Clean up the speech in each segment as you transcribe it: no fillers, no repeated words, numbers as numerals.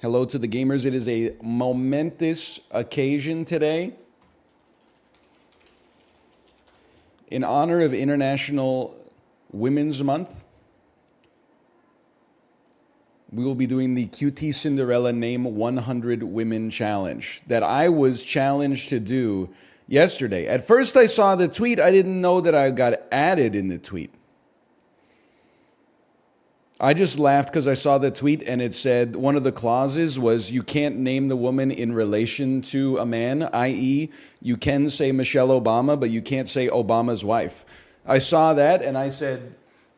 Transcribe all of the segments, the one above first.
Hello to the gamers. It is a momentous occasion today. In honor of International Women's Month, we will be doing the QT Cinderella Name 100 Women Challenge that I was challenged to do yesterday. At first I saw the tweet. I didn't know that I got added in the tweet. I just laughed because I saw the tweet and it said one of the clauses was you can't name the woman in relation to a man, i.e., you can say Michelle Obama, but you can't say Obama's wife. I saw that and I said,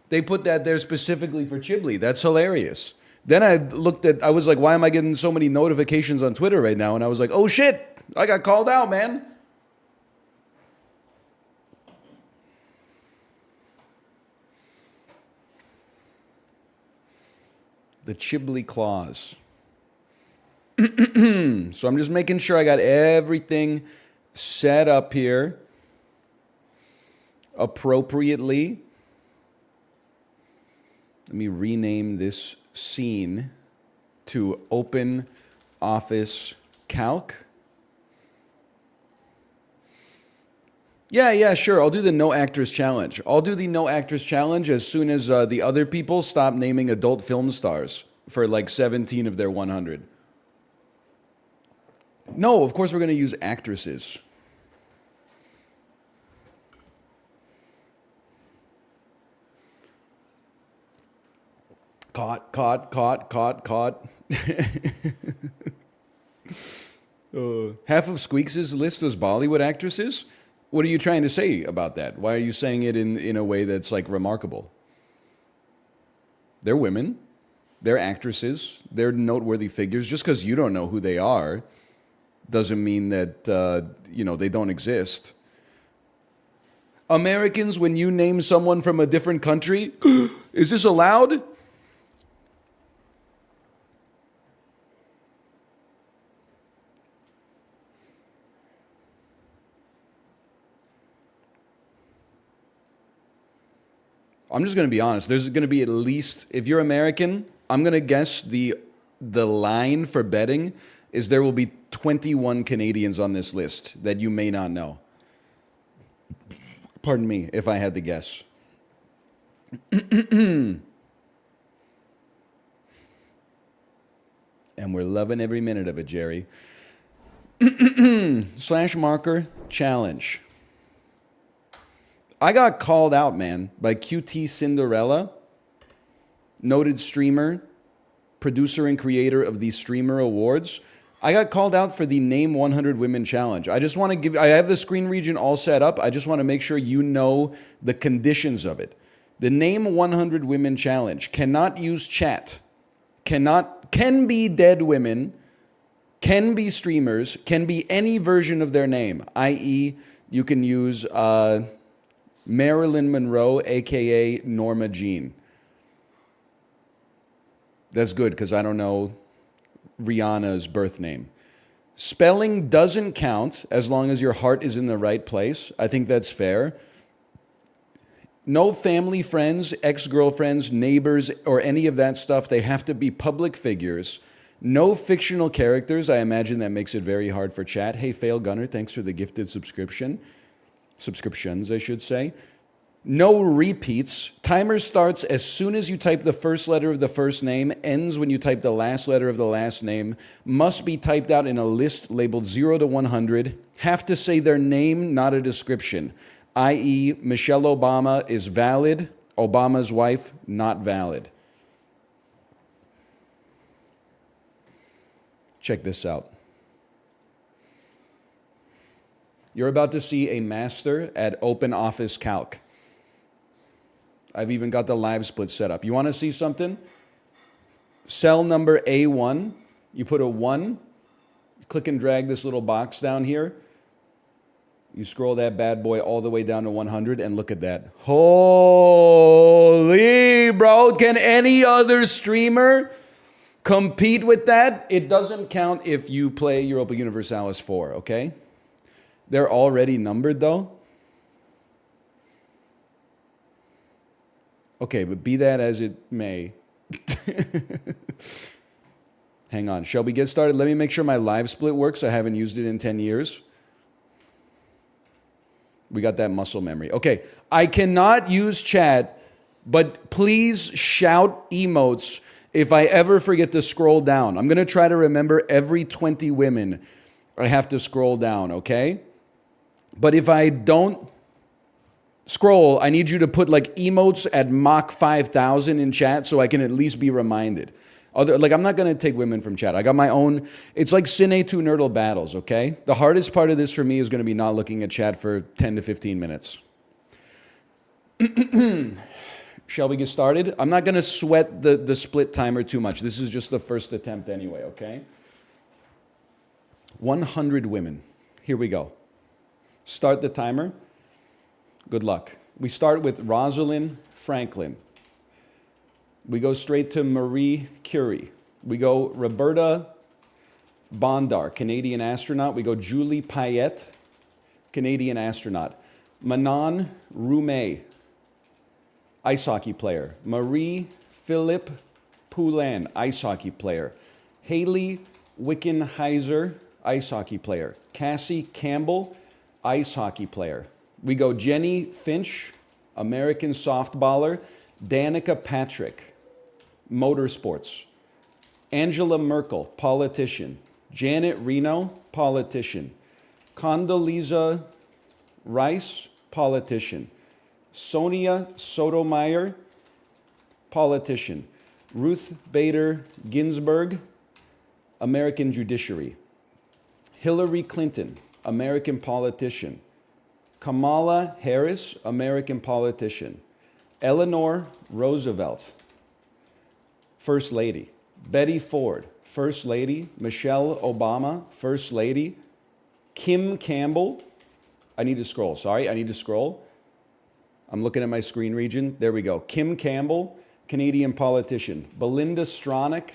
they put that there specifically for Chiblee. That's hilarious. Then I was like, why am I getting so many notifications on Twitter right now? And I was like, oh shit, I got called out, man. The Chiblee clause. So I'm just making sure I got everything set up here appropriately. Let me rename this scene to Open Office Calc. Yeah, sure. I'll do the no actress challenge. I'll do the no actress challenge as soon as the other people stop naming adult film stars for like 17 of their 100. No, of course we're going to use actresses. Caught. Half of Squeaks' list was Bollywood actresses. What are you trying to say about that? Why are you saying it in a way that's like remarkable? They're women. They're actresses. They're noteworthy figures. Just because you don't know who they are doesn't mean that, they don't exist. Americans, when you name someone from a different country, is this allowed? I'm just going to be honest. There's going to be at least, if you're American, I'm going to guess the line for betting is there will be 21 Canadians on this list that you may not know. Pardon me, if I had to guess. And we're loving every minute of it, Jerry. Slash marker challenge. I got called out, man, by QT Cinderella, noted streamer, producer and creator of the Streamer Awards. I got called out for the Name 100 Women Challenge. I just want to I have the screen region all set up. I just want to make sure you know the conditions of it. The Name 100 Women Challenge cannot use chat, can be dead women, can be streamers, can be any version of their name, i.e., you can use Marilyn Monroe, a.k.a. Norma Jean. That's good because I don't know Rihanna's birth name. Spelling doesn't count as long as your heart is in the right place. I think that's fair. No family, friends, ex-girlfriends, neighbors, or any of that stuff. They have to be public figures. No fictional characters. I imagine that makes it very hard for chat. Hey, Fail Gunner, thanks for the gifted subscription. Subscriptions, I should say. No repeats. Timer starts as soon as you type the first letter of the first name, ends when you type the last letter of the last name, must be typed out in a list labeled 0 to 100, have to say their name, not a description, i.e., Michelle Obama is valid, Obama's wife, not valid. Check this out. You're about to see a master at Open Office Calc. I've even got the live split set up. You want to see something? Cell number A1, you put a 1, click and drag this little box down here. You scroll that bad boy all the way down to 100 and look at that. Holy, bro. Can any other streamer compete with that? It doesn't count if you play Europa Universalis 4, okay? They're already numbered, though. Okay, but be that as it may. Hang on. Shall we get started? Let me make sure my live split works. I haven't used it in 10 years. We got that muscle memory. Okay. I cannot use chat, but please shout emotes if I ever forget to scroll down. I'm going to try to remember every 20 women I have to scroll down, okay? But if I don't scroll, I need you to put like emotes at Mach 5000 in chat so I can at least be reminded. I'm not going to take women from chat. I got my own. It's like Cine 2 Nerdle battles, okay? The hardest part of this for me is going to be not looking at chat for 10 to 15 minutes. Shall we get started? I'm not going to sweat the split timer too much. This is just the first attempt anyway, okay? 100 women. Here we go. Start the timer. Good luck. We start with Rosalind Franklin. We go straight to Marie Curie. We go Roberta Bondar, Canadian astronaut. We go Julie Payette, Canadian astronaut. Manon Roumet, ice hockey player. Marie-Philippe Poulin, ice hockey player. Haley Wickenheiser, ice hockey player. Cassie Campbell, ice hockey player. We go Jenny Finch, American softballer. Danica Patrick, motorsports. Angela Merkel, politician. Janet Reno, politician. Condoleezza Rice, politician. Sonia Sotomayor, politician. Ruth Bader Ginsburg, American judiciary. Hillary Clinton, American politician. Kamala Harris, American politician. Eleanor Roosevelt, First Lady. Betty Ford, First Lady. Michelle Obama, First Lady. Kim Campbell. I need to scroll. Sorry, I need to scroll. I'm looking at my screen region. There we go. Kim Campbell, Canadian politician. Belinda Stronach,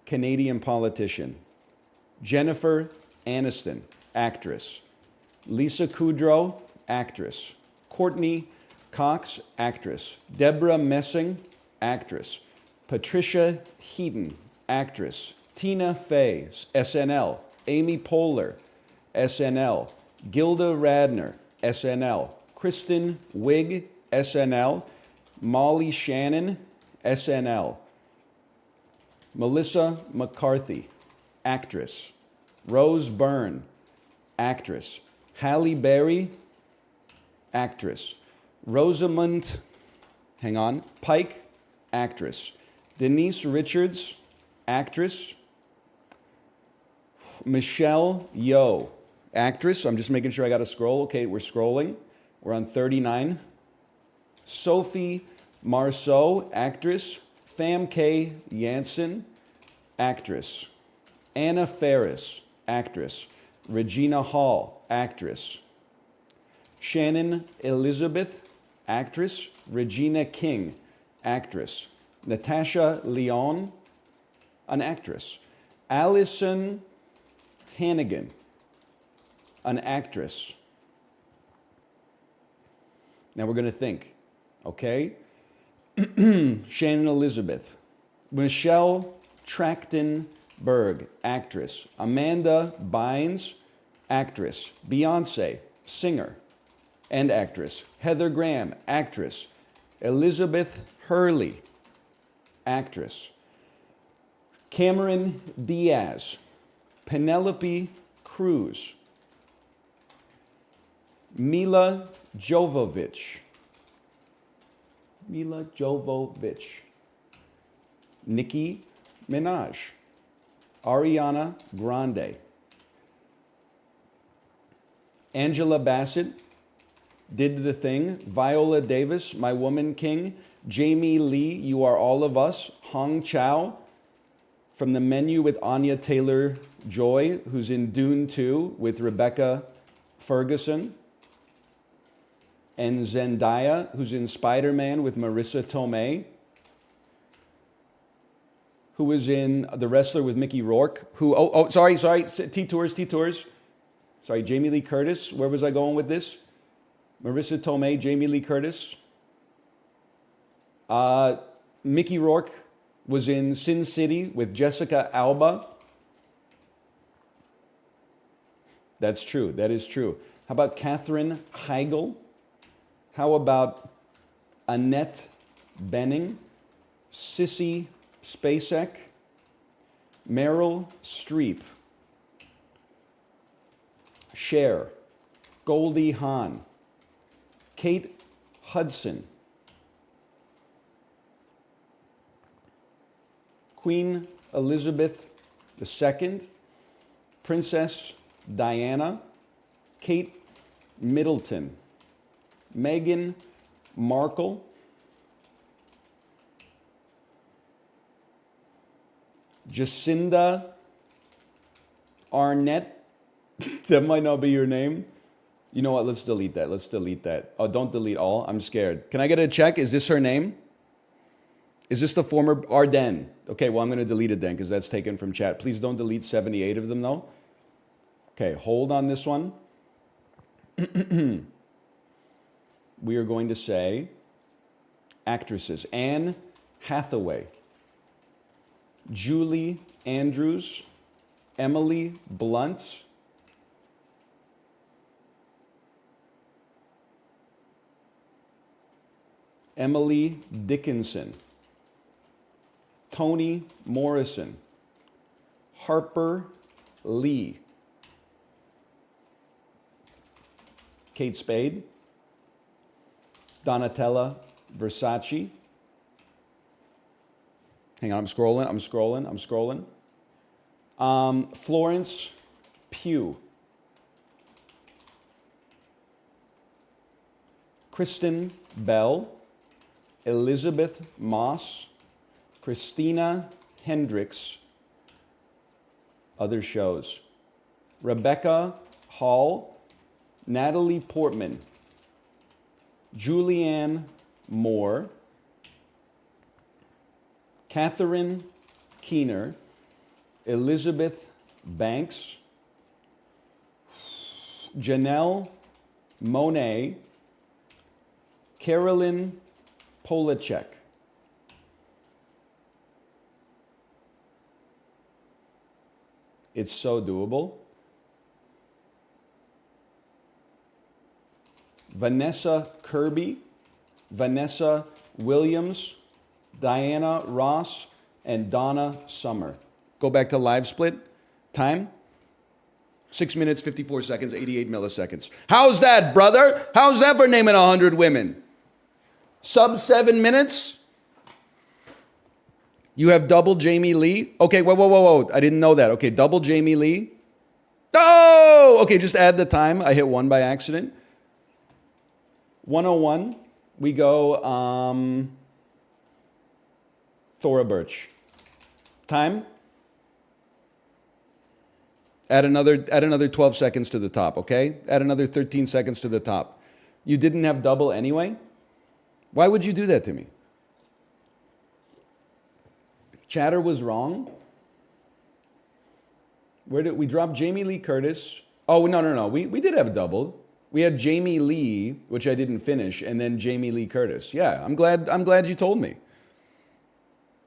Canadian politician. Jennifer Aniston, actress. Lisa Kudrow, actress. Courtney Cox, actress. Deborah Messing, actress. Patricia Heaton, actress. Tina Fey, SNL. Amy Poehler, SNL. Gilda Radner, SNL. Kristen Wiig, SNL. Molly Shannon, SNL. Melissa McCarthy, actress. Rose Byrne, actress. Halle Berry, actress. Rosamund, Pike, actress. Denise Richards, actress. Michelle Yeoh, actress. I'm just making sure I got to scroll. Okay, we're scrolling. We're on 39. Sophie Marceau, actress. Famke Janssen, actress. Anna Faris, actress. Regina Hall, actress. Shannon Elizabeth, actress. Regina King, actress. Natasha Lyonne, an actress. Allison Hannigan, an actress. Now we're going to think, okay? Shannon Elizabeth. Michelle Trachtenberg, actress. Amanda Bynes, actress. Beyonce, singer and actress. Heather Graham, actress. Elizabeth Hurley, actress. Cameron Diaz. Penelope Cruz. Mila Jovovich. Nicki Minaj. Ariana Grande. Angela Bassett, Did the Thing. Viola Davis, My Woman King. Jamie Lee, You Are All of Us. Hong Chow, From the Menu with Anya Taylor-Joy, who's in Dune 2 with Rebecca Ferguson. And Zendaya, who's in Spider-Man with Marissa Tomei. Who was in The Wrestler with Mickey Rourke. Sorry, T-Tours. Sorry, Jamie Lee Curtis. Where was I going with this? Marissa Tomei, Jamie Lee Curtis. Mickey Rourke, was in Sin City with Jessica Alba. That's true. That is true. How about Katherine Heigl? How about Annette Bening? Sissy Spacek? Meryl Streep? Cher? Goldie Hawn? Kate Hudson? Queen Elizabeth II? Princess Diana? Kate Middleton? Meghan Markle? Jacinda Arnett? That might not be your name. You know what? Let's delete that. Let's delete that. Oh, don't delete all. I'm scared. Can I get a check? Is this her name? Is this the former Ardennes? Okay, well, I'm going to delete it then because that's taken from chat. Please don't delete 78 of them, though. Okay, hold on this one. We are going to say actresses. Anne Hathaway, Julie Andrews, Emily Blunt, Emily Dickinson, Toni Morrison, Harper Lee, Kate Spade, Donatella Versace. Hang on, I'm scrolling. Florence Pugh, Kristen Bell, Elizabeth Moss, Christina Hendricks. Other shows: Rebecca Hall, Natalie Portman, Julianne Moore, Catherine Keener, Elizabeth Banks, Janelle Monáe, Carolyn Polachek. It's so doable. Vanessa Kirby, Vanessa Williams, Diana Ross, and Donna Summer. Go back to live split. Time? 6 minutes, 54 seconds, 88 milliseconds. How's that, brother? How's that for naming 100 women? Sub 7 minutes? You have double Jamie Lee? Okay, whoa. I didn't know that. Okay, double Jamie Lee. Oh! Okay, just add the time. I hit 1 by accident. 101. We go Thora Birch. Time? Add another 12 seconds to the top, okay? Add another 13 seconds to the top. You didn't have double anyway? Why would you do that to me? Chatter was wrong. Where did we drop Jamie Lee Curtis? Oh, no. We did have a double. We had Jamie Lee, which I didn't finish, and then Jamie Lee Curtis. Yeah, I'm glad you told me,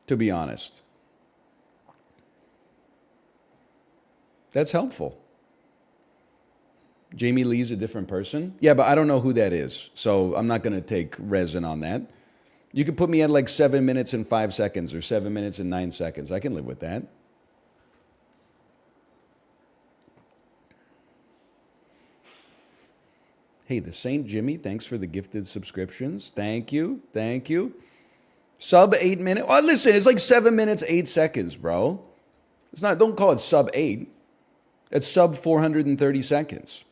to be honest. That's helpful. Jamie Lee's a different person? Yeah, but I don't know who that is, so I'm not going to take resin on that. You could put me at like 7 minutes and 5 seconds or 7 minutes and 9 seconds. I can live with that. Hey, the Saint Jimmy, thanks for the gifted subscriptions. Thank you. Sub 8 minutes. Oh, listen, it's like 7 minutes, 8 seconds, bro. It's not, don't call it sub 8. It's sub 430 seconds.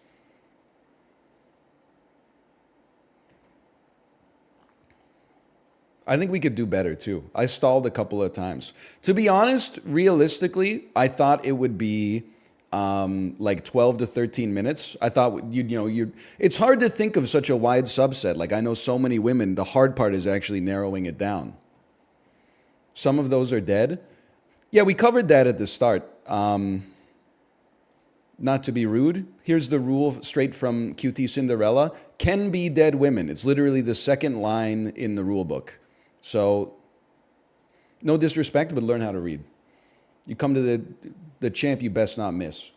I think we could do better too. I stalled a couple of times. To be honest, realistically, I thought it would be like 12 to 13 minutes. I thought it's hard to think of such a wide subset. Like I know so many women. The hard part is actually narrowing it down. Some of those are dead. Yeah, we covered that at the start. Not to be rude, here's the rule straight from QT Cinderella. Can be dead women. It's literally the second line in the rule book. So No disrespect, but learn how to read. You come to the champ, you best not miss.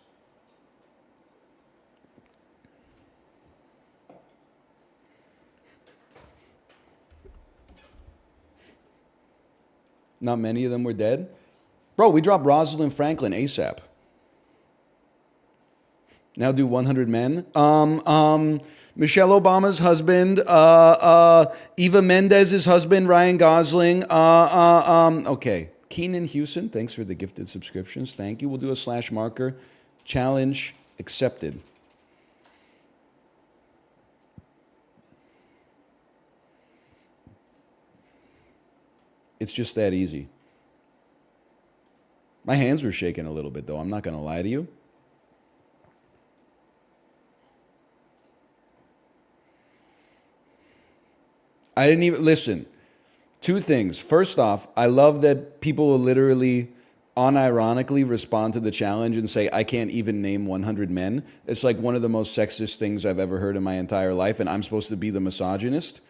Not many of them were dead. Bro, we dropped Rosalind Franklin ASAP. Now do 100 men. Michelle Obama's husband, Eva Mendez's husband, Ryan Gosling. Okay. Keenan Houston, thanks for the gifted subscriptions. Thank you. We'll do a slash marker. Challenge accepted. It's just that easy. My hands were shaking a little bit, though. I'm not going to lie to you. I didn't even listen. Two things. First off, I love that people will literally unironically respond to the challenge and say, I can't even name 100 men. It's like one of the most sexist things I've ever heard in my entire life, and I'm supposed to be the misogynist.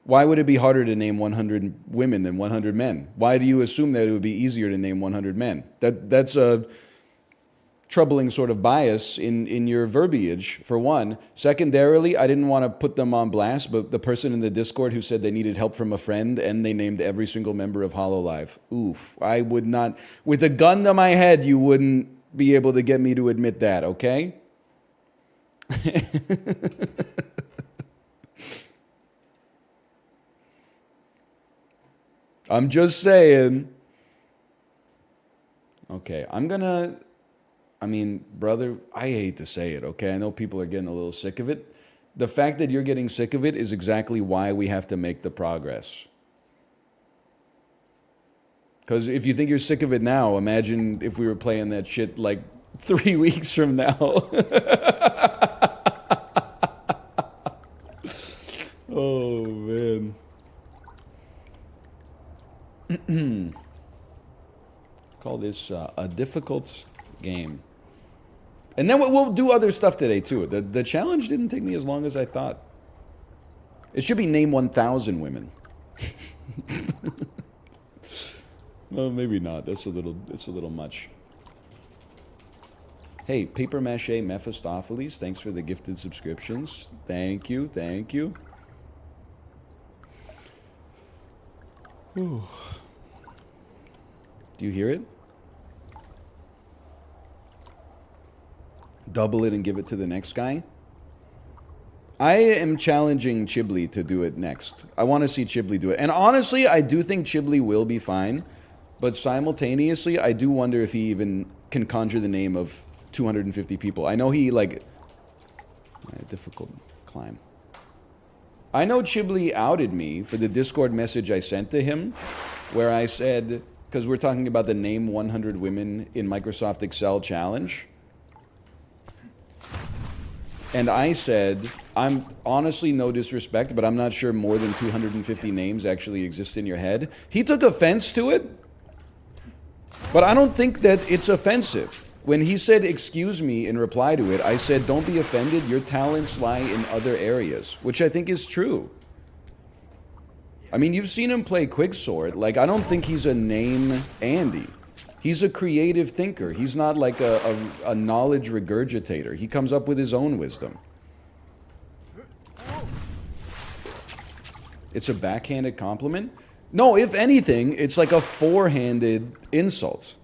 Why would it be harder to name 100 women than 100 men? Why do you assume that it would be easier to name 100 men? That's a troubling sort of bias in your verbiage, for one. Secondarily, I didn't want to put them on blast, but the person in the Discord who said they needed help from a friend and they named every single member of HoloLive. Oof. I would not, with a gun to my head, you wouldn't be able to get me to admit that, okay? I'm just saying. Okay, I mean, brother, I hate to say it, okay? I know people are getting a little sick of it. The fact that you're getting sick of it is exactly why we have to make the progress. Because if you think you're sick of it now, imagine if we were playing that shit like 3 weeks from now. Oh, man. Call this a difficult game. And then we'll do other stuff today, too. The challenge didn't take me as long as I thought. It should be name 1,000 women. Well, maybe not. That's a little much. Hey, Paper Mache Mephistopheles, thanks for the gifted subscriptions. Thank you, thank you. Ooh. Do you hear it? Double it and give it to the next guy. I am challenging Chibli to do it next. I want to see Chibli do it. And honestly, I do think Chibli will be fine. But simultaneously, I do wonder if he even can conjure the name of 250 people. I know he, like... difficult climb. I know Chibli outed me for the Discord message I sent to him, where I said... Because we're talking about the Name 100 Women in Microsoft Excel challenge. And I said, I'm honestly, no disrespect, but I'm not sure more than 250 names actually exist in your head. He took offense to it, but I don't think that it's offensive. When he said, excuse me, in reply to it, I said, don't be offended, your talents lie in other areas, which I think is true. I mean, you've seen him play Quicksword. Like, I don't think he's a name Andy. He's a creative thinker. He's not like a knowledge regurgitator. He comes up with his own wisdom. It's a backhanded compliment? No, if anything, it's like a forehanded insult.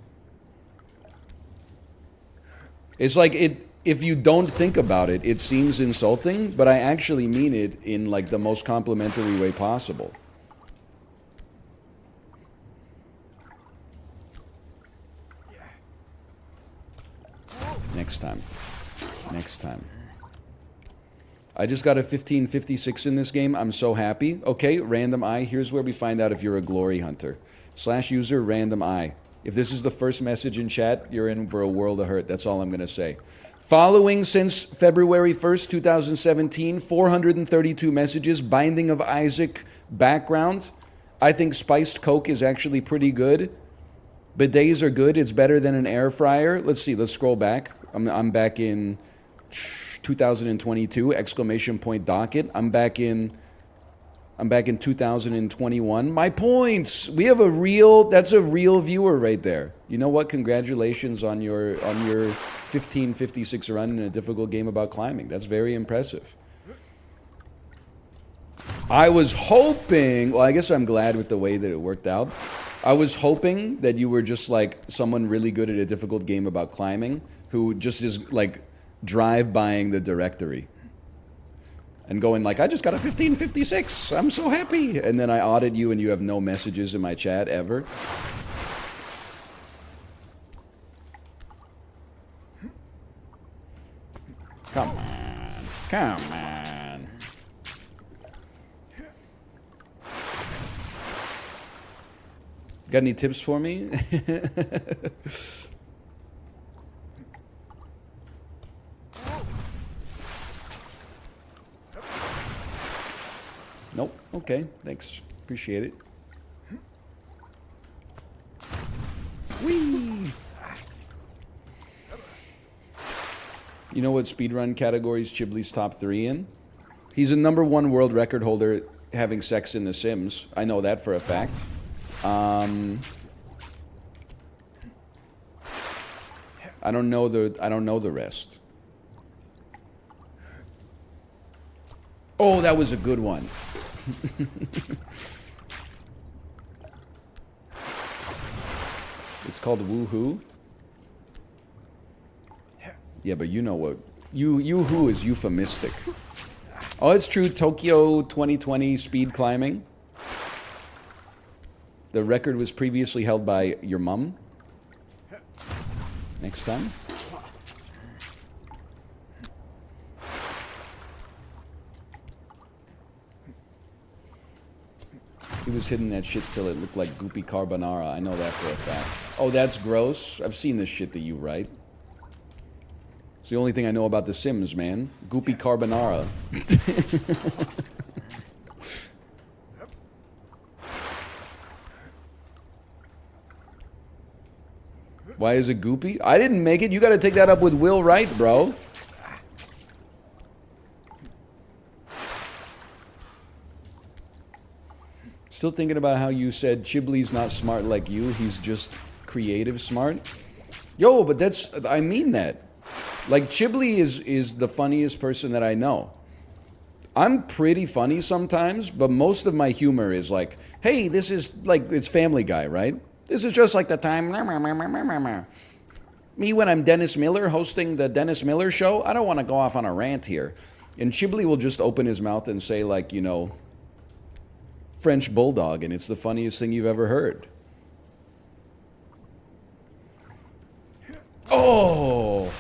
It's like if you don't think about it, it seems insulting, but I actually mean it in like the most complimentary way possible. Next time. Next time. I just got a 1556 in this game. I'm so happy. Okay, random eye. Here's where we find out if you're a glory hunter. /user random eye. If this is the first message in chat, you're in for a world of hurt. That's all I'm going to say. Following since February 1st, 2017, 432 messages. Binding of Isaac background. I think spiced Coke is actually pretty good. Bidets are good. It's better than an air fryer. Let's see. Let's scroll back. I'm back in 2022, exclamation point docket. I'm I'm back in 2021. My points. We have a real. That's a real viewer right there. You know what? Congratulations on your 1556 run in a difficult game about climbing. That's very impressive. I was hoping. Well, I guess I'm glad with the way that it worked out. I was hoping that you were just like someone really good at a difficult game about climbing who just is like drive-buying the directory. And going like, I just got a 1556. I'm so happy. And then I audit you and you have no messages in my chat ever. Come on. Come on. Got any tips for me? Nope. Okay. Thanks. Appreciate it. Whee! You know what speedrun categories Chibley's top 3 in? He's a #1 world record holder having sex in The Sims. I know that for a fact. I don't know the rest. Oh, that was a good one. It's called Woohoo. Yeah, but you know what? Yoo-hoo is euphemistic. Oh, it's true. Tokyo 2020 speed climbing. The record was previously held by your mum. Next time. He was hitting that shit till it looked like goopy carbonara. I know that for a fact. Oh, that's gross. I've seen this shit that you write. It's the only thing I know about The Sims, man. Goopy carbonara. Why is it goopy? I didn't make it. You gotta take that up with Will Wright, bro. Still thinking about how you said Chibley's not smart like you. He's just creative smart. Yo, but that's... I mean that. Like, Chibley is the funniest person that I know. I'm pretty funny sometimes, but most of my humor is like, hey, this is like... It's Family Guy, right? This is just like the time... Me when I'm Dennis Miller hosting the Dennis Miller show, I don't want to go off on a rant here. And Chibley will just open his mouth and say, like, you know... French Bulldog, and it's the funniest thing you've ever heard. Oh!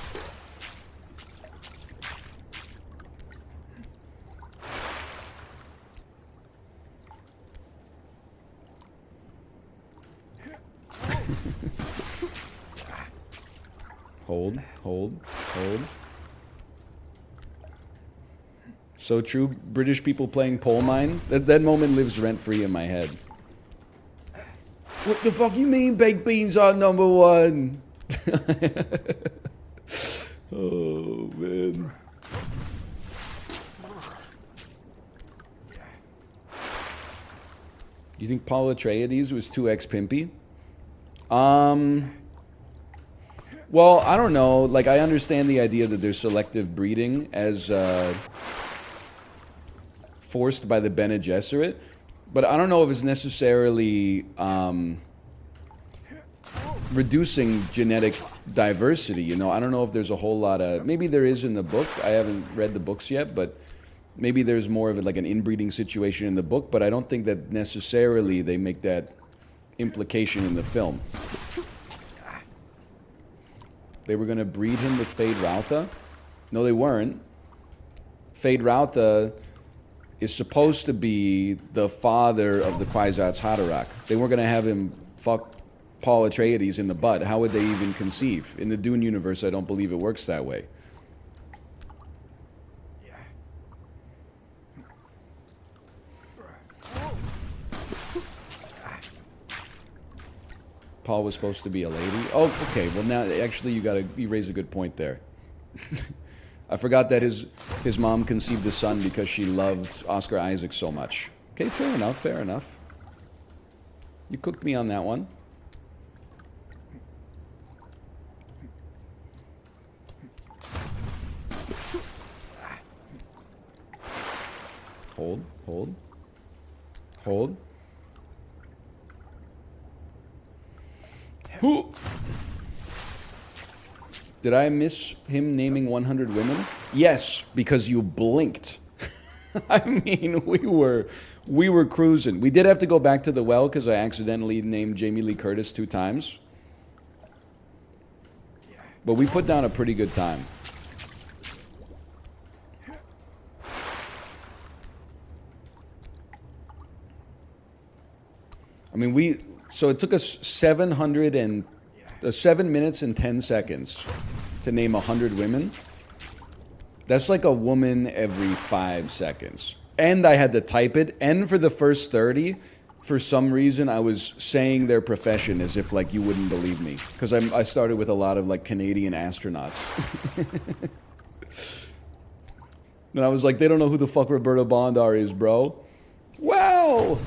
Hold, hold, hold. So true. British people playing pole mine. That moment lives rent-free in my head. What the fuck you mean baked beans are #1? Oh, man. You think Paul Atreides was 2x pimpy? Well, I don't know. Like, I understand the idea that there's selective breeding as forced by the Bene Gesserit, but I don't know if it's necessarily reducing genetic diversity. You know, I don't know if there's a whole lot of... Maybe there is in the book. I haven't read the books yet, but maybe there's more of it like an inbreeding situation in the book, but I don't think that necessarily they make that implication in the film. They were going to breed him with Fade Rautha? No, they weren't. Fade Rautha is supposed to be the father of the Kwisatz Haderach. They weren't going to have him fuck Paul Atreides in the butt. How would they even conceive? In the Dune universe, I don't believe it works that way. Paul was supposed to be a lady. Oh, okay. Well, now actually, you raise a good point there. I forgot that his mom conceived a son because she loved Oscar Isaac so much. Okay, fair enough, fair enough. You cooked me on that one. Hold, hold, hold. Who? Did I miss him naming 100 women? Yes, because you blinked. I mean, we were cruising. We did have to go back to the well because I accidentally named Jamie Lee Curtis 2 times. But we put down a pretty good time. I mean, so it took us 7 minutes and 10 seconds to name 100 women. That's like a woman every 5 seconds. And I had to type it. And for the first 30, for some reason, I was saying their profession as if like you wouldn't believe me. Because I started with a lot of like Canadian astronauts. And I was like, they don't know who the fuck Roberto Bondar is, bro. Wow!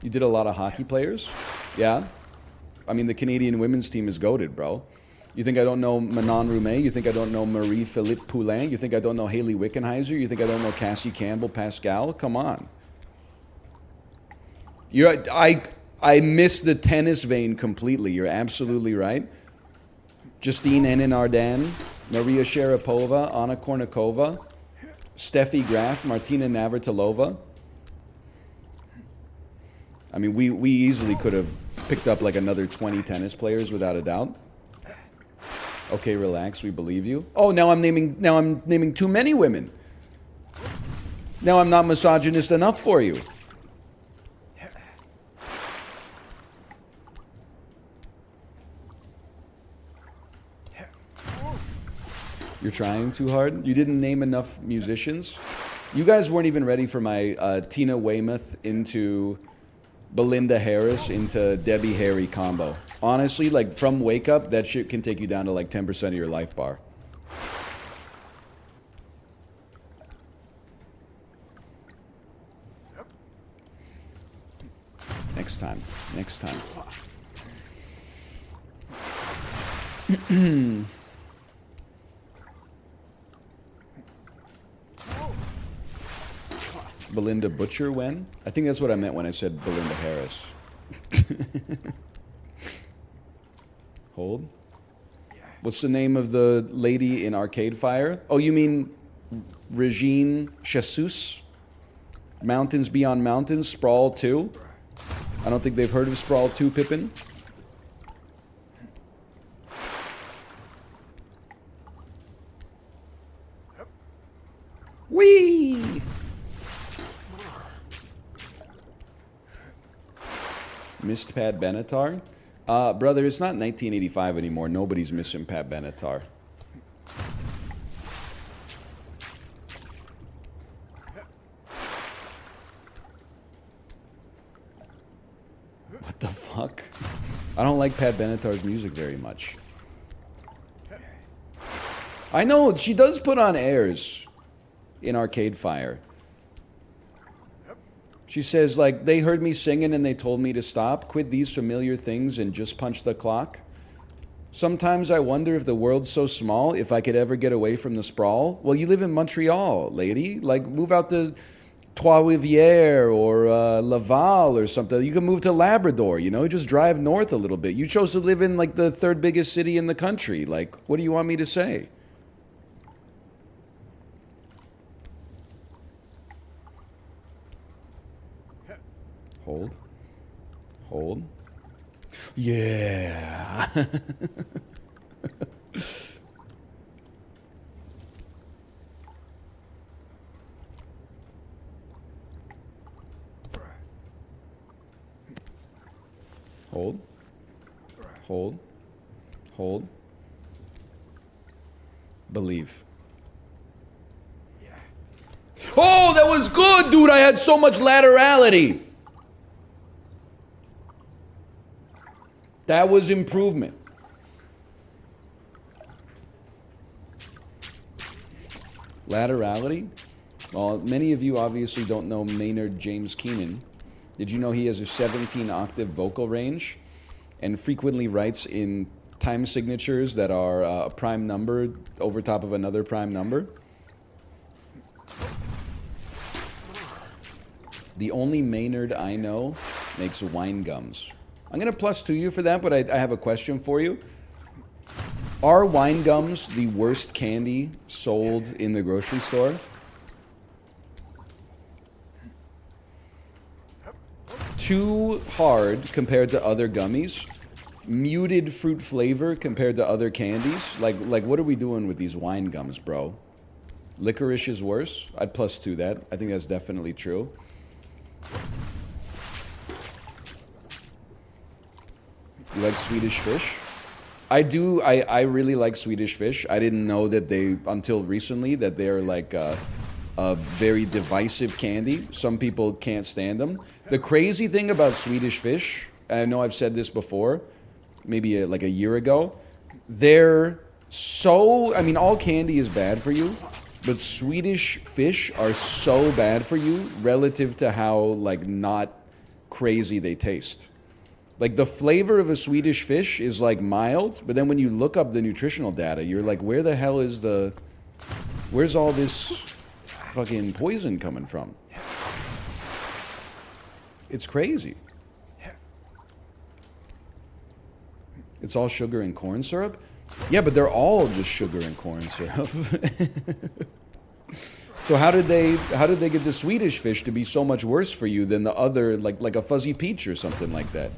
You did a lot of hockey players? Yeah? I mean, the Canadian women's team is goated, bro. You think I don't know Manon Roumet? You think I don't know Marie-Philippe Poulin? You think I don't know Haley Wickenheiser? You think I don't know Cassie Campbell-Pascal? Come on. I missed the tennis vein completely. You're absolutely right. Justine Henin-Ardenne, Maria Sharapova, Anna Kournikova, Steffi Graf, Martina Navratilova. I mean, we easily could have picked up like another 20 tennis players without a doubt. Okay, relax, we believe you. Oh, now I'm naming too many women. Now I'm not misogynist enough for you. You're trying too hard? You didn't name enough musicians? You guys weren't even ready for my Tina Weymouth into Belinda Harris into Debbie Harry combo. Honestly, like from Wake Up, that shit can take you down to like 10% of your life bar. Next time. Next time. Belinda Butcher when? I think that's what I meant when I said Belinda Harris. Hold. What's the name of the lady in Arcade Fire? Oh, you mean Regine Jesus? Mountains Beyond Mountains, Sprawl 2? I don't think they've heard of Sprawl 2, Pippin. Whee! Missed Pat Benatar? Brother, it's not 1985 anymore. Nobody's missing Pat Benatar. What the fuck? I don't like Pat Benatar's music very much. I know, she does put on airs in Arcade Fire. She says, like, they heard me singing and they told me to stop, quit these familiar things and just punch the clock. Sometimes I wonder if the world's so small, if I could ever get away from the sprawl. Well, you live in Montreal, lady. Like, move out to Trois-Rivières or Laval or something. You can move to Labrador, you know, just drive north a little bit. You chose to live in, like, the 3rd biggest city in the country. Like, what do you want me to say? Hold. Hold. Yeah. Hold. Hold. Hold. Believe. Oh, that was good, dude. I had so much laterality. That was improvement. Laterality? Well, many of you obviously don't know Maynard James Keenan. Did you know he has a 17-octave vocal range and frequently writes in time signatures that are a prime number over top of another prime number? The only Maynard I know makes wine gums. I'm going to +2 you for that, but I have a question for you. Are wine gums the worst candy sold in the grocery store? Too hard compared to other gummies. Muted fruit flavor compared to other candies. Like what are we doing with these wine gums, bro? Licorice is worse. I'd +2 that. I think that's definitely true. You like Swedish Fish? I do. I really like Swedish Fish. I didn't know that until recently, that they're like a very divisive candy. Some people can't stand them. The crazy thing about Swedish Fish, and I know I've said this before, maybe like a year ago, they're so, I mean, all candy is bad for you, but Swedish Fish are so bad for you relative to how, like, not crazy they taste. Like, the flavor of a Swedish Fish is, like, mild, but then when you look up the nutritional data, you're like, where the hell is where's all this fucking poison coming from? It's crazy. It's all sugar and corn syrup? Yeah, but they're all just sugar and corn syrup. So how did they get the Swedish Fish to be so much worse for you than the other, like a fuzzy peach or something like that?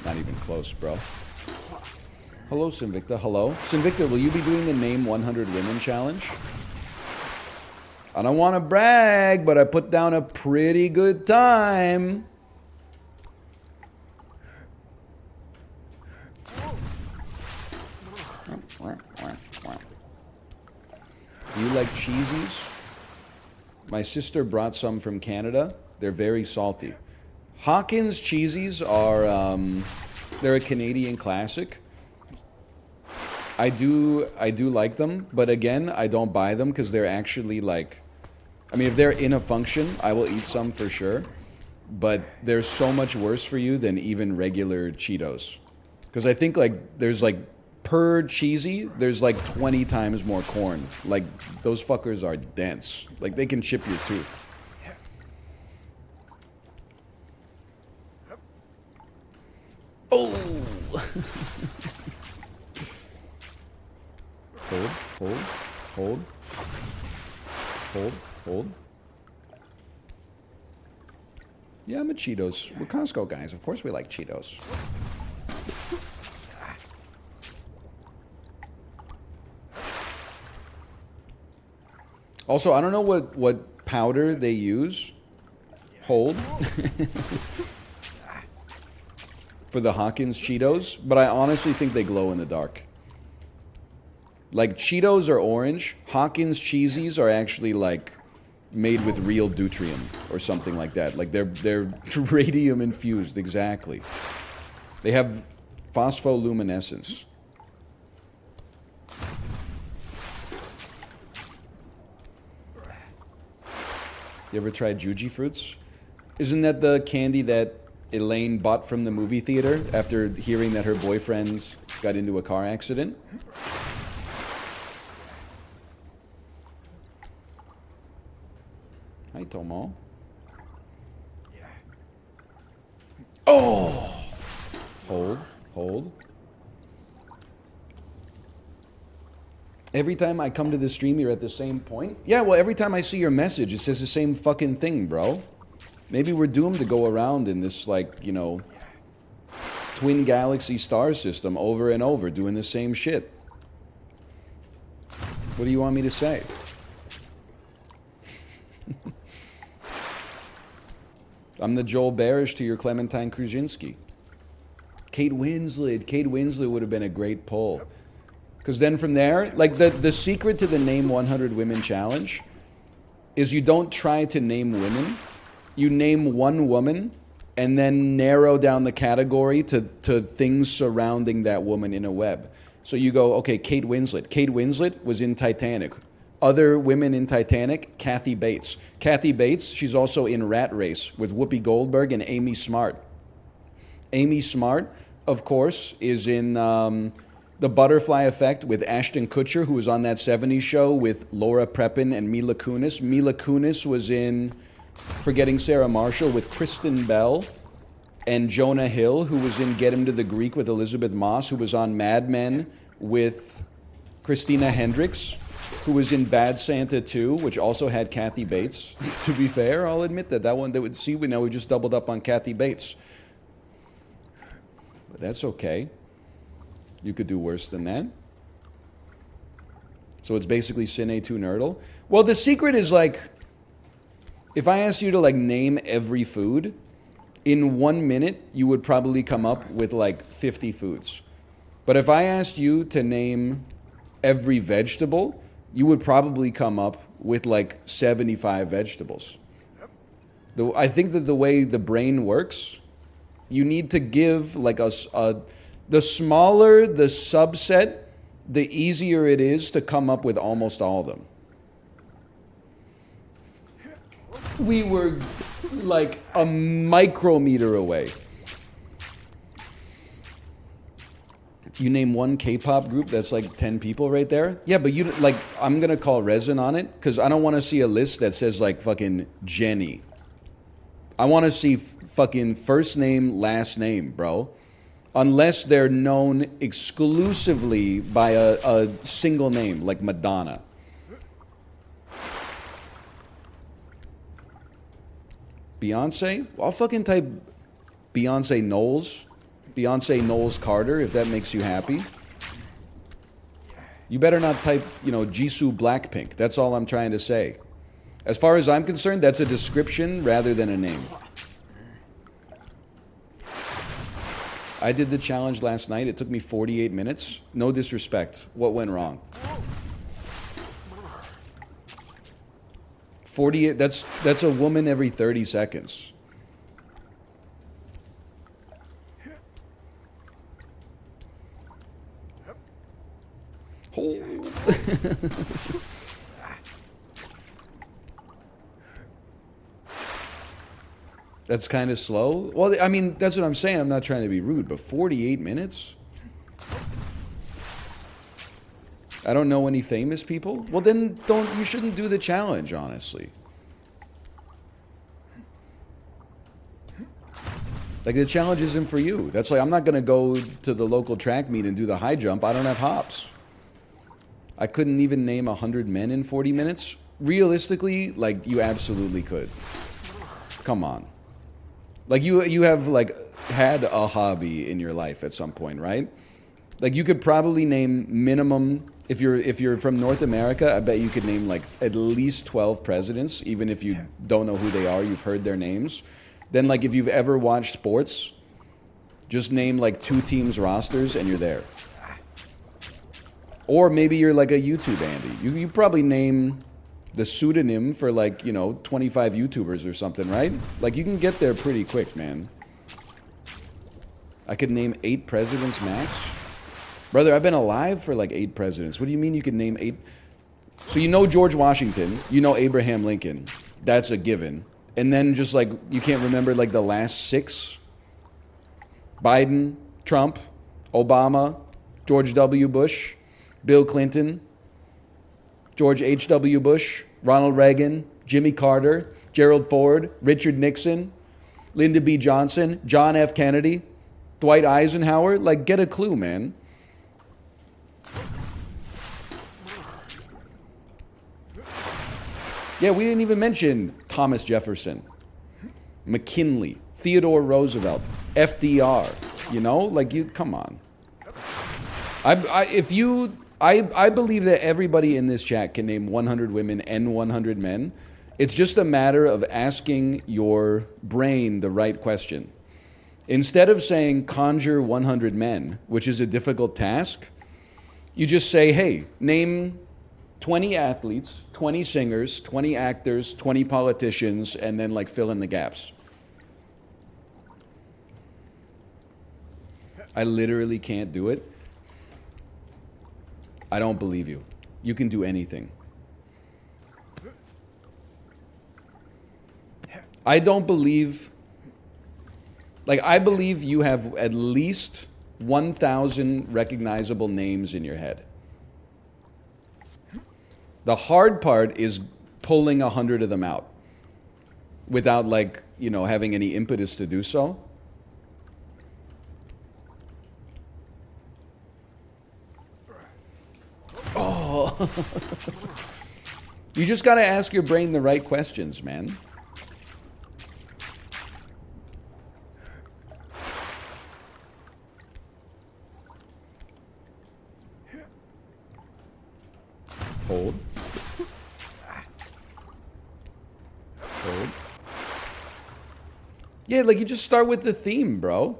Not even close, bro. Hello, Sinvicta. Hello. Sinvicta, will you be doing the Name 100 Women challenge? I don't want to brag, but I put down a pretty good time. Do you like cheesies? My sister brought some from Canada. They're very salty. Hawkins cheesies are, they're a Canadian classic. I do like them, but again, I don't buy them because they're actually like, I mean, if they're in a function, I will eat some for sure, but they're so much worse for you than even regular Cheetos. Because I think like there's like, per cheesy, there's like 20 times more corn. Like, those fuckers are dense. Like, they can chip your tooth. Oh! Hold. Yeah, I'm a Cheetos. We're Costco guys. Of course we like Cheetos. Also, I don't know what powder they use. Hold. For the Hawkins Cheetos, but I honestly think they glow in the dark. Like, Cheetos are orange. Hawkins cheesies are actually like made with real deuterium or something like that. Like, they're radium infused, exactly. They have phospholuminescence. You ever tried Juji fruits? Isn't that the candy that Elaine bought from the movie theater after hearing that her boyfriend got into a car accident? Hi, Tomo. Oh! Hold. Every time I come to the stream, you're at the same point? Yeah, well, every time I see your message, it says the same fucking thing, bro. Maybe we're doomed to go around in this, like, you know, twin galaxy star system over and over, doing the same shit. What do you want me to say? I'm the Joel Barish to your Clementine Kruszinski. Kate Winslet would have been a great pull. Because then from there, like, the secret to the Name 100 Women challenge is you don't try to name women. You name one woman and then narrow down the category to things surrounding that woman in a web. So you go, okay, Kate Winslet. Kate Winslet was in Titanic. Other women in Titanic, Kathy Bates. Kathy Bates, she's also in Rat Race with Whoopi Goldberg and Amy Smart. Amy Smart, of course, is in The Butterfly Effect with Ashton Kutcher, who was on that 70s show with Laura Prepon and Mila Kunis. Mila Kunis was in Forgetting Sarah Marshall with Kristen Bell and Jonah Hill, who was in Get Him to the Greek with Elizabeth Moss, who was on Mad Men with Christina Hendricks, who was in Bad Santa 2, which also had Kathy Bates. To be fair, I'll admit that one, we just doubled up on Kathy Bates. But that's okay. You could do worse than that. So it's basically Cine Tu Nerdle. Well, the secret is like, if I asked you to like name every food, in 1 minute, you would probably come up with like 50 foods. But if I asked you to name every vegetable, you would probably come up with like 75 vegetables. I think that the way the brain works, you need to give like the smaller the subset, the easier it is to come up with almost all of them. We were like a micrometer away. You name one K-pop group that's like 10 people right there? Yeah, but you like, I'm gonna call Resin on it because I don't want to see a list that says like fucking Jenny. I want to see fucking first name, last name, bro. Unless they're known exclusively by a single name, like Madonna. Beyonce? I'll fucking type Beyonce Knowles. Beyonce Knowles Carter, if that makes you happy. You better not type, Jisoo Blackpink. That's all I'm trying to say. As far as I'm concerned, that's a description rather than a name. I did the challenge last night. It took me 48 minutes. No disrespect. What went wrong? 48, that's a woman every 30 seconds. Oh. That's kind of slow. Well, I mean, that's what I'm saying. I'm not trying to be rude, but 48 minutes? I don't know any famous people? Well, then you shouldn't do the challenge, honestly. Like, the challenge isn't for you. That's like, I'm not going to go to the local track meet and do the high jump. I don't have hops. I couldn't even name 100 men in 40 minutes. Realistically, like, you absolutely could. Come on. Like, you have, like, had a hobby in your life at some point, right? Like, you could probably name minimum, if you're from North America, I bet you could name, like, at least 12 presidents, even if you don't know who they are, you've heard their names. Then, like, if you've ever watched sports, just name, like, 2 teams' rosters, and you're there. Or maybe you're, like, a YouTube Andy. You probably name the pseudonym for, like, 25 YouTubers or something, right? Like, you can get there pretty quick, man. I could name 8 presidents max. Brother, I've been alive for, like, 8 presidents. What do you mean you could name 8? So you know George Washington. You know Abraham Lincoln. That's a given. And then just, like, you can't remember, like, the last 6? Biden, Trump, Obama, George W. Bush, Bill Clinton, George H.W. Bush, Ronald Reagan, Jimmy Carter, Gerald Ford, Richard Nixon, Lyndon B. Johnson, John F. Kennedy, Dwight Eisenhower. Like, get a clue, man. Yeah, we didn't even mention Thomas Jefferson, McKinley, Theodore Roosevelt, FDR. Like, come on. I believe that everybody in this chat can name 100 women and 100 men. It's just a matter of asking your brain the right question. Instead of saying conjure 100 men, which is a difficult task, you just say, hey, name 20 athletes, 20 singers, 20 actors, 20 politicians, and then, like, fill in the gaps. I literally can't do it. I don't believe you. You can do anything. I don't believe... Like, I believe you have at least 1,000 recognizable names in your head. The hard part is pulling 100 of them out without, like, you know, having any impetus to do so. Oh. You just got to ask your brain the right questions, man. Hold. Hold. Yeah, like you just start with the theme, bro.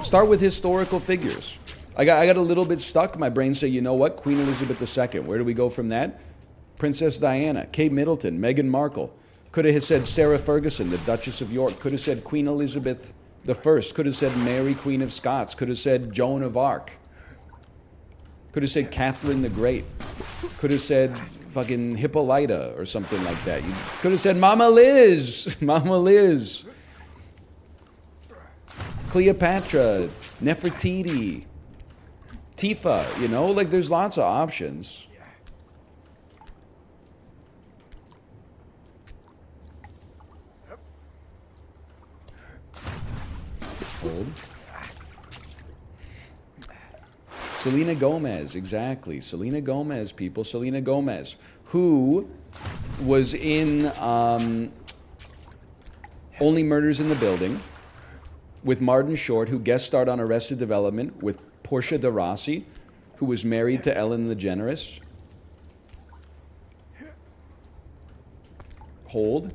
Start with historical figures. I got a little bit stuck. My brain said, you know what? Queen Elizabeth II. Where do we go from that? Princess Diana, Kate Middleton, Meghan Markle. Could have said Sarah Ferguson, the Duchess of York. Could have said Queen Elizabeth I. Could have said Mary, Queen of Scots. Could have said Joan of Arc. Could have said Catherine the Great. Could have said fucking Hippolyta or something like that. You could have said Mama Liz. Mama Liz. Cleopatra. Nefertiti. Tifa. You know, like there's lots of options. Hold. Selena Gomez, exactly. Selena Gomez, people. Selena Gomez, who was in Only Murders in the Building with Martin Short, who guest starred on Arrested Development with Portia de Rossi, who was married to Ellen DeGeneres. Hold.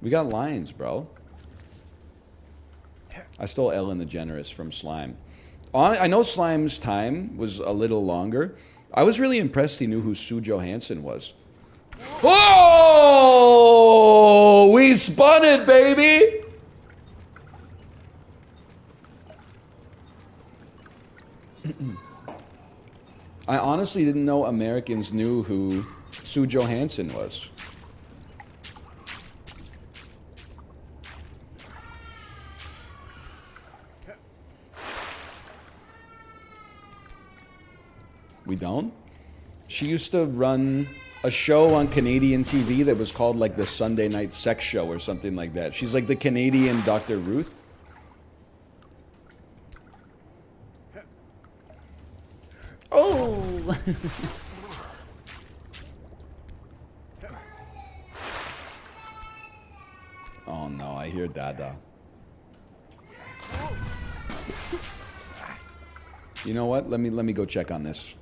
We got lines, bro. I stole Ellen DeGeneres from Slime. I know Slime's time was a little longer. I was really impressed he knew who Sue Johansson was. Oh! We spun it, baby! I honestly didn't know Americans knew who Sue Johansson was. We don't? She used to run a show on Canadian TV that was called like the Sunday Night Sex Show or something like that. She's like the Canadian Dr. Ruth. Oh! Oh no, I hear Dada. You know what? Let me go check on this.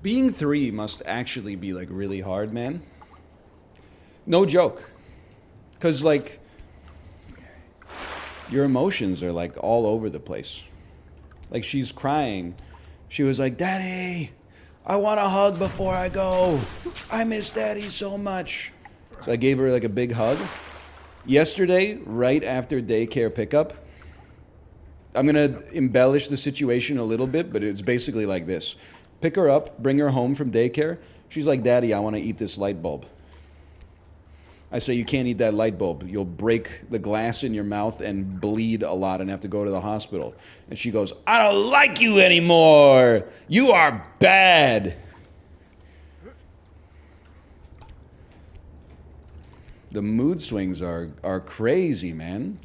Being 3 must actually be like really hard, man. No joke. Because like your emotions are like all over the place. Like she's crying. She was like, "Daddy, I want a hug before I go. I miss Daddy so much." So I gave her like a big hug. Yesterday, right after daycare pickup, I'm gonna embellish the situation a little bit, but it's basically like this. Pick her up, bring her home from daycare. She's like, "Daddy, I want to eat this light bulb." I say, "You can't eat that light bulb. You'll break the glass in your mouth and bleed a lot and have to go to the hospital." And she goes, "I don't like you anymore. You are bad." The mood swings are crazy, man.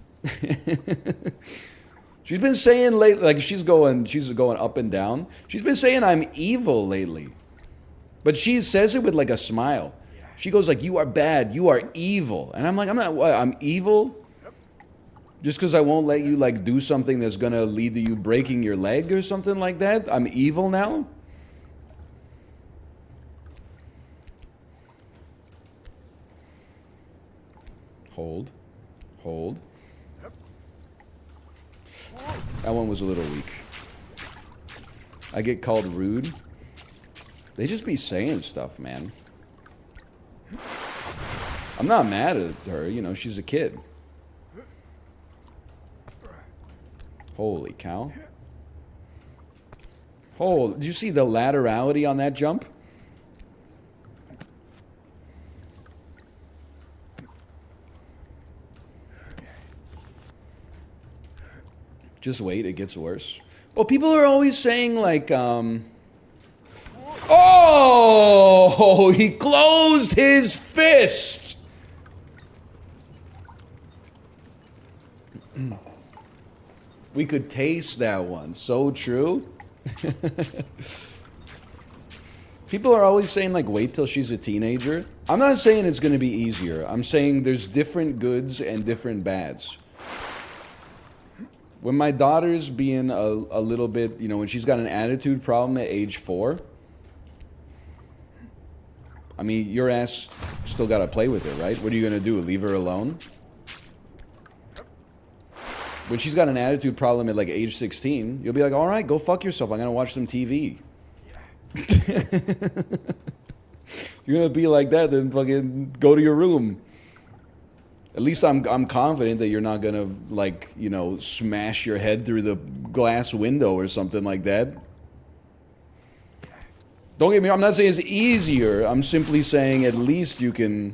She's been saying lately, like she's going up and down. She's been saying I'm evil lately. But she says it with like a smile. She goes like, "You are bad, you are evil." And I'm like, "I'm not what? I'm evil? Just because I won't let you like do something that's gonna lead to you breaking your leg or something like that? I'm evil now?" Hold. Hold. That one was a little weak. I get called rude. They just be saying stuff, man. I'm not mad at her, you know, she's a kid. Holy cow. Oh, did you see the laterality on that jump? Just wait, it gets worse. Well, people are always saying like, oh, he closed his fist. We could taste that one. So true. People are always saying like, wait till she's a teenager. I'm not saying it's going to be easier. I'm saying there's different goods and different bads. When my daughter's being a little bit, you know, when she's got an attitude problem at age 4, I mean, your ass still got to play with her, right? What are you going to do? Leave her alone? When she's got an attitude problem at like age 16, you'll be like, all right, go fuck yourself. I'm going to watch some TV. You're going to be like that, then fucking go to your room. At least I'm confident that you're not going to, like, you know, smash your head through the glass window or something like that. Don't get me wrong, I'm not saying it's easier. I'm simply saying at least you can...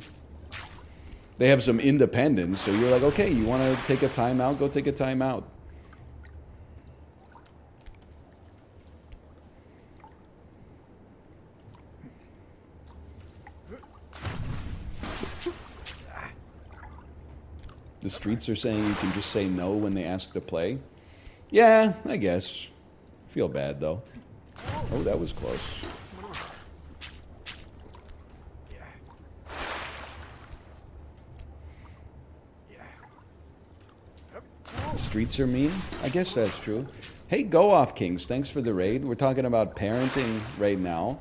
They have some independence, so you're like, okay, you want to take a timeout? Go take a timeout. The streets are saying you can just say no when they ask to play. Yeah, I guess. Feel bad, though. Oh, that was close. The streets are mean? I guess that's true. Hey, Go Off Kings, thanks for the raid. We're talking about parenting right now.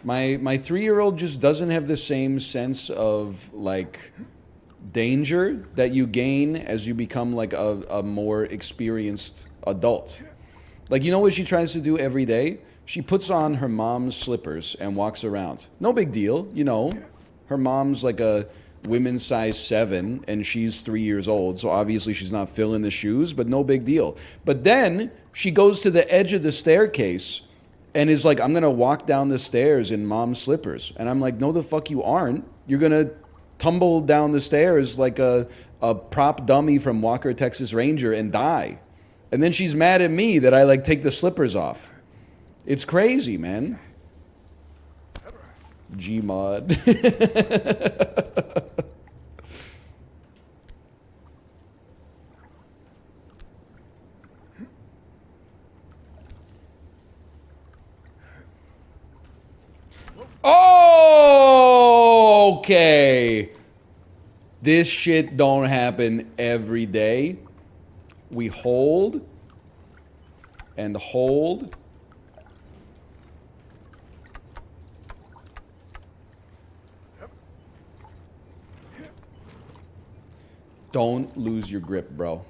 My 3-year-old just doesn't have the same sense of, like, danger that you gain as you become, like, a more experienced adult. Like, you know what she tries to do every day? She puts on her mom's slippers and walks around. No big deal, you know. Her mom's, like, a women's size 7, and she's 3 years old, so obviously she's not filling the shoes, but no big deal. But then she goes to the edge of the staircase and is like, I'm going to walk down the stairs in mom's slippers. And I'm like, no, the fuck you aren't. You're going to tumble down the stairs like a prop dummy from Walker, Texas Ranger and die. And then she's mad at me that I, like, take the slippers off. It's crazy, man. Gmod. Okay. This shit don't happen every day. We hold. and hold. Don't lose your grip, bro.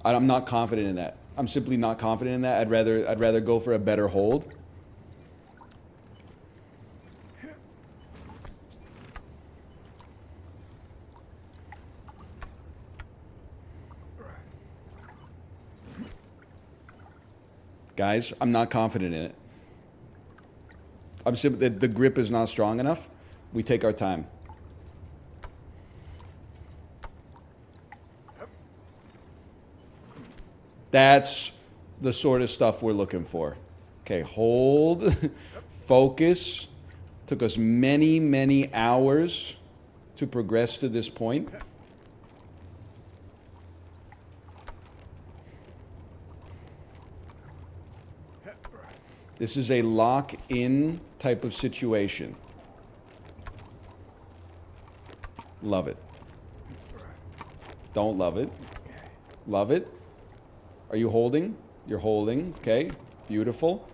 I'm not confident in that. I'm simply not confident in that. I'd rather go for a better hold. Guys, I'm not confident in it. I'm simply, the grip is not strong enough. We take our time. That's the sort of stuff we're looking for. Okay, hold, focus. Took us many, many hours to progress to this point. This is a lock-in type of situation. Love it. Don't love it. Love it. Are you holding? You're holding. Okay. Beautiful.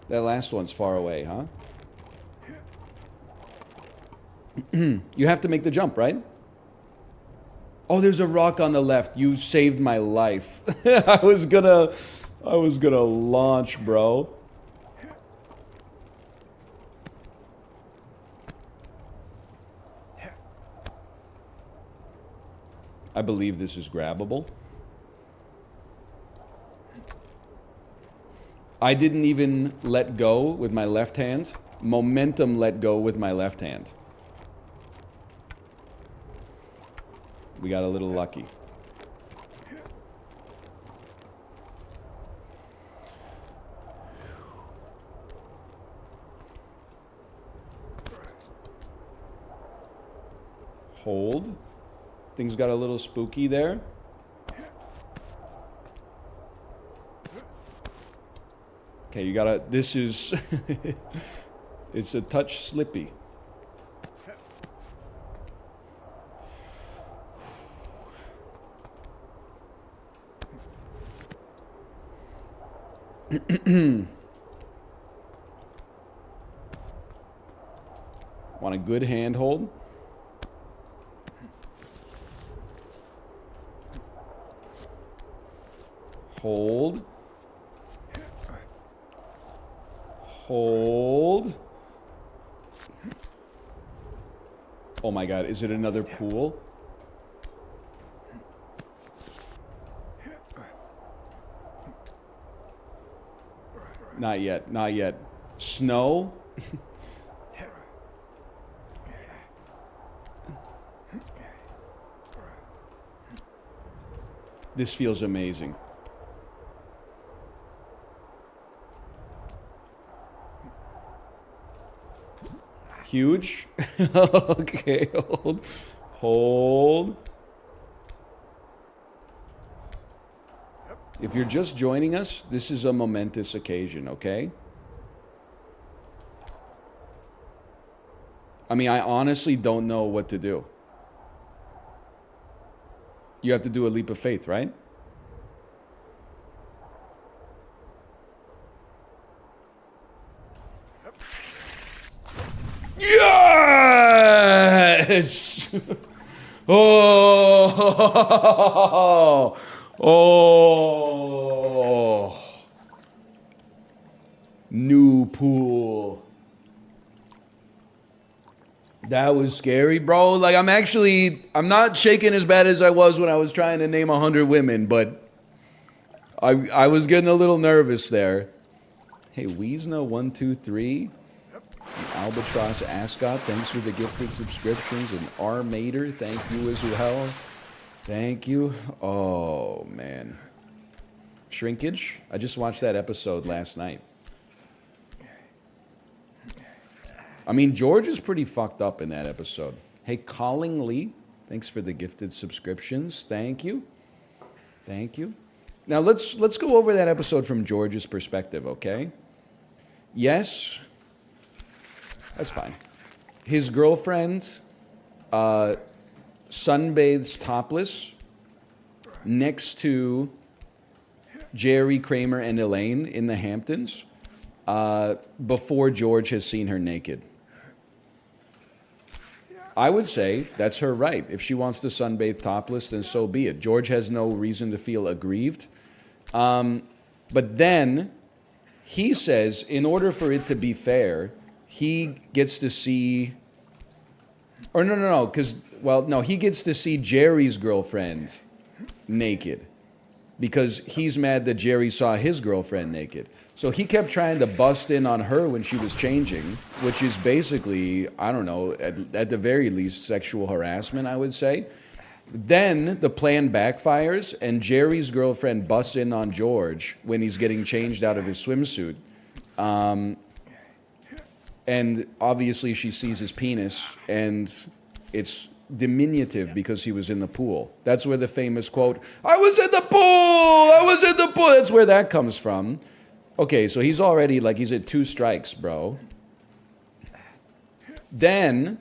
That last one's far away, huh? You have to make the jump, right? Oh, there's a rock on the left. You saved my life. I was gonna launch, bro. I believe this is grabbable. I didn't even let go with my left hand. Momentum let go with my left hand. We got a little lucky. Hold. Things got a little spooky there. Okay, you gotta, this is, it's a touch slippy. Want a good handhold? Hold. Hold. Oh my God, is it another pool? Not yet, not yet. Snow? This feels amazing. Huge. Okay, hold. Hold. If you're just joining us, this is a momentous occasion, okay? I mean, I honestly don't know what to do. You have to do a leap of faith, right? Yes! Oh! Oh! New pool. That was scary, bro. Like, I'm not shaking as bad as I was when I was trying to name 100 women, but I was getting a little nervous there. Hey, Wiesna123, Albatross Ascot, thanks for the gifted subscriptions, and R Mater, thank you as well. Thank you. Oh, man. Shrinkage? I just watched that episode last night. I mean, George is pretty fucked up in that episode. Hey, Colling Lee, thanks for the gifted subscriptions. Thank you. Thank you. Now, let's go over that episode from George's perspective, okay? Yes, that's fine. His girlfriend sunbathes topless next to Jerry, Kramer, and Elaine in the Hamptons before George has seen her naked. I would say that's her right. If she wants to sunbathe topless, then so be it. George has no reason to feel aggrieved. But then he says, in order for it to be fair, he gets to see, or no, because, well, no, he gets to see Jerry's girlfriend naked because he's mad that Jerry saw his girlfriend naked. So he kept trying to bust in on her when she was changing, which is basically, I don't know, at the very least, sexual harassment, I would say. Then the plan backfires, and Jerry's girlfriend busts in on George when he's getting changed out of his swimsuit. And obviously she sees his penis, and it's diminutive because he was in the pool. That's where the famous quote, "I was in the pool! I was in the pool!" That's where that comes from. Okay, so he's already, like, he's at 2 strikes, bro. Then,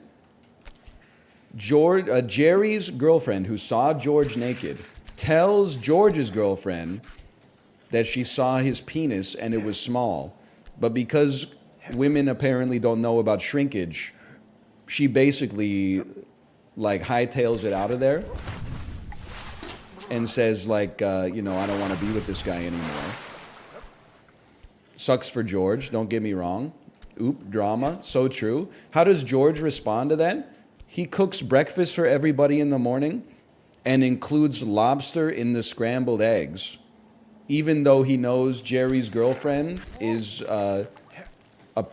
Jerry's girlfriend, who saw George naked, tells George's girlfriend that she saw his penis and it was small. But because women apparently don't know about shrinkage, she basically, like, hightails it out of there and says, like, I don't want to be with this guy anymore. Sucks for George, don't get me wrong. Oop, drama, so true. How does George respond to that? He cooks breakfast for everybody in the morning and includes lobster in the scrambled eggs, even though he knows Jerry's girlfriend is a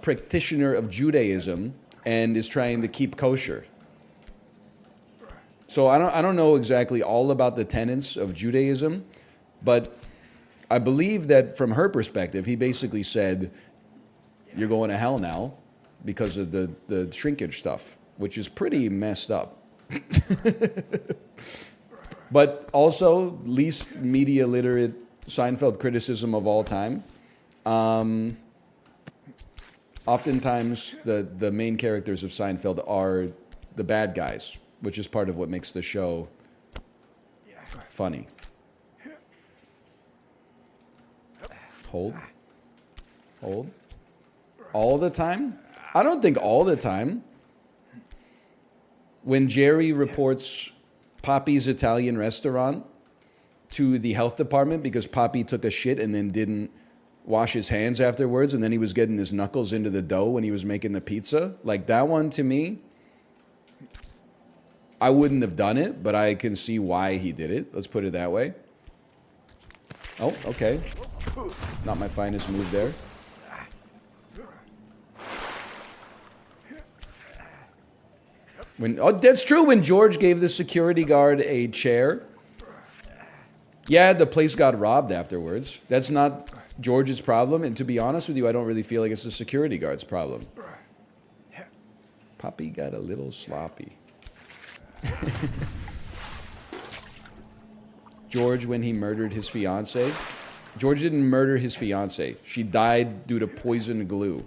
practitioner of Judaism and is trying to keep kosher. So I don't know exactly all about the tenets of Judaism, but I believe that from her perspective, he basically said, "You're going to hell now because of the shrinkage stuff," which is pretty messed up. But also, least media literate Seinfeld criticism of all time. Oftentimes, the main characters of Seinfeld are the bad guys, which is part of what makes the show funny. Hold. All the time? I don't think all the time. When Jerry reports Poppy's Italian restaurant to the health department because Poppy took a shit and then didn't wash his hands afterwards, and then he was getting his knuckles into the dough when he was making the pizza, like that one, to me, I wouldn't have done it, but I can see why he did it. Let's put it that way. Oh, okay. Not my finest move there. That's true, when George gave the security guard a chair. Yeah, the place got robbed afterwards. That's not George's problem, and to be honest with you, I don't really feel like it's the security guard's problem. Poppy got a little sloppy. George, when he murdered his fiancée. George didn't murder his fiancée. She died due to poison glue.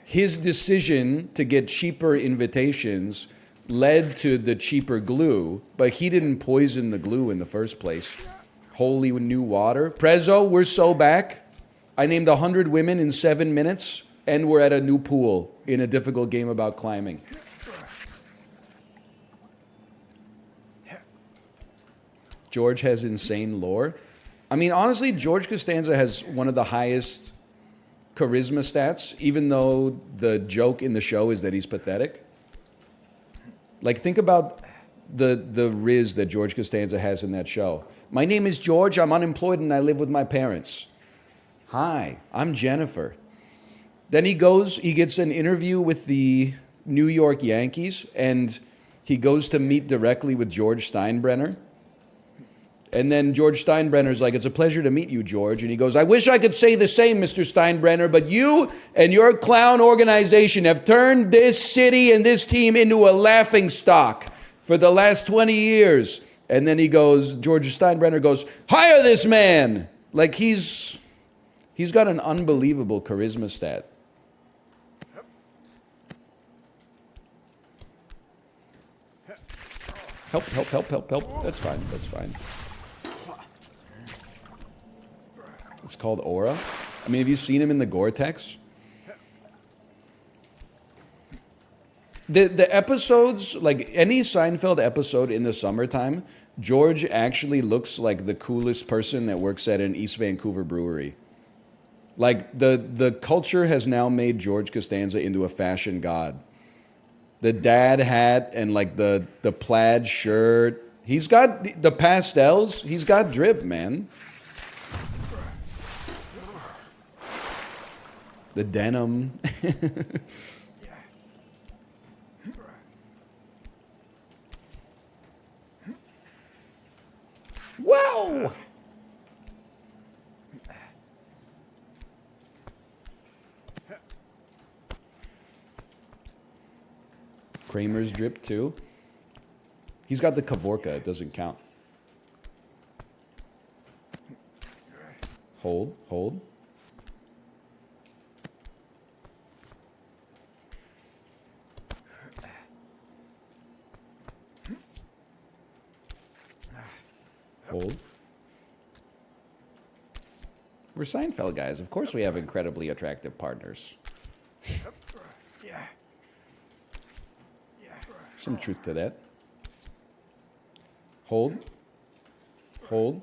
His decision to get cheaper invitations led to the cheaper glue, but he didn't poison the glue in the first place. Holy new water. Prezzo, we're so back. I named 100 women in 7 minutes, and we're at a new pool in a difficult game about climbing. George has insane lore. I mean, honestly, George Costanza has one of the highest charisma stats, even though the joke in the show is that he's pathetic. Like, think about the riz that George Costanza has in that show. "My name is George, I'm unemployed, and I live with my parents." "Hi, I'm Jennifer." Then he gets an interview with the New York Yankees, and he goes to meet directly with George Steinbrenner. And then George Steinbrenner's like, "It's a pleasure to meet you, George." And he goes, "I wish I could say the same, Mr. Steinbrenner, but you and your clown organization have turned this city and this team into a laughingstock for the last 20 years. And then George Steinbrenner goes, "Hire this man." Like, he's got an unbelievable charisma stat. Help. That's fine. It's called Aura. I mean, have you seen him in the Gore-Tex? The episodes, like any Seinfeld episode in the summertime, George actually looks like the coolest person that works at an East Vancouver brewery. Like, the culture has now made George Costanza into a fashion god. The dad hat and, like, the plaid shirt. He's got the pastels. He's got drip, man. The denim. Whoa! Kramer's drip too. He's got the Kavorka. It doesn't count. Hold, hold. Hold. We're Seinfeld guys. Of course we have incredibly attractive partners. Some truth to that. Hold. Hold.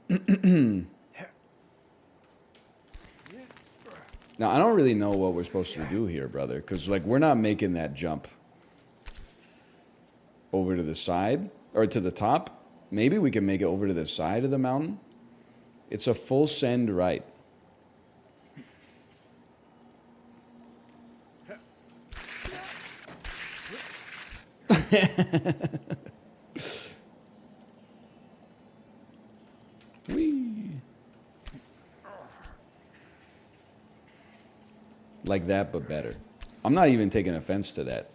Now, I don't really know what we're supposed to do here, brother, because, like, we're not making that jump over to the side, or to the top. Maybe we can make it over to the side of the mountain. It's a full send right. Whee. Like that, but better. I'm not even taking offense to that.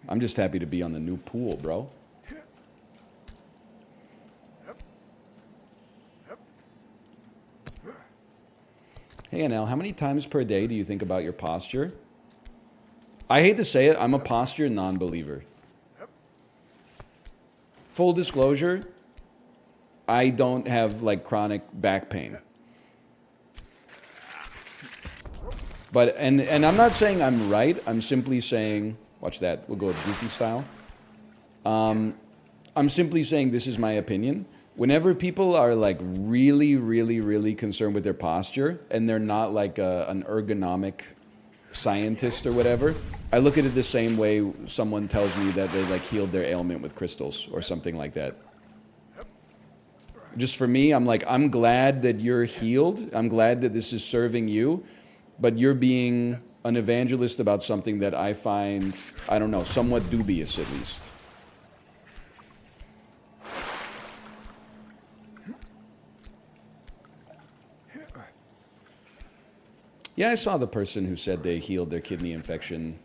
I'm just happy to be on the new pool, bro. Hey, Anel, how many times per day do you think about your posture? I hate to say it, I'm a posture non-believer. Full disclosure, I don't have, like, chronic back pain. But, and I'm not saying I'm right, I'm simply saying, watch that, we'll go Goofy style. I'm simply saying this is my opinion. Whenever people are, like, really, really, really concerned with their posture, and they're not like an ergonomic scientist or whatever, I look at it the same way someone tells me that they, like, healed their ailment with crystals or something like that. Just for me, I'm like, I'm glad that you're healed. I'm glad that this is serving you, but you're being an evangelist about something that I find, I don't know, somewhat dubious at least. Yeah, I saw the person who said they healed their kidney infection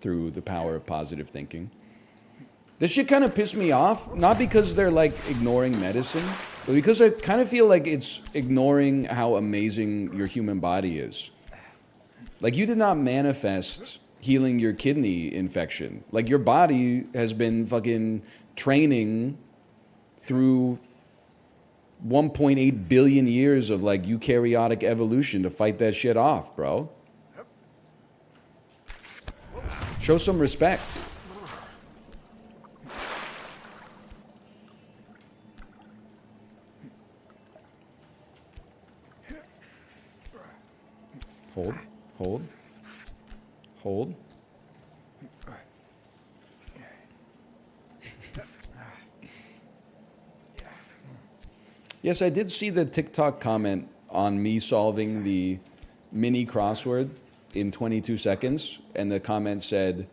through the power of positive thinking. This shit kind of pissed me off, not because they're, like, ignoring medicine, but because I kind of feel like it's ignoring how amazing your human body is. Like, you did not manifest healing your kidney infection. Like, your body has been fucking training through 1.8 billion years of, like, eukaryotic evolution to fight that shit off, bro. Show some respect. Hold, hold, hold. Yes, I did see the TikTok comment on me solving the mini crossword in 22 seconds, and the comment said,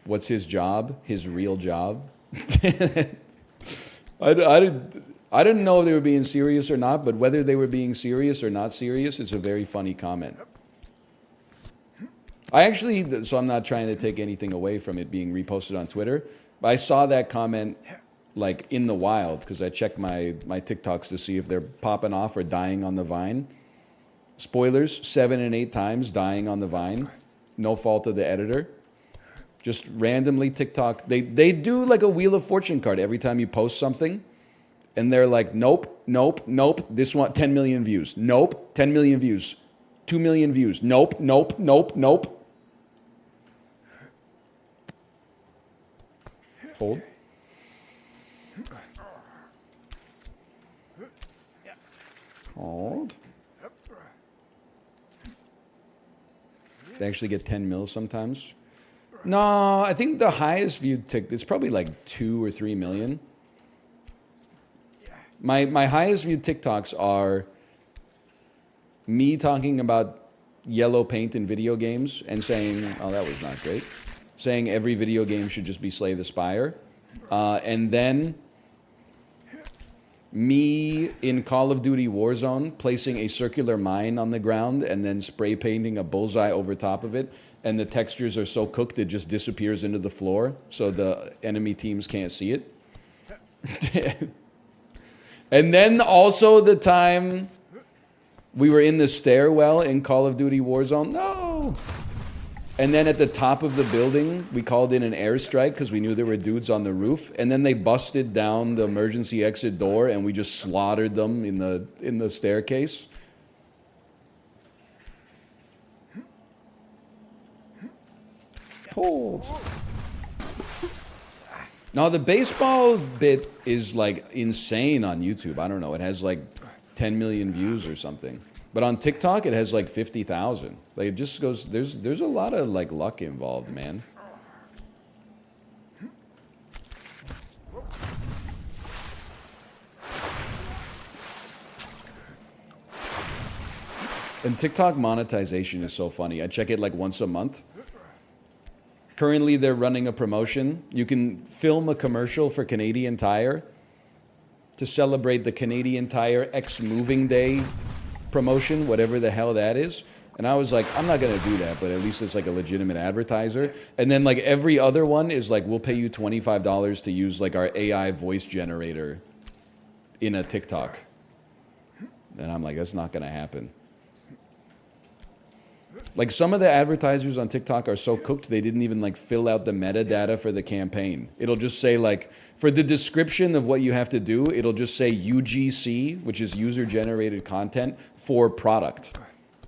"What's his job? His real job?" I didn't know if they were being serious or not, but whether they were being serious or not serious, it's a very funny comment. I actually, so I'm not trying to take anything away from it being reposted on Twitter, but I saw that comment, like, in the wild, because I checked my TikToks to see if they're popping off or dying on the vine. Spoilers, 7 and 8 times dying on the vine. No fault of the editor. Just randomly TikTok. They do like a Wheel of Fortune card every time you post something. And they're like, nope, nope, nope. This one, 10 million views. Nope, 10 million views. 2 million views. Nope, nope, nope, nope. Hold. Hold. They actually get 10 mils sometimes. No, I think the highest viewed TikTok, it's probably like 2 or 3 million. My highest viewed TikToks are me talking about yellow paint in video games and saying, oh, that was not great. Saying every video game should just be Slay the Spire. And then me in Call of Duty Warzone placing a circular mine on the ground and then spray painting a bullseye over top of it. And the textures are so cooked it just disappears into the floor so the enemy teams can't see it. And then also the time we were in the stairwell in Call of Duty Warzone. No! And then at the top of the building, we called in an airstrike because we knew there were dudes on the roof. And then they busted down the emergency exit door and we just slaughtered them in the staircase. Hold. No, the baseball bit is like insane on YouTube. I don't know. It has like 10 million views or something. But on TikTok, it has like 50,000. Like it just goes, there's a lot of like luck involved, man. And TikTok monetization is so funny. I check it like once a month. Currently, they're running a promotion. You can film a commercial for Canadian Tire to celebrate the Canadian Tire X Moving Day promotion, whatever the hell that is. And I was like, I'm not going to do that, but at least it's like a legitimate advertiser. And then like every other one is like, we'll pay you $25 to use like our AI voice generator in a TikTok. And I'm like, that's not going to happen. Like some of the advertisers on TikTok are so cooked they didn't even like fill out the metadata for the campaign. It'll just say like, for the description of what you have to do, it'll just say UGC, which is user generated content for product.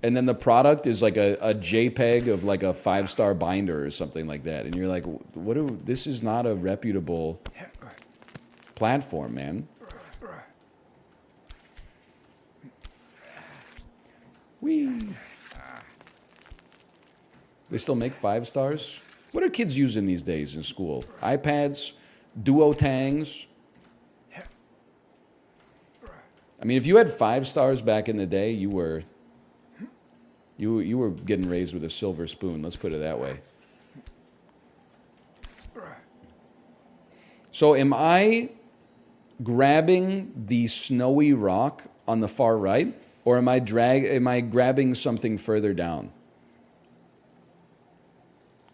And then the product is like a JPEG of like a 5-star binder or something like that. And you're like, this is not a reputable platform, man. Whee. They still make 5 stars? What are kids using these days in school? iPads, Duotangs. I mean, if you had 5 stars back in the day, you were getting raised with a silver spoon. Let's put it that way. So am I grabbing the snowy rock on the far right, or am I grabbing something further down?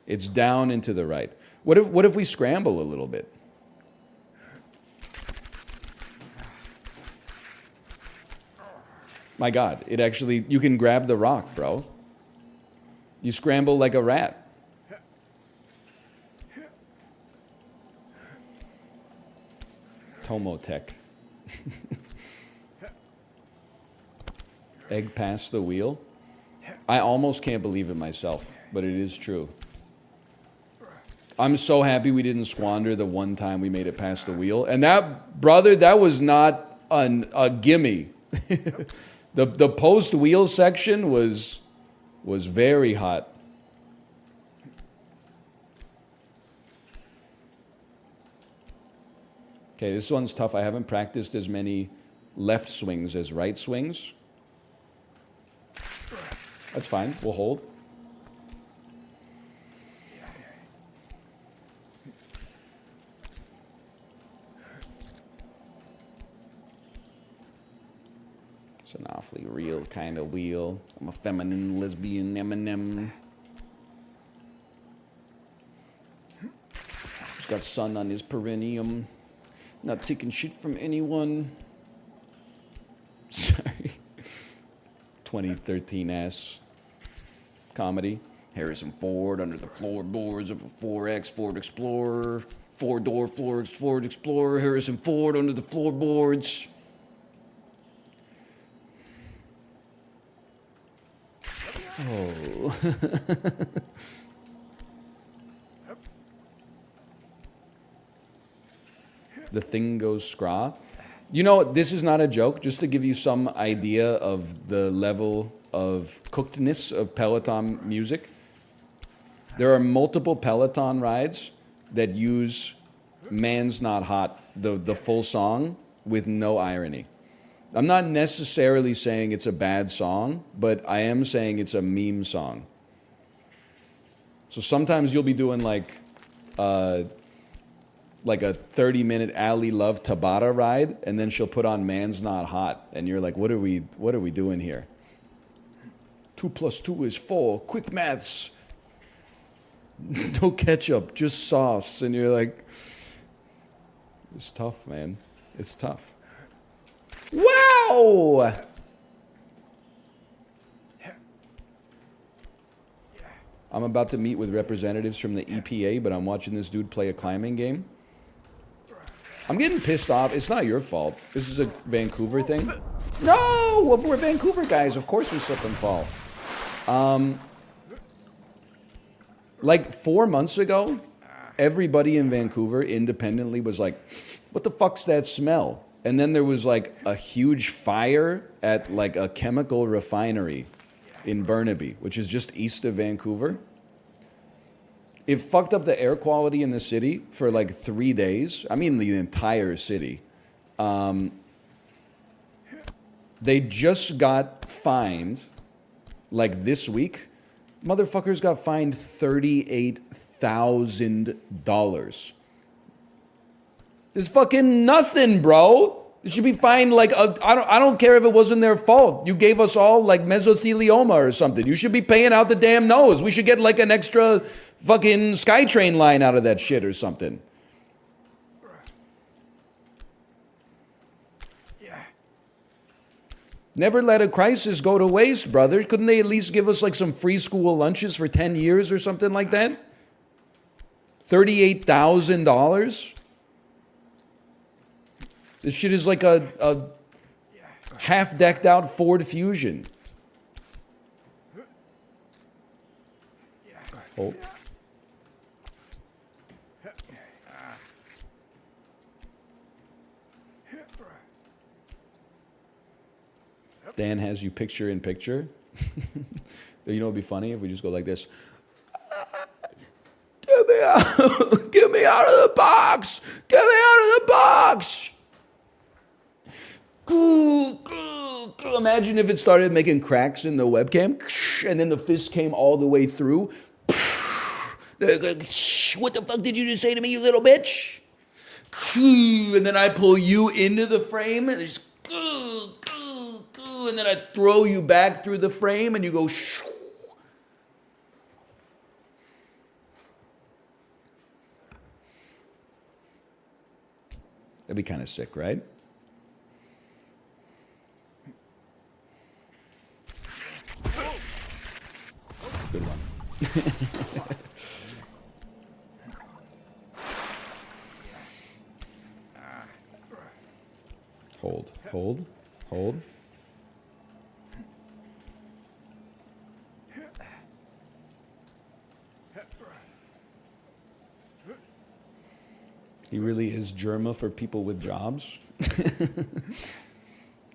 It's down and to the right. What if we scramble a little bit? My God, it actually, you can grab the rock, bro. You scramble like a rat. Tomotech. Egg past the wheel. I almost can't believe it myself, but it is true. I'm so happy we didn't squander the one time we made it past the wheel. And that, brother, that was not a gimme. The post-wheel section was very hot. Okay, this one's tough. I haven't practiced as many left swings as right swings. That's fine. We'll hold. It's an awfully real kind of wheel. I'm a feminine lesbian Eminem. He's got sun on his perineum. Not taking shit from anyone. Sorry. 2013 ass comedy. Harrison Ford under the floorboards of a 4X Ford Explorer. Four-door Ford Explorer. Harrison Ford under the floorboards. Oh. The thing goes scraw. You know, this is not a joke, just to give you some idea of the level of cookedness of Peloton music. There are multiple Peloton rides that use Man's Not Hot, the full song, with no irony. I'm not necessarily saying it's a bad song, but I am saying it's a meme song. So sometimes you'll be doing like a 30-minute Ali Love Tabata ride, and then she'll put on Man's Not Hot, and you're like, what are we doing here? 2 + 2 is 4. Quick maths. No ketchup, just sauce. And you're like, it's tough, man. It's tough. Wow! I'm about to meet with representatives from the EPA, but I'm watching this dude play a climbing game. I'm getting pissed off. It's not your fault. This is a Vancouver thing. No! Well, we're Vancouver guys. Of course we slip and fall. Like 4 months ago, everybody in Vancouver independently was like, what the fuck's that smell? And then there was like a huge fire at like a chemical refinery in Burnaby, which is just east of Vancouver. It fucked up the air quality in the city for like 3 days. I mean, the entire city. They just got fined, like this week. Motherfuckers got fined $38,000. It's fucking nothing, bro. It should be fined like I don't care if it wasn't their fault. You gave us all like mesothelioma or something. You should be paying out the damn nose. We should get like an extra fucking SkyTrain line out of that shit or something. Never let a crisis go to waste, brother. Couldn't they at least give us like some free school lunches for 10 years or something like that? $38,000? This shit is like a half-decked out Ford Fusion. Oh. Dan has you picture in picture. You know, it'd be funny if we just go like this. Get me out! Get me out of the box! Get me out of the box! Imagine if it started making cracks in the webcam, and then the fist came all the way through. What the fuck did you just say to me, you little bitch? And then I pull you into the frame, and just and then I throw you back through the frame, and you go. That'd be kind of sick, right? Good one. Hold, hold, hold. He really is Germa for people with jobs.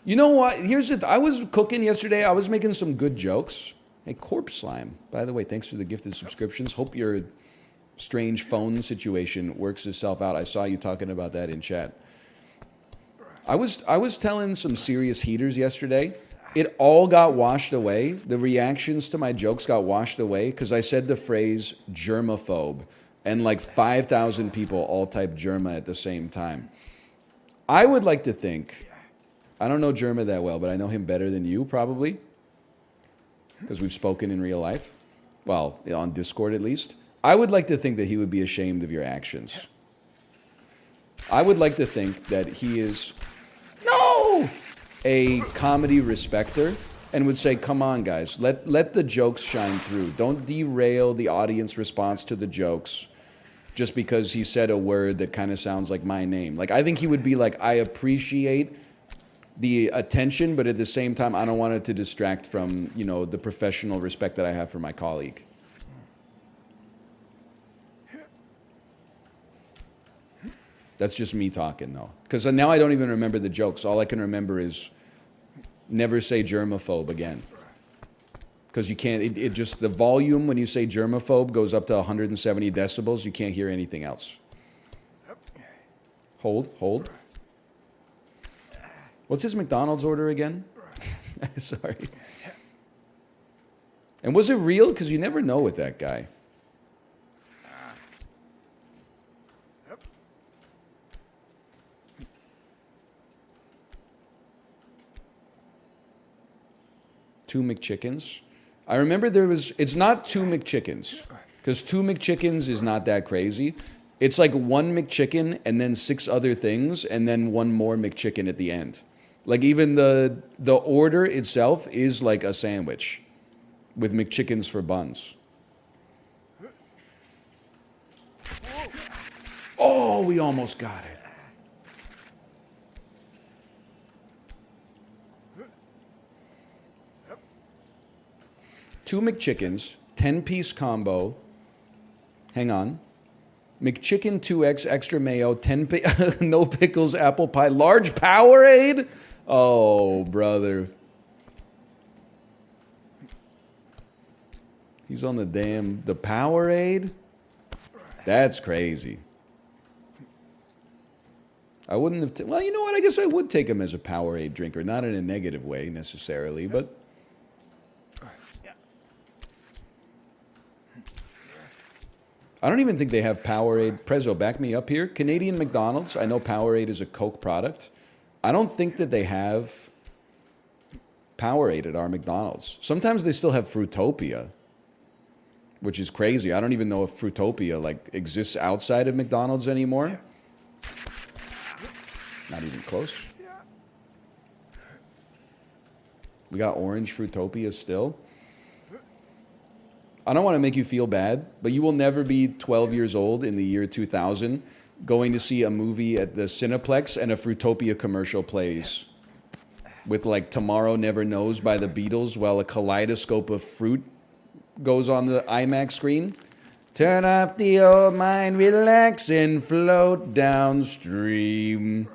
You know what? I was cooking yesterday. I was making some good jokes. Hey, Corpse Slime. By the way, thanks for the gifted subscriptions. Hope your strange phone situation works itself out. I saw you talking about that in chat. I was telling some serious heaters yesterday. It all got washed away. The reactions to my jokes got washed away because I said the phrase germaphobe. And like 5,000 people all typed Germa at the same time. I would like to think, I don't know Germa that well, but I know him better than you probably. Because we've spoken in real life. Well, on Discord at least. I would like to think that he would be ashamed of your actions. I would like to think that he is, a comedy respecter and would say, come on, guys, let the jokes shine through. Don't derail the audience response to the jokes just because he said a word that kind of sounds like my name. Like, I think he would be like, I appreciate the attention, but at the same time, I don't want it to distract from, you know, the professional respect that I have for my colleague. That's just me talking, though. Because now I don't even remember the jokes. All I can remember is never say germaphobe again. Because you can't, it just, the volume when you say germaphobe goes up to 170 decibels. You can't hear anything else. Hold. What's his McDonald's order again? Sorry. And was it real? Because you never know with that guy. Two McChickens. I remember it's not two McChickens, because two McChickens is not that crazy. It's like one McChicken and then 6 other things and then one more McChicken at the end. Like even the order itself is like a sandwich with McChickens for buns. Oh, we almost got it. Two McChickens, 10-piece combo. Hang on. McChicken 2X, extra mayo, no pickles, apple pie, large Powerade? Oh, brother. He's on the Powerade? That's crazy. I wouldn't have, well, you know what? I guess I would take him as a Powerade drinker. Not in a negative way, necessarily, but... I don't even think they have Powerade. Prezzo, back me up here. Canadian McDonald's, I know Powerade is a Coke product. I don't think that they have Powerade at our McDonald's. Sometimes they still have Fruitopia, which is crazy. I don't even know if Fruitopia like exists outside of McDonald's anymore. Not even close. We got orange Fruitopia still. I don't want to make you feel bad, but you will never be 12 years old in the year 2000 going to see a movie at the Cineplex and a Fruitopia commercial plays with like Tomorrow Never Knows by the Beatles while a kaleidoscope of fruit goes on the IMAX screen. Turn off the old mind, relax and float downstream.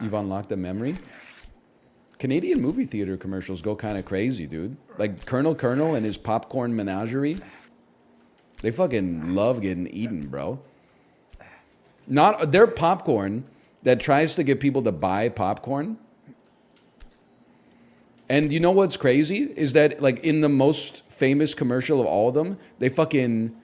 You've unlocked a memory? Canadian movie theater commercials go kind of crazy, dude. Like Colonel and his popcorn menagerie. They fucking love getting eaten, bro. Not their popcorn that tries to get people to buy popcorn. And you know what's crazy? Is that like in the most famous commercial of all of them, they fucking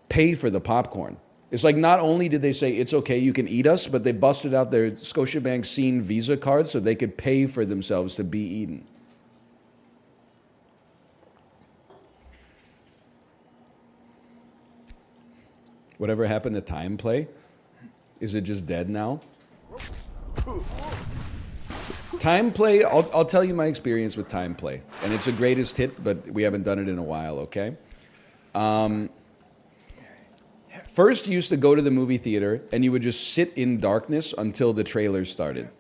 pay for the popcorn. It's like not only did they say, it's okay, you can eat us, but they busted out their Scotiabank Scene Visa cards so they could pay for themselves to be eaten. Whatever happened to Time Play? Is it just dead now? Time Play, I'll tell you my experience with Time Play. And it's a greatest hit, but we haven't done it in a while, okay? First, you used to go to the movie theater and you would just sit in darkness until the trailers started.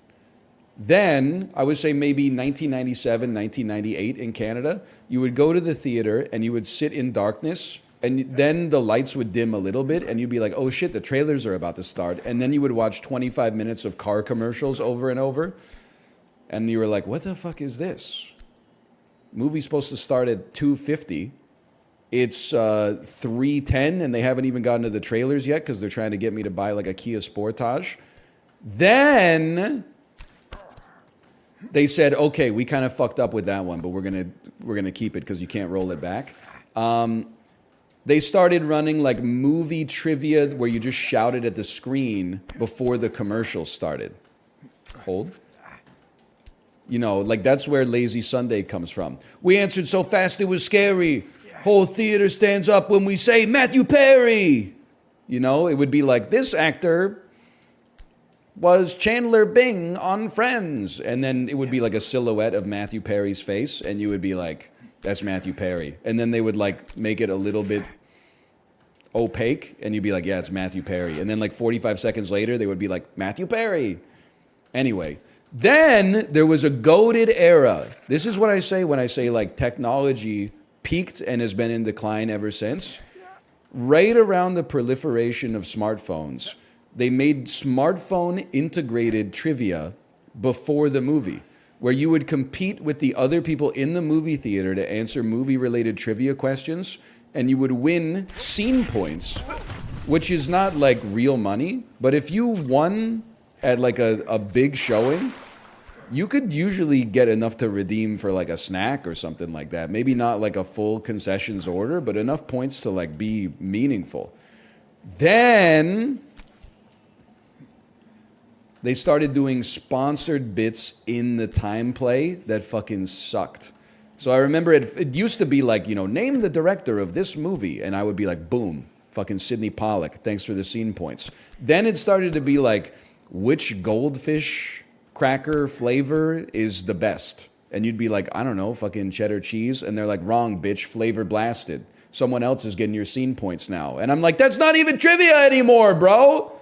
Then, I would say maybe 1997, 1998 in Canada, you would go to the theater and you would sit in darkness and then the lights would dim a little bit and you'd be like, oh shit, the trailers are about to start. And then you would watch 25 minutes of car commercials over and over. And you were like, what the fuck is this? Movie's supposed to start at 2:50. It's 3:10 and they haven't even gotten to the trailers yet because they're trying to get me to buy like a Kia Sportage. Then they said, okay, we kind of fucked up with that one, but we're gonna keep it because you can't roll it back. They started running like movie trivia where you just shouted at the screen before the commercial started. Hold. You know, like that's where Lazy Sunday comes from. We answered so fast it was scary. Whole theater stands up when we say Matthew Perry. You know, it would be like, this actor was Chandler Bing on Friends. And then it would be like a silhouette of Matthew Perry's face. And you would be like, that's Matthew Perry. And then they would like make it a little bit opaque. And you'd be like, yeah, it's Matthew Perry. And then like 45 seconds later, they would be like, Matthew Perry. Anyway, then there was a goated era. This is what I say when I say like technology peaked and has been in decline ever since. Right around the proliferation of smartphones, they made smartphone integrated trivia before the movie, where you would compete with the other people in the movie theater to answer movie related trivia questions, and you would win scene points, which is not like real money, but if you won at like a big showing, you could usually get enough to redeem for like a snack or something like that. Maybe not like a full concessions order, but enough points to like be meaningful. Then they started doing sponsored bits in the time play that fucking sucked. So I remember it used to be like, you know, name the director of this movie. And I would be like, boom, fucking Sidney Pollack. Thanks for the scene points. Then it started to be like, which goldfish cracker flavor is the best? And you'd be like, I don't know, fucking cheddar cheese. And they're like, wrong, bitch, flavor blasted. Someone else is getting your scene points now. And I'm like, that's not even trivia anymore, bro.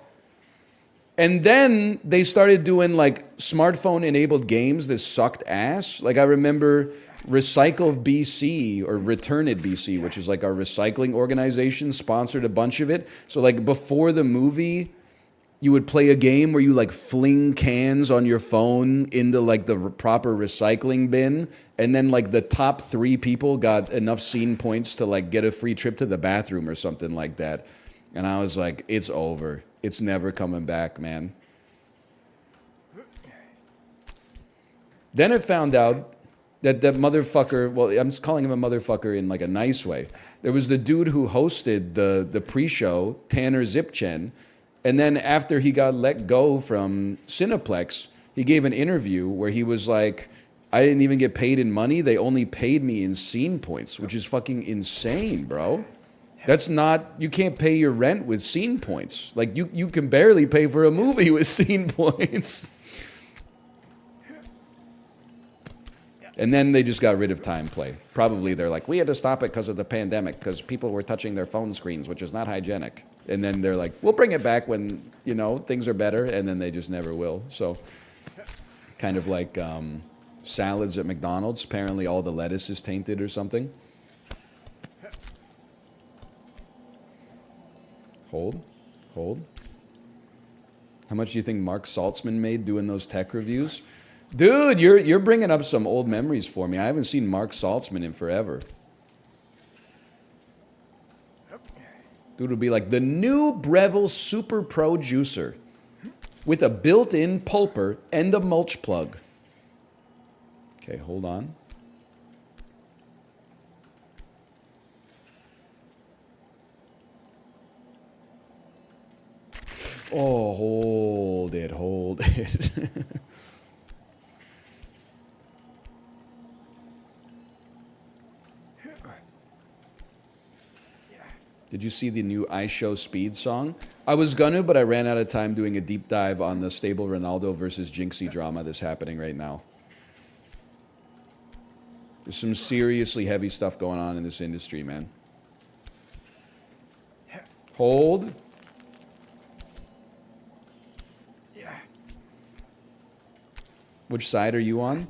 And then they started doing like smartphone enabled games that sucked ass. Like I remember Recycle BC or Return It BC, which is like our recycling organization, sponsored a bunch of it. So like before the movie, you would play a game where you like fling cans on your phone into like the proper recycling bin. And then like the top 3 people got enough scene points to like get a free trip to the bathroom or something like that. And I was like, it's over. It's never coming back, man. Then I found out that motherfucker, well, I'm just calling him a motherfucker in like a nice way. There was the dude who hosted the pre-show, Tanner Zipchen. And then after he got let go from Cineplex, he gave an interview where he was like, I didn't even get paid in money. They only paid me in scene points, which is fucking insane, bro. That's not, you can't pay your rent with scene points. Like you can barely pay for a movie with scene points. And then they just got rid of time play. Probably they're like, we had to stop it because of the pandemic, because people were touching their phone screens, which is not hygienic. And then they're like, we'll bring it back when, you know, things are better. And then they just never will. So kind of like salads at McDonald's. Apparently all the lettuce is tainted or something. Hold. How much do you think Mark Saltzman made doing those tech reviews? Dude, you're bringing up some old memories for me. I haven't seen Mark Saltzman in forever. Dude would be like, the new Breville Super Pro Juicer with a built-in pulper and a mulch plug. Okay, hold on. Oh, hold it. Did you see the new I Show Speed song? I was gonna, but I ran out of time doing a deep dive on the stable Ronaldo versus Jinxie drama that's happening right now. There's some seriously heavy stuff going on in this industry, man. Hold. Which side are you on?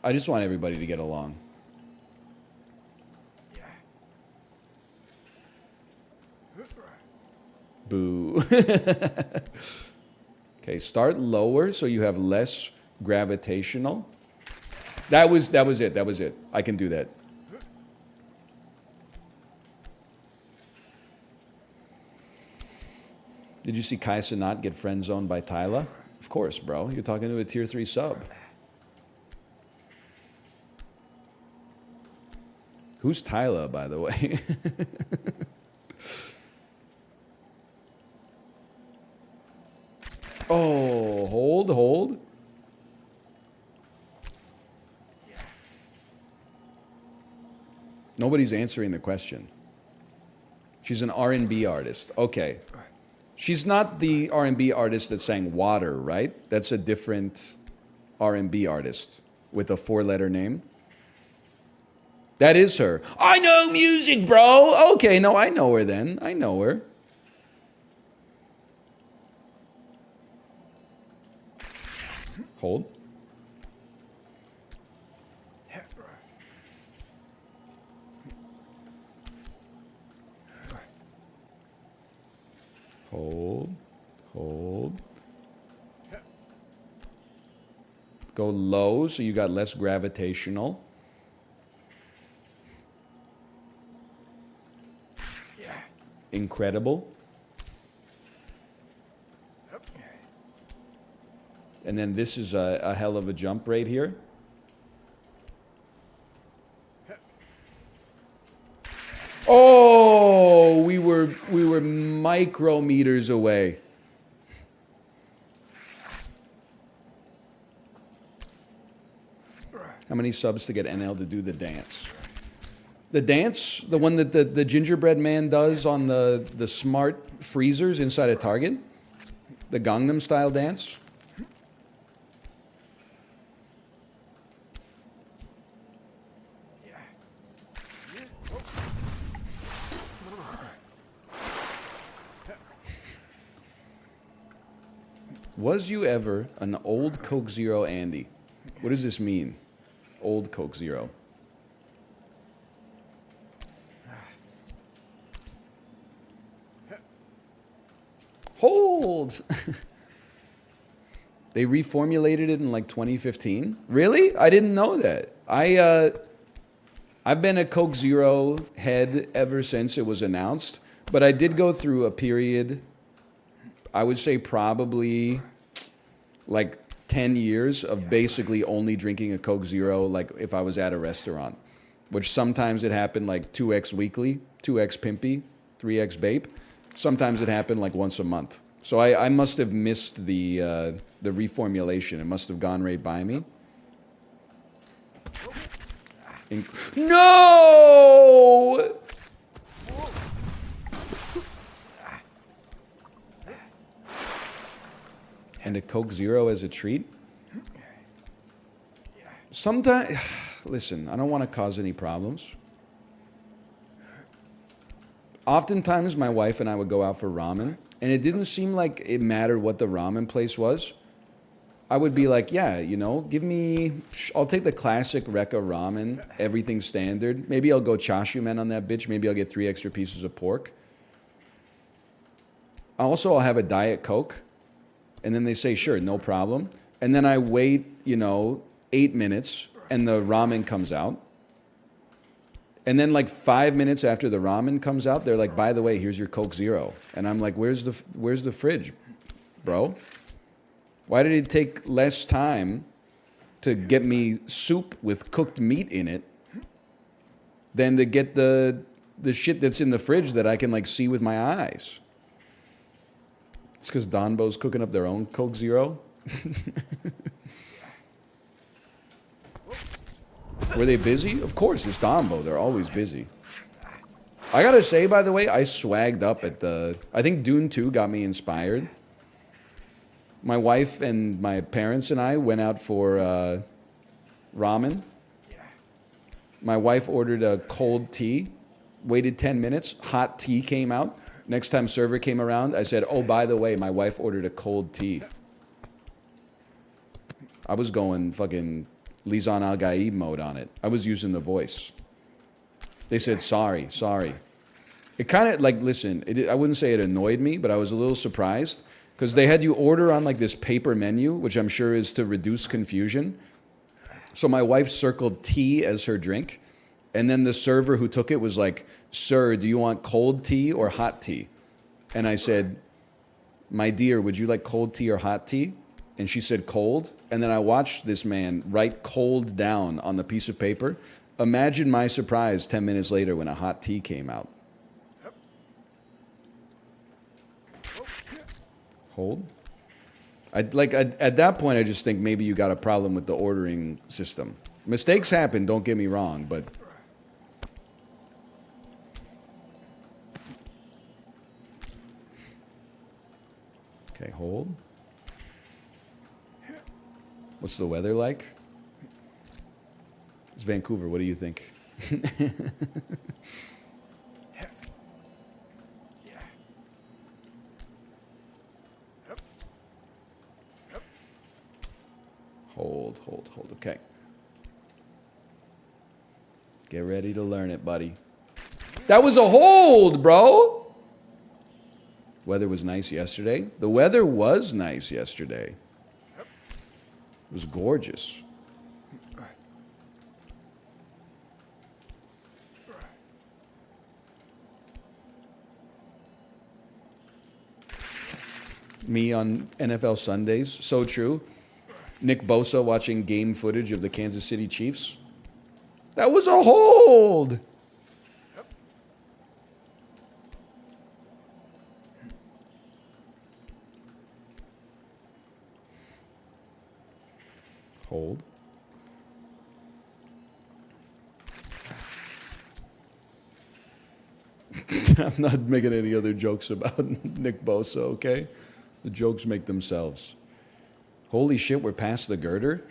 I just want everybody to get along. Boo. Okay, start lower so you have less gravitational. That was it. I can do that. Did you see Kai Cenat get friend zoned by Tyla? Of course, bro. You're talking to a tier 3 sub. Who's Tyla, by the way? Oh, hold. Nobody's answering the question. She's an R&B artist. Okay. She's not the R&B artist that sang Water, right? That's a different R&B artist with a 4-letter name. That is her. I know music, bro. Okay, no, I know her then. I know her. Hold. Hold. Hold. Go low so you got less gravitational. Incredible. And then this is a hell of a jump right here. Oh, we were micrometers away. How many subs to get NL to do the dance? The dance, the one that the gingerbread man does on the smart freezers inside of Target? The Gangnam Style dance? Was you ever an old Coke Zero Andy? What does this mean? Old Coke Zero. Hold! They reformulated it in like 2015? Really? I didn't know that. I've been a Coke Zero head ever since it was announced, but I did go through a period, I would say probably like 10 years of basically only drinking a Coke Zero like if I was at a restaurant, which sometimes it happened like 2x weekly, 2x pimpy, 3x bape. Sometimes it happened like once a month. So I must have missed the reformulation. It must have gone right by me. No! And a Coke Zero as a treat? Sometimes, listen, I don't want to cause any problems. Oftentimes, my wife and I would go out for ramen, and it didn't seem like it mattered what the ramen place was. I would be like, yeah, you know, I'll take the classic Rekka ramen, everything standard. Maybe I'll go chashu men on that bitch. Maybe I'll get 3 extra pieces of pork. Also, I'll have a Diet Coke. And then they say, sure, no problem. And then I wait, 8 minutes, and the ramen comes out. And then like 5 minutes after the ramen comes out, they're like, by the way, here's your Coke Zero. And I'm like, where's the fridge, bro? Why did it take less time to get me soup with cooked meat in it than to get the shit that's in the fridge that I can like see with my eyes? It's because Donbo's cooking up their own Coke Zero. Were they busy? Of course, it's Donbo. They're always busy. I gotta say, by the way, I swagged up at I think Dune 2 got me inspired. My wife and my parents and I went out for ramen. My wife ordered a cold tea, waited 10 minutes, hot tea came out. Next time server came around, I said, oh, by the way, my wife ordered a cold tea. I was going fucking Lizan Al Gaib mode on it. I was using the voice. They said, sorry. It kind of like, listen, I wouldn't say it annoyed me, but I was a little surprised because they had you order on like this paper menu, which I'm sure is to reduce confusion. So my wife circled tea as her drink. And then the server who took it was like, sir, do you want cold tea or hot tea? And I said, my dear, would you like cold tea or hot tea? And she said cold. And then I watched this man write cold down on the piece of paper. Imagine my surprise 10 minutes later when a hot tea came out. Hold. At that point, I just think maybe you got a problem with the ordering system. Mistakes happen, don't get me wrong, but Okay, hold. What's the weather like? It's Vancouver. What do you think? Hold, hold, hold. Okay. Get ready to learn it, buddy. That was a hold, bro. Weather was nice yesterday. The weather was nice yesterday. It was gorgeous. Me on NFL Sundays. So true. Nick Bosa watching game footage of the Kansas City Chiefs. That was a hold. Hold. I'm not making any other jokes about Nick Bosa, okay? The jokes make themselves. Holy shit, we're past the girder?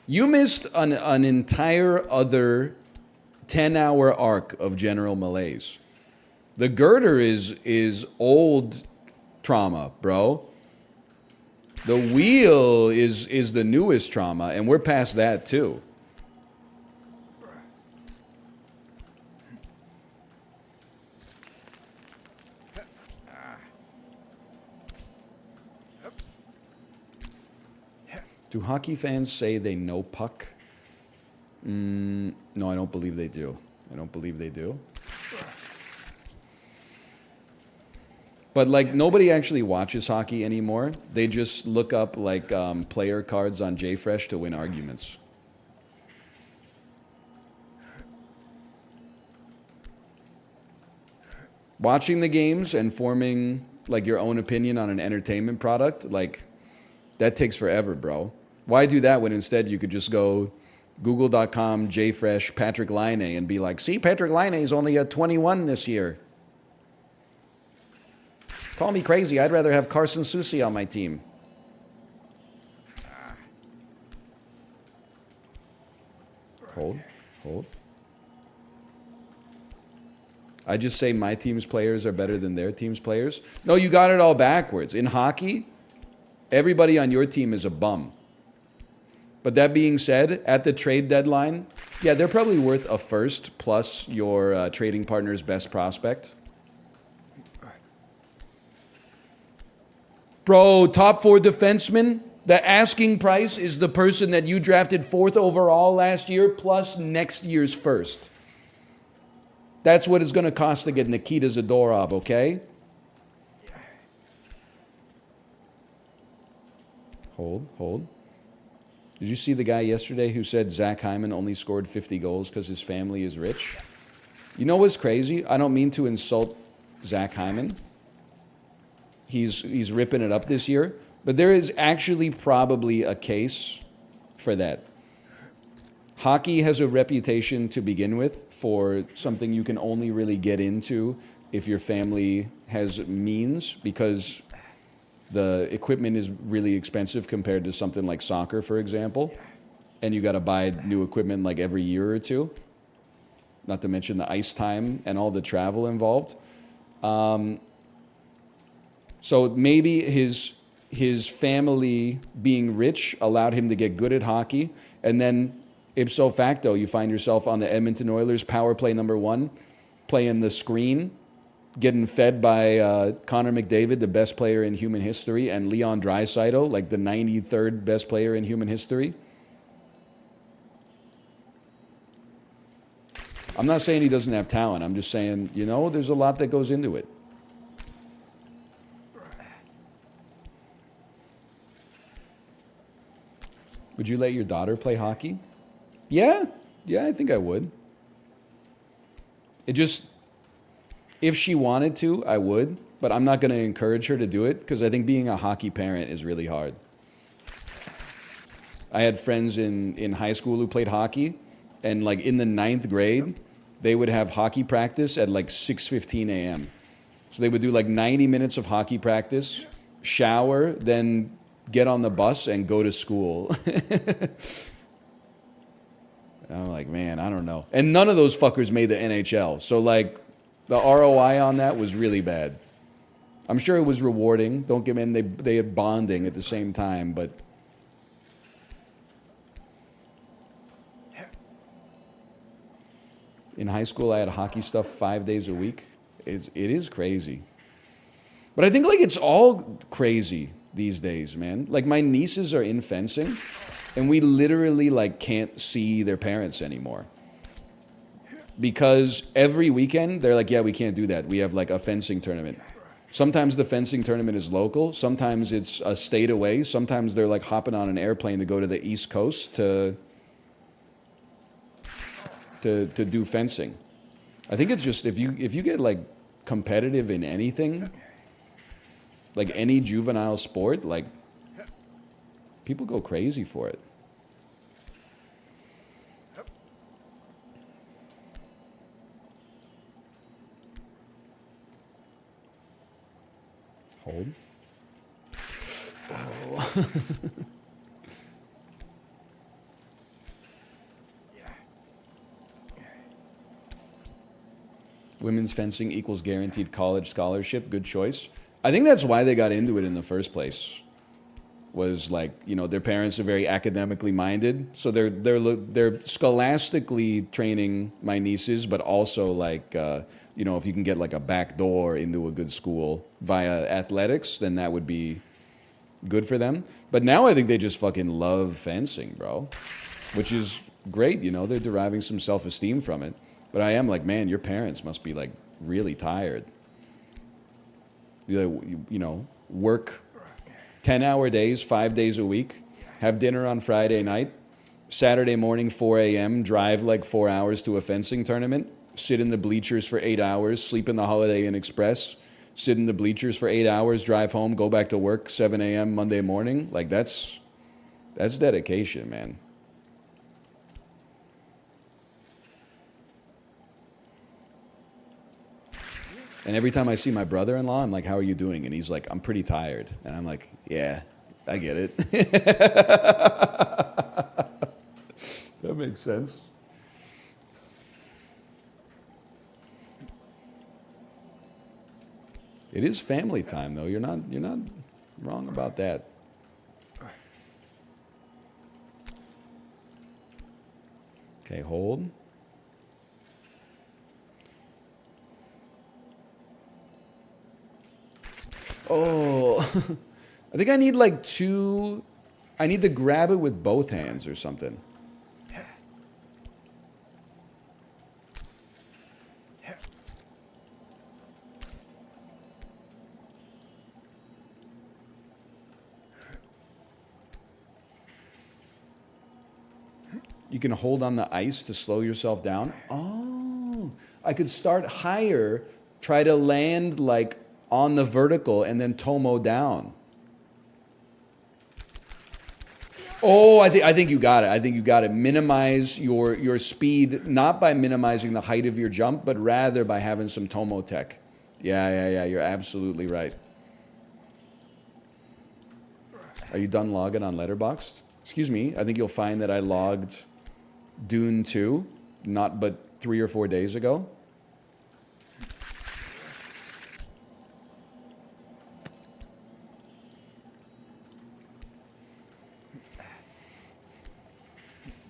You missed an entire other 10-hour arc of general malaise. The girder is old trauma, bro. The wheel is the newest trauma, and we're past that too. Do hockey fans say they know puck? No, I don't believe they do. I don't believe they do. But like nobody actually watches hockey anymore. They just look up like player cards on JFresh to win arguments. Watching the games and forming like your own opinion on an entertainment product, like that takes forever, bro. Why do that when instead you could just go google.com, JFresh, Patrick Laine, and be like, see, Patrick Laine is only a 21 this year. Call me crazy. I'd rather have Carson Soucy on my team. Hold, hold. I just say my team's players are better than their team's players. No, you got it all backwards. In hockey, everybody on your team is a bum. But that being said, at the trade deadline, yeah, they're probably worth a first plus your trading partner's best prospect. Bro, top 4 defenseman, the asking price is the person that you drafted 4th overall last year plus next year's first. That's what it's going to cost to get Nikita Zadorov, okay? Hold, hold. Did you see the guy yesterday who said Zach Hyman only scored 50 goals because his family is rich? You know what's crazy? I don't mean to insult Zach Hyman. He's ripping it up this year. But there is actually probably a case for that. Hockey has a reputation to begin with for something you can only really get into if your family has means, because the equipment is really expensive compared to something like soccer, for example. And you got to buy new equipment like every year or two. Not to mention the ice time and all the travel involved. So maybe his family being rich allowed him to get good at hockey, and then ipso facto, you find yourself on the Edmonton Oilers power play number 1, playing the screen, getting fed by Connor McDavid, the best player in human history, and Leon Draisaitl, like the 93rd best player in human history. I'm not saying he doesn't have talent. I'm just saying, you know, there's a lot that goes into it. Would you let your daughter play hockey? Yeah, I think I would. It just, if she wanted to, I would, but I'm not going to encourage her to do it because I think being a hockey parent is really hard. I had friends in high school who played hockey, and like in the 9th grade, they would have hockey practice at like 6:15 a.m. So they would do like 90 minutes of hockey practice, shower, then get on the bus and go to school. I'm like, man, I don't know. And none of those fuckers made the NHL. So like the ROI on that was really bad. I'm sure it was rewarding. Don't get me in, they had bonding at the same time, but in high school I had hockey stuff 5 days a week. It is crazy. But I think like it's all crazy these days, man. Like my nieces are in fencing and we literally like can't see their parents anymore. Because every weekend they're like, yeah, we can't do that. We have like a fencing tournament. Sometimes the fencing tournament is local. Sometimes it's a state away. Sometimes they're like hopping on an airplane to go to the East Coast to do fencing. I think it's just if you get like competitive in anything, like any juvenile sport, like people go crazy for it. Hold. Oh. Women's fencing equals guaranteed college scholarship. Good choice. I think that's why they got into it in the first place. Was like, you know, their parents are very academically minded, so they're scholastically training my nieces, but also like, you know, if you can get like a back door into a good school via athletics, then that would be good for them. But now I think they just fucking love fencing, bro, which is great. You know, they're deriving some self-esteem from it. But I am like, man, your parents must be like really tired. You know, work 10-hour days, 5 days a week, have dinner on Friday night, Saturday morning, 4 a.m., drive like 4 hours to a fencing tournament, sit in the bleachers for 8 hours, sleep in the Holiday Inn Express, sit in the bleachers for 8 hours, drive home, go back to work 7 a.m. Monday morning. Like that's dedication, man. And every time I see my brother-in-law, I'm like, how are you doing? And he's like, I'm pretty tired. And I'm like, yeah, I get it. That makes sense. It is family time, though. You're not wrong about that. Okay, hold. Oh, I think I need like two. I need to grab it with both hands or something. You can hold on the ice to slow yourself down. Oh, I could start higher, try to land like on the vertical and then tomo down. Oh, I think you got it. I think you got it. Minimize your speed, not by minimizing the height of your jump, but rather by having some tomo tech. Yeah. You're absolutely right. Are you done logging on Letterboxd? Excuse me. I think you'll find that I logged Dune 2, not but 3 or 4 days ago.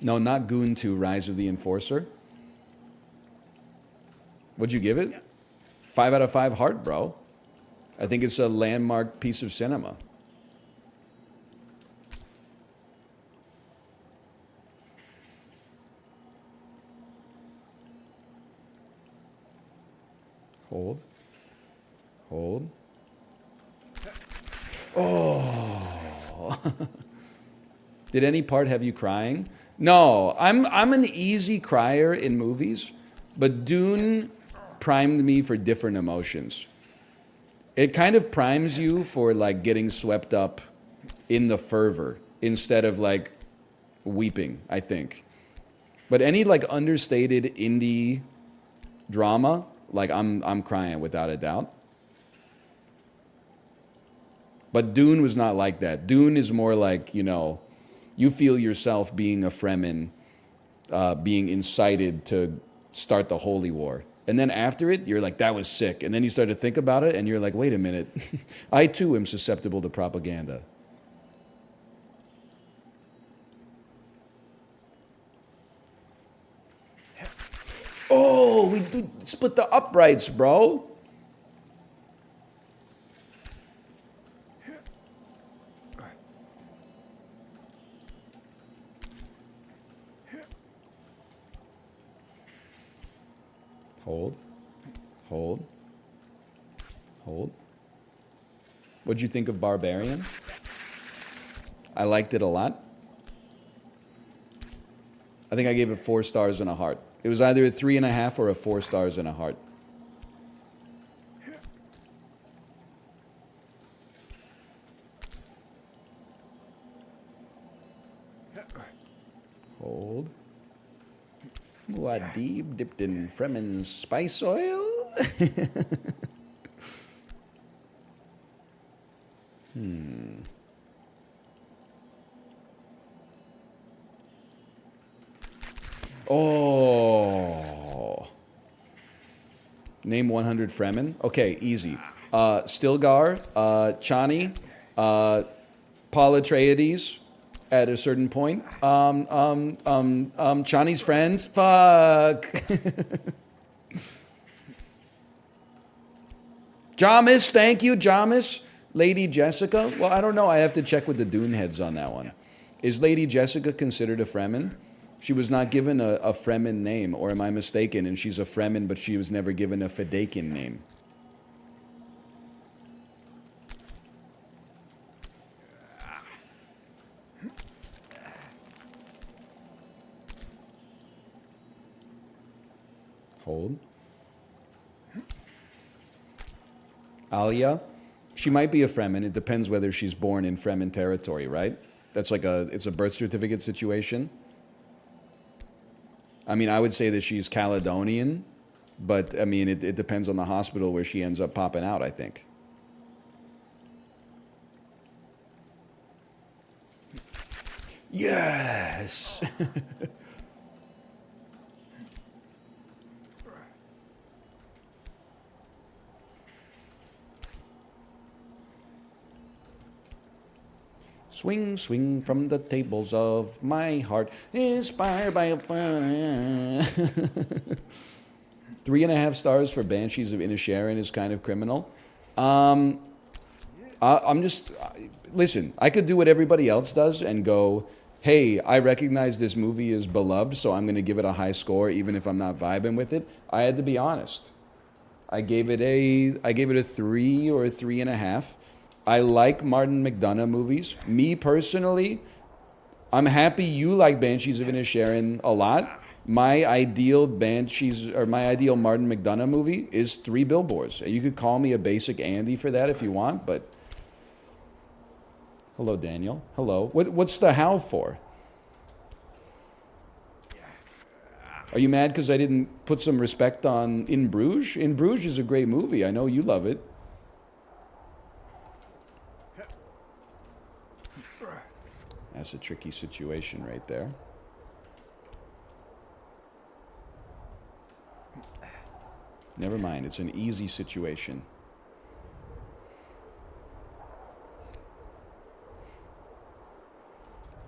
No, not Goon 2, Rise of the Enforcer. What'd you give it? 5 out of 5 heart, bro. I think it's a landmark piece of cinema. Hold. Hold. Oh. Did any part have you crying? No, I'm an easy crier in movies, but Dune primed me for different emotions. It kind of primes you for like getting swept up in the fervor instead of like weeping, I think. But any like understated indie drama, like I'm crying without a doubt. But Dune was not like that. Dune is more like, you know, you feel yourself being a Fremen, being incited to start the Holy War. And then after it, you're like, that was sick. And then you start to think about it, and you're like, wait a minute. I too am susceptible to propaganda. Oh, we split the uprights, bro. Hold. Hold. Hold. What'd you think of Barbarian? I liked it a lot. I think I gave it 4 stars and a heart. It was either a 3.5 or a 4 stars and a heart. Hold. Muad'Dib dipped in Fremen spice oil. Oh. Name 100 Fremen. Okay, easy. Stilgar, Chani, Paul Atreides at a certain point. Chani's friends. Fuck. Jamis, thank you, Jamis. Lady Jessica. Well, I don't know. I have to check with the Dune heads on that one. Is Lady Jessica considered a Fremen? She was not given a Fremen name, or am I mistaken? And she's a Fremen, but she was never given a Fedakin name. Hold. Alia, she might be a Fremen. It depends whether she's born in Fremen territory, right? That's like it's a birth certificate situation. I mean, I would say that she's Caledonian, but I mean, it depends on the hospital where she ends up popping out, I think. Yes! Swing, swing from the tables of my heart, inspired by a fire. 3.5 stars for Banshees of Inisherin is kind of criminal. I'm just, listen, I could do what everybody else does and go, hey, I recognize this movie is beloved, so I'm going to give it a high score even if I'm not vibing with it. I had to be honest. I gave it a 3 or a 3.5. I like Martin McDonagh movies. Me personally, I'm happy you like Banshees of Inisherin a lot. My ideal Martin McDonagh movie is 3 Billboards. You could call me a basic Andy for that if you want, but hello, Daniel. Hello. What's the how for? Are you mad because I didn't put some respect on In Bruges? In Bruges is a great movie. I know you love it. That's a tricky situation right there. Never mind, it's an easy situation.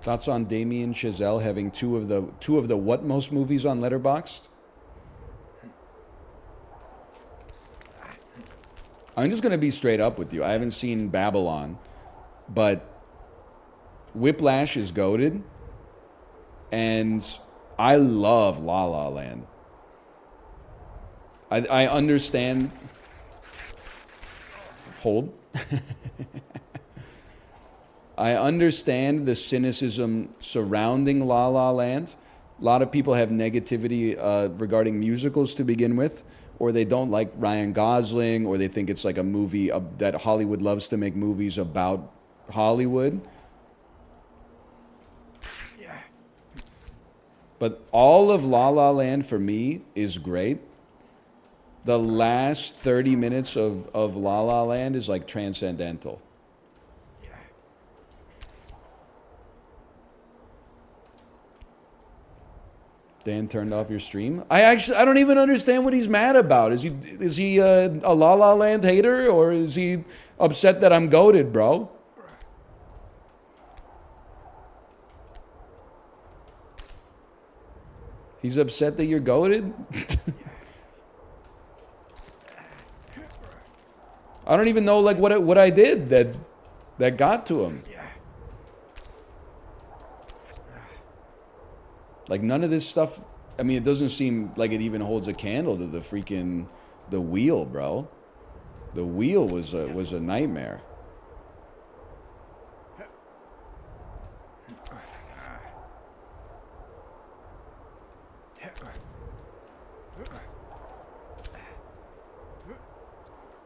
Thoughts on Damien Chazelle having two of the what most movies on Letterboxd? I'm just gonna be straight up with you. I haven't seen Babylon, but Whiplash is goated, and I love La La Land. I understand. Hold. I understand the cynicism surrounding La La Land. A lot of people have negativity regarding musicals to begin with, or they don't like Ryan Gosling, or they think it's like a movie that Hollywood loves to make movies about Hollywood. But all of La La Land for me is great. The last 30 minutes of La La Land is like transcendental. Dan turned off your stream. I don't even understand what he's mad about. Is he a La La Land hater, or is he upset that I'm goated, bro? He's upset that you're goated? I don't even know like what I did that got to him. Like none of this stuff. I mean, it doesn't seem like it even holds a candle to the wheel, bro. The wheel was a nightmare.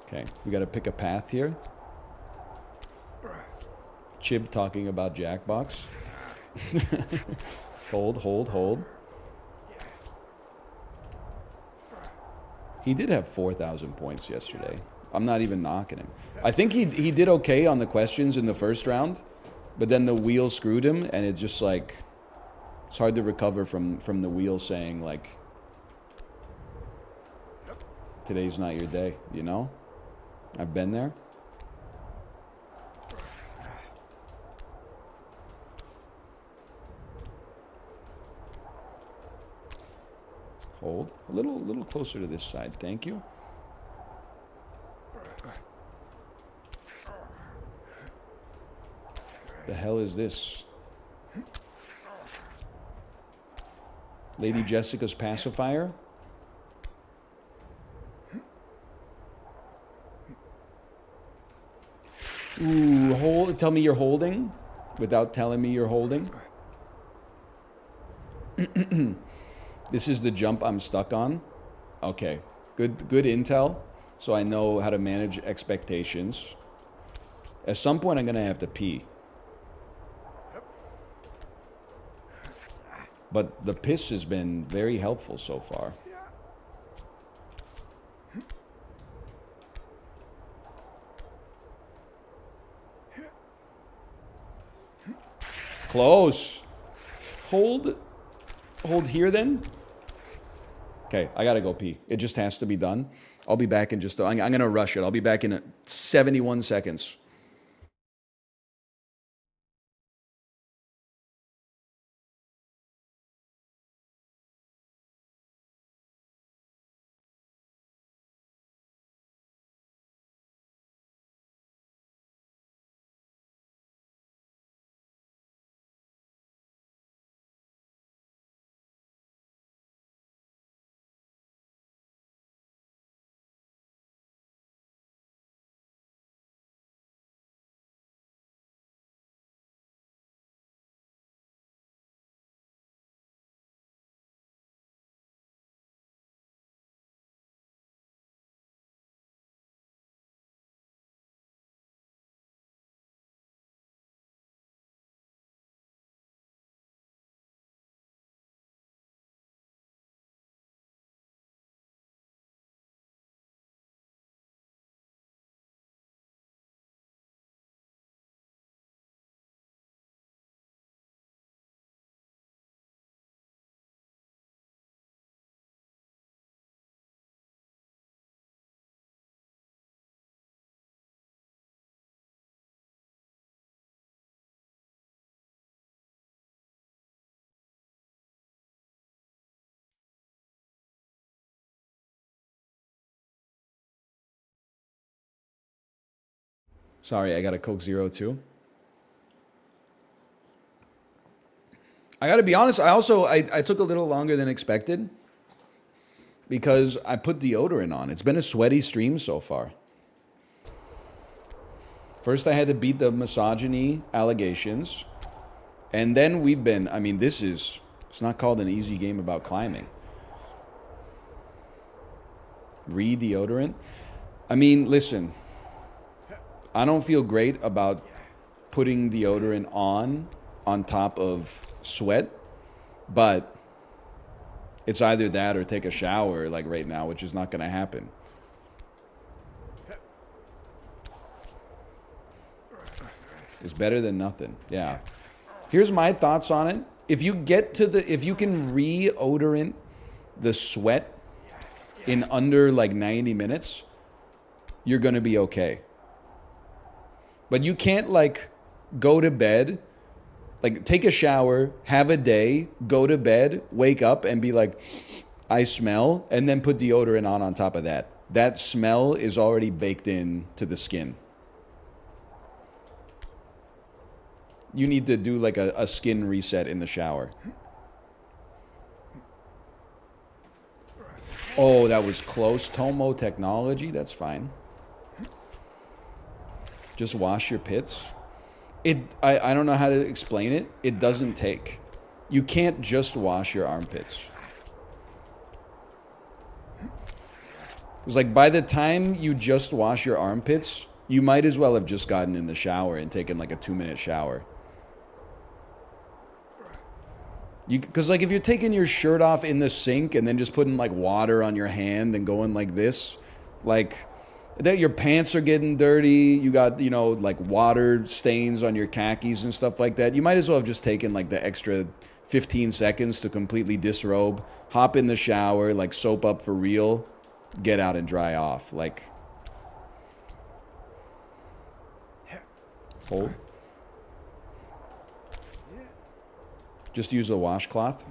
Okay, we got to pick a path here. Chib talking about Jackbox. Hold. He did have 4,000 points yesterday. I'm not even knocking him. I think he did okay on the questions in the first round, but then the wheel screwed him, and it just like it's hard to recover from the wheel saying like today's not your day, you know? I've been there. Hold. A little closer to this side, thank you. The hell is this? Lady Jessica's pacifier? Ooh, hold. Tell me you're holding without telling me you're holding. This is the jump I'm stuck on. Okay, good intel. So I know how to manage expectations. At some point, I'm gonna have to pee. But the piss has been very helpful so far. Close. Hold here then. Okay, I gotta go pee. It just has to be done. I'll be back in just. I'm gonna rush it. I'll be back in 71 seconds. Sorry, I got a Coke Zero too. I gotta be honest, I took a little longer than expected because I put deodorant on. It's been a sweaty stream so far. First, I had to beat the misogyny allegations. And then we've been, I mean, it's not called an easy game about climbing. Re-deodorant. I mean, listen, I don't feel great about putting deodorant on top of sweat, but it's either that or take a shower like right now, which is not going to happen. It's better than nothing. Yeah. Here's my thoughts on it. If you get to the, if you can reodorant the sweat in under like 90 minutes, you're going to be okay. But you can't like go to bed, like take a shower, have a day, go to bed, wake up and be like, I smell, and then put deodorant on top of that. That smell is already baked in to the skin. You need to do like a skin reset in the shower. Oh, that was close. Tomo technology, that's fine. Just wash your pits. I don't know how to explain it. It doesn't take. You can't just wash your armpits. It's like by the time you just wash your armpits, you might as well have just gotten in the shower and taken like a 2-minute shower. Because like if you're taking your shirt off in the sink and then just putting like water on your hand and going like this, like that your pants are getting dirty, you got, you know, like water stains on your khakis and stuff like that. You might as well have just taken like the extra 15 seconds to completely disrobe, hop in the shower, like soap up for real, get out and dry off. Like, hold. Just use a washcloth.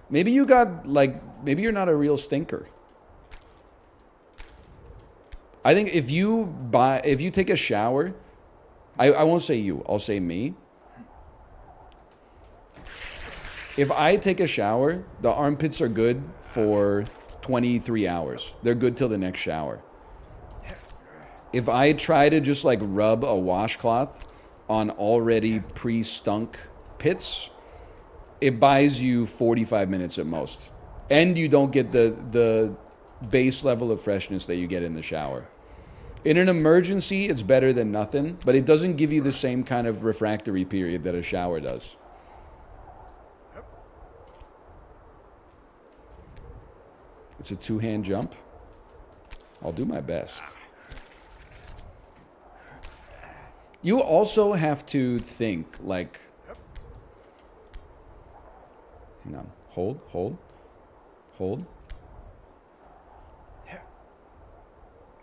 Maybe you got like, maybe you're not a real stinker. I think if you take a shower, I won't say you, I'll say me. If I take a shower, the armpits are good for 23 hours. They're good till the next shower. If I try to just like rub a washcloth on already pre-stunk pits, it buys you 45 minutes at most. And you don't get the base level of freshness that you get in the shower. In an emergency, it's better than nothing, but it doesn't give you the same kind of refractory period that a shower does. It's a 2-hand jump. I'll do my best. You also have to think like, hang on, hold.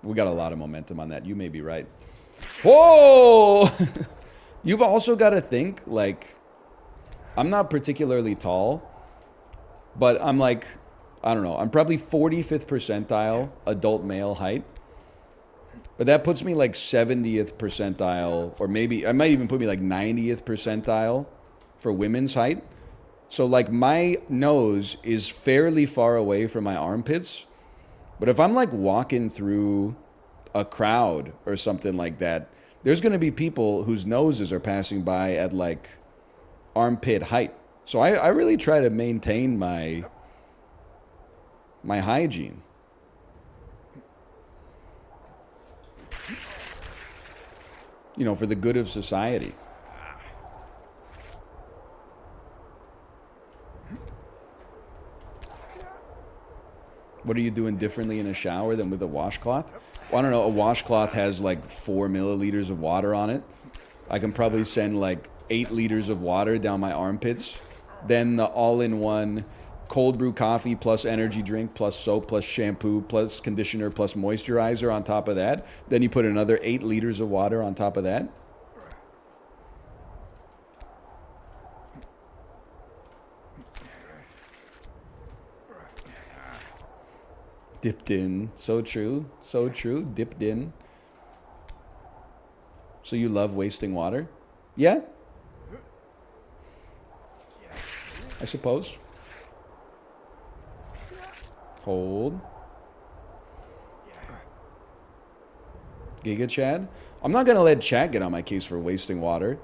We got a lot of momentum on that. You may be right. Whoa! You've also got to think, like, I'm not particularly tall, but I'm like, I don't know, I'm probably 45th percentile adult male height. But that puts me like 70th percentile, or maybe, I might even put me like 90th percentile for women's height. So like my nose is fairly far away from my armpits. But if I'm like walking through a crowd or something like that, there's going to be people whose noses are passing by at like armpit height. So I really try to maintain my hygiene. You know, for the good of society. What are you doing differently in a shower than with a washcloth? Well, I don't know. A washcloth has like 4 milliliters of water on it. I can probably send like 8 liters of water down my armpits. Then the all-in-one cold brew coffee plus energy drink plus soap plus shampoo plus conditioner plus moisturizer on top of that. Then you put another 8 liters of water on top of that. Dipped in. So true. So true. Dipped in. So you love wasting water? Yeah? I suppose. Hold. Giga Chad? I'm not going to let Chad get on my case for wasting water.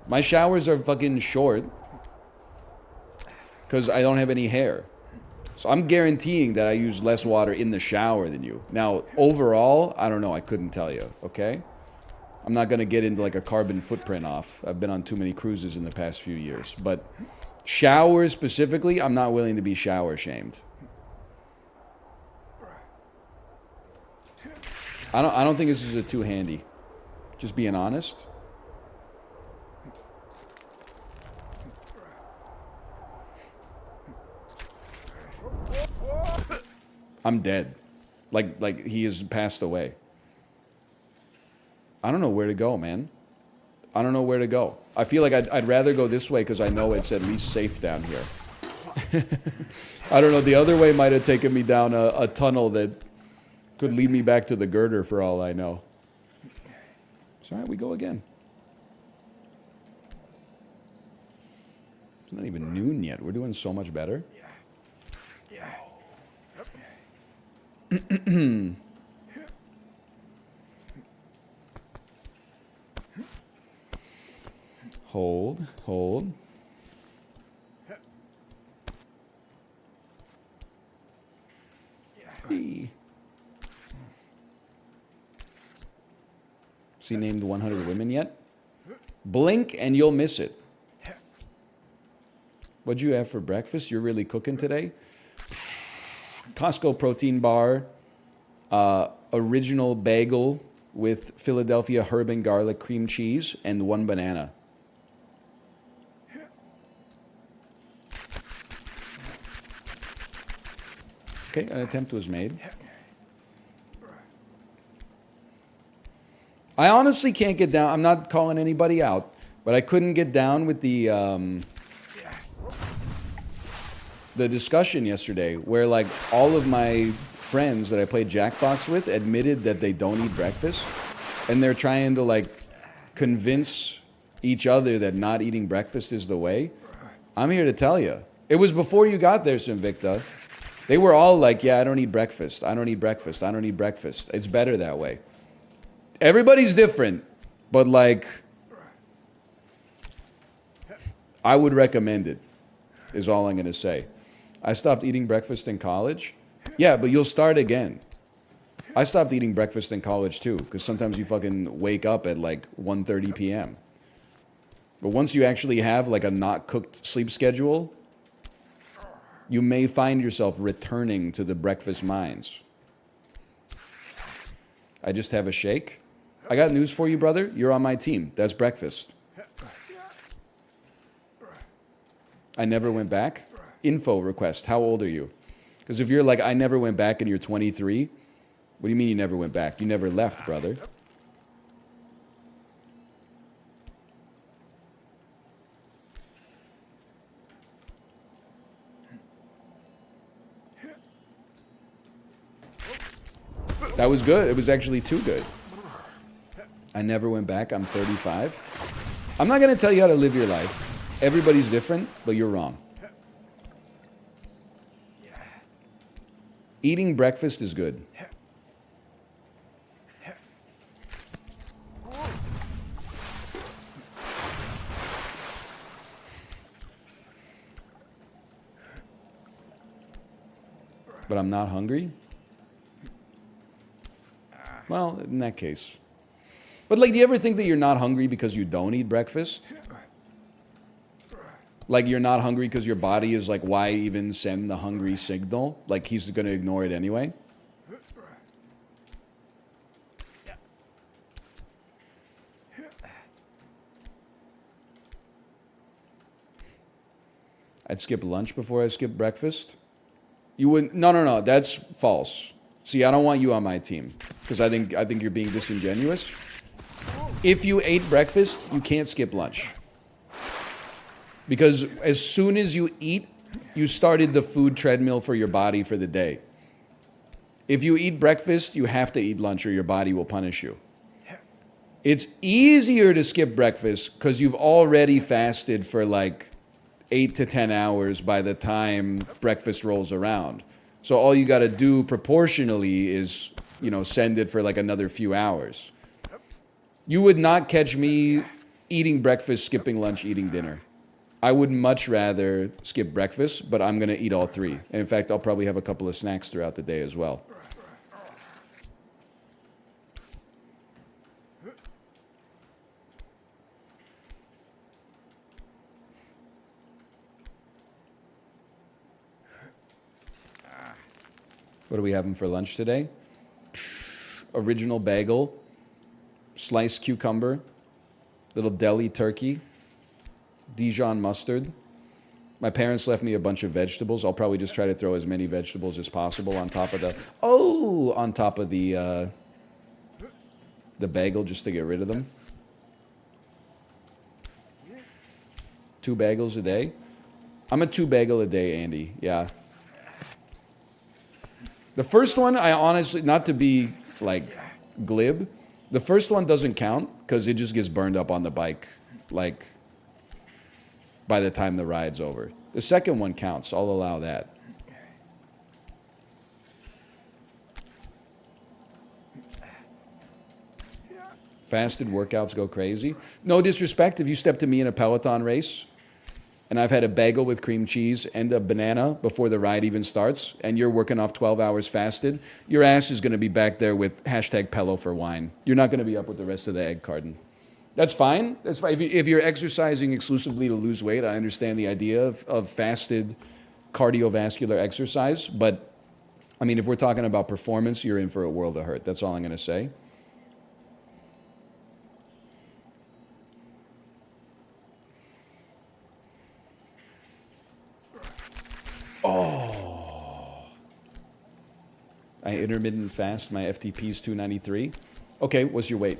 My showers are fucking short. Because I don't have any hair. So I'm guaranteeing that I use less water in the shower than you. Now, overall, I don't know. I couldn't tell you, okay? I'm not going to get into like a carbon footprint off. I've been on too many cruises in the past few years. But showers specifically, I'm not willing to be shower shamed. I don't think this is a I'm dead. Like he has passed away. I don't know where to go, man. I don't know where to go. I feel like I'd rather go this way because I know it's at least safe down here. I don't know. The other way might have taken me down a tunnel that could lead me back to the girder for all I know. It's all right, we go again. It's not even noon yet. We're doing so much better. Hold, hold. Hey. Has he named 100 women yet? Blink and you'll miss it. What'd you have for breakfast? You're really cooking today? Costco protein bar, original bagel with Philadelphia herb and garlic cream cheese, and 1 banana. Okay, an attempt was made. I honestly can't get down. I'm not calling anybody out, but I couldn't get down with the discussion yesterday where like all of my friends that I played Jackbox with admitted that they don't eat breakfast, and they're trying to like convince each other that not eating breakfast is the way. I'm here to tell you, it was before you got there, Sinvicta. They were all like, yeah, I don't eat breakfast. I don't eat breakfast. I don't eat breakfast. It's better that way. Everybody's different, but like, I would recommend it, is all I'm going to say. I stopped eating breakfast in college. Yeah, but you'll start again. I stopped eating breakfast in college too, because sometimes you fucking wake up at like 1:30 p.m. But once you actually have like a not cooked sleep schedule, you may find yourself returning to the breakfast minds. I just have a shake. I got news for you, brother. You're on my team. That's breakfast. I never went back. Info request. How old are you? Because if you're like, I never went back and you're 23, what do you mean you never went back? You never left, brother. That was good. It was actually too good. I never went back. I'm 35. I'm not going to tell you how to live your life. Everybody's different, but you're wrong. Eating breakfast is good. But I'm not hungry? Well, in that case. But like, do you ever think that you're not hungry because you don't eat breakfast? Like you're not hungry because your body is like, why even send the hungry signal? Like he's going to ignore it anyway? I'd skip lunch before I skip breakfast. You wouldn't? No. That's false. See, I don't want you on my team because I think you're being disingenuous. If you ate breakfast, you can't skip lunch. Because as soon as you eat, you started the food treadmill for your body for the day. If you eat breakfast, you have to eat lunch or your body will punish you. It's easier to skip breakfast because you've already fasted for like 8 to 10 hours by the time breakfast rolls around. So all you got to do proportionally is, send it for like another few hours. You would not catch me eating breakfast, skipping lunch, eating dinner. I would much rather skip breakfast, but I'm going to eat all three. And in fact, I'll probably have a couple of snacks throughout the day as well. What are we having for lunch today? Original bagel, sliced cucumber, little deli turkey, Dijon mustard, My parents left me a bunch of vegetables. I'll probably just try to throw as many vegetables as possible on top of the bagel just to get rid of them. 2 bagels a day? I'm a 2 bagel a day, Andy. Yeah. The first one, I honestly, not to be like glib, the first one doesn't count because it just gets burned up on the bike like by the time the ride's over. The second one counts. I'll allow that. Fasted workouts go crazy. No disrespect, if you step to me in a Peloton race and I've had a bagel with cream cheese and a banana before the ride even starts, and you're working off 12 hours fasted, your ass is going to be back there with hashtag Pello for wine. You're not going to be up with the rest of the egg carton. That's fine. That's fine. If you're exercising exclusively to lose weight, I understand the idea of fasted cardiovascular exercise. But, I mean, if we're talking about performance, you're in for a world of hurt. That's all I'm going to say. Oh. I intermittent fast. My FTP is 293. Okay, what's your weight?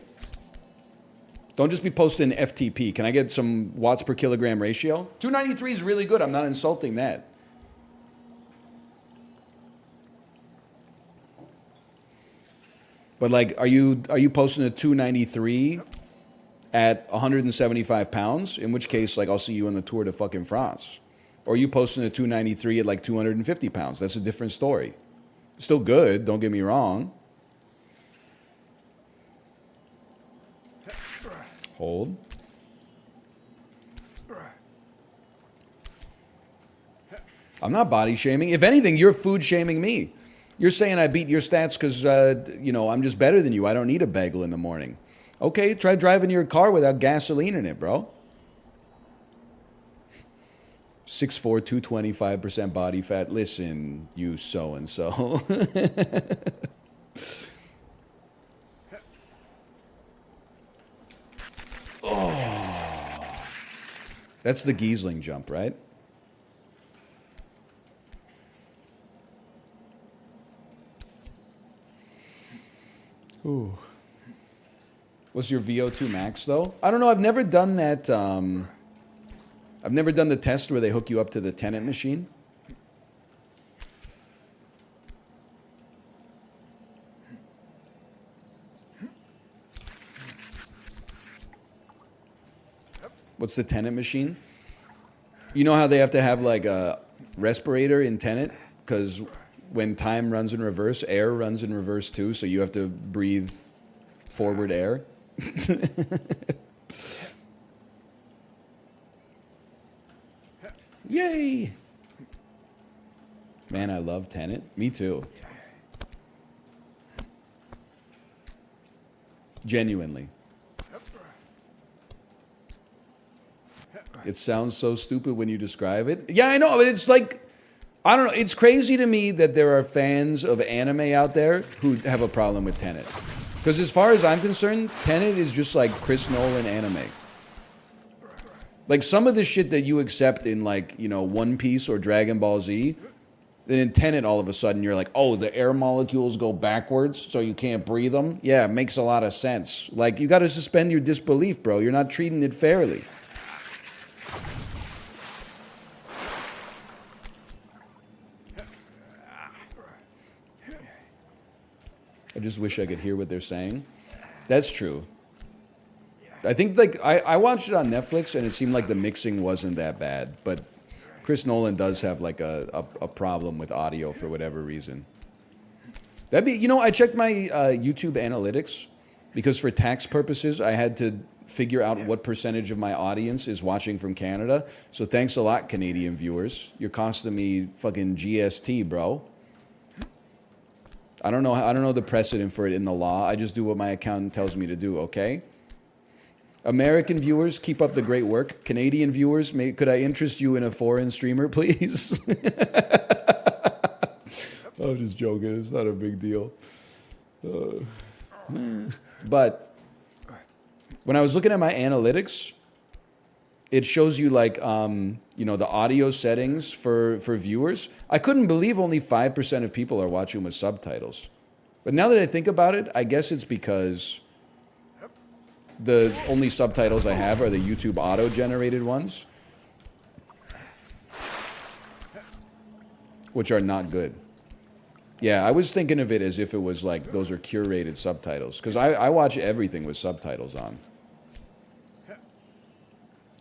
Don't just be posting FTP. Can I get some watts per kilogram ratio? 293 is really good. I'm not insulting that. But like, are you posting a 293 at 175 pounds? In which case, like, I'll see you on the Tour de fucking France. Or are you posting a 293 at like 250 pounds? That's a different story. Still good, don't get me wrong. Hold. I'm not body shaming. If anything, you're food shaming me. You're saying I beat your stats because, I'm just better than you. I don't need a bagel in the morning. Okay, try driving your car without gasoline in it, bro. 6'4", 225% body fat. Listen, you so-and-so. Oh. That's the Giesling jump, right? Ooh. What's your VO2 max, though? I don't know. I've never done that. I've never done the test where they hook you up to the Tenet machine. What's the Tenet machine? You know how they have to have like a respirator in Tenet? Because when time runs in reverse, air runs in reverse too, so you have to breathe forward air. Yay! Man, I love Tenet. Me too. Genuinely. It sounds so stupid when you describe it. Yeah, I know, but it's like, I don't know. It's crazy to me that there are fans of anime out there who have a problem with Tenet. Because as far as I'm concerned, Tenet is just like Chris Nolan anime. Like some of the shit that you accept in like, One Piece or Dragon Ball Z, then in Tenet all of a sudden you're like, oh, the air molecules go backwards so you can't breathe them? Yeah, it makes a lot of sense. Like you got to suspend your disbelief, bro. You're not treating it fairly. I just wish I could hear what they're saying. That's true. I think like I watched it on Netflix and it seemed like the mixing wasn't that bad, but Chris Nolan does have like a problem with audio for whatever reason. That'd be, I checked my YouTube analytics because for tax purposes I had to figure out what percentage of my audience is watching from Canada. So thanks a lot, Canadian viewers. You're costing me fucking GST, bro. I don't know the precedent for it in the law. I just do what my accountant tells me to do, okay? American viewers, keep up the great work. Canadian viewers, could I interest you in a foreign streamer, please? I'm just joking. It's not a big deal. But when I was looking at my analytics, it shows you like you know, the audio settings for viewers. I couldn't believe only 5% of people are watching with subtitles. But now that I think about it, I guess it's because the only subtitles I have are the YouTube auto-generated ones, which are not good. Yeah, I was thinking of it as if it was like those are curated subtitles, because I watch everything with subtitles on.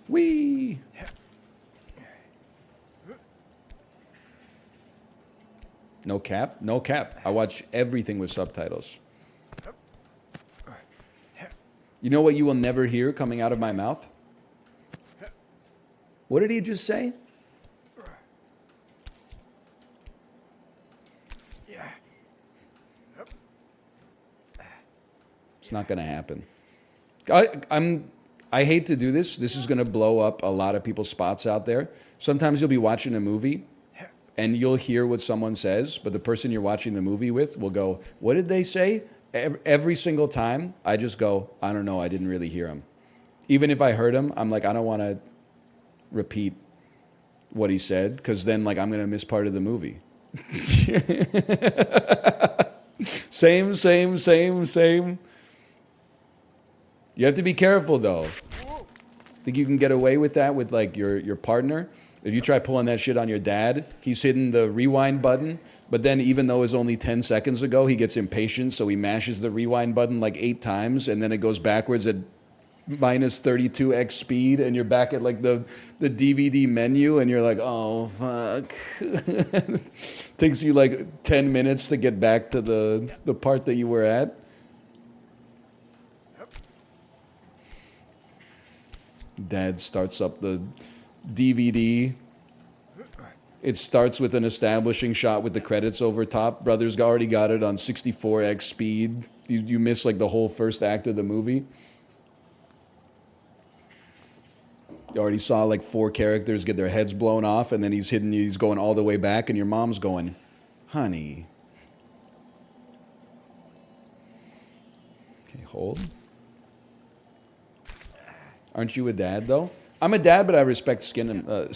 Whee! No cap? No cap. I watch everything with subtitles. You know what you will never hear coming out of my mouth? What did he just say? It's not going to happen. I hate to do this. This is going to blow up a lot of people's spots out there. Sometimes you'll be watching a movie and you'll hear what someone says, but the person you're watching the movie with will go, "What did they say?" Every single time, I just go, "I don't know. I didn't really hear him." Even if I heard him, I'm like, I don't want to repeat what he said, because then like I'm going to miss part of the movie. Same. You have to be careful, though. Think you can get away with that with like your partner? If you try pulling that shit on your dad, he's hitting the rewind button, but then even though it was only 10 seconds ago, he gets impatient, so he mashes the rewind button like 8 times, and then it goes backwards at minus 32x speed, and you're back at like the DVD menu, and you're like, oh, fuck. Takes you like 10 minutes to get back to the part that you were at. Dad starts up the DVD. It starts with an establishing shot with the credits over top. Brother's already got it on 64x speed. You miss like the whole first act of the movie. You already saw like 4 characters get their heads blown off, and then he's going all the way back, and your mom's going, honey. Okay, hold. Aren't you a dad, though? I'm a dad, but I respect cinema.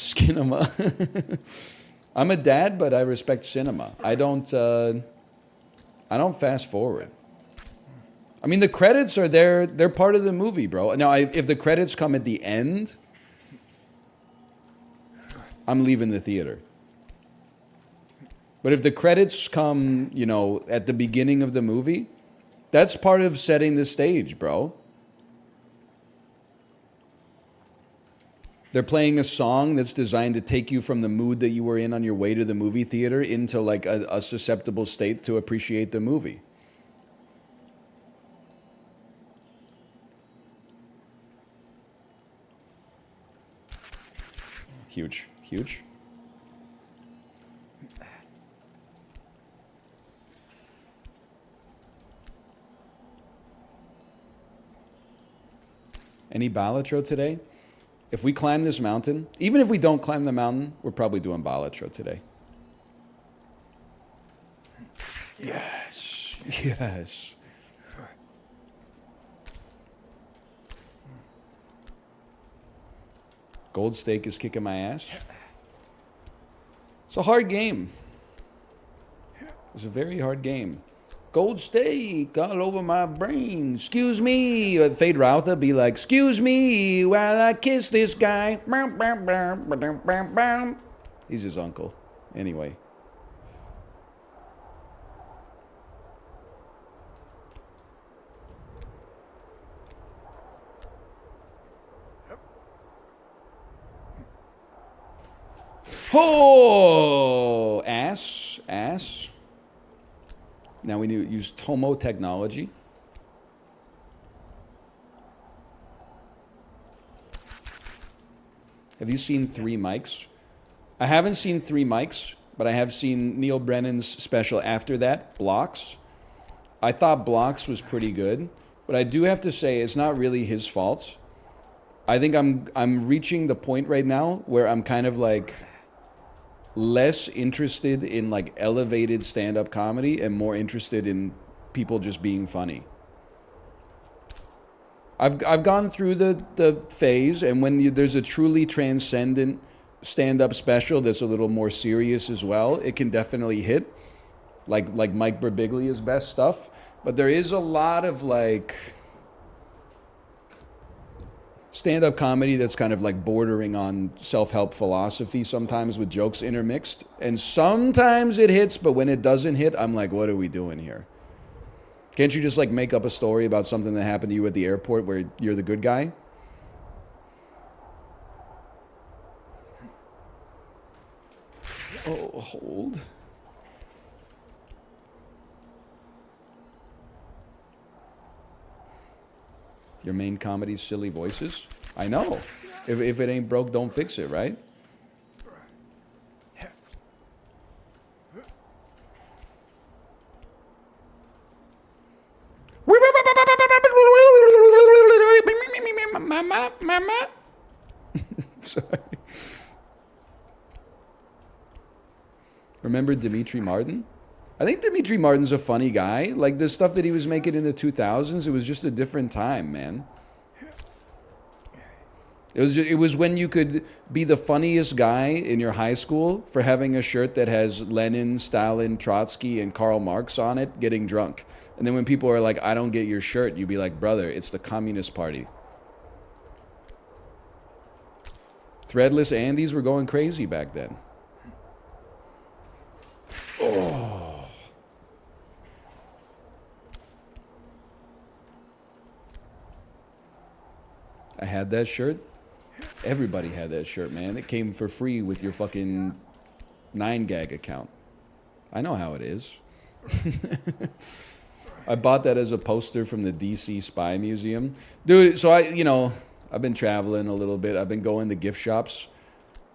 I'm a dad, but I respect cinema. I don't fast forward. I mean, the credits are there. They're part of the movie, bro. Now, if the credits come at the end, I'm leaving the theater. But if the credits come, you know, at the beginning of the movie, that's part of setting the stage, bro. They're playing a song that's designed to take you from the mood that you were in on your way to the movie theater into like a susceptible state to appreciate the movie. Huge. Any Balatro today? If we climb this mountain, even if we don't climb the mountain, we're probably doing Balatro today. Yes. Gold Steak is kicking my ass. It's a hard game. It's a very hard game. Gold Steak all over my brain. Excuse me. Fade Routha be like, excuse me while I kiss this guy. He's his uncle. Anyway. Oh, ass. Now we need to use Tomo technology. Have you seen 3 mics? I haven't seen 3 mics, but I have seen Neil Brennan's special after that, Blocks. I thought Blocks was pretty good, but I do have to say it's not really his fault. I think I'm reaching the point right now where I'm kind of like less interested in like elevated stand-up comedy and more interested in people just being funny. I've gone through the phase, and when there's a truly transcendent stand-up special that's a little more serious as well, it can definitely hit, like Mike Birbiglia's best stuff. But there is a lot of like stand-up comedy that's kind of like bordering on self-help philosophy sometimes with jokes intermixed, and sometimes it hits, but when it doesn't hit, I'm like, what are we doing here? Can't you just like make up a story about something that happened to you at the airport where you're the good guy? Oh, hold. Your main comedy's silly voices? I know. If it ain't broke, don't fix it, right? Sorry. Remember Dimitri Martin? I think Dimitri Martin's a funny guy. Like the stuff that he was making in the 2000s, it was just a different time, man. It was when you could be the funniest guy in your high school for having a shirt that has Lenin, Stalin, Trotsky, and Karl Marx on it, getting drunk. And then when people are like, I don't get your shirt, you'd be like, brother, it's the Communist Party. Threadless Andes were going crazy back then. Oh. I had that shirt. Everybody had that shirt, man. It came for free with your fucking 9gag account. I know how it is. I bought that as a poster from the DC Spy Museum. Dude, so I've been traveling a little bit. I've been going to gift shops.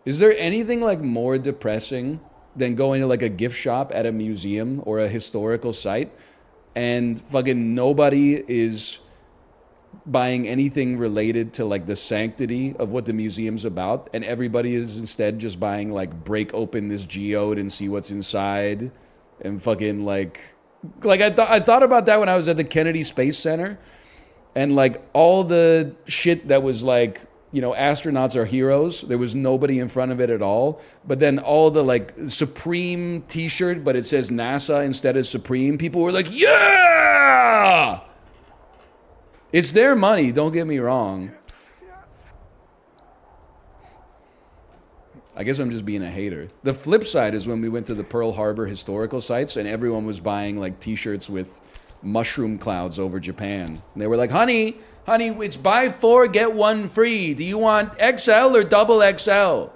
Is there anything like more depressing than going to like a gift shop at a museum or a historical site and fucking nobody is buying anything related to like the sanctity of what the museum's about, and everybody is instead just buying like break open this geode and see what's inside, and fucking like I thought about that when I was at the Kennedy Space Center, and like all the shit that was like, astronauts are heroes, there was nobody in front of it at all. But then all the like Supreme t-shirt but it says NASA instead of Supreme, people were like, yeah, it's their money, don't get me wrong. I guess I'm just being a hater. The flip side is when we went to the Pearl Harbor historical sites and everyone was buying like t-shirts with mushroom clouds over Japan. And they were like, honey, it's buy 4, get 1 free. Do you want XL or double XL?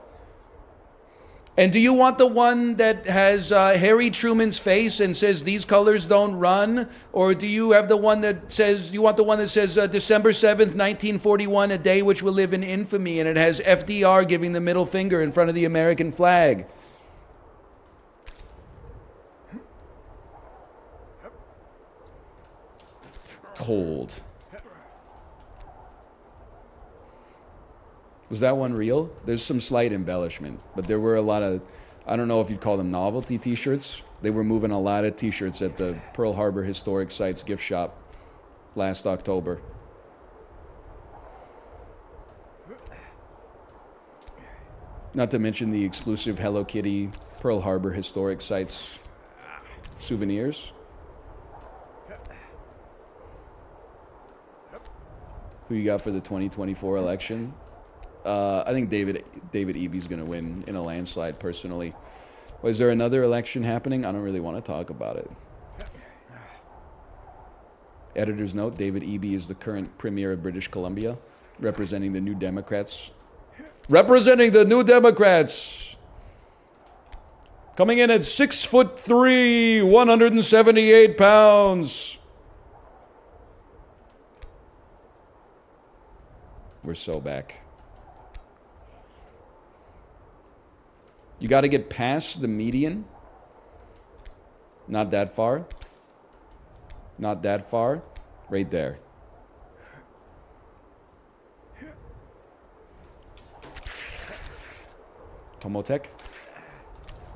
And do you want the one that has Harry Truman's face and says these colors don't run? Or do you have the one that says, December 7th, 1941, a day which will live in infamy, and it has FDR giving the middle finger in front of the American flag? Hold. Was that one real? There's some slight embellishment, but there were a lot of, I don't know if you'd call them novelty t-shirts. They were moving a lot of t-shirts at the Pearl Harbor Historic Sites gift shop last October. Not to mention the exclusive Hello Kitty Pearl Harbor Historic Sites souvenirs. Who you got for the 2024 election? I think David Eby's going to win in a landslide, personally. Was there another election happening? I don't really want to talk about it. Editor's note, David Eby is the current premier of British Columbia, representing the New Democrats. Representing the New Democrats! Coming in at 6'3", 178 pounds. We're so back. You got to get past the median. Not that far. Not that far. Right there. Tomotech.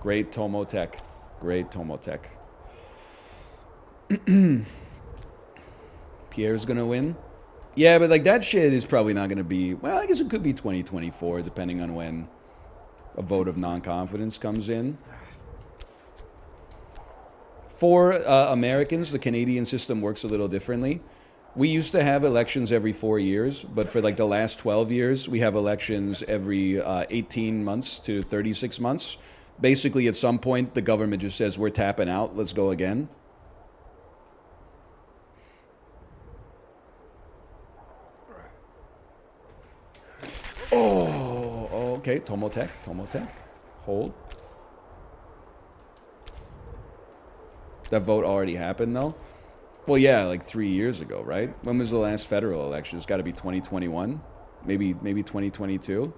Great Tomotech. Great Tomotech. Pierre's going to win. Yeah, but like that shit is probably not going to be. Well, I guess it could be 2024, depending on when a vote of non-confidence comes in. For Americans, the Canadian system works a little differently. We used to have elections every 4 years, but for like the last 12 years, we have elections every 18 months to 36 months. Basically, at some point, the government just says, we're tapping out, let's go again. Oh, okay, Tomotech, Tomotech. Hold. That vote already happened, though? Well, yeah, like 3 years ago, right? When was the last federal election? It's got to be 2021, maybe 2022.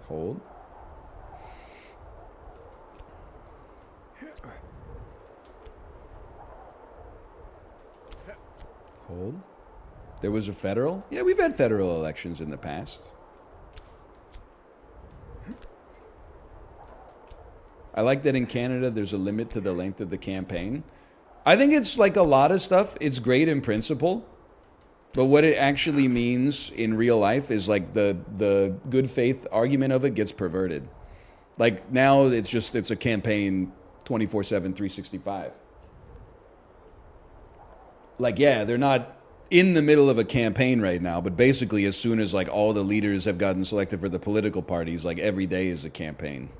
Hold. Hold. There was a federal? Yeah, we've had federal elections in the past. I like that in Canada there's a limit to the length of the campaign. I think it's like a lot of stuff. It's great in principle, but what it actually means in real life is like the good faith argument of it gets perverted. Like now it's a campaign 24/7, 365. Like, yeah, they're not in the middle of a campaign right now, but basically as soon as like all the leaders have gotten selected for the political parties, like every day is a campaign.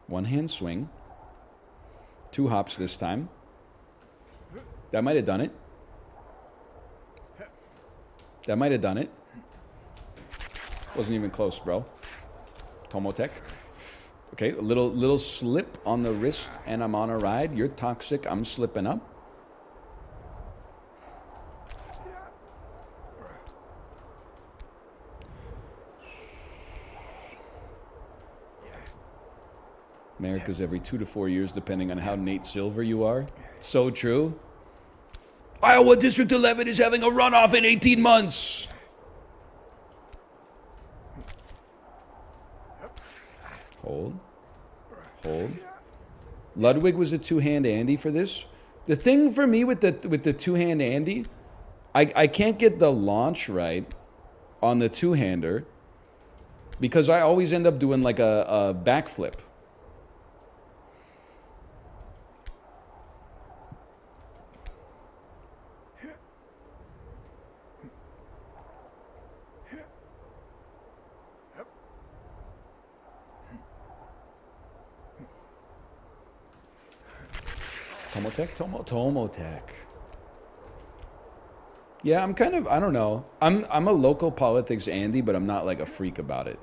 One hand swing. 2 hops this time. That might have done it. That might have done it. Wasn't even close, bro. Tomotech. Okay, a little slip on the wrist, and I'm on a ride. You're toxic. I'm slipping up. America's every 2 to 4 years, depending on how Nate Silver you are. So true. Iowa District 11 is having a runoff in 18 months. Hold. Hold. Ludwig was a 2-hand Andy for this. The thing for me with the 2-hand Andy, I can't get the launch right on the 2-hander because I always end up doing like a backflip. Tomotech? Tomotech. Yeah, I'm kind of, I don't know. I'm a local politics Andy, but I'm not like a freak about it.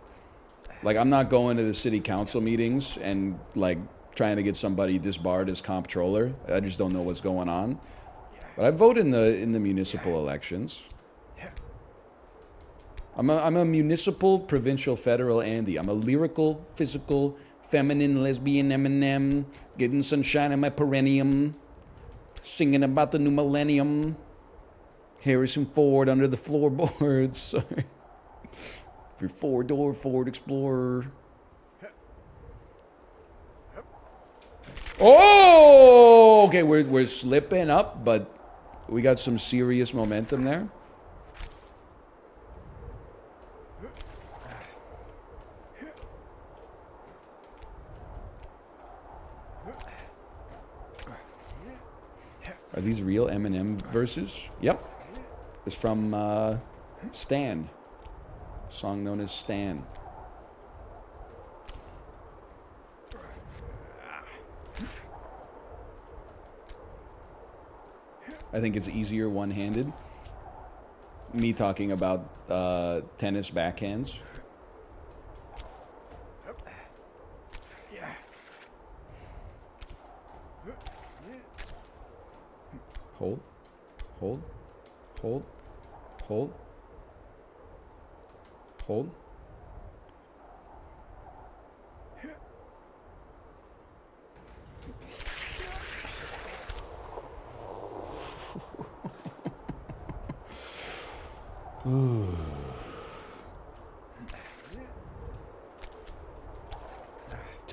Like I'm not going to the city council meetings and like trying to get somebody disbarred as comptroller. I just don't know what's going on. But I vote in the municipal elections. I'm a municipal, provincial, federal Andy. I'm a lyrical, physical, feminine, lesbian Eminem, getting sunshine in my perennium, singing about the new millennium. Harrison Ford under the floorboards. Sorry. If you're 4-door Ford Explorer. Oh, okay, we're slipping up, but we got some serious momentum there. Are these real Eminem verses? Yep. It's from Stan. A song known as Stan. I think it's easier one-handed. Me talking about tennis backhands. Hold, hold, hold, hold, hold.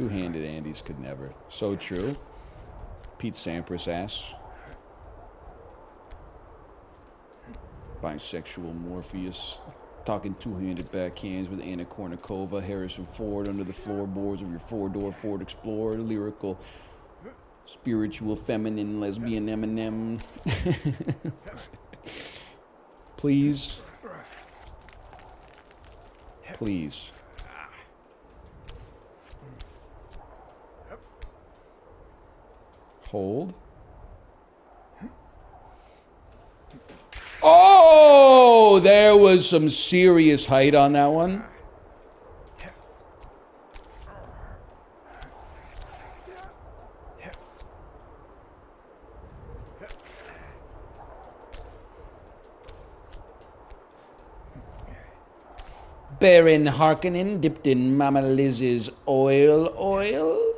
Two-handed Andes could never. So true. Pete Sampras ass. Bisexual Morpheus. Talking two-handed backhands with Anna Kournikova. Harrison Ford under the floorboards of your four-door Ford Explorer. Lyrical, spiritual, feminine, lesbian Eminem. Please. Please. Hold. Oh, there was some serious height on that one. Baron Harkonnen dipped in Mama Liz's oil.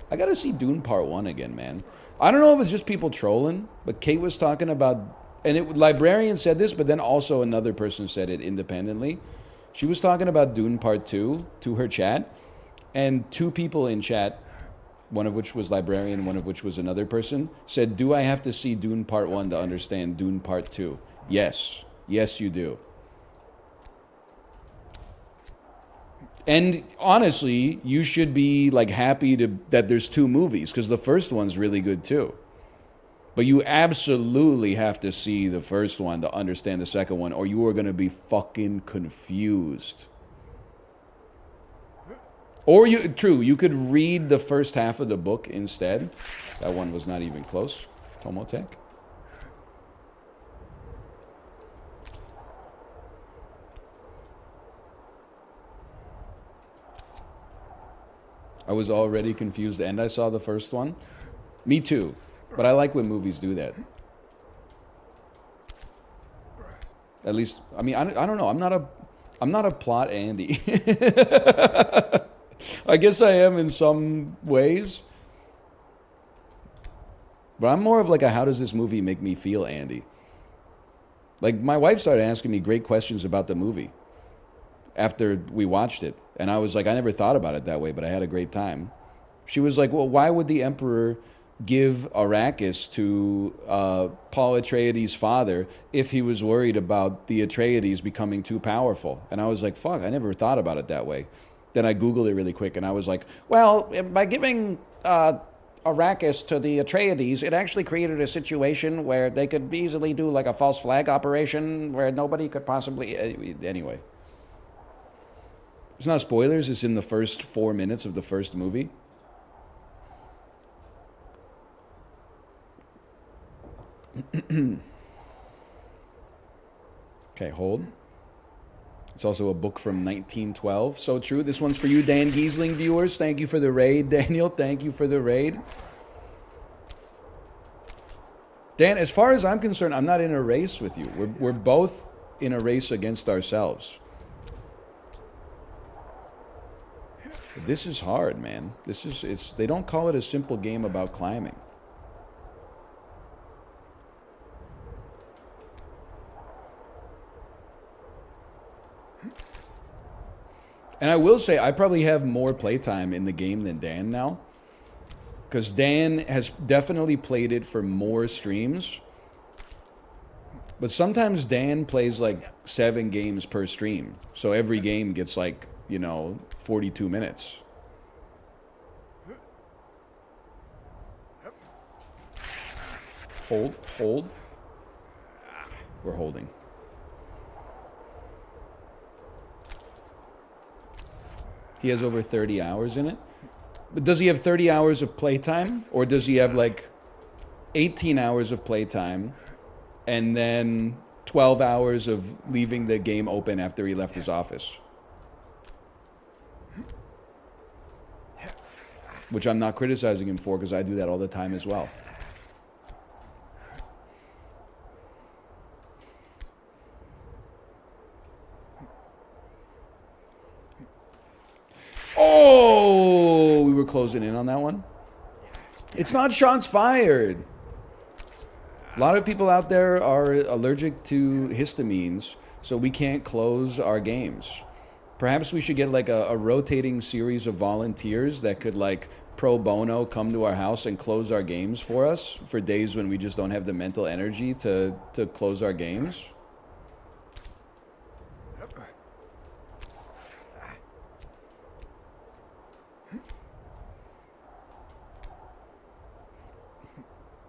I gotta see Dune Part 1 again, man. I don't know if it's just people trolling, but Kate was talking about, and Librarian said this, but then also another person said it independently. She was talking about Dune Part 2 to her chat, and two people in chat, one of which was Librarian, one of which was another person, said, do I have to see Dune Part 1 to understand Dune Part 2? Yes. Yes, you do. And honestly, you should be like happy that there's two movies, because the first one's really good too. But you absolutely have to see the first one to understand the second one, or you are going to be fucking confused. Or you could read the first half of the book instead. That one was not even close. Tomotech. I was already confused and I saw the first one. Me too. But I like when movies do that. At least, I mean, I don't know. I'm not a plot Andy. I guess I am in some ways. But I'm more of like a how does this movie make me feel Andy. Like my wife started asking me great questions about the movie after we watched it. And I was like, I never thought about it that way, but I had a great time. She was like, well, why would the Emperor give Arrakis to Paul Atreides' father if he was worried about the Atreides becoming too powerful? And I was like, fuck, I never thought about it that way. Then I Googled it really quick, and I was like, well, by giving Arrakis to the Atreides, it actually created a situation where they could easily do like a false flag operation where nobody could possibly... Anyway. It's not spoilers, it's in the first 4 minutes of the first movie. Okay, hold. It's also a book from 1912. So true. This one's for you, Dan Giesling viewers. Thank you for the raid, Daniel. Thank you for the raid. Dan, as far as I'm concerned, I'm not in a race with you. We're both in a race against ourselves. This is hard, man. They don't call it a simple game about climbing. And I will say, I probably have more playtime in the game than Dan now. Because Dan has definitely played it for more streams. But sometimes Dan plays like 7 games per stream. So every game gets like, 42 minutes. Hold. We're holding. He has over 30 hours in it. But does he have 30 hours of playtime? Or does he have like 18 hours of playtime and then 12 hours of leaving the game open after he left his office? Which I'm not criticizing him for, because I do that all the time as well. Oh, we were closing in on that one. It's not shots fired. A lot of people out there are allergic to histamines, so we can't close our games. Perhaps we should get like a rotating series of volunteers that could like pro bono come to our house and close our games for us for days when we just don't have the mental energy to close our games.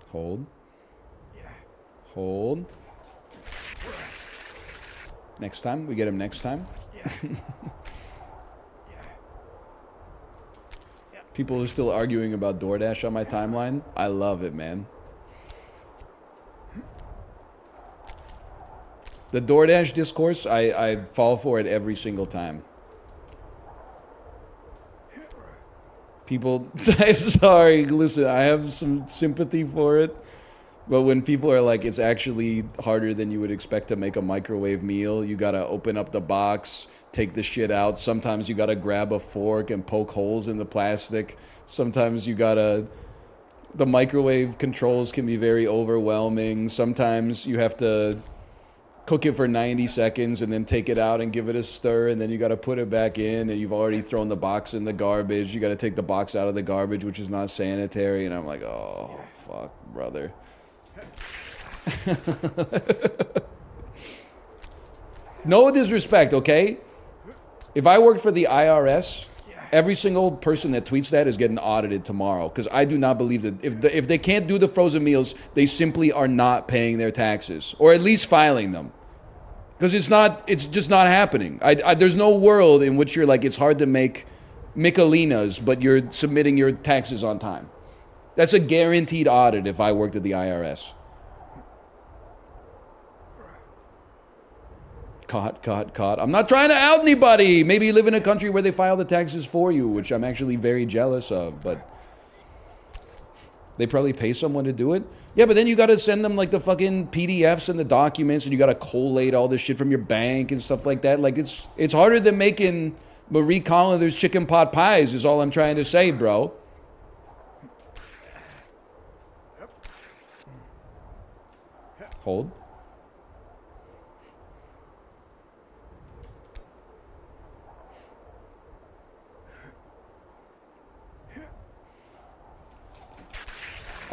Hold. Hold. Next time? We get him next time? People are still arguing about DoorDash on my timeline. I love it, man. The DoorDash discourse, I fall for it every single time. People, I'm sorry, listen, I have some sympathy for it. But when people are like, it's actually harder than you would expect to make a microwave meal, you gotta open up the box, take the shit out. Sometimes you gotta grab a fork and poke holes in the plastic. Sometimes you gotta, the microwave controls can be very overwhelming. Sometimes you have to cook it for 90 seconds and then take it out and give it a stir, and then you got to put it back in, and you've already thrown the box in the garbage. You got to take the box out of the garbage, which is not sanitary. And I'm like, oh, fuck, brother. No disrespect, okay? If I worked for the IRS, every single person that tweets that is getting audited tomorrow, because I do not believe that if they can't do the frozen meals, they simply are not paying their taxes, or at least filing them. Because it's just not happening. There's no world in which you're like, it's hard to make Michelinas, but you're submitting your taxes on time. That's a guaranteed audit if I worked at the IRS. Caught. I'm not trying to out anybody. Maybe you live in a country where they file the taxes for you, which I'm actually very jealous of, but they probably pay someone to do it. Yeah, but then you got to send them like the fucking PDFs and the documents, and you got to collate all this shit from your bank and stuff like that. Like it's harder than making Marie Collander's chicken pot pies is all I'm trying to say, bro. Hold.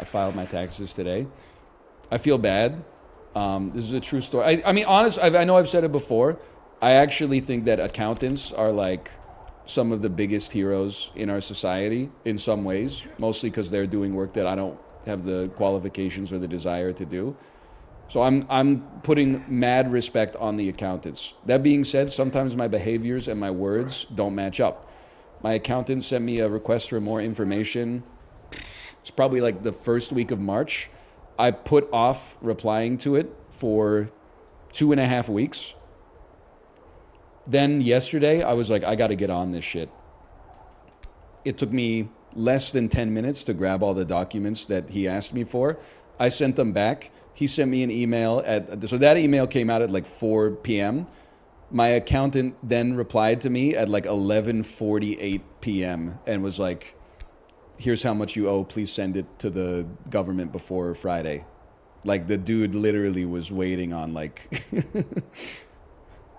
I filed my taxes today. I feel bad. This is a true story. I mean, honest, I know I've said it before. I actually think that accountants are like some of the biggest heroes in our society in some ways, mostly because they're doing work that I don't have the qualifications or the desire to do. So I'm putting mad respect on the accountants. That being said, sometimes my behaviors and my words don't match up. My accountant sent me a request for more information. It's probably like the first week of March. I put off replying to it for 2.5 weeks. Then yesterday, I was like, I got to get on this shit. It took me less than 10 minutes to grab all the documents that he asked me for. I sent them back. He sent me an email so that email came out at like 4 p.m. My accountant then replied to me at like 11:48 p.m. and was like, here's how much you owe. Please send it to the government before Friday. Like the dude literally was waiting on like,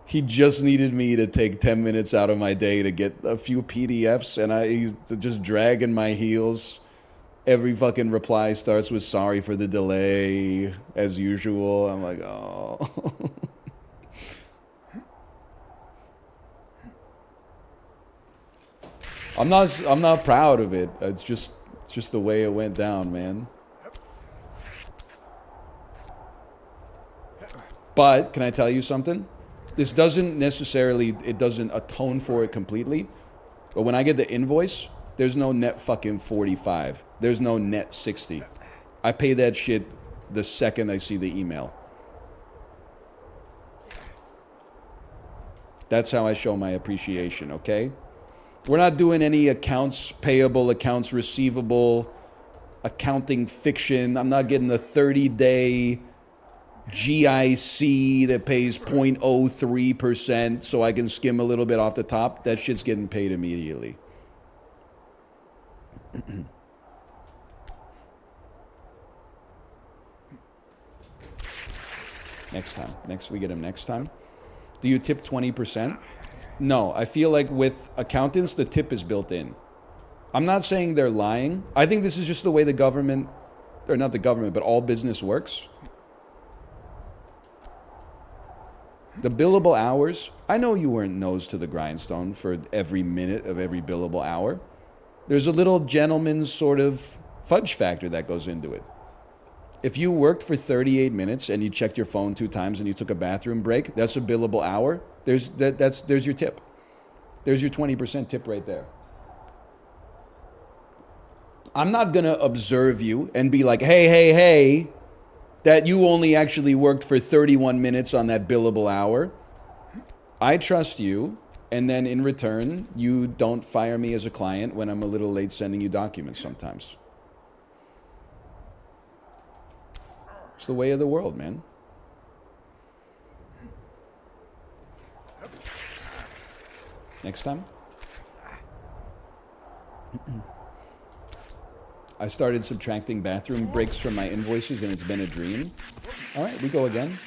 he just needed me to take 10 minutes out of my day to get a few PDFs, and he's just dragging my heels. Every fucking reply starts with sorry for the delay as usual. I'm like, oh. I'm not proud of it. It's just the way it went down, man. But can I tell you something? This doesn't atone for it completely. But when I get the invoice, there's no net fucking 45. There's no net 60. I pay that shit the second I see the email. That's how I show my appreciation, okay? We're not doing any accounts payable, accounts receivable, accounting fiction. I'm not getting a 30-day GIC that pays 0.03% so I can skim a little bit off the top. That shit's getting paid immediately. Next time. We get him next time. Do you tip 20%? No, I feel like with accountants, the tip is built in. I'm not saying they're lying. I think this is just the way the government, or not the government, but all business works. The billable hours, I know you weren't nose to the grindstone for every minute of every billable hour. There's a little gentleman's sort of fudge factor that goes into it. If you worked for 38 minutes and you checked your phone 2 times and you took a bathroom break, that's a billable hour. There's your tip. There's your 20% tip right there. I'm not going to observe you and be like, hey, that you only actually worked for 31 minutes on that billable hour. I trust you, and then in return, you don't fire me as a client when I'm a little late sending you documents sometimes. It's the way of the world, man. Next time. I started subtracting bathroom breaks from my invoices and it's been a dream. All right, we go again.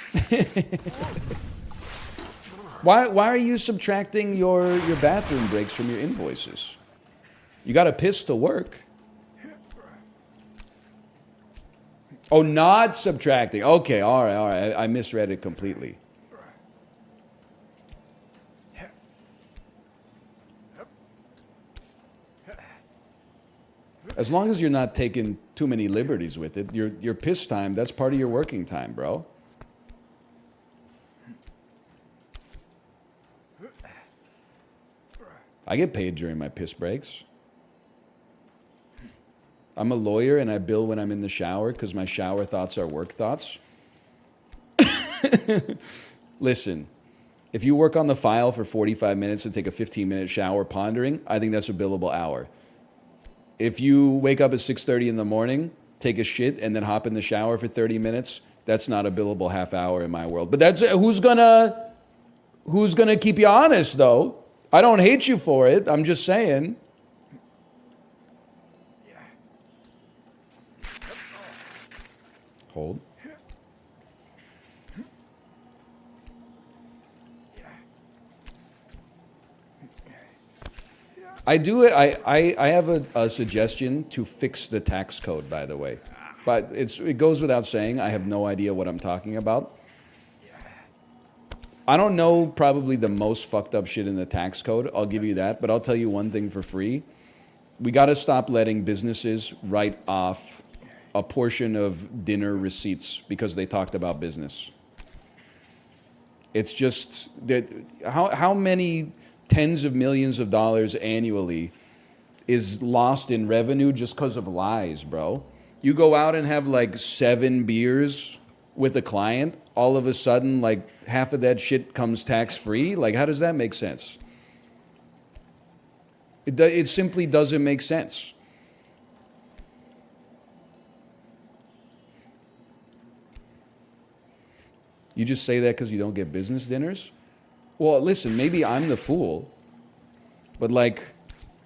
Why are you subtracting your bathroom breaks from your invoices? You got to piss to work. Oh, not subtracting. Okay, all right. I misread it completely. As long as you're not taking too many liberties with it, your piss time, that's part of your working time, bro. I get paid during my piss breaks. I'm a lawyer and I bill when I'm in the shower because my shower thoughts are work thoughts. Listen, if you work on the file for 45 minutes and take a 15-minute shower pondering, I think that's a billable hour. If you wake up at 6:30 in the morning, take a shit, and then hop in the shower for 30 minutes, that's not a billable half hour in my world. But that's who's gonna keep you honest, though? I don't hate you for it. I'm just saying. Hold. I have a suggestion to fix the tax code, by the way. But it goes without saying, I have no idea what I'm talking about. I don't know probably the most fucked up shit in the tax code. I'll give you that. But I'll tell you one thing for free. We got to stop letting businesses write off a portion of dinner receipts because they talked about business. It's just that how many tens of millions of dollars annually is lost in revenue just because of lies, bro. You go out and have like 7 beers with a client, all of a sudden like half of that shit comes tax-free. Like, how does that make sense? It simply doesn't make sense. You just say that because you don't get business dinners? Well, listen, maybe I'm the fool, but like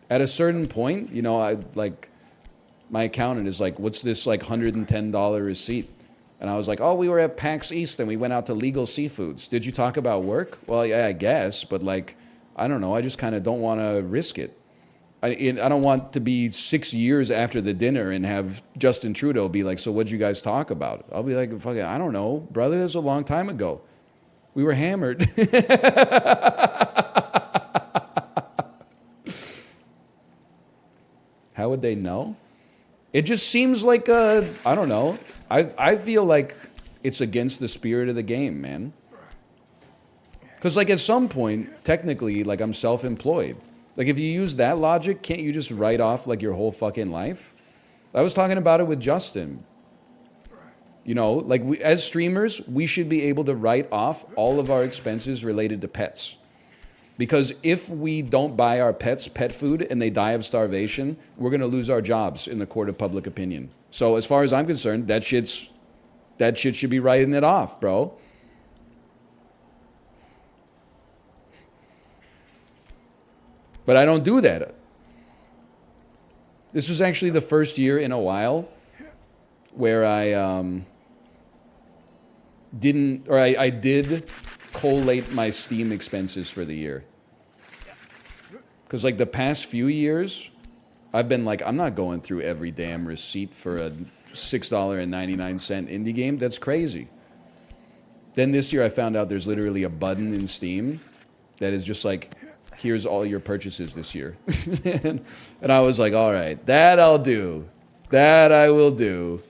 at a certain point, you know, my accountant is like, what's this like $110 receipt? And I was like, oh, we were at PAX East and we went out to Legal Seafoods. Did you talk about work? Well, yeah, I guess, but like, I don't know. I just kind of don't want to risk it. I don't want to be 6 years after the dinner and have Justin Trudeau be like, so what'd you guys talk about? I'll be like, fuck it, I don't know, brother. This was a long time ago. We were hammered. How would they know? It just seems like I don't know. I feel like it's against the spirit of the game, man. Because like at some point, technically, like I'm self-employed. Like if you use that logic, can't you just write off like your whole fucking life? I was talking about it with Justin. You know, like as streamers, we should be able to write off all of our expenses related to pets. Because if we don't buy our pets pet food and they die of starvation, we're going to lose our jobs in the court of public opinion. So as far as I'm concerned, that shit should be writing it off, bro. But I don't do that. This was actually the first year in a while where I did collate my Steam expenses for the year. Because like the past few years, I've been like, I'm not going through every damn receipt for a $6.99 indie game. That's crazy. Then this year I found out there's literally a button in Steam that is just like, here's all your purchases this year. And I was like, all right, that I'll do. That I will do.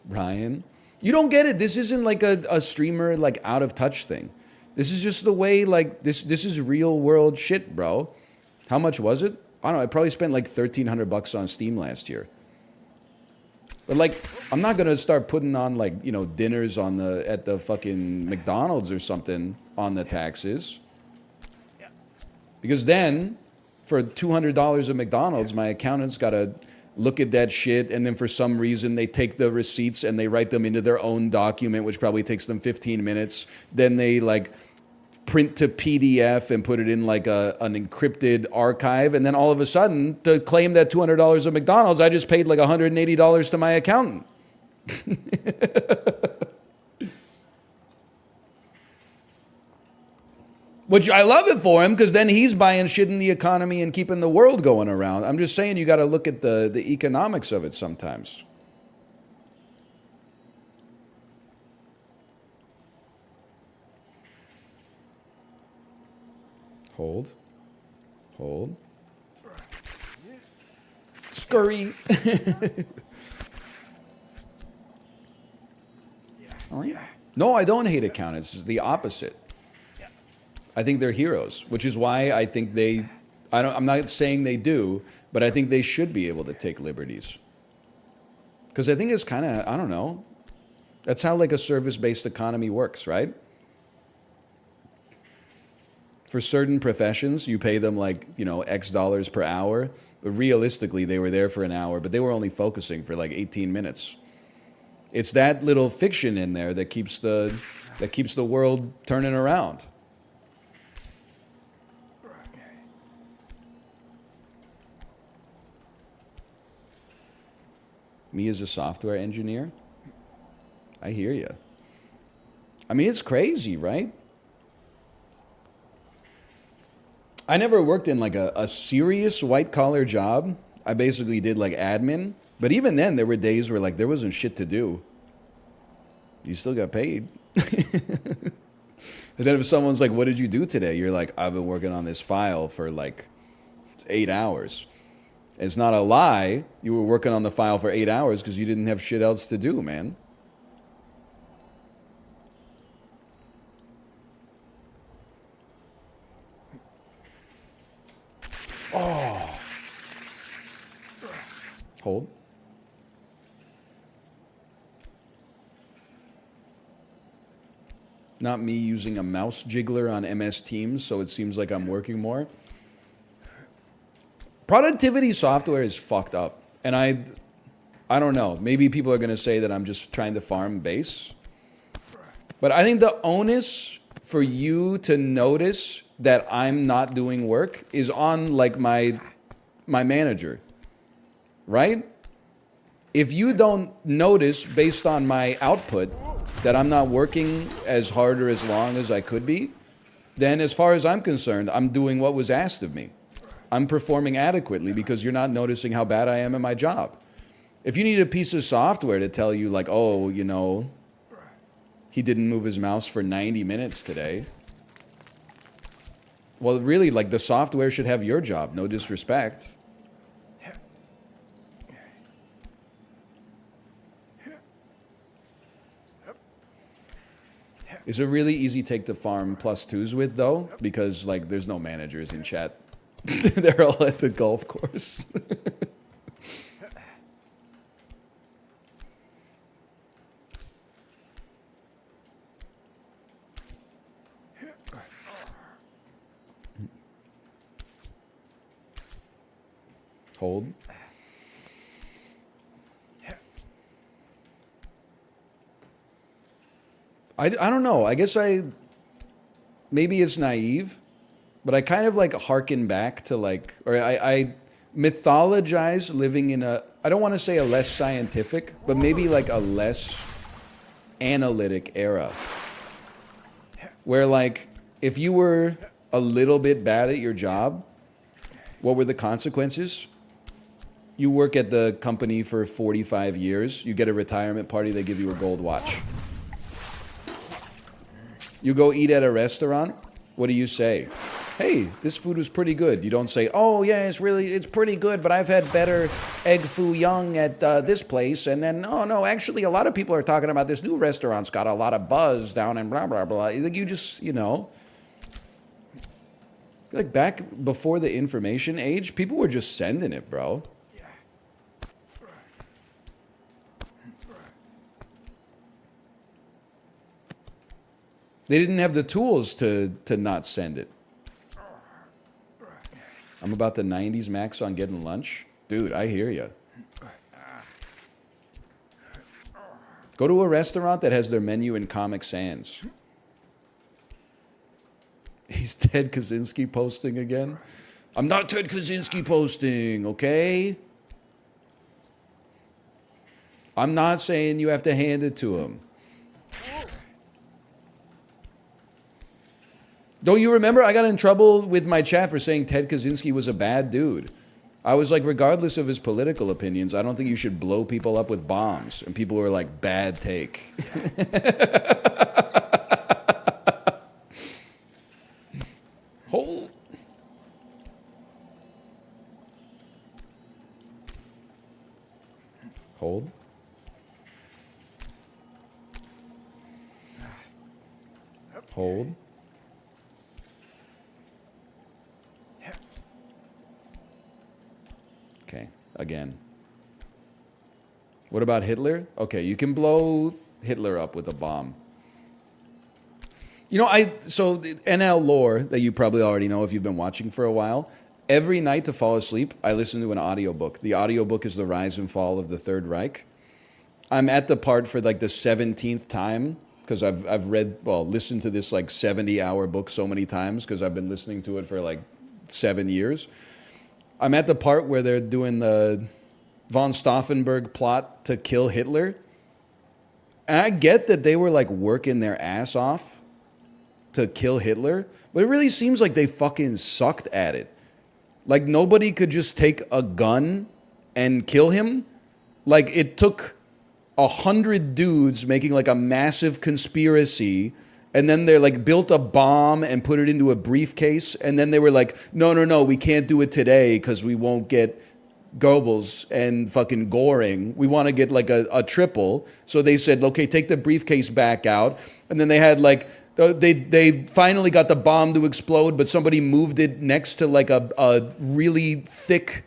Ryan, you don't get it. This isn't like a streamer like out of touch thing. This is just the way like this is real world shit, bro. How much was it? I don't know. I probably spent like $1,300 on Steam last year. But like, I'm not gonna start putting on like, you know, dinners on at the fucking McDonald's or something on the taxes. Because then, for $200 at McDonald's, my accountant's gotta look at that shit, and then for some reason they take the receipts and they write them into their own document, which probably takes them 15 minutes. Then they like print to PDF and put it in like an encrypted archive, and then all of a sudden, to claim that $200 at McDonald's, I just paid like $180 to my accountant. Which I love it for him, because then he's buying shit in the economy and keeping the world going around. I'm just saying you got to look at the economics of it sometimes. Hold. Hold. Scurry. No, I don't hate accountants. It's the opposite. I think they're heroes, which is why I think I'm not saying they do, but I think they should be able to take liberties. Because I think it's kind of, I don't know, that's how like a service-based economy works, right? For certain professions, you pay them like, you know, X dollars per hour. But realistically, they were there for an hour, but they were only focusing for like 18 minutes. It's that little fiction in there that keeps the world turning around. Me as a software engineer, I hear you. I mean, it's crazy, right? I never worked in like a serious white collar job. I basically did like admin. But even then, there were days where like there wasn't shit to do. You still got paid. And then if someone's like, what did you do today? You're like, I've been working on this file for like 8 hours. It's not a lie. You were working on the file for 8 hours because you didn't have shit else to do, man. Oh. Hold. Not me using a mouse jiggler on MS Teams, so it seems like I'm working more. Productivity software is fucked up. And I don't know. Maybe people are going to say that I'm just trying to farm base. But I think the onus for you to notice that I'm not doing work is on like my manager, right? If you don't notice based on my output that I'm not working as hard or as long as I could be, then as far as I'm concerned, I'm doing what was asked of me. I'm performing adequately because you're not noticing how bad I am at my job. If you need a piece of software to tell you like, oh, you know, he didn't move his mouse for 90 minutes today. Well, really, like the software should have your job, no disrespect. It's a really easy take to farm +2s with though, because like there's no managers in chat. They're all at the golf course. Hold. I don't know. I guess maybe it's naive, but I kind of like harken back to like, or I mythologize living in I don't want to say a less scientific, but maybe like a less analytic era. Where, like, if you were a little bit bad at your job, what were the consequences? You work at the company for 45 years, you get a retirement party, they give you a gold watch. You go eat at a restaurant, what do you say? Hey, this food was pretty good. You don't say, oh yeah, it's pretty good, but I've had better egg foo young at this place. And then, oh no, actually a lot of people are talking about this new restaurant's got a lot of buzz down in blah, blah, blah. Like you just, you know. Like back before the information age, people were just sending it, bro. They didn't have the tools to not send it. I'm about the 90s max on getting lunch. Dude, I hear you. Go to a restaurant that has their menu in Comic Sans. He's Ted Kaczynski posting again. I'm not Ted Kaczynski posting, okay? I'm not saying you have to hand it to him. Don't you remember I got in trouble with my chat for saying Ted Kaczynski was a bad dude? I was like, regardless of his political opinions, I don't think you should blow people up with bombs. And people were like, bad take. Hold. Hold. Hold. Okay, again. What about Hitler? Okay, you can blow Hitler up with a bomb. You know, so the NL lore that you probably already know if you've been watching for a while, every night to fall asleep, I listen to an audiobook. The audiobook is The Rise and Fall of the Third Reich. I'm at the part for like the 17th time because I've listened to this like 70-hour book so many times because I've been listening to it for like 7 years. I'm at the part where they're doing the von Stauffenberg plot to kill Hitler. And I get that they were like working their ass off to kill Hitler, but it really seems like they fucking sucked at it. Like nobody could just take a gun and kill him. Like it took 100 dudes making like a massive conspiracy, and then they like built a bomb and put it into a briefcase, and then they were like, no, we can't do it today because we won't get Goebbels and fucking Goring. We want to get like a triple. So they said, okay, take the briefcase back out. And then they had like, they finally got the bomb to explode, but somebody moved it next to like a really thick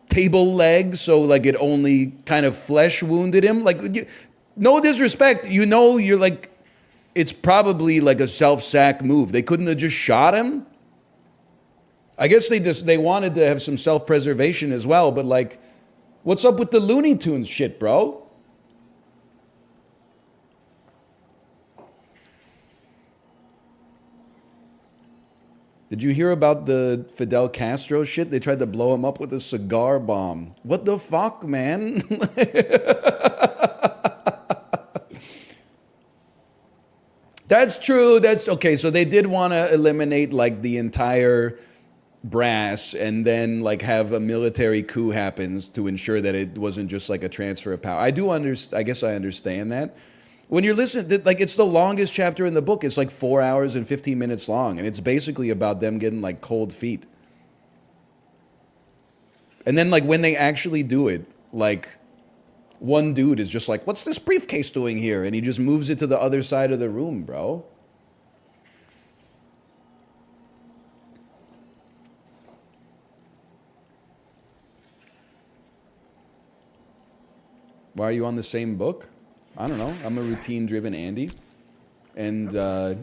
table leg, so like it only kind of flesh wounded him. Like, no disrespect, you know, you're like, it's probably like a self-sack move. They couldn't have just shot him. I guess they wanted to have some self-preservation as well, but like, what's up with the Looney Tunes shit, bro? Did you hear about the Fidel Castro shit? They tried to blow him up with a cigar bomb. What the fuck, man? That's true. That's okay. So they did want to eliminate like the entire brass and then like have a military coup happens to ensure that it wasn't just like a transfer of power. I guess I understand that. When you're listening, like it's the longest chapter in the book. It's like 4 hours and 15 minutes long, and it's basically about them getting like cold feet. And then like when they actually do it, like one dude is just like, what's this briefcase doing here? And he just moves it to the other side of the room, bro. Why are you on the same book? I don't know. I'm a routine-driven Andy. And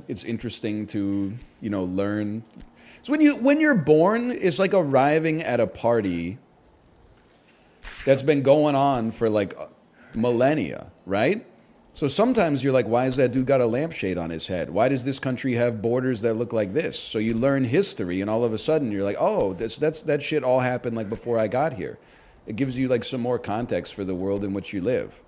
it's interesting to, you know, learn. So when you're born, it's like arriving at a party that's been going on for like millennia, right? So sometimes you're like, why has that dude got a lampshade on his head? Why does this country have borders that look like this? So you learn history, and all of a sudden you're like, oh, that shit all happened like before I got here. It gives you like some more context for the world in which you live.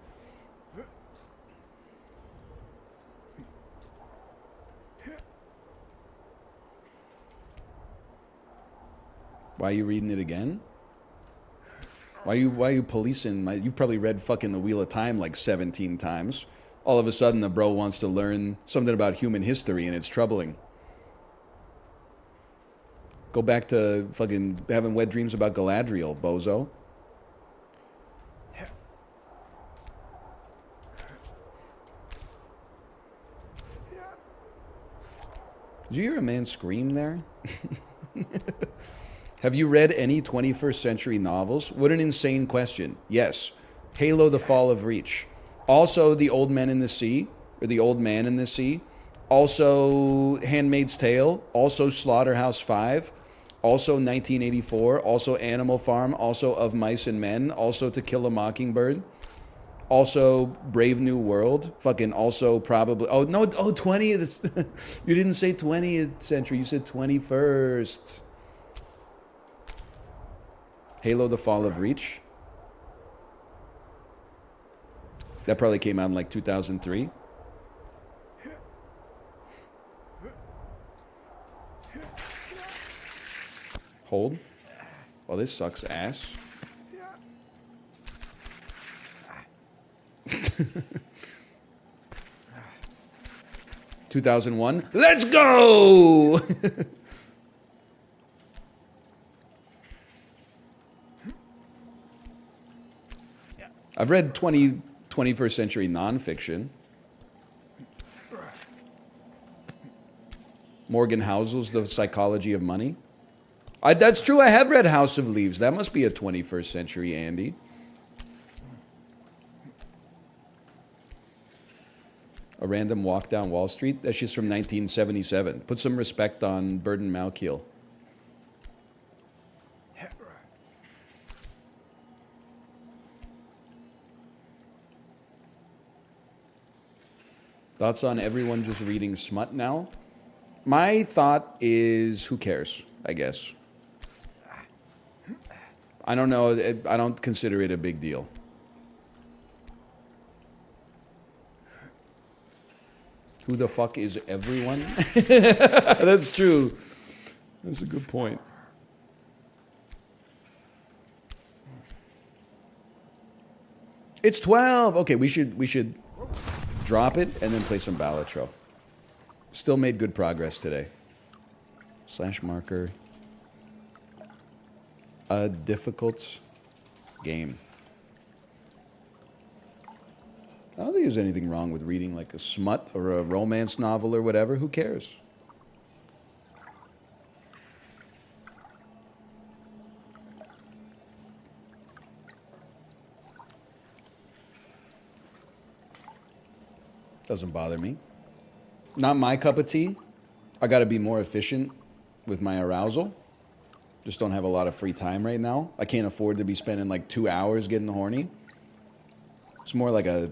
Why are you reading it again? Why are you policing my... You've probably read fucking The Wheel of Time like 17 times. All of a sudden the bro wants to learn something about human history and it's troubling. Go back to fucking having wet dreams about Galadriel, bozo. Did you hear a man scream there? Have you read any 21st century novels? What an insane question. Yes. Halo, The Fall of Reach. Also, The Old Men in the Sea, or The Old Man in the Sea. Also, Handmaid's Tale. Also, Slaughterhouse-5. Also, 1984. Also, Animal Farm. Also, Of Mice and Men. Also, To Kill a Mockingbird. Also, Brave New World. Fucking also probably... Oh, no. Oh, 20th. You didn't say 20th century. You said 21st. Halo, The Fall of Reach. That probably came out in like 2003. Hold. Well, this sucks ass. 2001. Let's go! I've read 21st century nonfiction. Morgan Housel's The Psychology of Money. That's true, I have read House of Leaves. That must be a 21st century Andy. A Random Walk Down Wall Street. That's just from 1977. Put some respect on Burden Malkiel. Thoughts on everyone just reading smut now? My thought is, who cares, I guess. I don't know. I don't consider it a big deal. Who the fuck is everyone? That's true. That's a good point. It's 12. Okay, we should drop it and then play some Balatro. Still made good progress today. Slash marker. A difficult game. I don't think there's anything wrong with reading like a smut or a romance novel or whatever. Who cares? Doesn't bother me. Not my cup of tea. I got to be more efficient with my arousal. Just don't have a lot of free time right now. I can't afford to be spending like 2 hours getting horny. It's more like a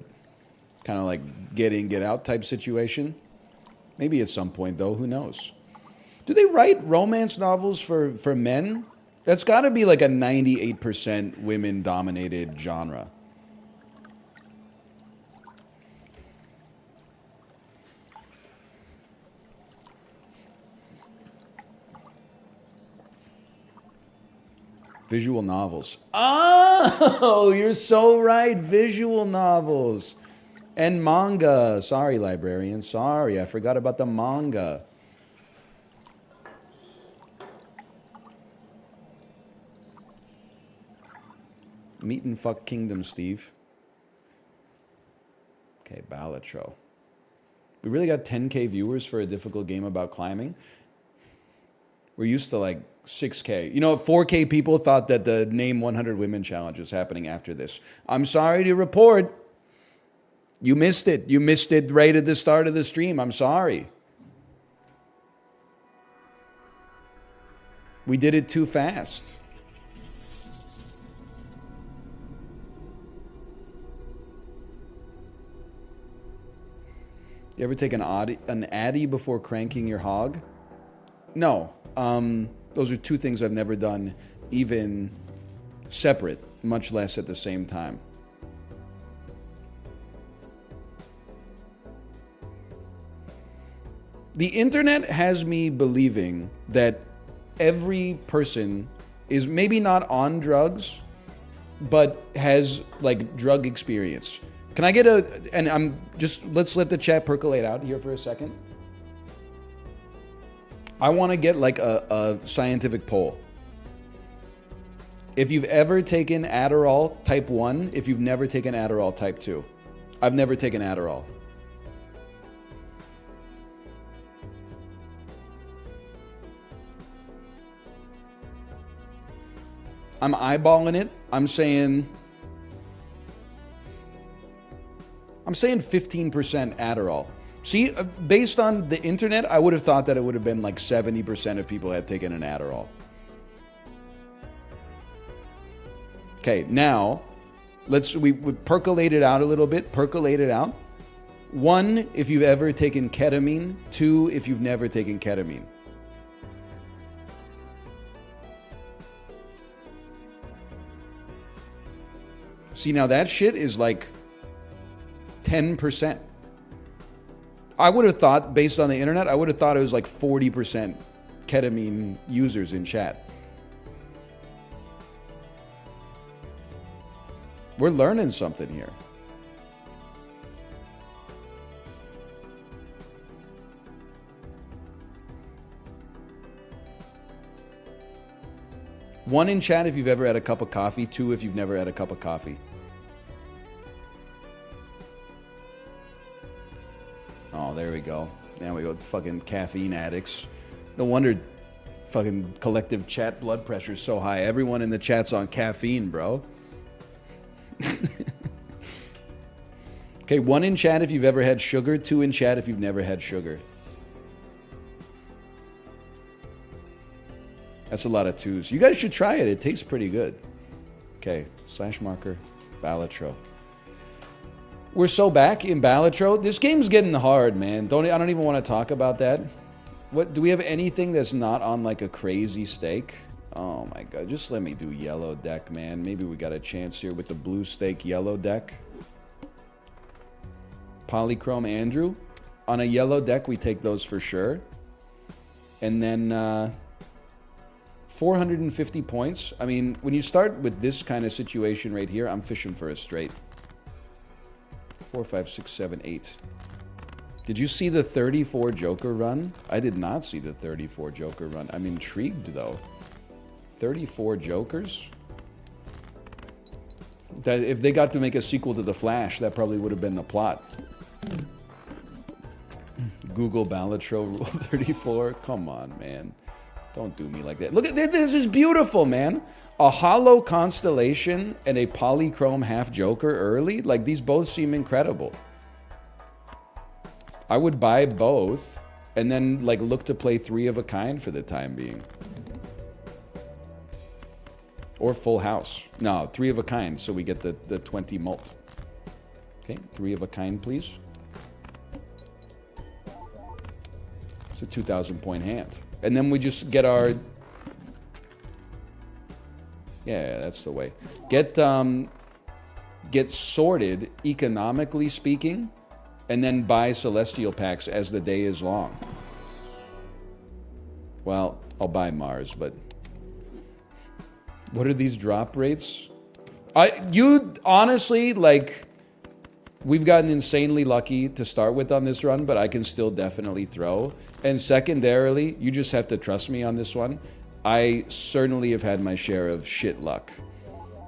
kind of like get in, get out type situation. Maybe at some point though, who knows? Do they write romance novels for men? That's got to be like a 98% women dominated genre. Visual novels. Oh, you're so right. Visual novels. And manga. Sorry, librarian. Sorry, I forgot about the manga. Meet and fuck Kingdom, Steve. Okay, Balatro. We really got 10K viewers for a difficult game about climbing. We're used to like 6K. You know, 4K people thought that the Name 100 Women Challenge is happening after this. I'm sorry to report. You missed it. You missed it right at the start of the stream. I'm sorry. We did it too fast. You ever take an Addy before cranking your hog? No. Those are two things I've never done, even separate, much less at the same time. The internet has me believing that every person is maybe not on drugs, but has like drug experience. Can I get and I'm just, let's let the chat percolate out here for a second. I want to get like a scientific poll. If you've ever taken Adderall type 1, if you've never taken Adderall type 2. I've never taken Adderall. I'm eyeballing it. I'm saying 15% Adderall. See, based on the internet, I would have thought that it would have been like 70% of people had taken an Adderall. Okay, now we percolate it out a little bit. Percolate it out. 1, if you've ever taken ketamine. 2, if you've never taken ketamine. See, now that shit is like 10%. I would have thought, based on the internet, I would have thought it was like 40% ketamine users in chat. We're learning something here. One in chat if you've ever had a cup of coffee. 2 if you've never had a cup of coffee. Oh, there we go. Now we go. Fucking caffeine addicts. No wonder fucking collective chat blood pressure is so high. Everyone in the chat's on caffeine, bro. Okay, 1 in chat if you've ever had sugar. 2 in chat if you've never had sugar. That's a lot of 2s. You guys should try it. It tastes pretty good. Okay, /marker, Balatro. We're so back in Balatro. This game's getting hard, man. I don't even want to talk about that. What do we have anything that's not on like a crazy stake? Oh my god, just let me do yellow deck, man. Maybe we got a chance here with the blue stake yellow deck. Polychrome Andrew. On a yellow deck, we take those for sure. And then 450 points. I mean, when you start with this kind of situation right here, I'm fishing for a straight. 4, 5, 6, 7, 8. Did you see the 34 Joker run? I did not see the 34 Joker run. I'm intrigued though. 34 Jokers? That if they got to make a sequel to The Flash, that probably would have been the plot. Google Balatro Rule 34. Come on, man. Don't do me like that. Look at this. This is beautiful, man. A hollow constellation and a polychrome half Joker early. Like, these both seem incredible. I would buy both and then like look to play 3 of a kind for the time being. Or full house. No, 3 of a kind, so we get the 20 mult. Okay, 3 of a kind, please. It's a 2,000 point hand. And then we just get our... Yeah, that's the way. Get sorted, economically speaking, and then buy Celestial packs as the day is long. Well, I'll buy Mars, but... What are these drop rates? You honestly, like, we've gotten insanely lucky to start with on this run, but I can still definitely throw. And secondarily, you just have to trust me on this one. I certainly have had my share of shit luck.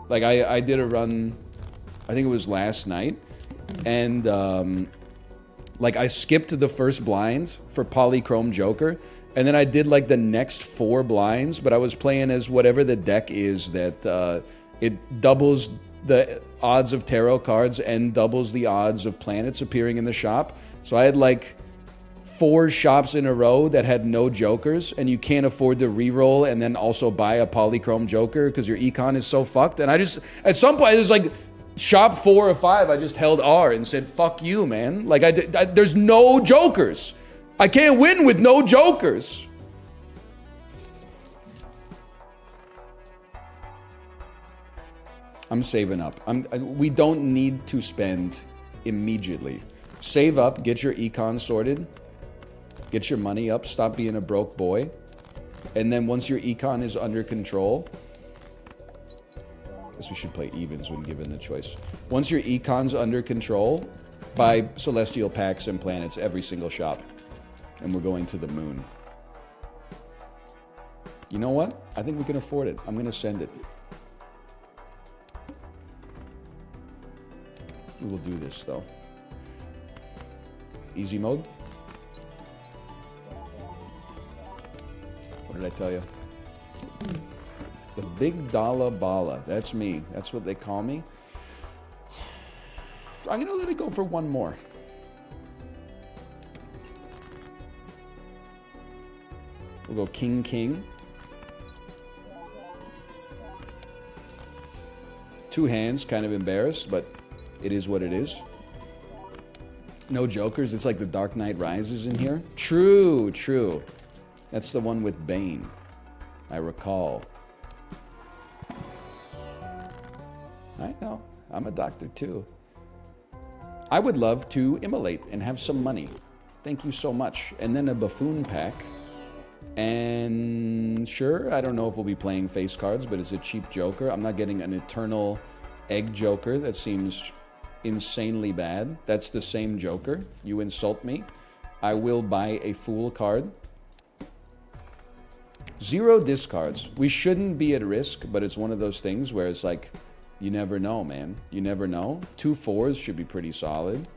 Like, I did a run, I think it was last night, and like, I skipped the first blinds for Polychrome Joker, and then I did like the next 4 blinds, but I was playing as whatever the deck is that it doubles the odds of tarot cards and doubles the odds of planets appearing in the shop. So I had like 4 shops in a row that had no jokers, and you can't afford to re-roll and then also buy a Polychrome Joker because your econ is so fucked. And I just, at some point, it was like shop 4 or 5, I just held R and said, fuck you, man. Like, there's no jokers. I can't win with no jokers. I'm saving up. We don't need to spend immediately. Save up, get your econ sorted. Get your money up. Stop being a broke boy. And then once your econ is under control, I guess we should play evens when given the choice. Once your econ's under control, buy celestial packs and planets every single shop. And we're going to the moon. You know what? I think we can afford it. I'm going to send it. We will do this, though. Easy mode. What did I tell you? The big dollar baller. That's me. That's what they call me. I'm going to let it go for one more. We'll go king, king. Two hands, kind of embarrassed, but it is what it is. No jokers. It's like the Dark Knight Rises in here. True, true. That's the one with Bane. I recall. I know. I'm a doctor too. I would love to immolate and have some money. Thank you so much. And then a buffoon pack. And sure, I don't know if we'll be playing face cards, but it's a cheap joker. I'm not getting an eternal egg joker. That seems insanely bad. That's the same joker. You insult me. I will buy a fool card. 0 discards. We shouldn't be at risk, but it's one of those things where it's like, you never know, man. You never know. 2 4s should be pretty solid.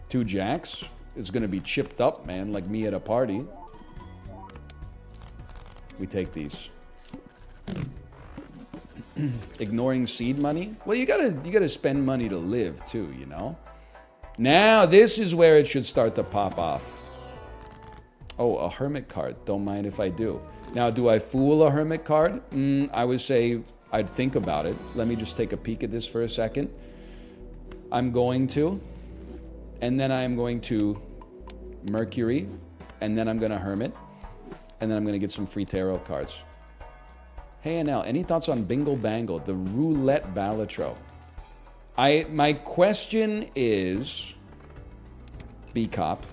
Two jacks. It's going to be chipped up, man, like me at a party. We take these. Ignoring seed money? Well, you gotta spend money to live too, you know? Now, this is where it should start to pop off. Oh, a hermit card. Don't mind if I do. Now, do I fool a hermit card? I would say I'd think about it. Let me just take a peek at this for a second. I'm going to. And then I'm going to Mercury. And then I'm going to Hermit. And then I'm going to get some free tarot cards. Hey, NL, any thoughts on Bingle Bangle, the Roulette Balatro? My question is, B-Cop,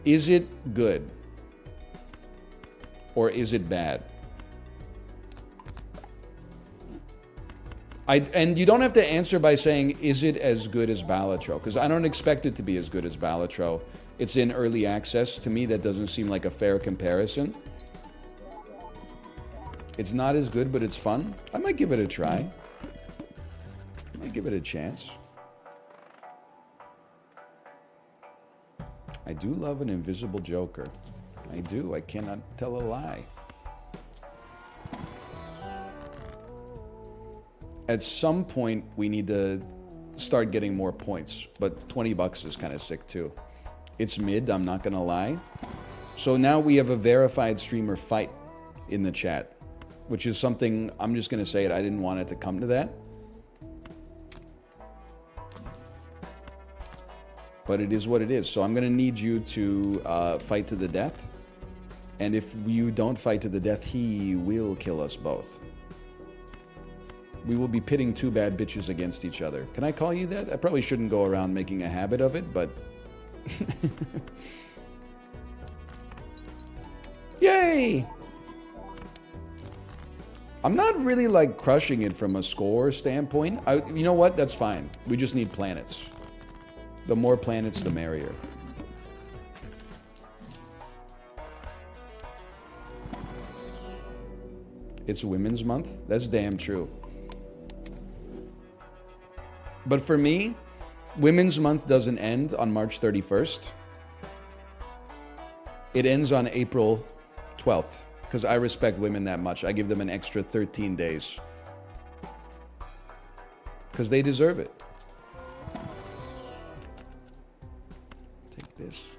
is it good? Or is it bad? And you don't have to answer by saying, is it as good as Balatro? Because I don't expect it to be as good as Balatro. It's in early access. To me, that doesn't seem like a fair comparison. It's not as good, but it's fun. I might give it a try. I might give it a chance. I do love an invisible joker. I do. I cannot tell a lie. At some point, we need to start getting more points, but 20 bucks is kind of sick too. It's mid, I'm not gonna lie. So now we have a verified streamer fight in the chat, which is something, I'm just gonna say it, I didn't want it to come to that. But it is what it is. So I'm gonna need you to fight to the death. And if you don't fight to the death, he will kill us both. We will be pitting 2 bad bitches against each other. Can I call you that? I probably shouldn't go around making a habit of it, but... Yay! I'm not really like crushing it from a score standpoint. You know what? That's fine. We just need planets. The more planets, the merrier. It's Women's Month? That's damn true. But for me, Women's Month doesn't end on March 31st. It ends on April 12th, because I respect women that much. I give them an extra 13 days. Because they deserve it. Take this.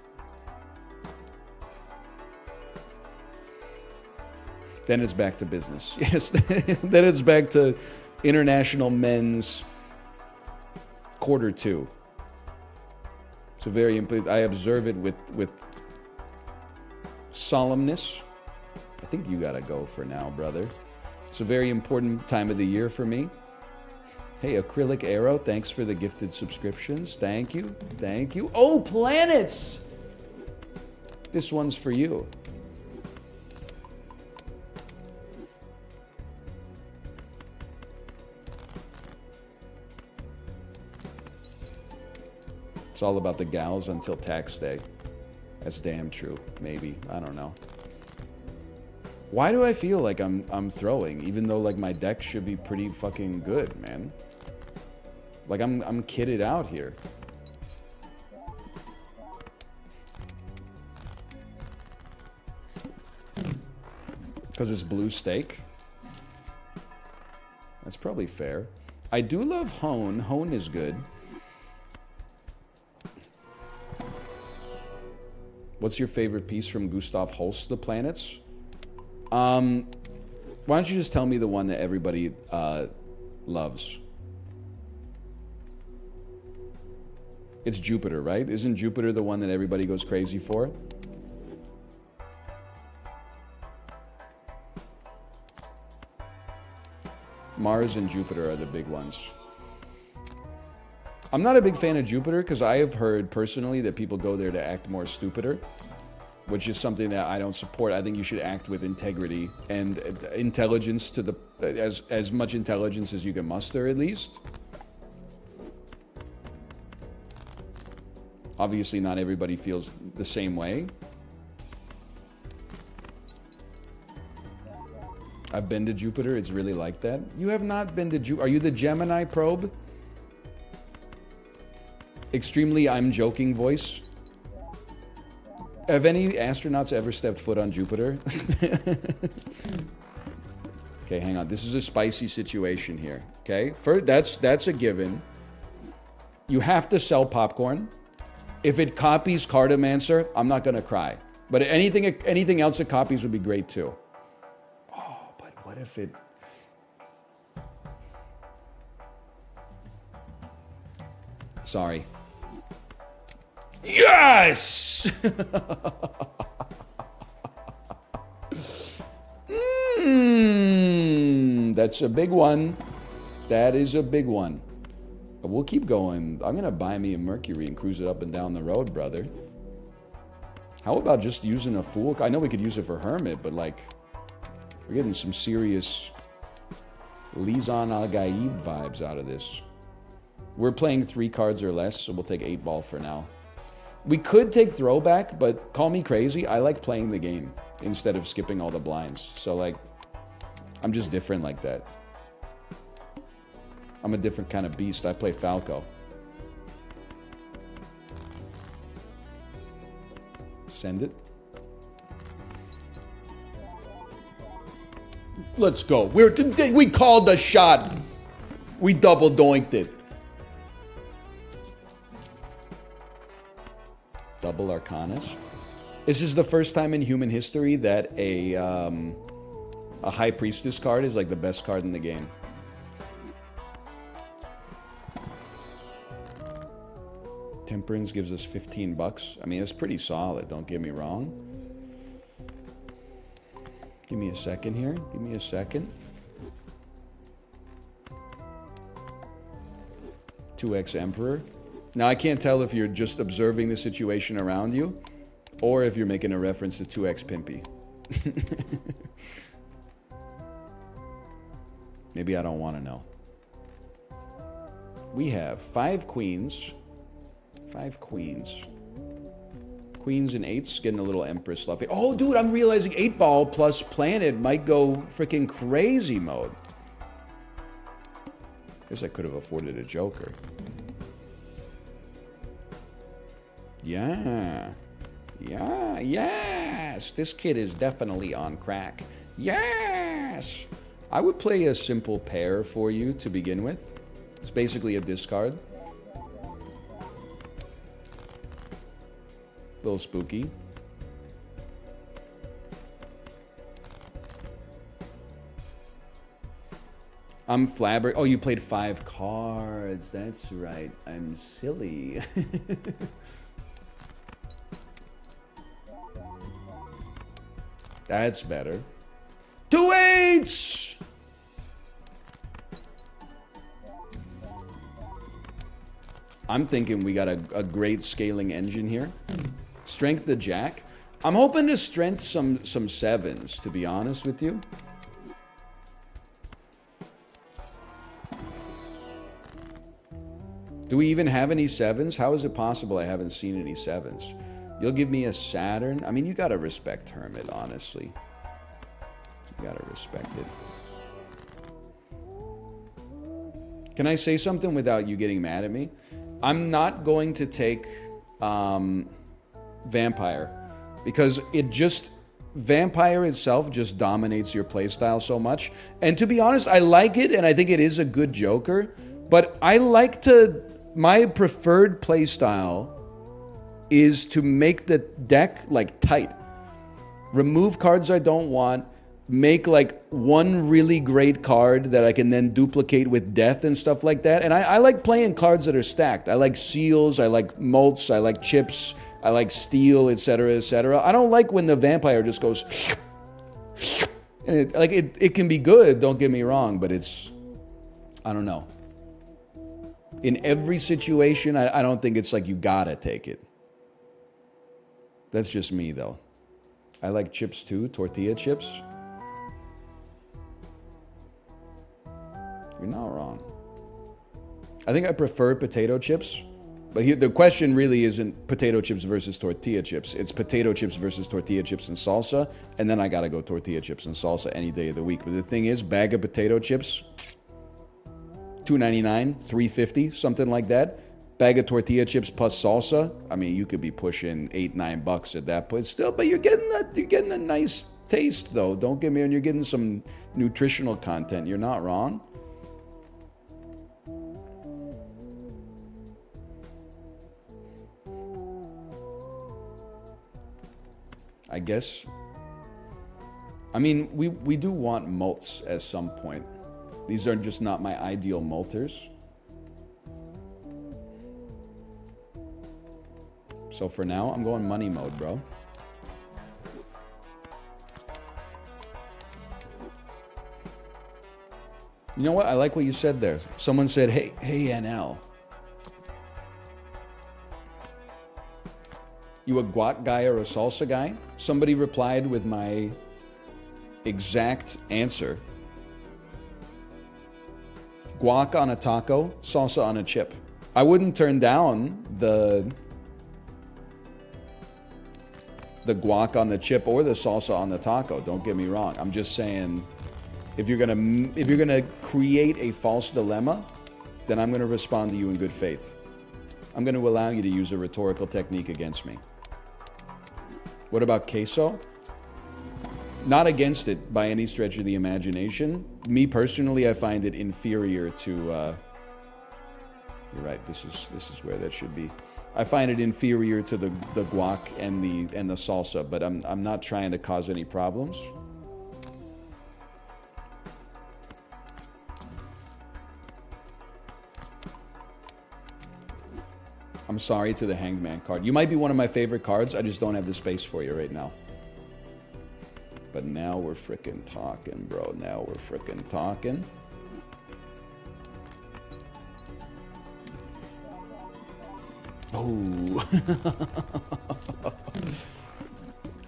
Then it's back to business. Yes, then it's back to International Men's Q2. It's a very important. I observe it with solemnness. I think you gotta go for now, brother. It's a very important time of the year for me. Hey, Acrylic Arrow, thanks for the gifted subscriptions. Thank you. Thank you. Oh, planets! This one's for you. It's all about the gals until tax day. That's damn true. Maybe. I don't know. Why do I feel like I'm throwing, even though like my deck should be pretty fucking good, man? Like I'm kitted out here. Because it's blue steak. That's probably fair. I do love Hone. Hone is good. What's your favorite piece from Gustav Holst, The Planets? Why don't you just tell me the one that everybody loves? It's Jupiter, right? Isn't Jupiter the one that everybody goes crazy for? Mars and Jupiter are the big ones. I'm not a big fan of Jupiter because I have heard personally that people go there to act more stupider, which is something that I don't support. I think you should act with integrity and intelligence to the as much intelligence as you can muster, at least. Obviously, not everybody feels the same way. I've been to Jupiter. It's really like that. You have not been to Jupiter. Are you the Gemini probe? Extremely I'm joking voice. Have any astronauts ever stepped foot on Jupiter? Okay, hang on. This is a spicy situation here. Okay, that's a given. You have to sell popcorn. If it copies Cartomancer, I'm not gonna cry. But anything else it copies would be great too. Oh, but what if it? Sorry. Yes! That's a big one. That is a big one. But we'll keep going. I'm going to buy me a Mercury and cruise it up and down the road, brother. How about just using a Fool? I know we could use it for Hermit, but like, we're getting some serious Lizan Al-Gaib vibes out of this. We're playing 3 cards or less, so we'll take 8 ball for now. We could take Throwback, but call me crazy. I like playing the game instead of skipping all the blinds. So, like, I'm just different like that. I'm a different kind of beast. I play Falco. Send it. Let's go. We called the shot. We double doinked it. Double Arcanas. This is the first time in human history that a High Priestess card is like the best card in the game. Temperance gives us 15 bucks. I mean, it's pretty solid, don't get me wrong. Give me a second here. Give me a second. 2x Emperor. Now, I can't tell if you're just observing the situation around you or if you're making a reference to 2x Pimpy. Maybe I don't want to know. We have 5 queens. 5 queens. Queens and 8s, getting a little Empress love. Oh, dude, I'm realizing 8 ball plus Planet might go freaking crazy mode. Guess I could have afforded a Joker. Yeah. Yeah, yes. This kid is definitely on crack. Yes. I would play a simple pair for you to begin with. It's basically a discard. A little spooky. I'm flabber. Oh, you played 5 cards. That's right. I'm silly. That's better. 2 8s! I'm thinking we got a great scaling engine here. Strength the jack. I'm hoping to strength some sevens, to be honest with you. Do we even have any sevens? How is it possible I haven't seen any sevens? You'll give me a Saturn? I mean, you gotta respect Hermit, honestly. You gotta respect it. Can I say something without you getting mad at me? I'm not going to take Vampire. Because Vampire itself just dominates your playstyle so much. And to be honest, I like it, and I think it is a good Joker. But I like to... My preferred playstyle is to make the deck, like, tight. Remove cards I don't want. Make, like, one really great card that I can then duplicate with death and stuff like that. And I like playing cards that are stacked. I like seals, I like molts, I like chips, I like steel, etc., etc. I don't like when the Vampire just goes... And it can be good, don't get me wrong, but it's... I don't know. In every situation, I don't think it's like you gotta take it. That's just me, though. I like chips too, tortilla chips. You're not wrong. I think I prefer potato chips. But here, the question really isn't potato chips versus tortilla chips. It's potato chips versus tortilla chips and salsa. And then I gotta go tortilla chips and salsa any day of the week. But the thing is, bag of potato chips... $2.99, $3.50, something like that. Bag of tortilla chips plus salsa. I mean, you could be pushing $8-9 at that point still, but you're getting a nice taste though. Don't get me wrong, you're getting some nutritional content. You're not wrong. I guess. I mean, we do want malts at some point. These are just not my ideal malters. So for now, I'm going money mode, bro. You know what? I like what you said there. Someone said, hey NL. You a guac guy or a salsa guy? Somebody replied with my exact answer. Guac on a taco, salsa on a chip. I wouldn't turn down the guac on the chip or the salsa on the taco. Don't get me wrong. I'm just saying, if you're gonna create a false dilemma, then I'm gonna respond to you in good faith. I'm gonna allow you to use a rhetorical technique against me. What about queso? Not against it by any stretch of the imagination. Me personally, I find it inferior to. You're right. This is where that should be. I find it inferior to the guac and the salsa, but I'm not trying to cause any problems. I'm sorry to the Hanged Man card. You might be one of my favorite cards. I just don't have the space for you right now. But now we're frickin' talking, bro. Now we're frickin' talking. Oh.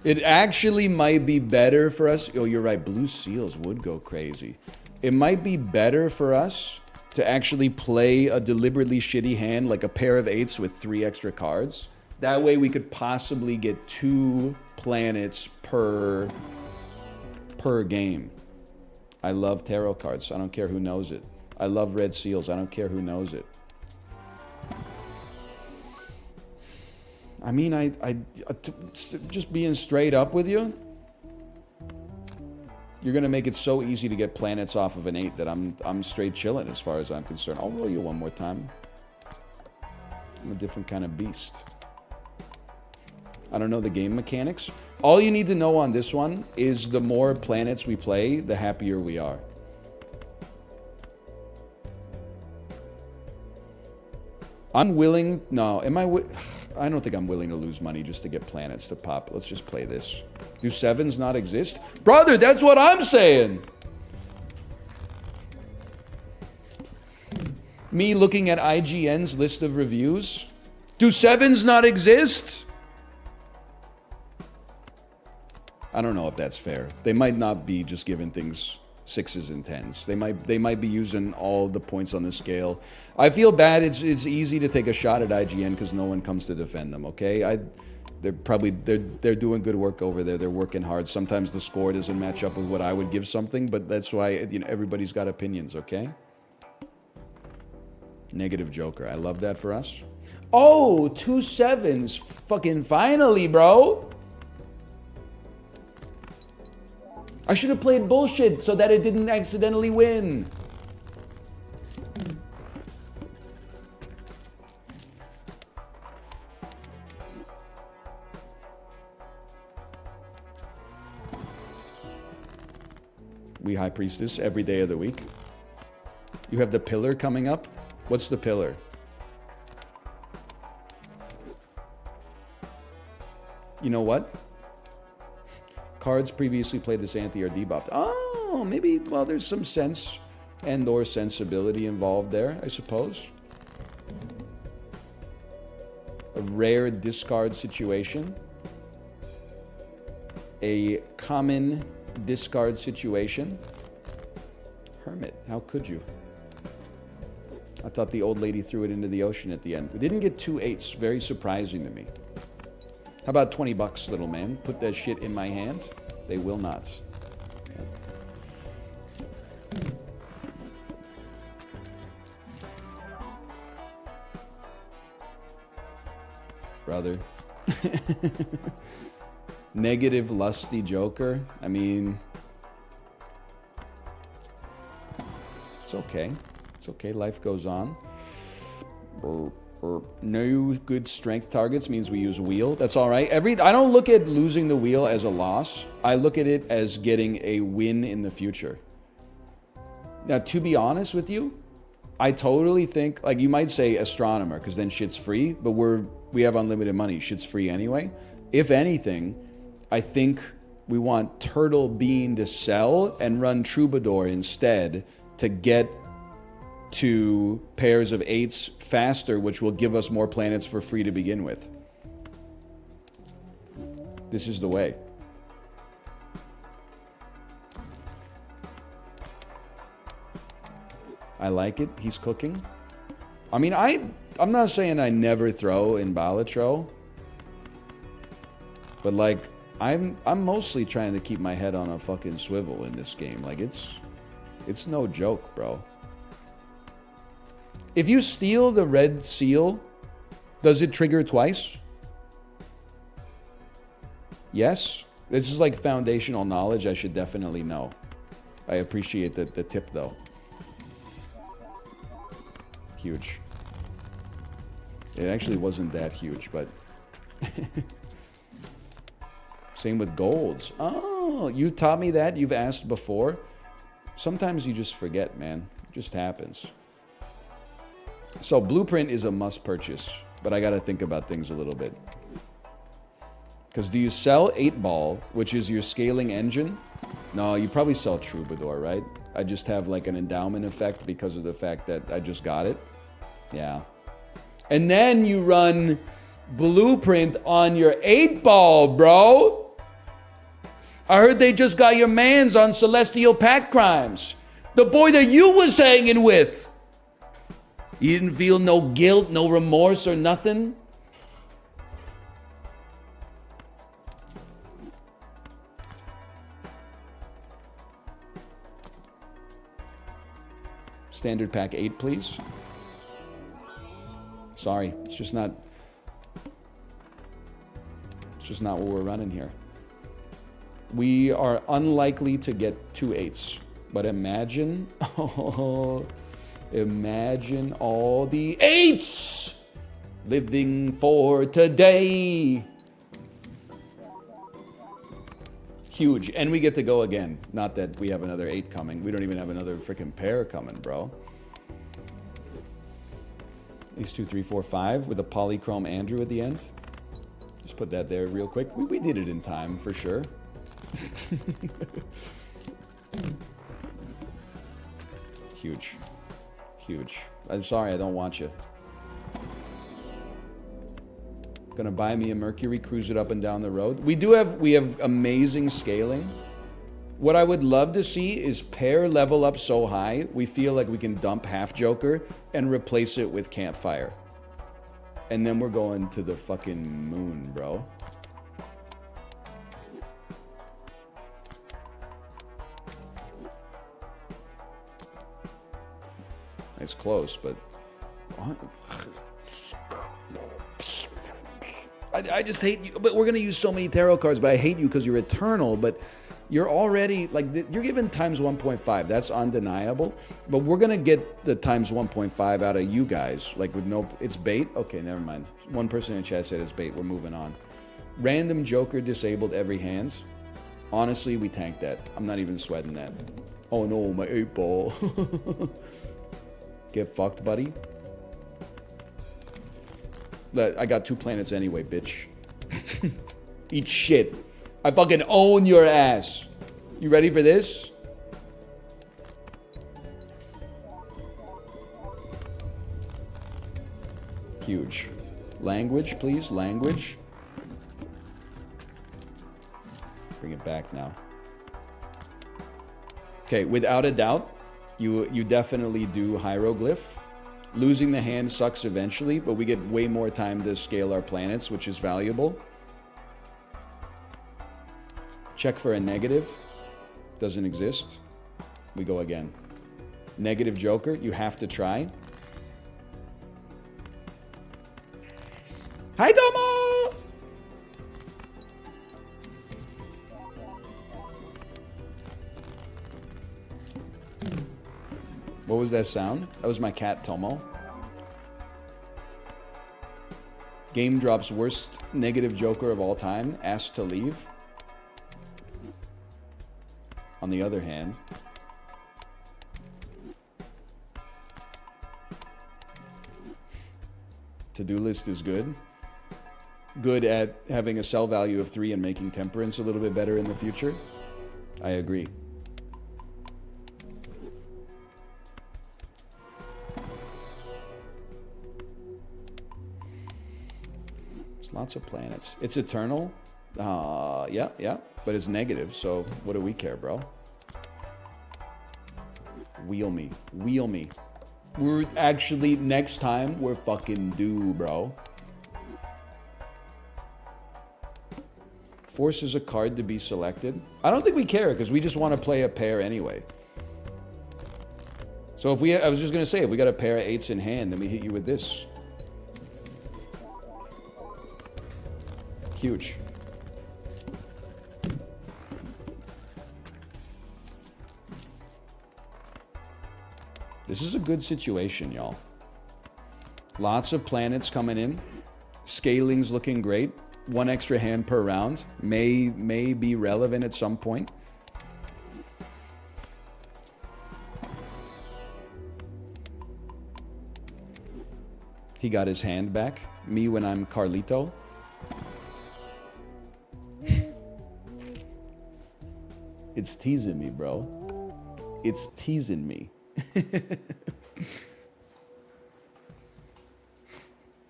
It actually might be better for us. Oh, you're right. Blue seals would go crazy. It might be better for us to actually play a deliberately shitty hand, like a pair of eights with 3 extra cards. That way we could possibly get 2 planets per game. I love tarot cards. I don't care who knows it. I love red seals. I don't care who knows it. I mean, just being straight up with you, you're gonna make it so easy to get planets off of an 8 that I'm straight chilling as far as I'm concerned. I'll roll you one more time. I'm a different kind of beast. I don't know the game mechanics. All you need to know on this one is the more planets we play, the happier we are. I'm willing... No, am I... I don't think I'm willing to lose money just to get planets to pop. Let's just play this. Do 7s not exist? Brother, that's what I'm saying! Me looking at IGN's list of reviews. Do 7s not exist? I don't know if that's fair. They might not be just giving things 6s and 10s. They might be using all the points on the scale. I feel bad. It's easy to take a shot at IGN because no one comes to defend them. Okay, they're doing good work over there. They're working hard. Sometimes the score doesn't match up with what I would give something, but that's why everybody's got opinions. Okay. Negative Joker. I love that for us. Oh, 2 7s. Fucking finally, bro. I should have played bullshit so that it didn't accidentally win. We High Priestess every day of the week. You have the pillar coming up. What's the pillar? You know what? Cards previously played this anti are debuffed. Oh, maybe, well, there's some sense and or sensibility involved there, I suppose. A rare discard situation. A common discard situation. Hermit, how could you? I thought the old lady threw it into the ocean at the end. We didn't get 2 8s, very surprising to me. How about 20 bucks, little man? Put that shit in my hands. They will not. Okay. Brother. Negative lusty Joker. I mean, it's okay. It's okay. Life goes on. No good strength targets means we use wheel. That's all right. I don't look at losing the wheel as a loss. I look at it as getting a win in the future. Now, to be honest with you, I totally think, like, you might say astronomer because then shit's free, but we have unlimited money. Shit's free anyway. If anything, I think we want Turtle Bean to sell and run Troubadour instead to get to pairs of 8s faster, which will give us more planets for free to begin with. This is the way. I like it. He's cooking. I mean, I'm not saying I never throw in Balatro, but like I'm mostly trying to keep my head on a fucking swivel in this game. Like it's no joke, bro. If you steal the red seal, does it trigger twice? Yes. This is like foundational knowledge I should definitely know. I appreciate the tip, though. Huge. It actually wasn't that huge, but... Same with golds. Oh, you taught me that? You've asked before? Sometimes you just forget, man. It just happens. So Blueprint is a must purchase, but I got to think about things a little bit. Because do you sell 8-Ball, which is your scaling engine? No, you probably sell Troubadour, right? I just have like an endowment effect because of the fact that I just got it. Yeah. And then you run Blueprint on your 8-Ball, bro. I heard they just got your mans on Celestial Pack Crimes. The boy that you was hanging with. You didn't feel no guilt, no remorse or nothing? Standard pack 8, please. Sorry, it's just not what we're running here. We are unlikely to get 2 8s, but imagine, imagine all the 8s living for today. Huge. And we get to go again. Not that we have another 8 coming. We don't even have another freaking pair coming, bro. Ace 2, 3, 4, 5 with a polychrome Andrew at the end. Just put that there real quick. We did it in time for sure. Huge. Huge. I'm sorry, I don't want you. Gonna buy me a Mercury, cruise it up and down the road. We have amazing scaling. What I would love to see is pair level up so high, we feel like we can dump half Joker and replace it with Campfire. And then we're going to the fucking moon, bro. It's close, but... I just hate you. But we're going to use so many tarot cards, but I hate you because you're eternal, but you're already, like, you're given times 1.5. That's undeniable. But we're going to get the times 1.5 out of you guys. Like, with no... It's bait? Okay, never mind. One person in chat said it's bait. We're moving on. Random Joker disabled every hands. Honestly, we tanked that. I'm not even sweating that. Oh no, my 8-ball. Get fucked, buddy. I got 2 planets anyway, bitch. Eat shit. I fucking own your ass. You ready for this? Huge. Language, please. Language. Bring it back now. Okay, without a doubt, you definitely do hieroglyph. Losing the hand sucks eventually, but we get way more time to scale our planets, which is valuable. Check for a negative. Doesn't exist. We go again. Negative Joker, you have to try. Hi, Domo! What was that sound? That was my cat, Tomo. Game drops worst negative Joker of all time. Asked to leave. On the other hand, to-do list is good. Good at having a sell value of 3 and making temperance a little bit better in the future. I agree. There's lots of planets. It's eternal. Yeah, but it's negative, so what do we care, bro? Wheel me. Wheel me. We're actually, next time, we're fucking due, bro. Forces a card to be selected. I don't think we care, because we just want to play a pair anyway. So if I was just going to say, if we got a pair of 8s in hand, then we hit you with this. Huge. This is a good situation, y'all. Lots of planets coming in. Scaling's looking great. 1 extra hand per round. May be relevant at some point. He got his hand back. Me when I'm Carlito. It's teasing me, bro. It's teasing me.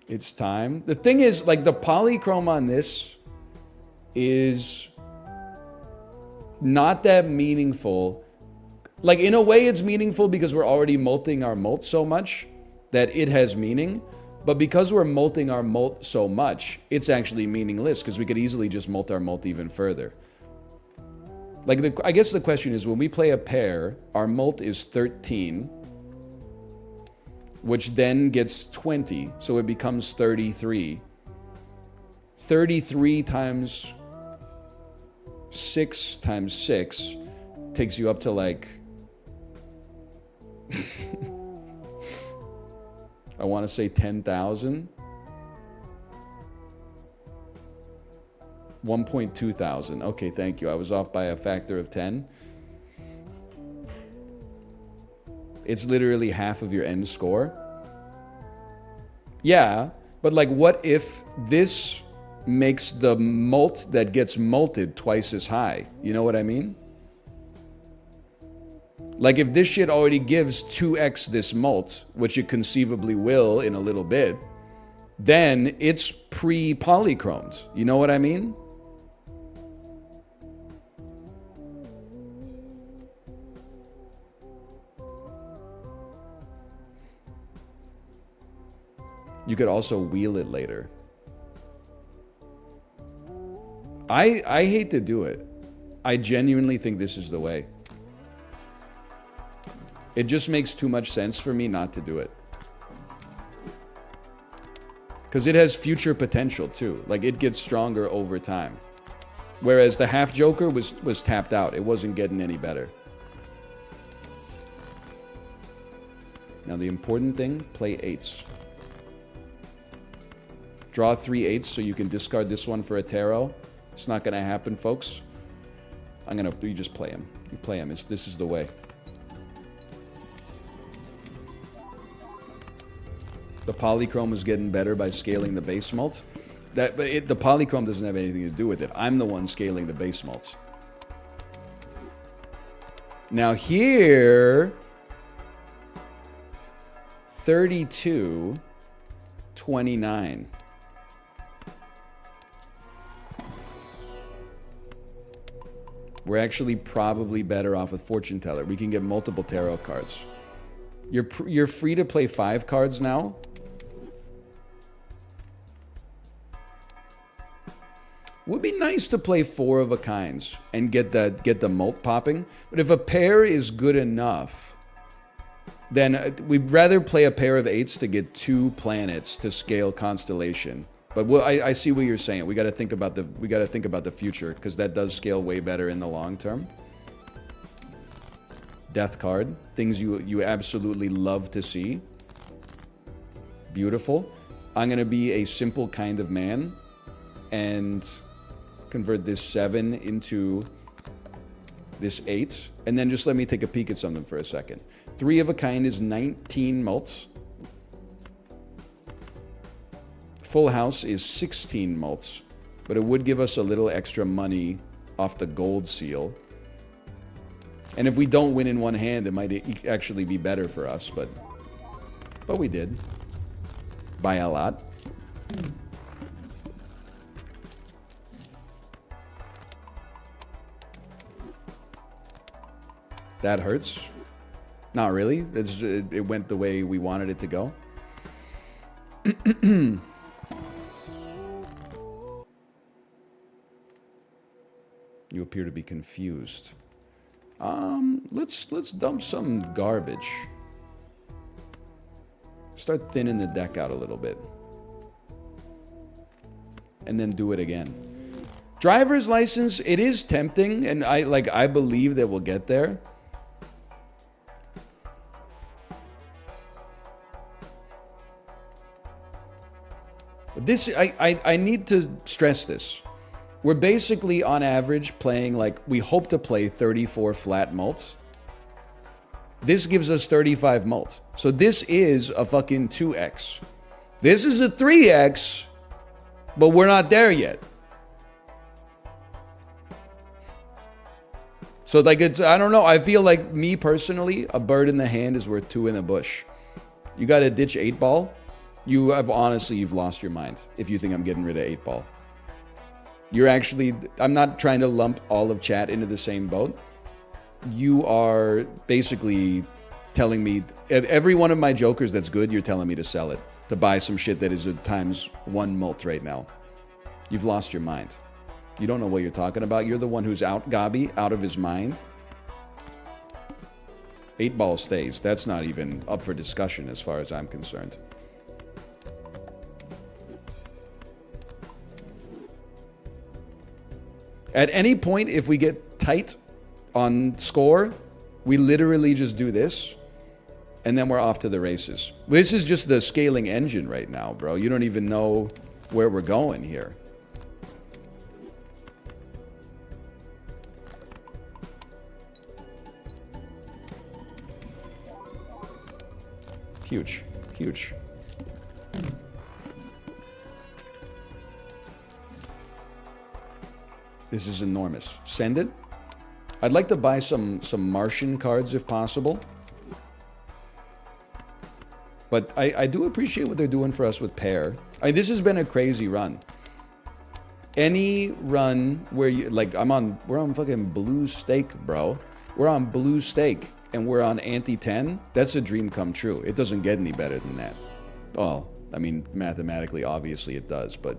It's time. The thing is, like, the polychrome on this is not that meaningful. Like, in a way it's meaningful because we're already molting our molt so much that it has meaning. But because we're molting our molt so much, it's actually meaningless because we could easily just molt our molt even further. Like, I guess the question is, when we play a pair, our molt is 13, which then gets 20, so it becomes 33. 33 times 6 times 6 takes you up to, like... I want to say 10,000. 1.2 thousand. Okay, thank you. I was off by a factor of 10. It's literally half of your end score. Yeah, but like, what if this makes the molt that gets molted twice as high? You know what I mean? Like if this shit already gives 2x this mult, which it conceivably will in a little bit, then it's pre-polychromed. You know what I mean? You could also wheel it later. I hate to do it. I genuinely think this is the way. It just makes too much sense for me not to do it. Because it has future potential too. Like it gets stronger over time. Whereas the half Joker was tapped out. It wasn't getting any better. Now the important thing, play 8s. Draw 3 8s so you can discard this one for a tarot. It's not going to happen, folks. You just play him. You play him. This is the way. The polychrome is getting better by scaling the base mults. The polychrome doesn't have anything to do with it. I'm the one scaling the base mults. Now here, 32, 29. We're actually probably better off with Fortune Teller. We can get multiple tarot cards. You're free to play 5 cards now. Would be nice to play 4 of a kinds and get the mult popping. But if a pair is good enough, then we'd rather play a pair of 8s to get 2 planets to scale constellation. But I see what you're saying. We got to think about the future because that does scale way better in the long term. Death card, things you absolutely love to see. Beautiful. I'm gonna be a simple kind of man and convert this 7 into this 8, and then just let me take a peek at something for a second. 3 of a kind is 19 mults. Full house is 16 mults, but it would give us a little extra money off the gold seal. And if we don't win in one hand, it might actually be better for us, but we did. By a lot. That hurts. Not really. It went the way we wanted it to go. You appear to be confused. Let's dump some garbage. Start thinning the deck out a little bit. And then do it again. Driver's license, it is tempting, and I believe that we'll get there. This, I need to stress this. We're basically, on average, playing we hope to play 34 flat mults. This gives us 35 mult. So this is a fucking 2x. This is a 3x, but we're not there yet. So it's, I don't know, I feel like, me personally, a bird in the hand is worth 2 in the bush. You got to ditch 8-ball. You've lost your mind if you think I'm getting rid of 8-ball. I'm not trying to lump all of chat into the same boat. You are basically telling me, every one of my jokers that's good, you're telling me to sell it. To buy some shit that is a ×1 mult right now. You've lost your mind. You don't know what you're talking about. You're the one who's out of his mind. 8-ball stays. That's not even up for discussion as far as I'm concerned. At any point, if we get tight on score, we literally just do this, and then we're off to the races. This is just the scaling engine right now, bro. You don't even know where we're going here. Huge, huge. This is enormous. Send it. I'd like to buy some Martian cards if possible. But I do appreciate what they're doing for us with pair. I mean, this has been a crazy run. Any run where you like, we're on fucking blue stake, bro. We're on blue stake and we're on anti-10. That's a dream come true. It doesn't get any better than that. Well, I mean, mathematically, obviously it does, but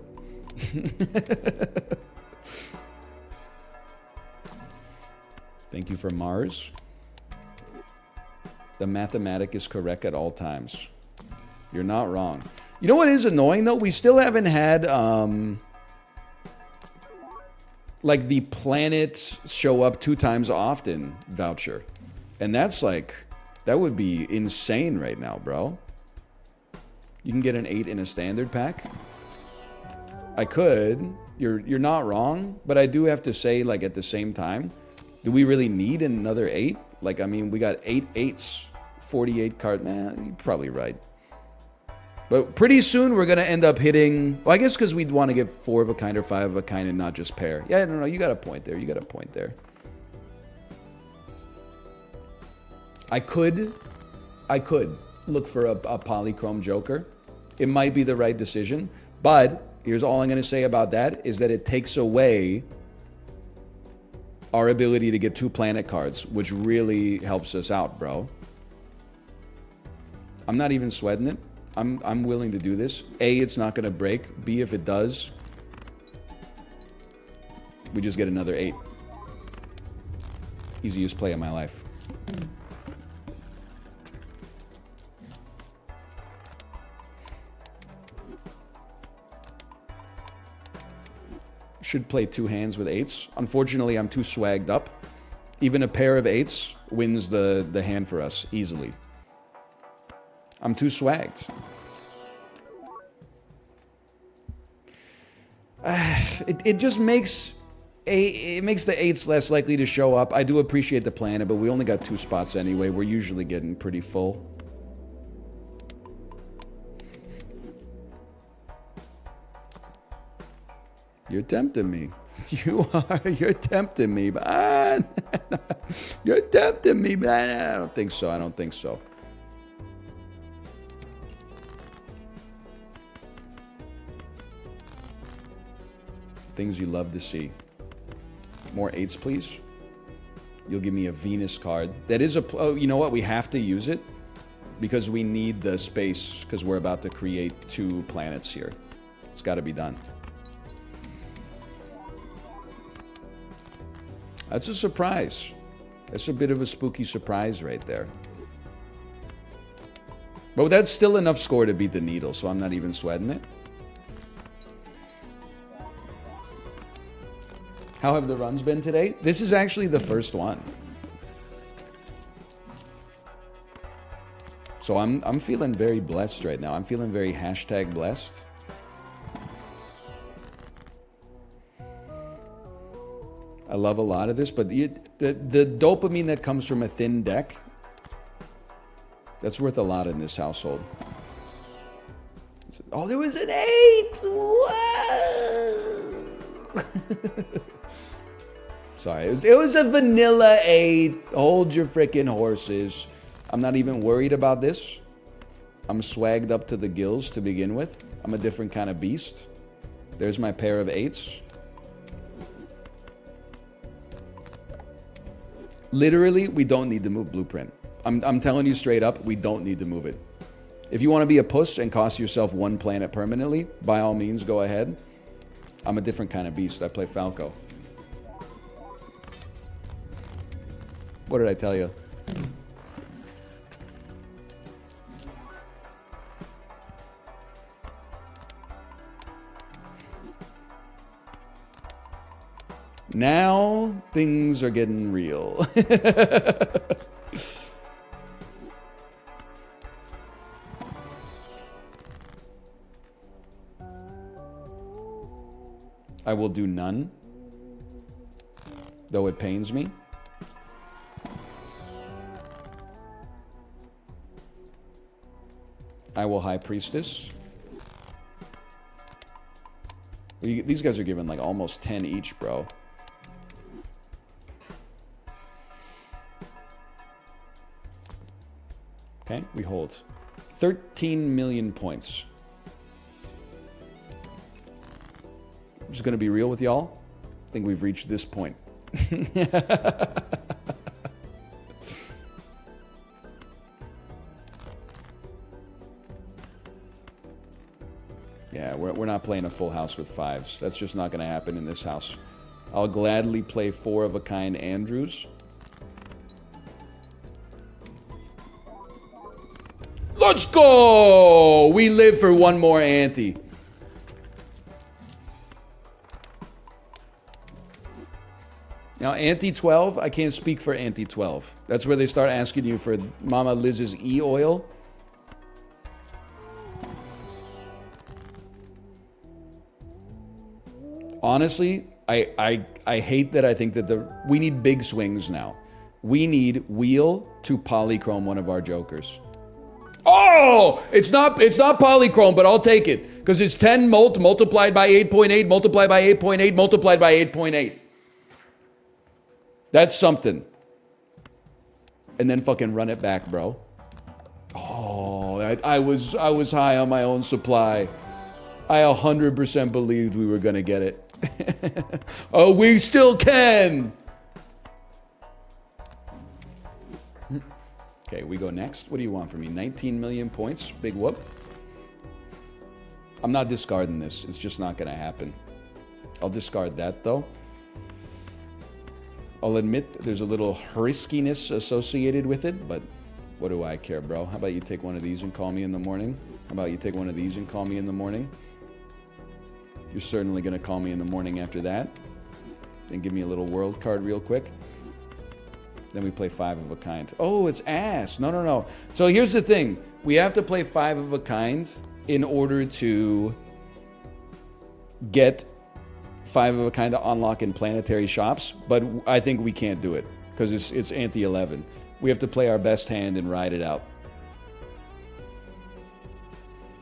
thank you for Mars. The mathematic is correct at all times. You're not wrong. You know what is annoying though? We still haven't had like the planets show up 2 times often voucher. And that's like, that would be insane right now, bro. You can get an 8 in a standard pack. I could. You're not wrong, but I do have to say, like, at the same time, do we really need another 8? Like, I mean, we got 8 8s, 48 card. Nah, you're probably right. But pretty soon we're going to end up hitting, well, I guess because we'd want to get 4 of a kind or 5 of a kind and not just pair. Yeah, no, you got a point there. You got a point there. I could look for a polychrome Joker. It might be the right decision, but here's all I'm going to say about that is that it takes away our ability to get 2 planet cards, which really helps us out, bro. I'm not even sweating it. I'm willing to do this. A, it's not going to break. B, if it does, we just get another 8. Easiest play of my life. Should play 2 hands with 8s. Unfortunately, I'm too swagged up. Even a pair of 8s wins the hand for us easily. I'm too swagged. It just makes the 8s less likely to show up. I do appreciate the planet, but we only got 2 spots anyway. We're usually getting pretty full. You're tempting me. You are. You're tempting me, man. You're tempting me, man. I don't think so. I don't think so. Things you love to see. More 8s, please. You'll give me a Venus card. That is a... Oh, you know what? We have to use it because we need the space because we're about to create 2 planets here. It's got to be done. That's a surprise. That's a bit of a spooky surprise right there. But that's still enough score to beat the needle, so I'm not even sweating it. How have the runs been today? This is actually the first one. So I'm feeling very blessed right now. I'm feeling very #blessed. I love a lot of this, but the dopamine that comes from a thin deck, that's worth a lot in this household. Oh, there was an 8! Whoa! Sorry, it was a vanilla 8. Hold your freaking horses. I'm not even worried about this. I'm swagged up to the gills to begin with. I'm a different kind of beast. There's my pair of 8s. Literally, we don't need to move Blueprint. I'm telling you straight up, we don't need to move it. If you want to be a puss and cost yourself 1 planet permanently, by all means, go ahead. I'm a different kind of beast. I play Falco. What did I tell you? Now things are getting real. I will do none, though it pains me. I will High Priestess. These guys are giving like almost 10 each, bro. Okay, we hold. 13 million points. I'm just going to be real with y'all. I think we've reached this point. Yeah, we're not playing a full house with fives. That's just not going to happen in this house. I'll gladly play 4 of a kind Andrews. Let's go! We live for one more ante. Now, ante 12, I can't speak for ante 12. That's where they start asking you for Mama Liz's E-oil. Honestly, I hate that I think that we need big swings now. We need wheel to polychrome one of our jokers. Oh! It's not polychrome, but I'll take it. Because it's 10 multiplied by 8.8, multiplied by 8.8, multiplied by 8.8. That's something. And then fucking run it back, bro. Oh, I was high on my own supply. I 100% believed we were gonna get it. Oh, we still can. Okay, we go next. What do you want from me? 19 million points? Big whoop. I'm not discarding this. It's just not gonna happen. I'll discard that though. I'll admit there's a little riskiness associated with it, but what do I care, bro? How about you take one of these and call me in the morning? How about you take one of these and call me in the morning? You're certainly going to call me in the morning after that. Then give me a little world card real quick. Then we play 5 of a kind. Oh, it's ass. No. So here's the thing. We have to play 5 of a kind in order to get 5 of a kind to unlock in planetary shops. But I think we can't do it because it's ante 11. We have to play our best hand and ride it out.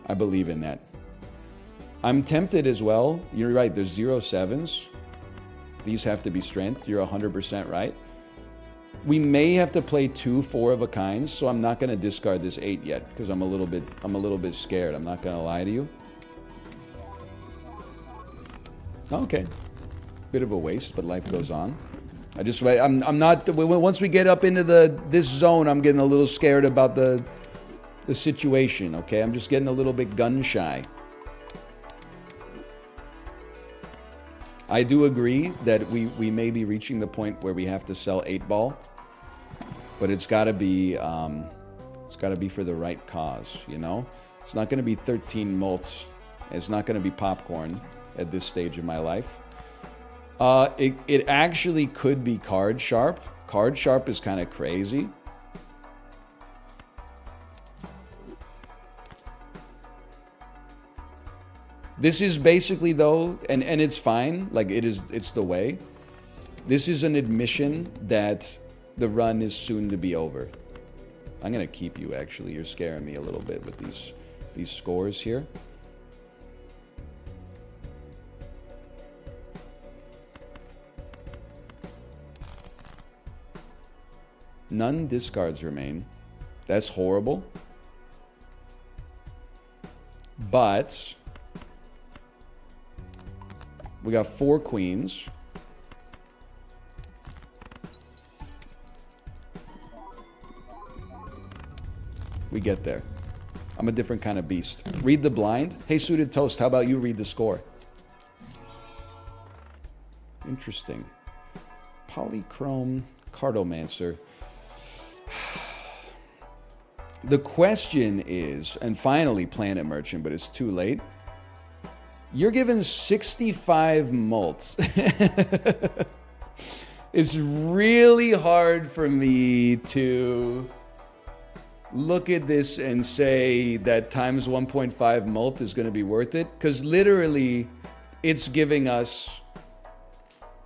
I believe in that. I'm tempted as well. You're right. There's 0 7s. These have to be strength. You're 100% right. We may have to play 2 4 of a kinds, so I'm not going to discard this 8 yet because I'm a little bit scared. I'm not going to lie to you. Okay, bit of a waste, but life goes on. I'm not. Once we get up into this zone, I'm getting a little scared about the situation. Okay, I'm just getting a little bit gun shy. I do agree that we may be reaching the point where we have to sell 8-ball, but it's got to be for the right cause, you know? It's not going to be 13 mults. It's not going to be popcorn at this stage of my life. It actually could be card sharp. Card sharp is kind of crazy. This is basically, though, and it's fine, like it's the way. This is an admission that the run is soon to be over. I'm gonna keep you, actually. You're scaring me a little bit with these scores here. None discards remain. That's horrible. But we got 4 queens. We get there. I'm a different kind of beast. Read the blind. Hey, Suited Toast, how about you read the score? Interesting. Polychrome Cartomancer. The question is, and finally Planet Merchant, but it's too late. You're given 65 mults. It's really hard for me to look at this and say that times 1.5 mult is going to be worth it, because literally it's giving us,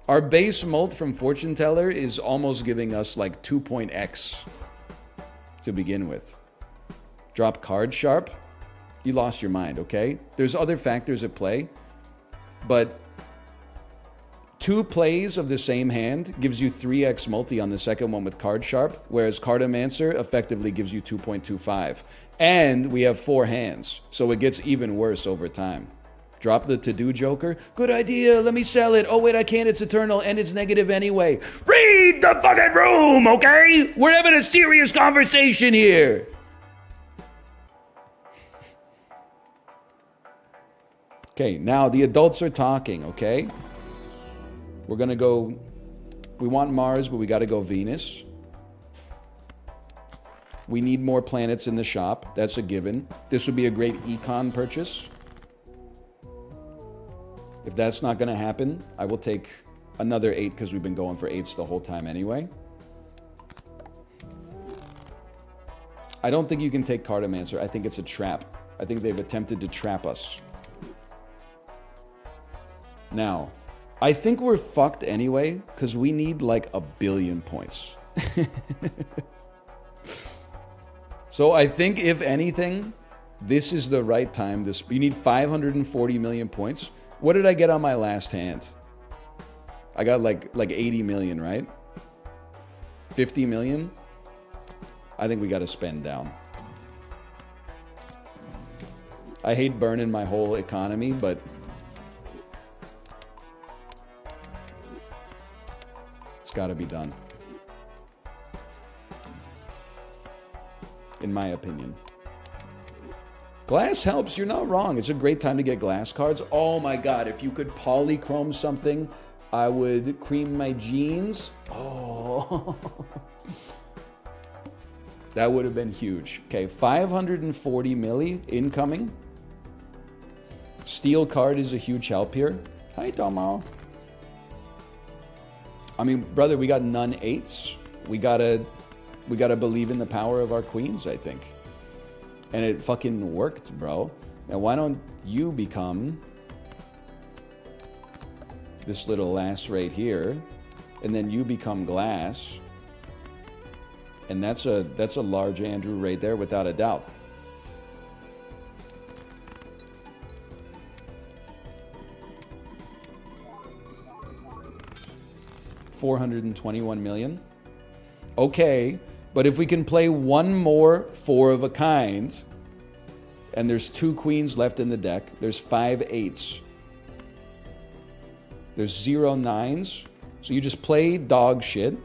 our base mult from Fortune Teller is almost giving us like 2.x to begin with. Drop card sharp. You lost your mind, okay? There's other factors at play, but 2 plays of the same hand gives you 3x multi on the second one with Card Sharp, whereas Cartomancer effectively gives you 2.25. And we have 4 hands, so it gets even worse over time. Drop the to-do joker. Good idea, let me sell it. Oh wait, I can't, it's eternal, and it's negative anyway. Read the fucking room, okay? We're having a serious conversation here. Okay, now the adults are talking, okay? We're gonna go, we want Mars, but we gotta go Venus. We need more planets in the shop, that's a given. This would be a great econ purchase. If that's not gonna happen, I will take another 8 because we've been going for 8s the whole time anyway. I don't think you can take Cartomancer, I think it's a trap. I think they've attempted to trap us. Now, I think we're fucked anyway, because we need like 1 billion points. So I think, if anything, this is the right time. You need 540 million points. What did I get on my last hand? I got like 80 million, right? 50 million? I think we got to spend down. I hate burning my whole economy, but it's got to be done. In my opinion. Glass helps, you're not wrong. It's a great time to get glass cards. Oh my god, if you could polychrome something, I would cream my jeans. Oh. That would have been huge. Okay, 540 milli incoming. Steel card is a huge help here. Hi, Tomo. I mean, brother, we got none 8s. We gotta believe in the power of our queens, I think. And it fucking worked, bro. Now, why don't you become this little lass right here, and then you become glass, and that's a large Andrew right there, without a doubt. $421 million. Okay, but if we can play one more 4 of a kind, and there's 2 queens left in the deck, there's 5 8s. There's 0 9s. So you just play dog shit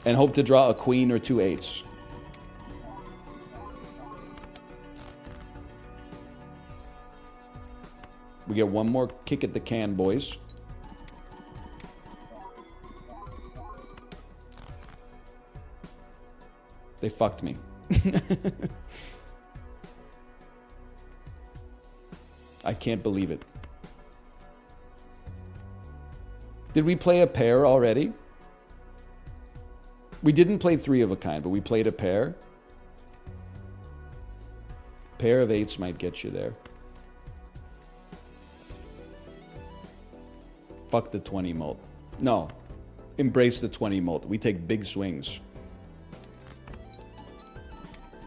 and hope to draw a queen or 2 8s. We get one more kick at the can, boys. They fucked me. I can't believe it. Did we play a pair already? We didn't play 3 of a kind, but we played a pair. Pair of 8s might get you there. Fuck the 20 mult. No. Embrace the 20 mult. We take big swings.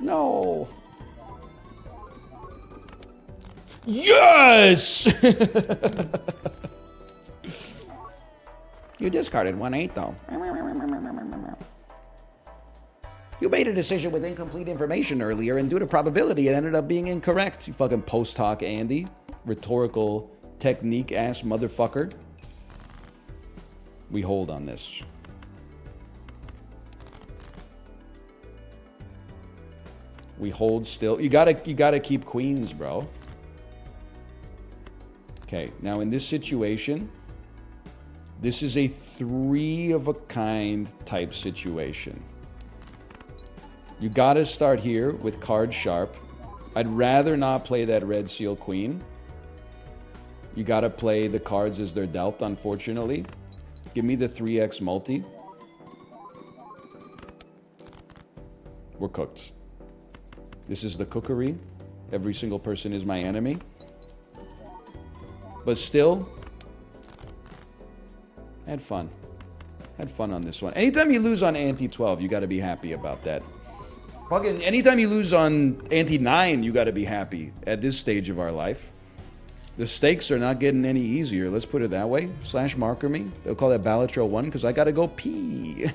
No. Yes! You discarded 1/8 though. You made a decision with incomplete information earlier, and due to probability, it ended up being incorrect. You fucking post hoc Andy. Rhetorical technique ass motherfucker. We hold on this. We hold still. You gotta keep queens, bro. Okay, now in this situation, this is a 3 of a kind type situation. You gotta start here with card sharp. I'd rather not play that red seal queen. You gotta play the cards as they're dealt, unfortunately. Give me the 3x multi. We're cooked. This is the cookery. Every single person is my enemy. But still, had fun. Had fun on this one. Anytime you lose on anti-12, you got to be happy about that. Fucking anytime you lose on anti-9, you got to be happy at this stage of our life. The stakes are not getting any easier. Let's put it that way. Slash marker me. They'll call that Balatro 1 because I got to go pee.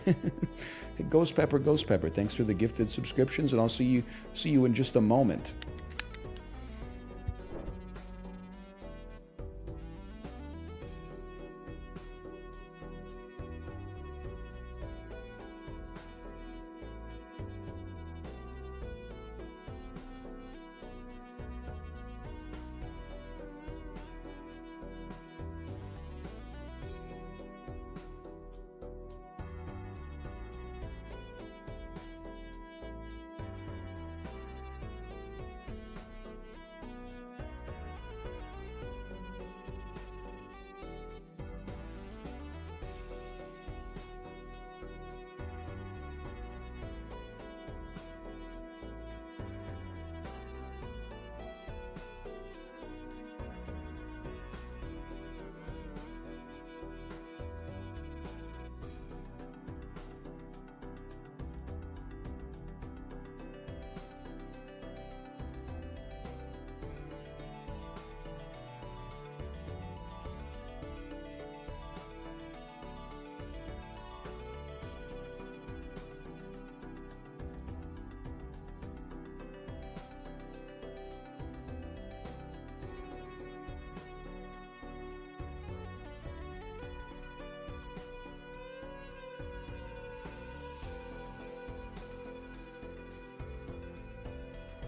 Ghost Pepper, Ghost Pepper. Thanks for the gifted subscriptions, and I'll see you in just a moment.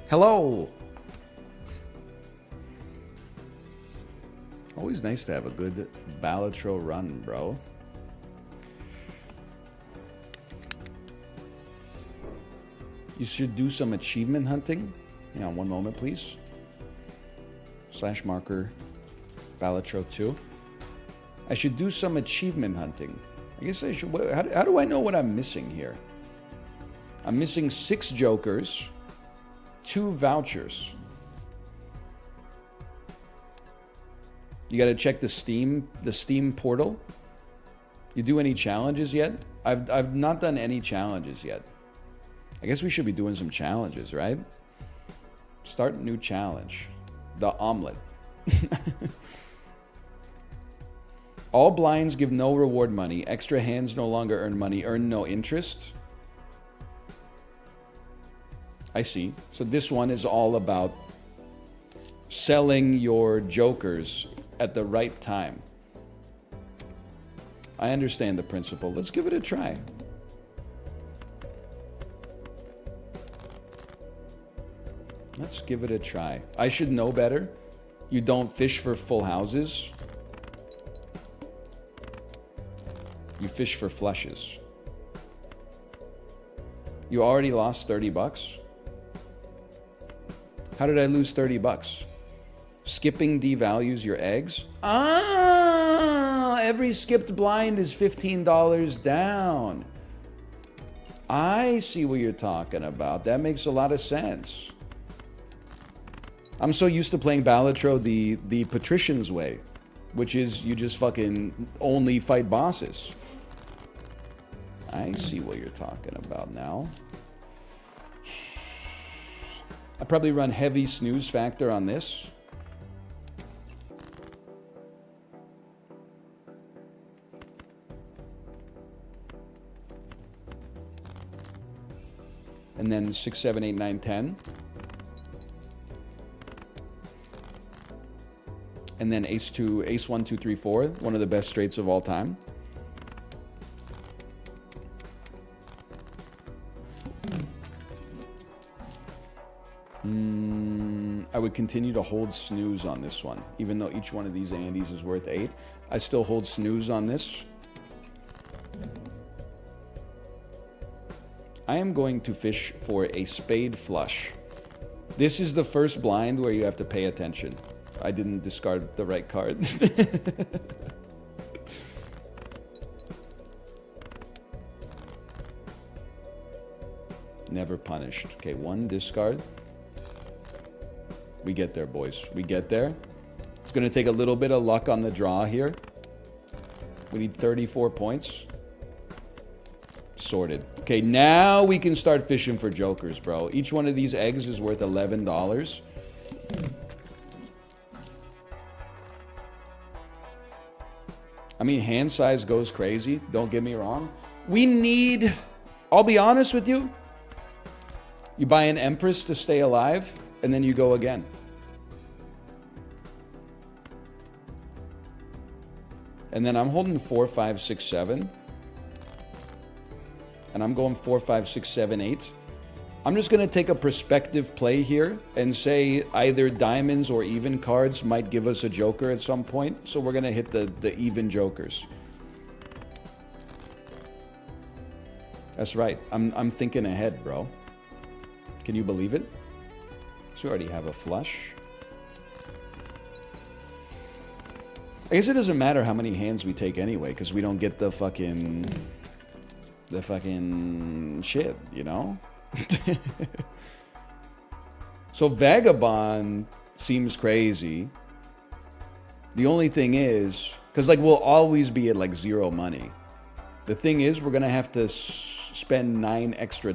Hello. Always nice to have a good Balatro run, bro. You should do some achievement hunting. Hang on one moment, please. Slash marker Balatro 2. I should do some achievement hunting. I guess I should. How do I know what I'm missing here? I'm missing 6 jokers. 2 vouchers. You got to check the Steam portal. You do any challenges yet? I've not done any challenges yet. I guess we should be doing some challenges, right? Start new challenge. The omelet. All blinds give no reward money. Extra hands no longer earn money. Earn no interest. I see. So this one is all about selling your jokers at the right time. I understand the principle. Let's give it a try. Let's give it a try. I should know better. You don't fish for full houses. You fish for flushes. You already lost 30 bucks? How did I lose 30 bucks? Skipping devalues your eggs? Ah, every skipped blind is $15 down. I see what you're talking about. That makes a lot of sense. I'm so used to playing Balatro the patrician's way, which is you just fucking only fight bosses. I see what you're talking about now. I probably run heavy snooze factor on this. And then 6, 7, 8, 9, 10. And then ace 2, ace 1, 2, 3, 4. One of the best straights of all time. I would continue to hold snooze on this one. Even though each one of these Andes is worth 8, I still hold snooze on this. I am going to fish for a spade flush. This is the first blind where you have to pay attention. I didn't discard the right card. Never punished. Okay, 1 discard. We get there, boys. We get there. It's going to take a little bit of luck on the draw here. We need 34 points. Sorted. Okay, now we can start fishing for jokers, bro. Each one of these eggs is worth $11. I mean, hand size goes crazy. Don't get me wrong. We need... I'll be honest with you. You buy an Empress to stay alive, and then you go again. And then I'm holding 4, 5, 6, 7. And I'm going 4, 5, 6, 7, 8. I'm just going to take a perspective play here and say either diamonds or even cards might give us a joker at some point. So we're going to hit the even jokers. That's right. I'm thinking ahead, bro. Can you believe it? So we already have a flush. I guess it doesn't matter how many hands we take anyway, because we don't get the fucking shit, you know? So Vagabond seems crazy. The only thing is, because like we'll always be at like 0 money. The thing is, we're gonna have to spend $9 extra.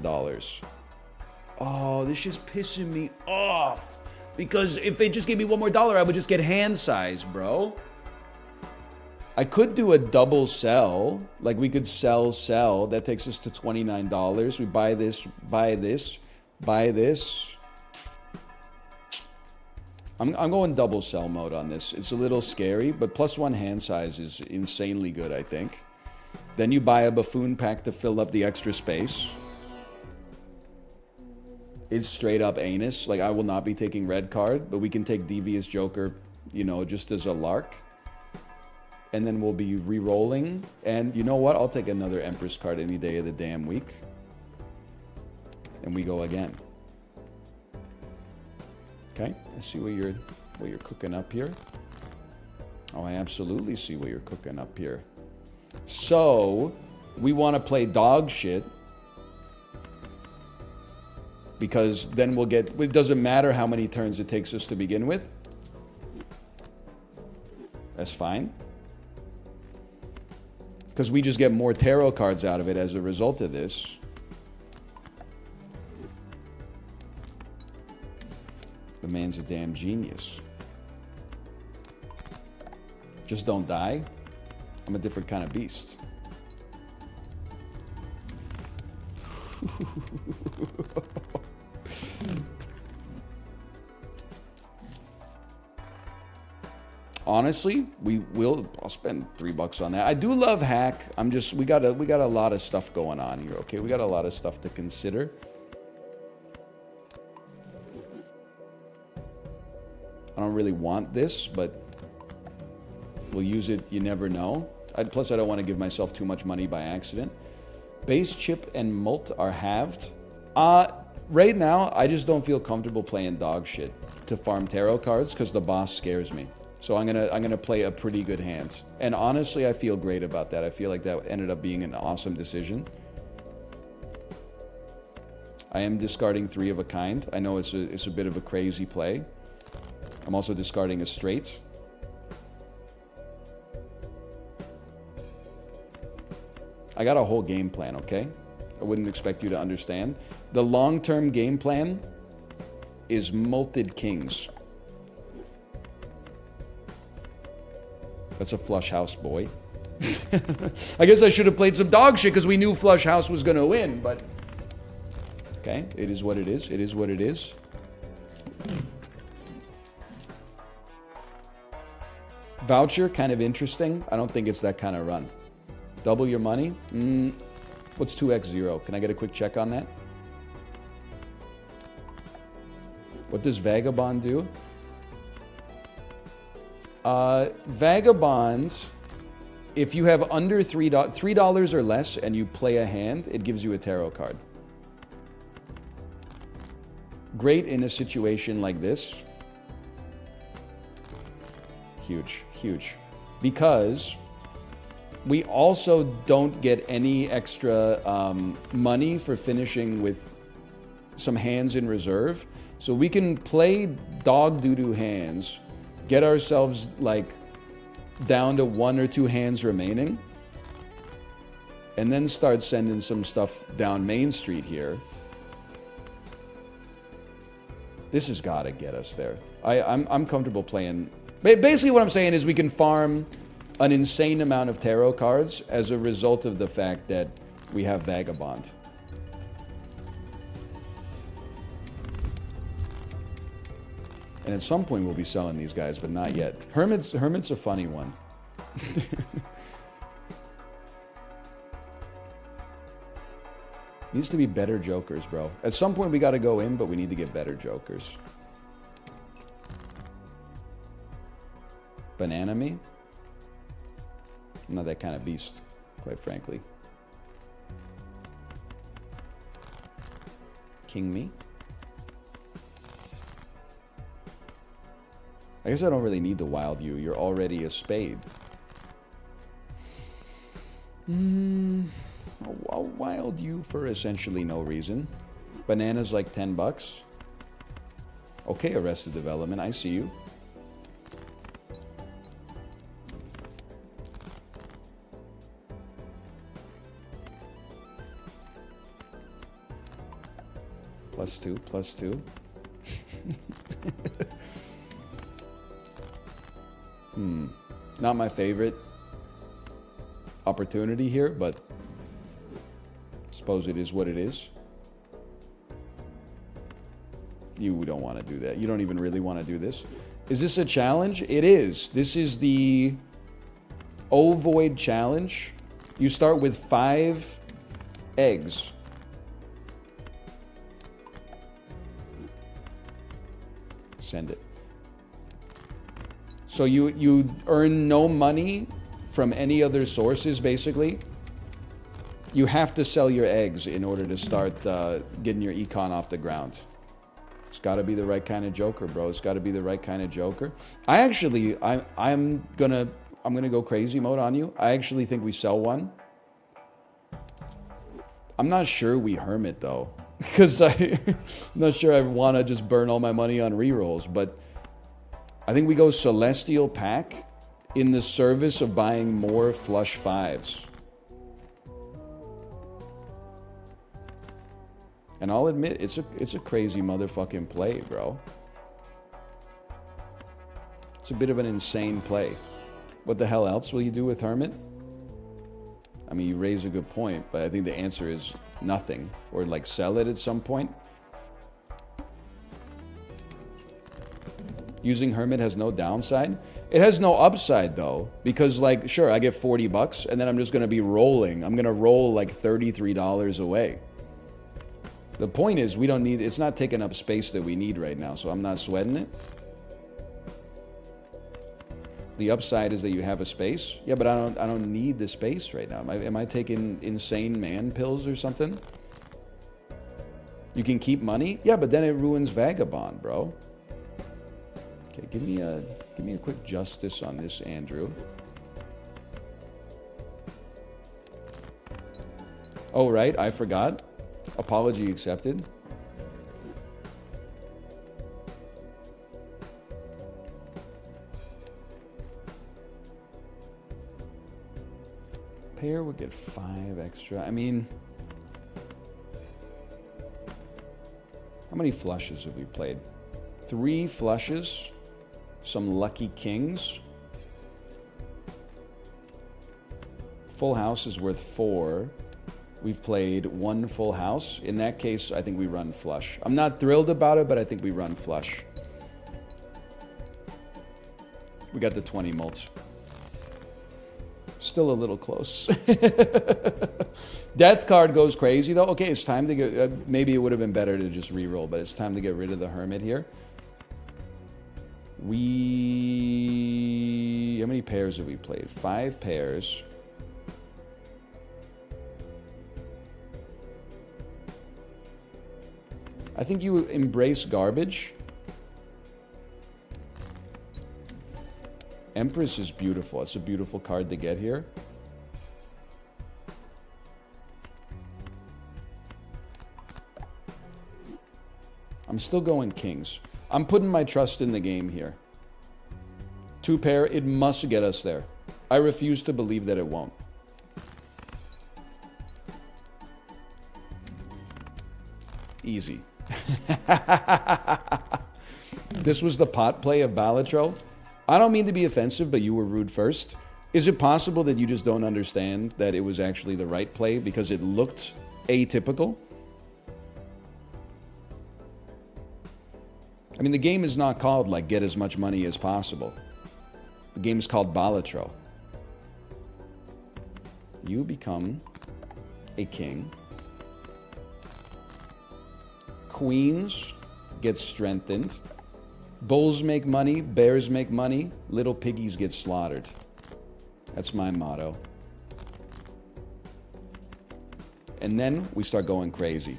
Oh, this is pissing me off. Because if they just gave me $1 more, I would just get hand size, bro. I could do a double sell. Like we could sell. That takes us to $29. We buy this, buy this, buy this. I'm going double sell mode on this. It's a little scary, but +1 hand size is insanely good, I think. Then you buy a buffoon pack to fill up the extra space. It's straight up anus. Like, I will not be taking red card, but we can take Devious Joker, you know, just as a lark. And then we'll be re-rolling. And you know what? I'll take another Empress card any day of the damn week. And we go again. Okay, I see what you're cooking up here. Oh, I absolutely see what you're cooking up here. So, we want to play dog shit. Because then we'll get... It doesn't matter how many turns it takes us to begin with. That's fine. Because we just get more tarot cards out of it as a result of this. The man's a damn genius. Just don't die. I'm a different kind of beast. Honestly, I'll spend $3 on that. I do love hack. We got a lot of stuff going on here, okay? We got a lot of stuff to consider. I don't really want this, but we'll use it. You never know. Plus, I don't want to give myself too much money by accident. Base, chip, and mult are halved. Right now, I just don't feel comfortable playing dog shit to farm tarot cards because the boss scares me. So I'm gonna play a pretty good hand. And honestly, I feel great about that. I feel like that ended up being an awesome decision. I am discarding 3 of a kind. I know it's a bit of a crazy play. I'm also discarding a straight. I got a whole game plan, okay? I wouldn't expect you to understand. The long-term game plan is multed kings. That's a flush house, boy. I guess I should have played some dog shit because we knew flush house was going to win, but... Okay, it is what it is. It is what it is. Voucher, kind of interesting. I don't think it's that kind of run. Double your money? What's 2x0? Can I get a quick check on that? What does Vagabond do? Vagabonds, if you have under $3 or less and you play a hand, it gives you a tarot card. Great in a situation like this. Huge, huge. Because we also don't get any extra money for finishing with some hands in reserve. So we can play dog doo-doo hands, get ourselves like down to 1 or 2 hands remaining, and then start sending some stuff down Main Street here. This has got to get us there. I'm comfortable playing. Basically what I'm saying is we can farm an insane amount of tarot cards as a result of the fact that we have Vagabond. And at some point we'll be selling these guys, but not yet. Hermit's a funny one. Needs to be better jokers, bro. At some point we got to go in, but we need to get better jokers. Banana me? I'm not that kind of beast, quite frankly. King me? I guess I don't really need the wild you. You're already a spade. A wild you for essentially no reason. Banana's like 10 bucks. Okay, Arrested Development, I see you. +2, +2. Not my favorite opportunity here, but suppose it is what it is. You don't want to do that. You don't even really want to do this. Is this a challenge? It is. This is the Ovoid challenge. You start with 5 eggs. Send it. So you earn no money from any other sources, basically. You have to sell your eggs in order to start getting your econ off the ground. It's got to be the right kind of joker, bro. It's got to be the right kind of joker. I'm gonna go crazy mode on you. I actually think we sell one. I'm not sure we hermit though, because I'm not sure I want to just burn all my money on rerolls, but I think we go Celestial Pack in the service of buying more flush 5s. And I'll admit, it's a crazy motherfucking play, bro. It's a bit of an insane play. What the hell else will you do with Hermit? I mean, you raise a good point, but I think the answer is nothing. Or like sell it at some point. Using Hermit has no downside. It has no upside though, because like, sure, I get 40 bucks and then I'm just gonna be rolling. I'm gonna roll like $33 away. The point is, we don't need, it's not taking up space that we need right now, so I'm not sweating it. The upside is that you have a space. Yeah, but I don't need the space right now. Am I taking insane man pills or something? You can keep money? Yeah, but then it ruins Vagabond, bro. Okay, give me a quick justice on this, Andrew. Oh, right, I forgot. Apology accepted. Pair would get 5 extra. I mean, how many flushes have we played? 3 flushes, some lucky kings. Full house is worth 4. We've played 1 full house. In that case, I think we run flush. I'm not thrilled about it, but I think we run flush. We got the 20 mults. Still a little close. Death card goes crazy, though. Okay, it's time to get... maybe it would have been better to just reroll, but it's time to get rid of the Hermit here. How many pairs have we played? 5 pairs. I think you embrace garbage. Empress is beautiful. It's a beautiful card to get here. I'm still going kings. I'm putting my trust in the game here. 2 pair, it must get us there. I refuse to believe that it won't. Easy. This was the pot play of Balatro. I don't mean to be offensive, but you were rude first. Is it possible that you just don't understand that it was actually the right play because it looked atypical? I mean, the game is not called like get as much money as possible. The game is called Balatro. You become a king. Queens get strengthened. Bulls make money, bears make money, little piggies get slaughtered. That's my motto. And then we start going crazy.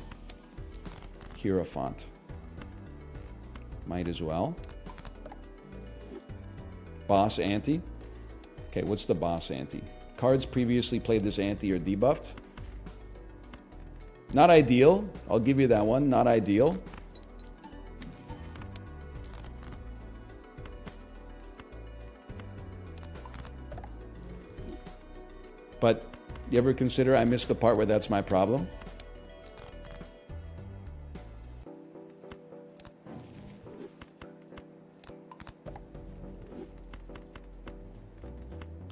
Hierophant. Might as well. Boss ante. Okay, what's the boss ante? Cards previously played this ante are debuffed. Not ideal. I'll give you that one. Not ideal. But you ever consider I missed the part where that's my problem?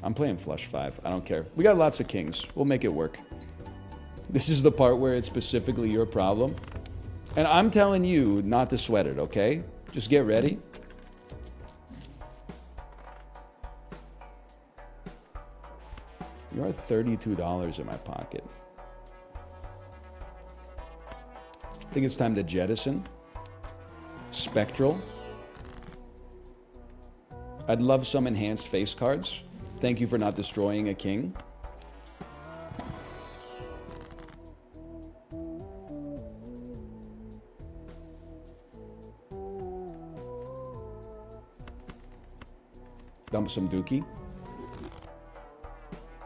I'm playing flush 5. I don't care. We got lots of kings. We'll make it work. This is the part where it's specifically your problem. And I'm telling you not to sweat it, okay? Just get ready. You're at $32 in my pocket. I think it's time to jettison. Spectral. I'd love some enhanced face cards. Thank you for not destroying a king. Dump some dookie.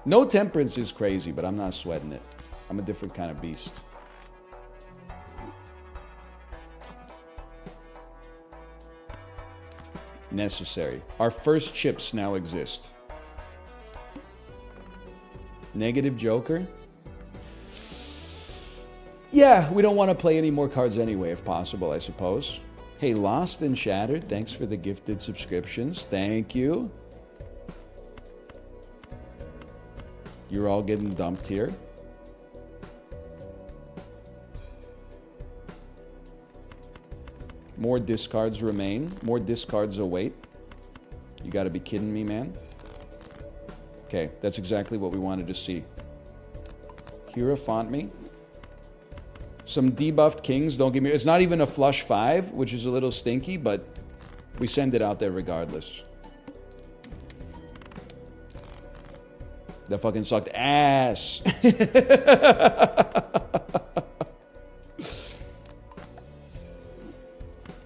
No temperance is crazy, but I'm not sweating it. I'm a different kind of beast. Necessary. Our first chips now exist. Negative Joker. Yeah, we don't want to play any more cards anyway, if possible, I suppose. Hey, Lost and Shattered, thanks for the gifted subscriptions. Thank you. You're all getting dumped here. More discards remain. More discards await. You got to be kidding me, man. Okay, that's exactly what we wanted to see. Hierophant me. Some debuffed kings, don't give me... It's not even a flush 5, which is a little stinky, but we send it out there regardless. That fucking sucked ass.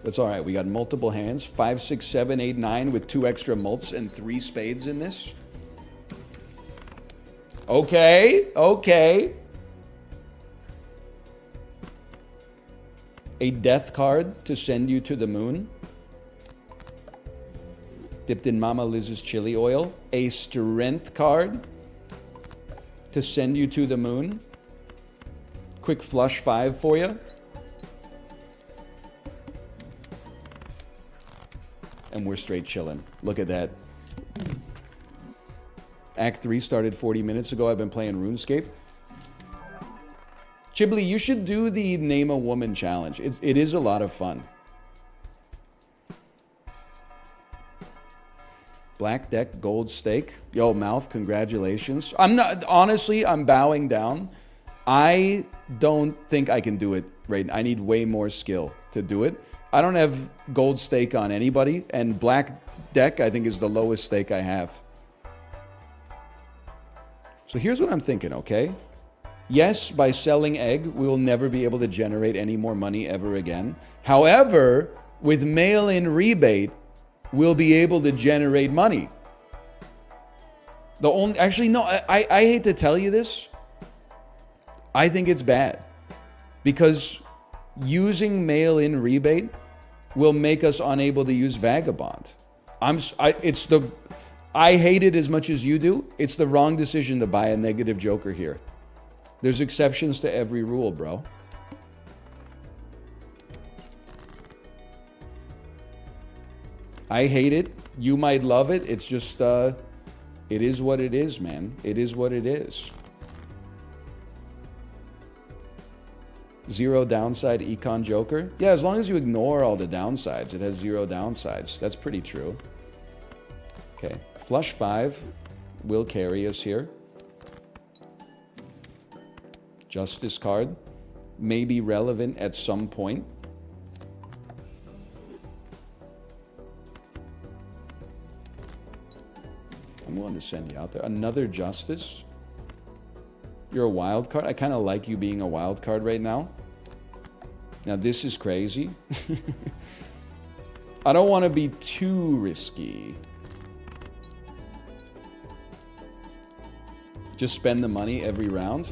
That's all right. We got multiple hands. 5, 6, 7, 8, 9 with 2 extra mults and 3 spades in this. Okay, okay. A death card to send you to the moon. Dipped in Mama Liz's chili oil. A strength card to send you to the moon. Quick flush 5 for you. And we're straight chilling. Look at that. Act 3 started 40 minutes ago. I've been playing RuneScape. Chibli, you should do the Name a Woman challenge. It is a lot of fun. Black deck, gold stake. Yo, Mouth, congratulations. Honestly, I'm bowing down. I don't think I can do it right. I need way more skill to do it. I don't have gold stake on anybody, and black deck, I think, is the lowest stake I have. So here's what I'm thinking, okay? Yes, by selling egg, we will never be able to generate any more money ever again. However, with mail-in rebate, we'll be able to generate money. Actually, no, I hate to tell you this. I think it's bad. Because using mail-in rebate will make us unable to use Vagabond. I hate it as much as you do. It's the wrong decision to buy a negative Joker here. There's exceptions to every rule, bro. I hate it. You might love it. It's just, It is what it is, man. It is what it is. Zero downside Econ Joker. Yeah, as long as you ignore all the downsides, it has zero downsides. That's pretty true. Okay, flush 5 will carry us here. Justice card may be relevant at some point. I'm willing to send you out there. Another Justice. You're a wild card. I kind of like you being a wild card right now. Now this is crazy. I don't want to be too risky. Just spend the money every round.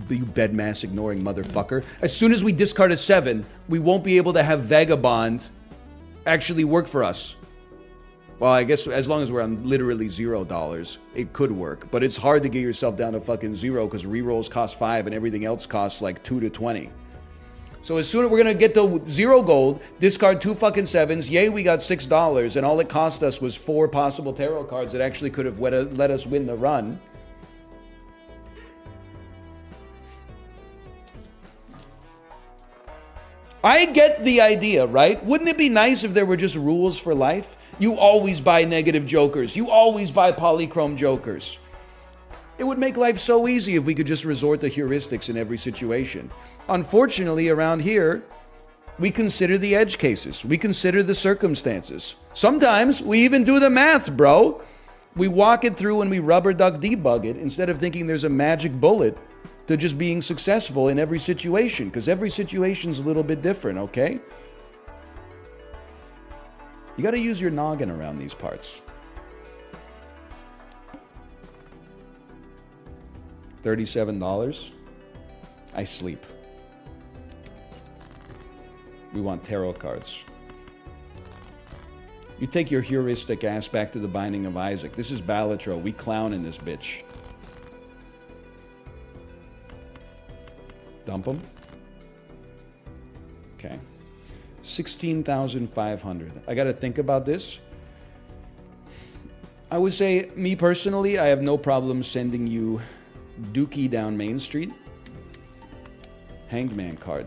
You bedmass ignoring motherfucker. As soon as we discard a 7, we won't be able to have Vagabond actually work for us. Well, I guess as long as we're on literally $0, it could work. But it's hard to get yourself down to fucking 0 because rerolls cost 5 and everything else costs like 2 to 20. So as soon as we're gonna get to 0 gold, discard 2 fucking 7s, yay, we got $6, and all it cost us was 4 possible tarot cards that actually could have let us win the run. I get the idea, right? Wouldn't it be nice if there were just rules for life? You always buy negative jokers. You always buy polychrome jokers. It would make life so easy if we could just resort to heuristics in every situation. Unfortunately, around here, we consider the edge cases. We consider the circumstances. Sometimes we even do the math, bro. We walk it through and we rubber duck debug it instead of thinking there's a magic bullet to just being successful in every situation, because every situation's a little bit different, okay? You got to use your noggin around these parts. $37. I sleep. We want tarot cards. You take your heuristic ass back to the Binding of Isaac. This is Balatro. We clown in this bitch. Dump them. Okay. 16,500. I got to think about this. I would say, me personally, I have no problem sending you Dookie down Main Street. Hanged Man card.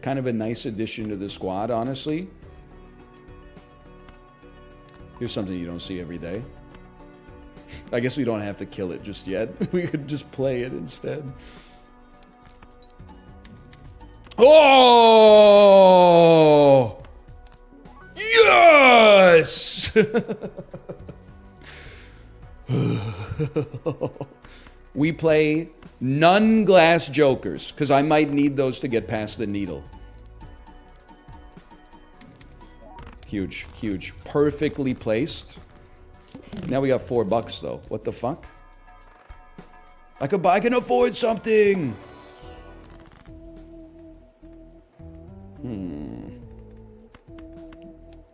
Kind of a nice addition to the squad, honestly. Here's something you don't see every day. I guess we don't have to kill it just yet. We could just play it instead. Oh! Yes! We play none glass jokers, because I might need those to get past the needle. Huge, huge. Perfectly placed. Now we got $4 though. What the fuck? I can afford something!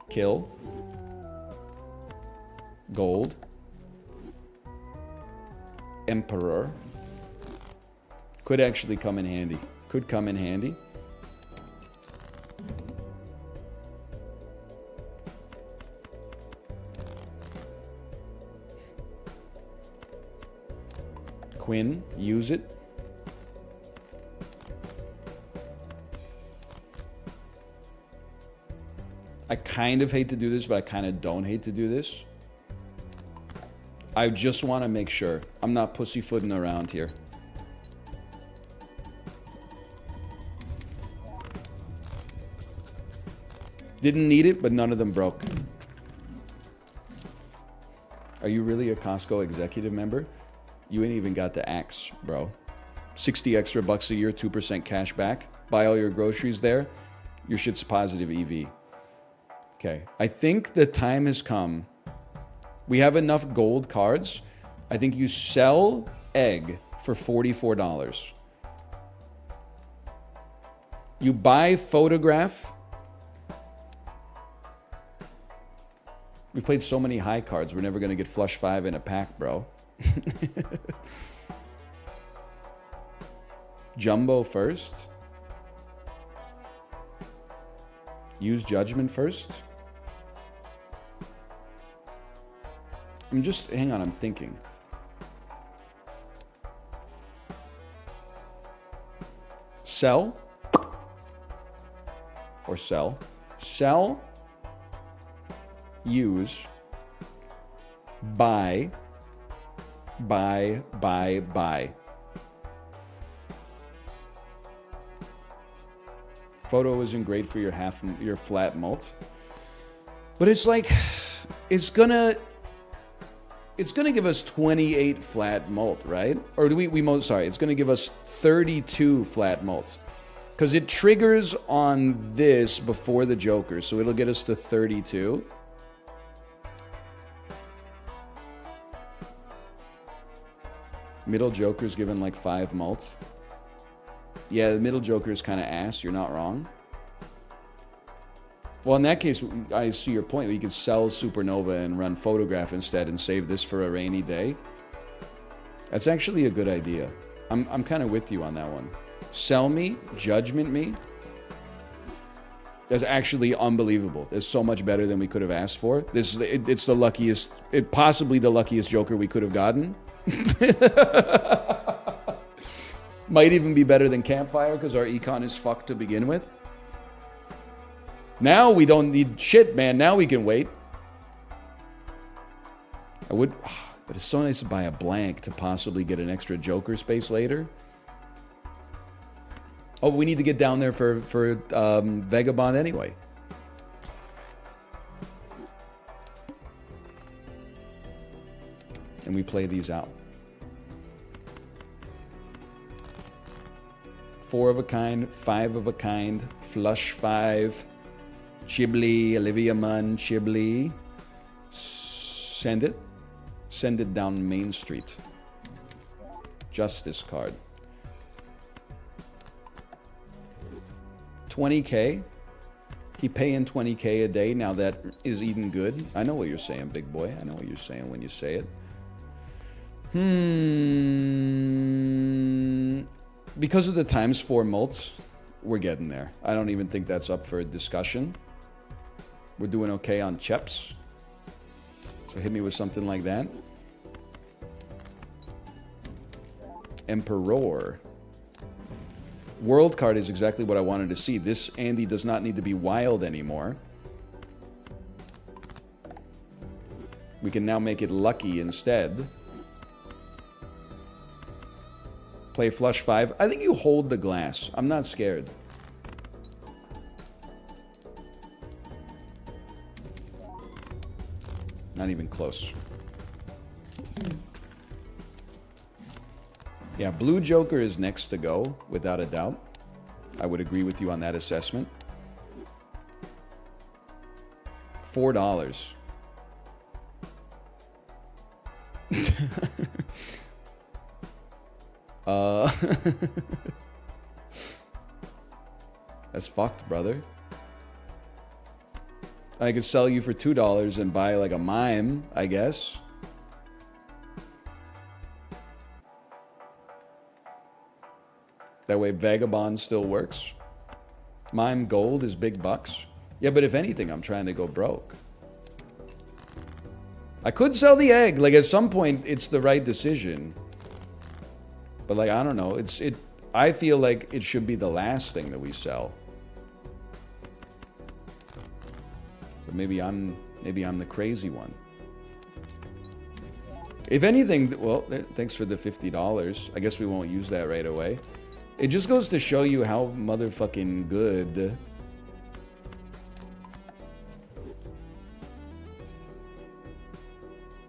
Kill. Gold. Emperor. Could actually come in handy. Could come in handy. Quinn, use it. I kind of hate to do this, but I kind of don't hate to do this. I just want to make sure I'm not pussyfooting around here. Didn't need it, but none of them broke. Are you really a Costco executive member? You ain't even got the axe, bro. 60 extra bucks a year, 2% cash back. Buy all your groceries there. Your shit's positive EV. Okay, I think the time has come. We have enough gold cards. I think you sell egg for $44. You buy photograph. We played so many high cards. We're never going to get flush 5 in a pack, bro. Jumbo first. Use judgment first. hang on, I'm thinking. Sell. Or sell. Sell. Use. Buy. Buy. Photo isn't great for your flat mult. But it's like, it's gonna give us 28 flat mult, right? Or it's gonna give us 32 flat mult. Because it triggers on this before the Joker, so it'll get us to 32. Middle Joker's given like 5 mults. Yeah, the middle Joker is kind of ass. You're not wrong. Well, in that case, I see your point. We could sell Supernova and run Photograph instead and save this for a rainy day. That's actually a good idea. I'm kind of with you on that one. Sell me, judgment me. That's actually unbelievable. It's so much better than we could have asked for. It's the luckiest, possibly the luckiest Joker we could have gotten. Might even be better than Campfire because our econ is fucked to begin with. Now we don't need shit, man. Now we can wait. But it's so nice to buy a blank to possibly get an extra Joker space later. Oh, but we need to get down there for Vagabond anyway. And we play these out. 4 of a kind, 5 of a kind, flush 5, Chibli, Olivia Munn, Chibli. Send it. Send it down Main Street. Justice card. 20K. Keep paying 20K a day. Now that is eating good. I know what you're saying, big boy. I know what you're saying when you say it. Because of the ×4 mults, we're getting there. I don't even think that's up for discussion. We're doing okay on Cheps. So hit me with something like that. Emperor. World card is exactly what I wanted to see. This Andy does not need to be wild anymore. We can now make it lucky instead. Play flush 5. I think you hold the glass. I'm not scared. Not even close. Yeah, blue Joker is next to go, without a doubt. I would agree with you on that assessment. $4. That's fucked, brother. I could sell you for $2 and buy like a mime, I guess. That way Vagabond still works. Mime gold is big bucks. Yeah, but if anything, I'm trying to go broke. I could sell the egg. Like, at some point, it's the right decision. But, like, I don't know. I feel like it should be the last thing that we sell. But maybe I'm the crazy one. If anything, well, thanks for the $50. I guess we won't use that right away. It just goes to show you how motherfucking good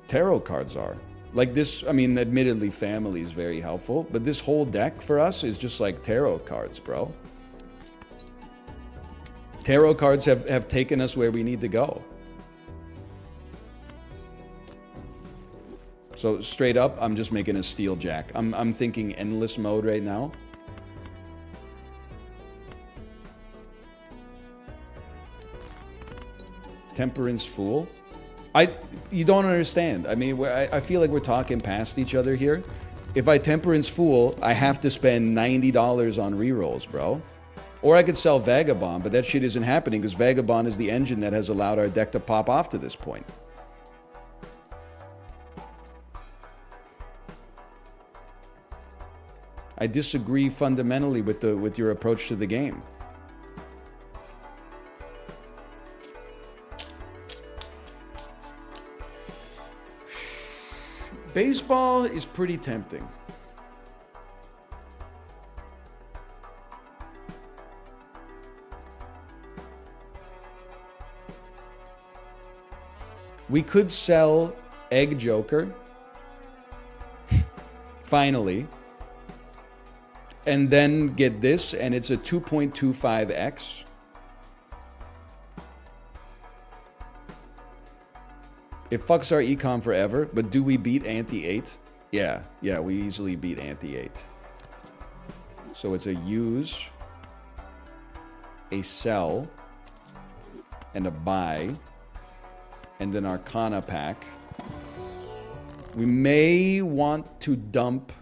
tarot cards are. Like this, I mean, admittedly, family is very helpful, but this whole deck for us is just like tarot cards, bro. Tarot cards have taken us where we need to go. So straight up, I'm just making a steel jack. I'm thinking endless mode right now. Temperance Fool. You don't understand. I mean, I feel like we're talking past each other here. If I Temperance Fool, I have to spend $90 on rerolls, bro. Or I could sell Vagabond, but that shit isn't happening because Vagabond is the engine that has allowed our deck to pop off to this point. I disagree fundamentally with your approach to the game. Baseball is pretty tempting. We could sell Egg Joker. Finally. And then get this, and it's a 2.25x. It fucks our econ forever, but do we beat Ante-8? Yeah, we easily beat Ante-8. So it's a use, a sell, and a buy, and an Arcana pack. We may want to dump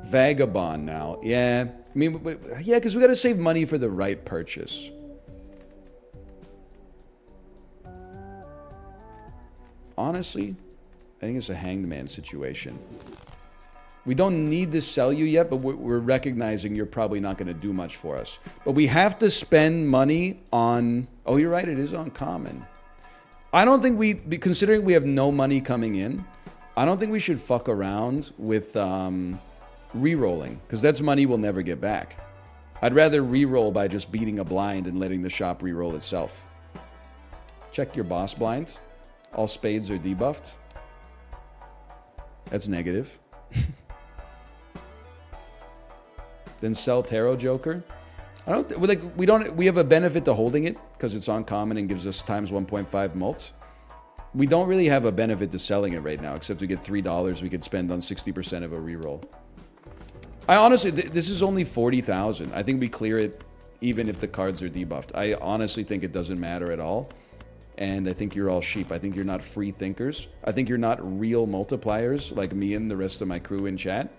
Vagabond now. Yeah, I mean, yeah, because we got to save money for the right purchase. Honestly, I think it's a Hanged Man situation. We don't need to sell you yet, but we're recognizing you're probably not going to do much for us. But we have to spend money on... Oh, you're right, it is on common. I don't think considering we have no money coming in, I don't think we should fuck around with re-rolling, because that's money we'll never get back. I'd rather re-roll by just beating a blind and letting the shop re-roll itself. Check your boss blind. All spades are debuffed. That's negative. Then sell Tarot Joker. We have a benefit to holding it because it's on common and gives us times 1.5 mults. We don't really have a benefit to selling it right now, except we get $3 we could spend on 60% of a reroll. I honestly, this is only 40,000. I think we clear it even if the cards are debuffed. I honestly think it doesn't matter at all. And I think you're all sheep. I think you're not free thinkers. I think you're not real multipliers like me and the rest of my crew in chat.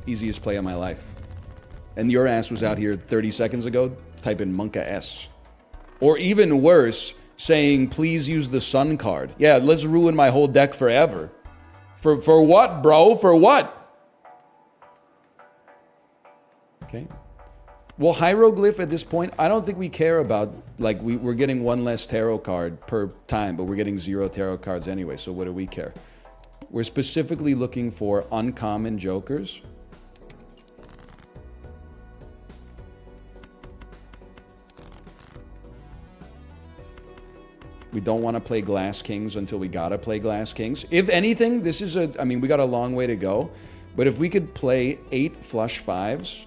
Easiest play of my life. And your ass was out here 30 seconds ago typing Monka S. Or even worse, saying, please use the Sun card. Yeah, let's ruin my whole deck forever. For what, bro? For what? Okay. Well, Hieroglyph at this point, I don't think we care about, like, we're getting one less tarot card per time, but we're getting 0 tarot cards anyway, so what do we care? We're specifically looking for uncommon jokers. We don't want to play Glass Kings until we gotta play Glass Kings. If anything, this is I mean, we got a long way to go, but if we could play 8 flush 5s,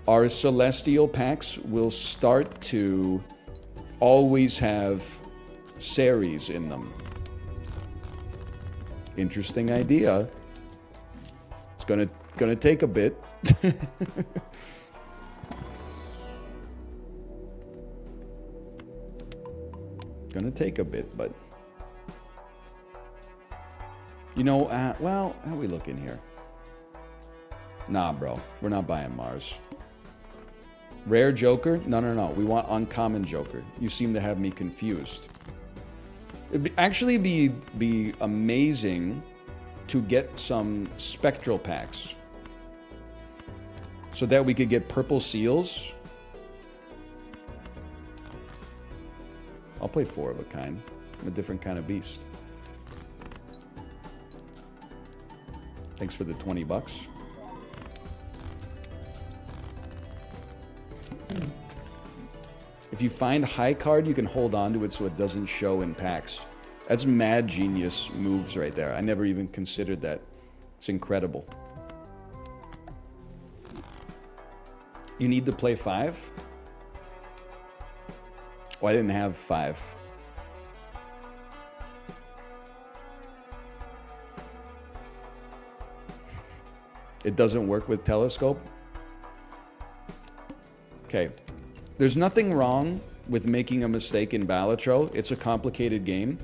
our Celestial packs will start to always have Ceres in them. Interesting idea. It's gonna take a bit. Gonna take a bit, but you know, well, how we looking here? Nah, bro, we're not buying Mars. Rare Joker? No. We want uncommon Joker. You seem to have me confused. It'd actually be amazing to get some spectral packs so that we could get purple seals. I'll play 4 of a kind. I'm a different kind of beast. Thanks for the $20. If you find high card, you can hold on to it so it doesn't show in packs. That's mad genius moves right there. I never even considered that. It's incredible. You need to play 5? Oh, I didn't have 5. It doesn't work with Telescope? Okay. There's nothing wrong with making a mistake in Balatro. It's a complicated game.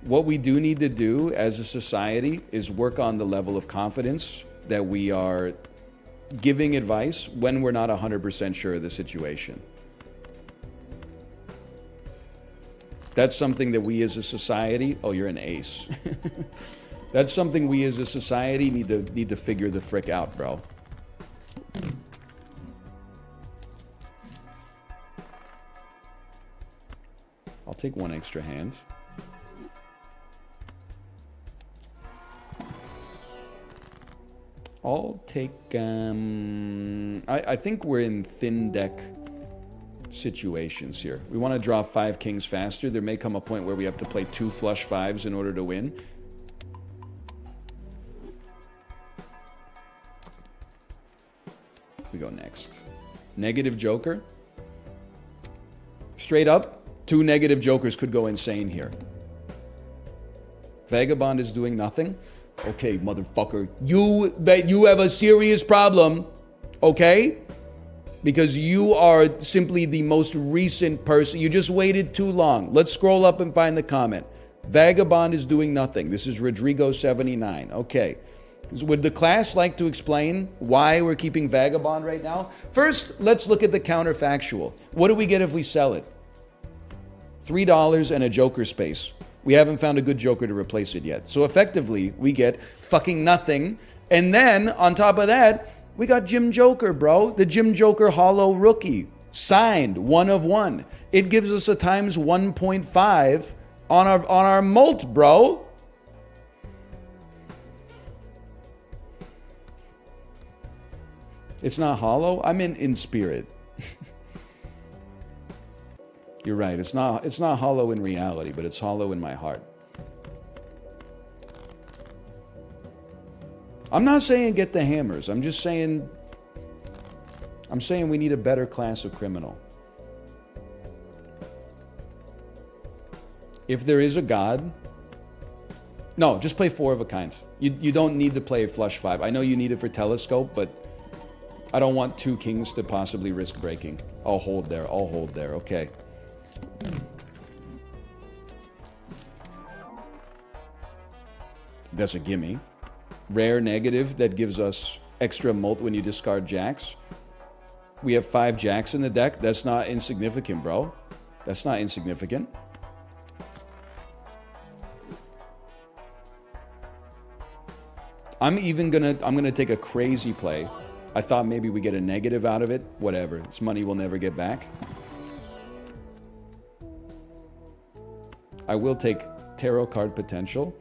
What we do need to do as a society is work on the level of confidence that we are giving advice when we're not 100% sure of the situation. That's something that we as a society... Oh, you're an ace. That's something we as a society need to figure the frick out, bro. I'll take one extra hand. I'll take... I think we're in thin deck situations here. We want to draw 5 kings faster. There may come a point where we have to play 2 flush 5s in order to win. We go next. Negative joker. Straight up, 2 negative jokers could go insane here. Vagabond is doing nothing. Okay, motherfucker. You have a serious problem. Okay? Because you are simply the most recent person. You just waited too long. Let's scroll up and find the comment. Vagabond is doing nothing. This is Rodrigo79. Okay. Would the class like to explain why we're keeping Vagabond right now? First, let's look at the counterfactual. What do we get if we sell it? $3 and a joker space. We haven't found a good joker to replace it yet. So effectively, we get fucking nothing. And then, on top of that, we got Jim Joker, bro. The Jim Joker Hollow Rookie. Signed, 1 of 1. It gives us a times 1.5 on our mult, bro. It's not hollow? I'm in spirit. You're right. It's not hollow in reality, but it's hollow in my heart. I'm not saying get the hammers. I'm just saying we need a better class of criminal. If there is a god, no, just play 4 of a kind. You don't need to play flush 5. I know you need it for telescope, but I don't want 2 kings to possibly risk breaking. I'll hold there. Okay. That's a gimme. Rare negative that gives us extra mult when you discard jacks. We have 5 jacks in the deck. That's not insignificant, bro. That's not insignificant. I'm gonna take a crazy play. I thought maybe we get a negative out of it. Whatever. It's money we'll never get back. I will take tarot card potential.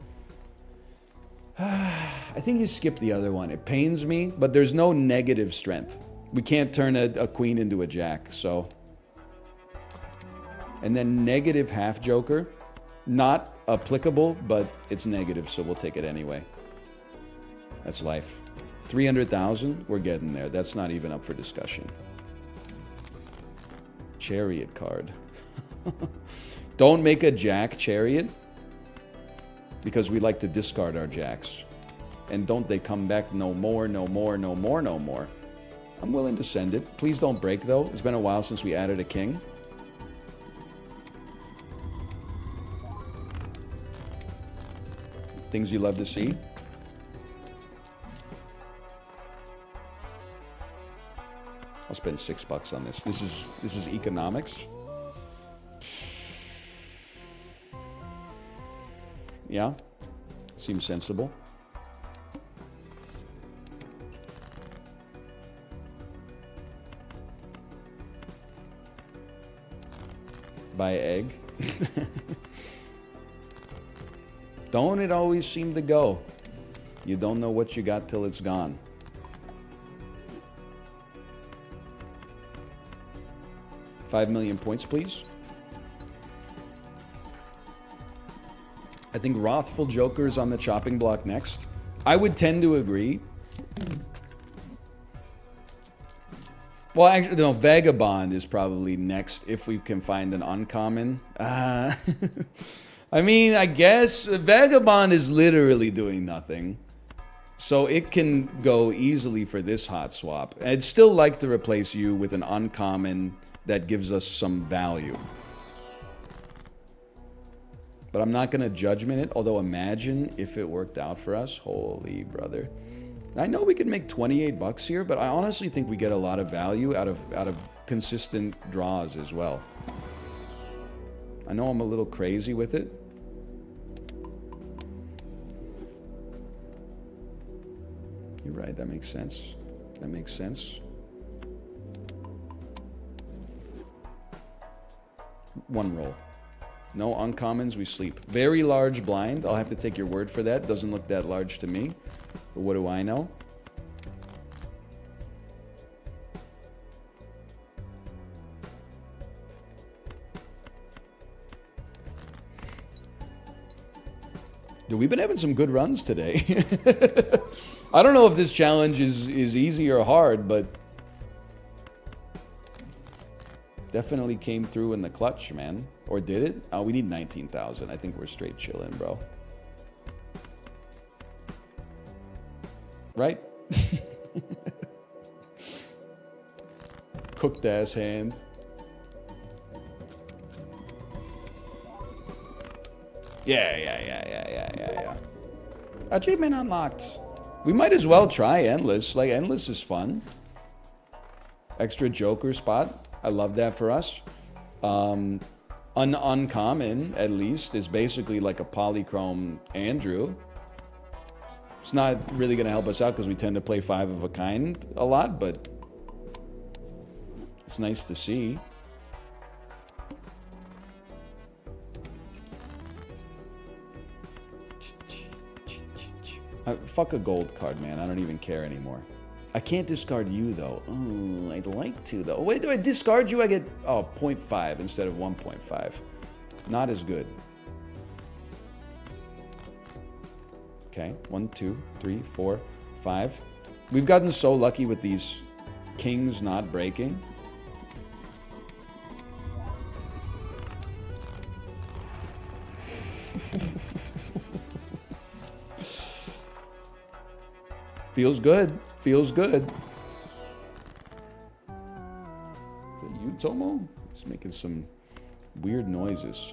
I think you skipped the other one. It pains me, but there's no negative strength. We can't turn a queen into a jack, so. And then negative half joker. Not applicable, but it's negative, so we'll take it anyway. That's life. 300,000, we're getting there. That's not even up for discussion. Chariot card. Don't make a jack chariot, because we like to discard our jacks. And don't they come back no more, no more, no more, no more. I'm willing to send it. Please don't break, though. It's been a while since we added a king. Things you love to see. I'll spend $6 on this. This is economics. Yeah, seems sensible. Buy egg. Don't it always seem to go? You don't know what you got till it's gone. $5 million points, please. I think Wrathful Joker's on the chopping block next. I would tend to agree. Well, actually, no, Vagabond is probably next if we can find an uncommon. I mean, I guess Vagabond is literally doing nothing. So it can go easily for this hot swap. I'd still like to replace you with an uncommon that gives us some value. But I'm not going to judgment it, although imagine if it worked out for us. Holy brother. I know we can make $28 here, but I honestly think we get a lot of value out of consistent draws as well. I know I'm a little crazy with it. You're right, that makes sense. That makes sense. One roll. No uncommons, we sleep. Very large blind. I'll have to take your word for that. Doesn't look that large to me. But what do I know? Dude, we've been having some good runs today. I don't know if this challenge is easy or hard, but definitely came through in the clutch, man. Or did it? Oh, we need 19,000. I think we're straight chilling, bro. Right? Cooked ass hand. Yeah. Achievement unlocked. We might as well try Endless. Like, Endless is fun. Extra Joker spot. I love that for us. Uncommon, at least, is basically like a polychrome Andrew. It's not really going to help us out because we tend to play 5 of a kind a lot, but it's nice to see. Fuck a gold card, man. I don't even care anymore. I can't discard you, though. Oh, I'd like to, though. Wait, do I discard you? I get, 0.5 instead of 1.5. Not as good. Okay, 1, 2, 3, 4, 5. We've gotten so lucky with these kings not breaking. Feels good. Feels good. Is that you, Tomo? He's making some weird noises.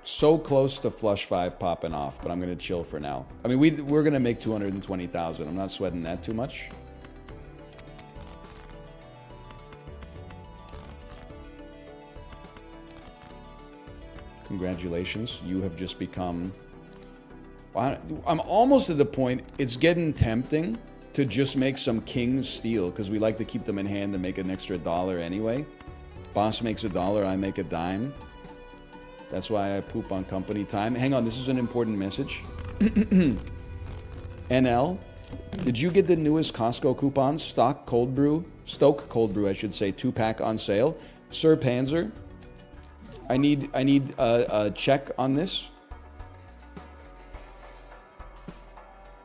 So close to flush 5 popping off, but I'm going to chill for now. I mean, we're going to make 220,000. I'm not sweating that too much. Congratulations, you have just become... I'm almost at the point, it's getting tempting to just make some kings steal, because we like to keep them in hand and make an extra $1 anyway. Boss makes $1, I make a dime. That's why I poop on company time. Hang on, this is an important message. NL, did you get the newest Costco coupons? Stoke Cold Brew, I should say, 2-pack on sale. Sir Panzer, I need a check on this.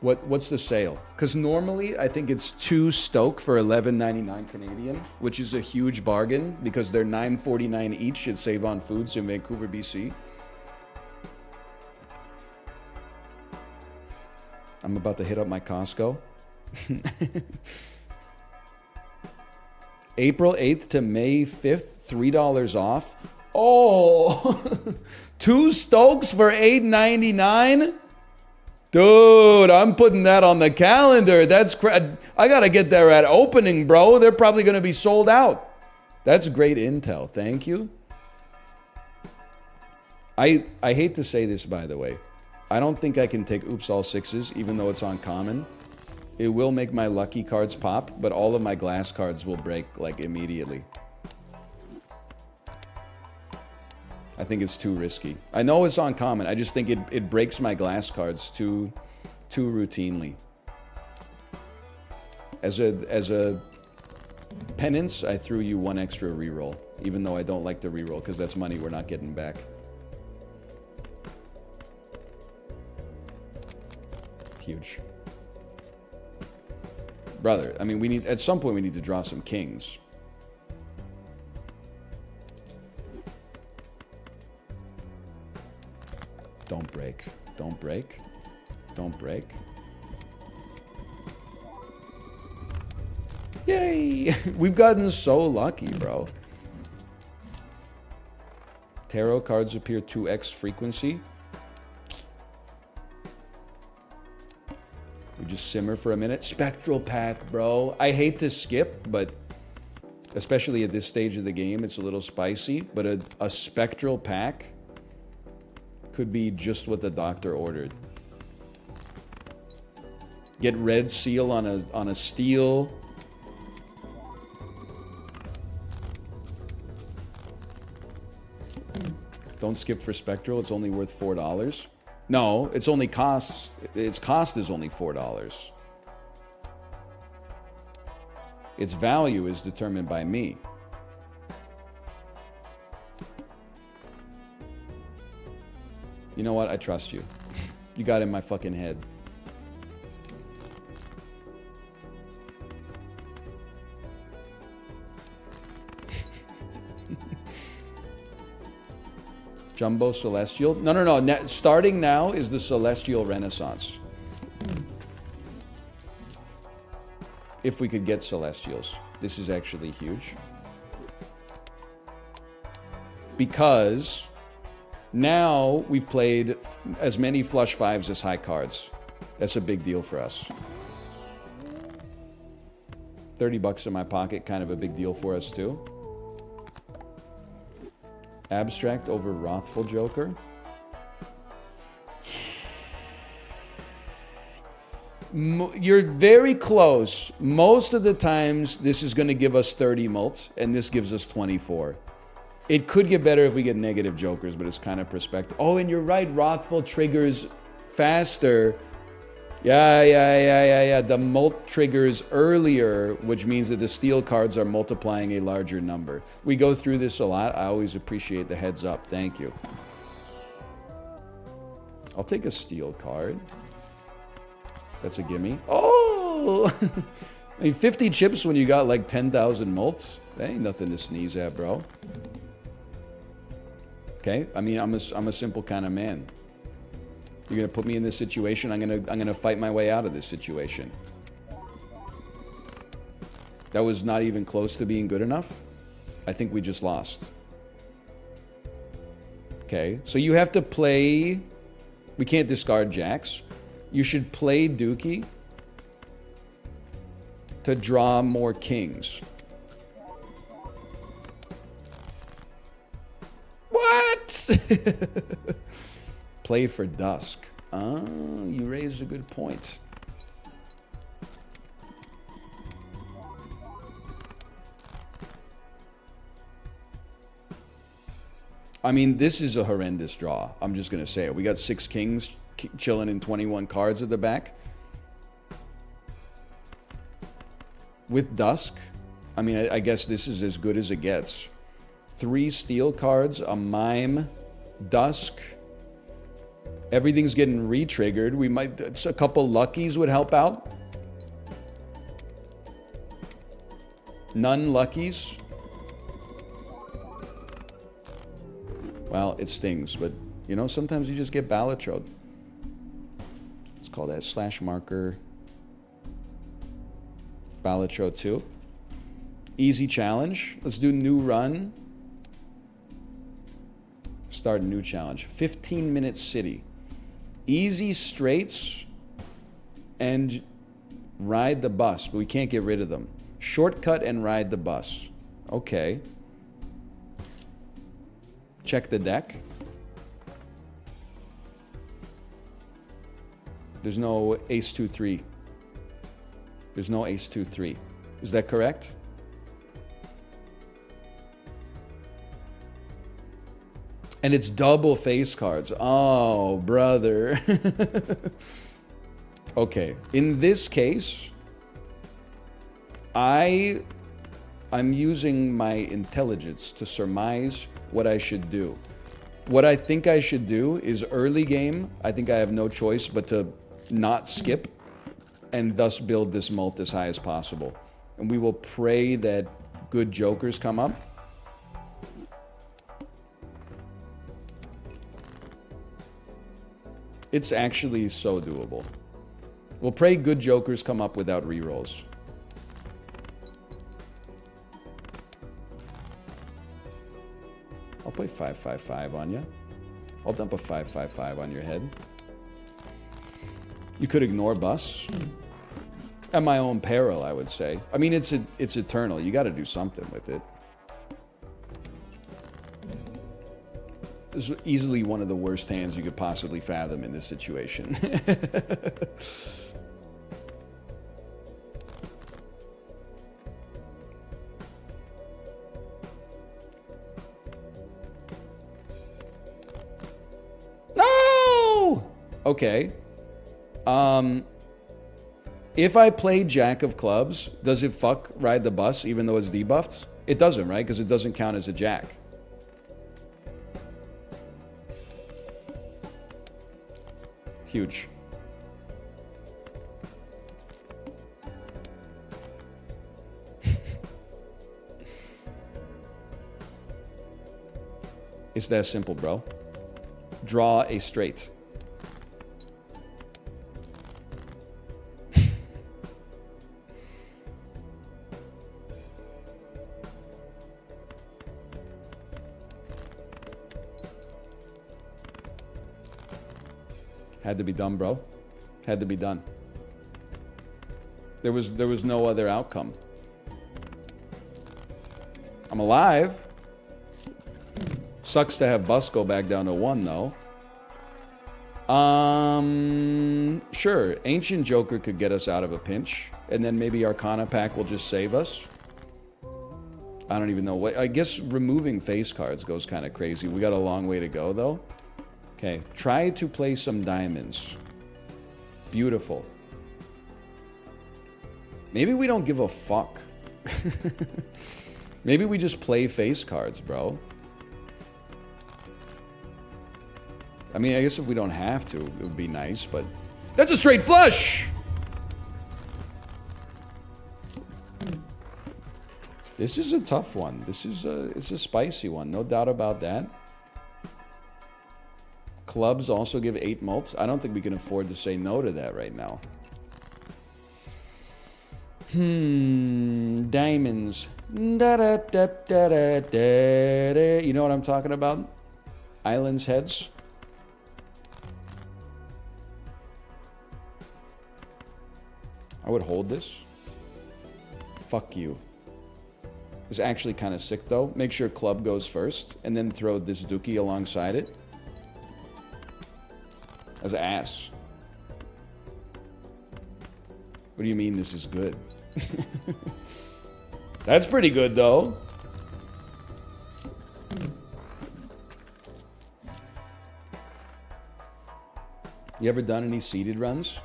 What's the sale? Because normally I think it's 2 Stoke for $11.99 Canadian, which is a huge bargain because they're $9.49 each at Save on Foods in Vancouver, BC. I'm about to hit up my Costco. April 8th to May 5th, $3 off. Oh, 2 Stokes for $8.99? Dude, I'm putting that on the calendar. I gotta get there at opening, bro. They're probably gonna be sold out. That's great intel. Thank you. I hate to say this, by the way. I don't think I can take Oops All Sixes, even though it's on common. It will make my lucky cards pop, but all of my glass cards will break, like, immediately. I think it's too risky. I know it's uncommon. I just think it breaks my glass cards too routinely. As a penance, I threw you 1 extra reroll, even though I don't like the reroll because that's money we're not getting back. Huge. Brother, I mean, at some point we need to draw some kings. Don't break. Don't break. Don't break. Yay! We've gotten so lucky, bro. Tarot cards appear 2x frequency. We just simmer for a minute. Spectral pack, bro. I hate to skip, but Especially at this stage of the game, it's a little spicy, but a spectral pack could be just what the doctor ordered. Get red seal on a steel. Don't skip for spectral. It's only worth $4. No, it's only cost. Its cost is only $4. Its value is determined by me. You know what? I trust you. You got in my fucking head. Jumbo Celestial? No. Starting now is the Celestial Renaissance. If we could get Celestials. This is actually huge. Because now we've played as many flush fives as high cards. That's a big deal for us. $30 in my pocket, kind of a big deal for us too. Abstract over Wrathful Joker. You're very close. Most of the times, this is going to give us 30 mults, and this gives us 24. It could get better if we get negative jokers, but it's kind of perspective. Oh, and you're right. Wrathful triggers faster. Yeah. The mult triggers earlier, which means that the steel cards are multiplying a larger number. We go through this a lot. I always appreciate the heads up. Thank you. I'll take a steel card. That's a gimme. Oh! I mean, 50 chips when you got like 10,000 mults? That ain't nothing to sneeze at, bro. Okay? I mean, I'm a simple kind of man. You're gonna put me in this situation. I'm gonna fight my way out of this situation. That was not even close to being good enough. I think we just lost. Okay, so you have to play. We can't discard jacks. You should play Dookie to draw more kings. What? Play for Dusk. Oh, you raised a good point. I mean, this is a horrendous draw. I'm just going to say it. We got 6 kings chilling in 21 cards at the back. With Dusk, I mean, I guess this is as good as it gets. 3 steel cards, a Mime, Dusk. Everything's getting re-triggered. We might, a couple luckies would help out. None luckies. Well, it stings, but you know, sometimes you just get Balatro. Let's call that slash marker. Balatro 2. Easy challenge. Let's do new run. Start a new challenge. 15-minute city. Easy straights and ride the bus, but we can't get rid of them. Shortcut and ride the bus. Okay. Check the deck. There's no ace 2-3. There's no ace 2-3. Is that correct? And it's double face cards. Oh, brother. Okay. In this case, I'm using my intelligence to surmise what I should do. What I think I should do is early game, I think I have no choice but to not skip and thus build this mult as high as possible. And we will pray that good jokers come up. It's actually so doable. We'll pray good jokers come up without rerolls. I'll play 5-5-5 on you. I'll dump a 5-5-5 on your head. You could ignore bus. At my own peril, I would say. I mean, it's eternal. You got to do something with it. This is easily one of the worst hands you could possibly fathom in this situation. No! Okay. If I play Jack of Clubs, does it fuck ride the bus even though it's debuffed? It doesn't, right? Because it doesn't count as a Jack. Huge. It's that simple, bro. Draw a straight. Had to be done, bro. Had to be done. There was no other outcome. I'm alive. Sucks to have bus go back down to 1 though. Sure. Ancient Joker could get us out of a pinch, and then maybe Arcana Pack will just save us. I don't even know what. I guess removing face cards goes kind of crazy. We got a long way to go though. Okay, try to play some diamonds. Beautiful. Maybe we don't give a fuck. Maybe we just play face cards, bro. I mean, I guess if we don't have to, it would be nice, but... That's a straight flush! This is a tough one. It's a spicy one, no doubt about that. Clubs also give 8 mults. I don't think we can afford to say no to that right now. Diamonds. Da, da, da, da, da, da, da. You know what I'm talking about? Islands heads. I would hold this. Fuck you. It's actually kind of sick though. Make sure club goes first, and then throw this dookie alongside it. As ass. What do you mean this is good? That's pretty good though. You ever done any seeded runs?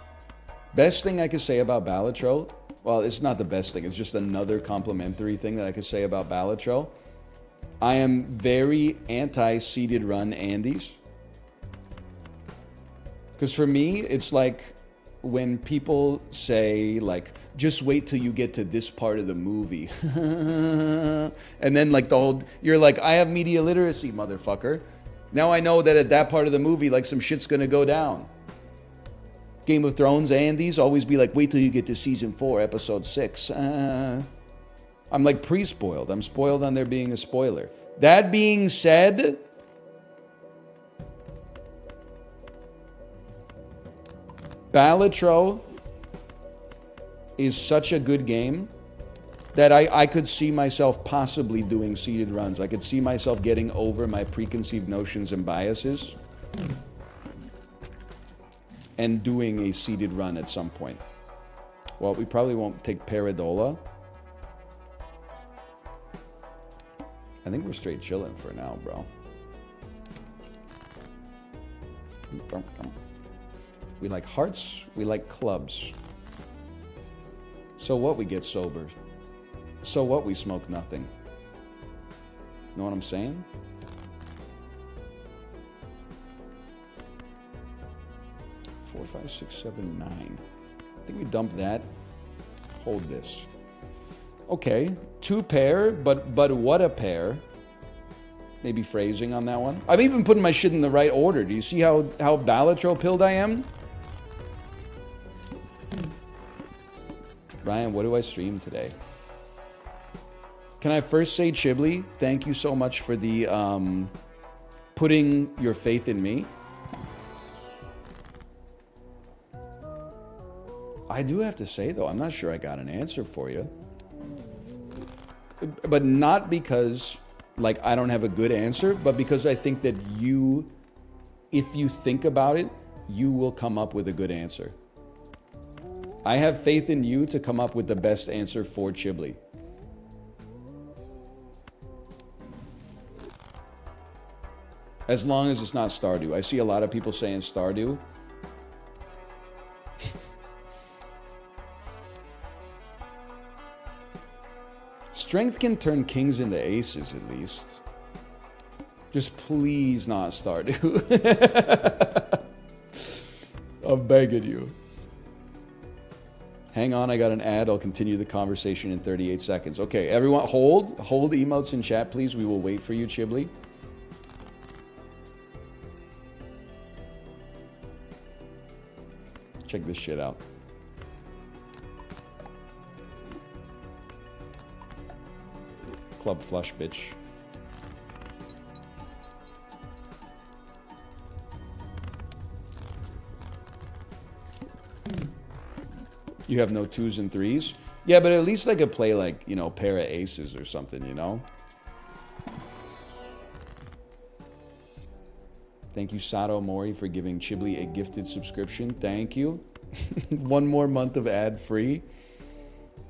Best thing I could say about Balatro, well, it's not the best thing. It's just another complimentary thing that I could say about Balatro. I am very anti-seeded run Andes. Because for me, it's like when people say, like, just wait till you get to this part of the movie. And then, like, you're like, I have media literacy, motherfucker. Now I know that at that part of the movie, like, some shit's gonna go down. Game of Thrones, Andes, always be like, wait till you get to season 4, episode 6. I'm like pre-spoiled. I'm spoiled on there being a spoiler. That being said... Balatro is such a good game that I could see myself possibly doing seeded runs. I could see myself getting over my preconceived notions and biases and doing a seeded run at some point. Well, we probably won't take Paradola. I think we're straight chilling for now, bro. We like hearts, we like clubs. So what, we get sober? So what, we smoke nothing? Know what I'm saying? Four, 5, 6, 7, 9. I think we dump that. Hold this. Okay, 2 pair, but what a pair. Maybe phrasing on that one. I'm even putting my shit in the right order. Do you see how Balatro pilled I am? Ryan, what do I stream today? Can I first say, Chibli, thank you so much for the putting your faith in me. I do have to say, though, I'm not sure I got an answer for you. But not because, like, I don't have a good answer, but because I think that you, if you think about it, you will come up with a good answer. I have faith in you to come up with the best answer for Chiblee. As long as it's not Stardew. I see a lot of people saying Stardew. Strength can turn kings into aces, at least. Just please not Stardew. I'm begging you. Hang on, I got an ad. I'll continue the conversation in 38 seconds. Okay, everyone, hold emotes in chat, please. We will wait for you, Chiblee. Check this shit out. Club flush, bitch. You have no 2s and 3s? Yeah, but at least I could play, like, you know, pair of aces or something, you know? Thank you, Sato Mori, for giving Chiblee a gifted subscription. Thank you. 1 more month of ad-free.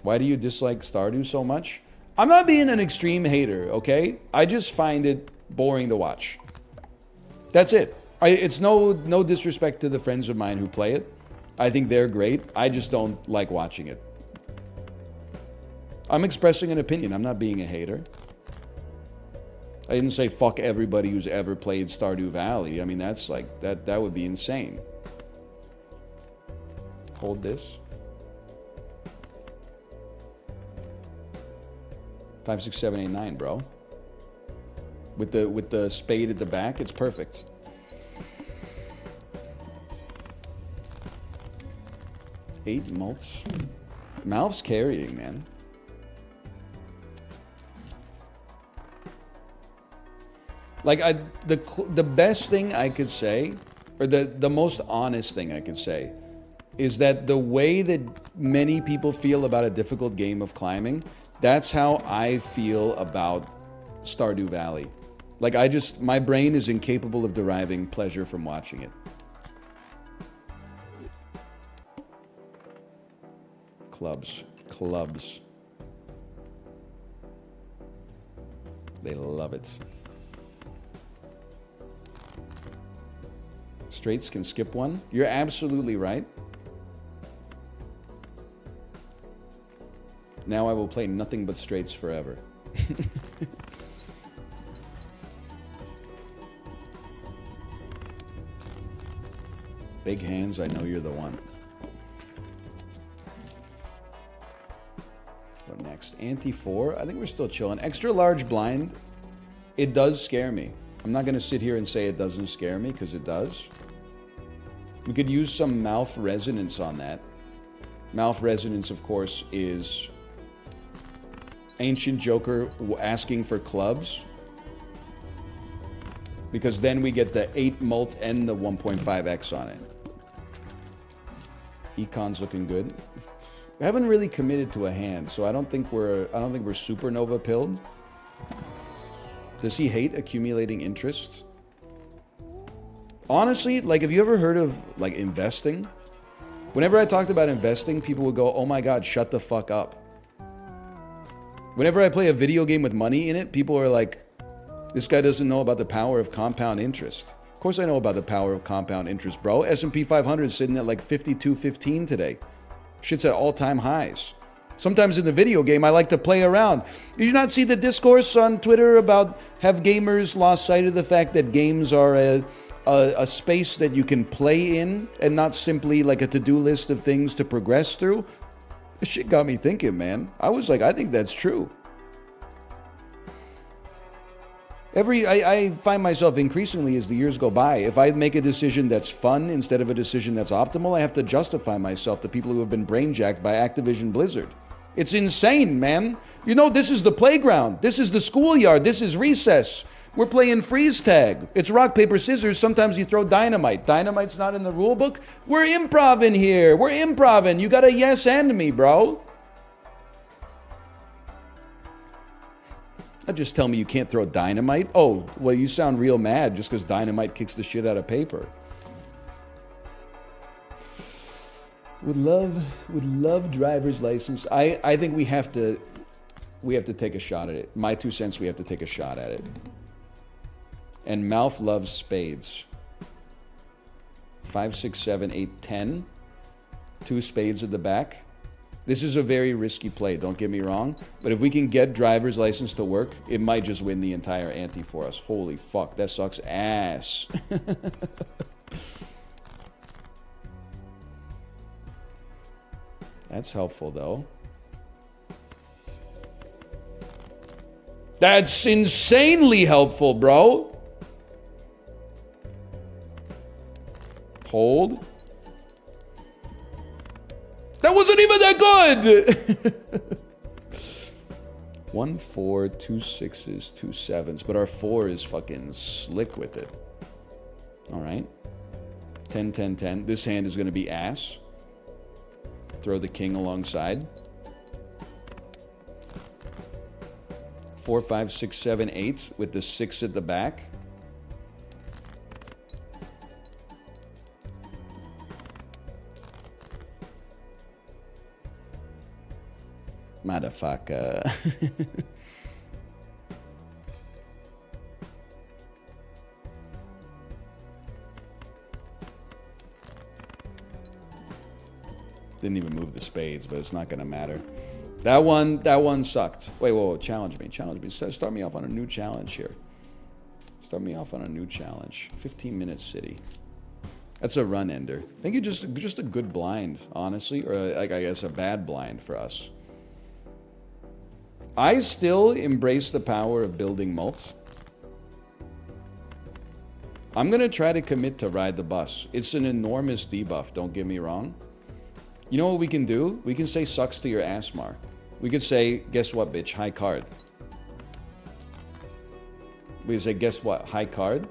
Why do you dislike Stardew so much? I'm not being an extreme hater, okay? I just find it boring to watch. That's it. It's no disrespect to the friends of mine who play it. I think they're great. I just don't like watching it. I'm expressing an opinion. I'm not being a hater. I didn't say fuck everybody who's ever played Stardew Valley. I mean, that's like, that would be insane. Hold this. 5, 6, 7, 8, 9, bro. With the spade at the back, it's perfect. Eight malts. Malf's carrying, man. Like, the best thing I could say, or the most honest thing I could say, is that the way that many people feel about a difficult game of climbing, that's how I feel about Stardew Valley. Like, my brain is incapable of deriving pleasure from watching it. Clubs. They love it. Straights can skip one. You're absolutely right. Now I will play nothing but straights forever. Big hands, I know you're the one. What next? Ante 4. I think we're still chilling. Extra large blind. It does scare me. I'm not going to sit here and say it doesn't scare me, because it does. We could use some Malf resonance on that. Malf resonance, of course, is Ancient Joker asking for clubs. Because then we get the 8 mult and the 1.5x on it. Econ's looking good. I haven't really committed to a hand, so I don't think we're supernova pilled. Does he hate accumulating interest? Honestly, like, have you ever heard of, like, investing? Whenever I talked about investing, people would go, oh my god, shut the fuck up. Whenever I play a video game with money in it, people are like, this guy doesn't know about the power of compound interest. Of course I know about the power of compound interest, bro. S&P 500 is sitting at like 52.15 today. Shit's at all-time highs. Sometimes in the video game, I like to play around. Did you not see the discourse on Twitter about have gamers lost sight of the fact that games are a space that you can play in and not simply like a to-do list of things to progress through? This shit got me thinking, man. I was like, I think that's true. I find myself increasingly as the years go by, if I make a decision that's fun instead of a decision that's optimal, I have to justify myself to people who have been brainjacked by Activision Blizzard. It's insane, man. You know, this is the playground. This is the schoolyard. This is recess. We're playing freeze tag. It's rock, paper, scissors. Sometimes you throw dynamite. Dynamite's not in the rule book. We're improv-ing here. We're improv-ing. You got a yes and me, bro. Not just tell me you can't throw dynamite. Oh, well, you sound real mad just because dynamite kicks the shit out of paper. Would love driver's license. I think we have to take a shot at it. My 2 cents, we have to take a shot at it. And Mouth loves spades. 5, 6, 7, 8, 10. 2 spades at the back. This is a very risky play, don't get me wrong. But if we can get driver's license to work, it might just win the entire ante for us. Holy fuck, that sucks ass. That's helpful, though. That's insanely helpful, bro. Hold. That wasn't even that good! 1, 4, 2 6s, 2 7s. But our 4 is fucking slick with it. Alright. 10, 10, 10. This hand is going to be ass. Throw the king alongside. 4, 5, 6, 7, 8 with the 6 at the back. Motherfucker. Didn't even move the spades, but it's not gonna matter. That one sucked. Wait, whoa, challenge me. Start me off on a new challenge here. Start me off on a new challenge. 15-minute city. That's a run ender. I think it's just a good blind, honestly, or like I guess a bad blind for us. I still embrace the power of building mults. I'm gonna try to commit to ride the bus. It's an enormous debuff, don't get me wrong. You know what we can do? We can say sucks to your ass, Mar. We could say, guess what, bitch, high card. We could say, guess what, high card.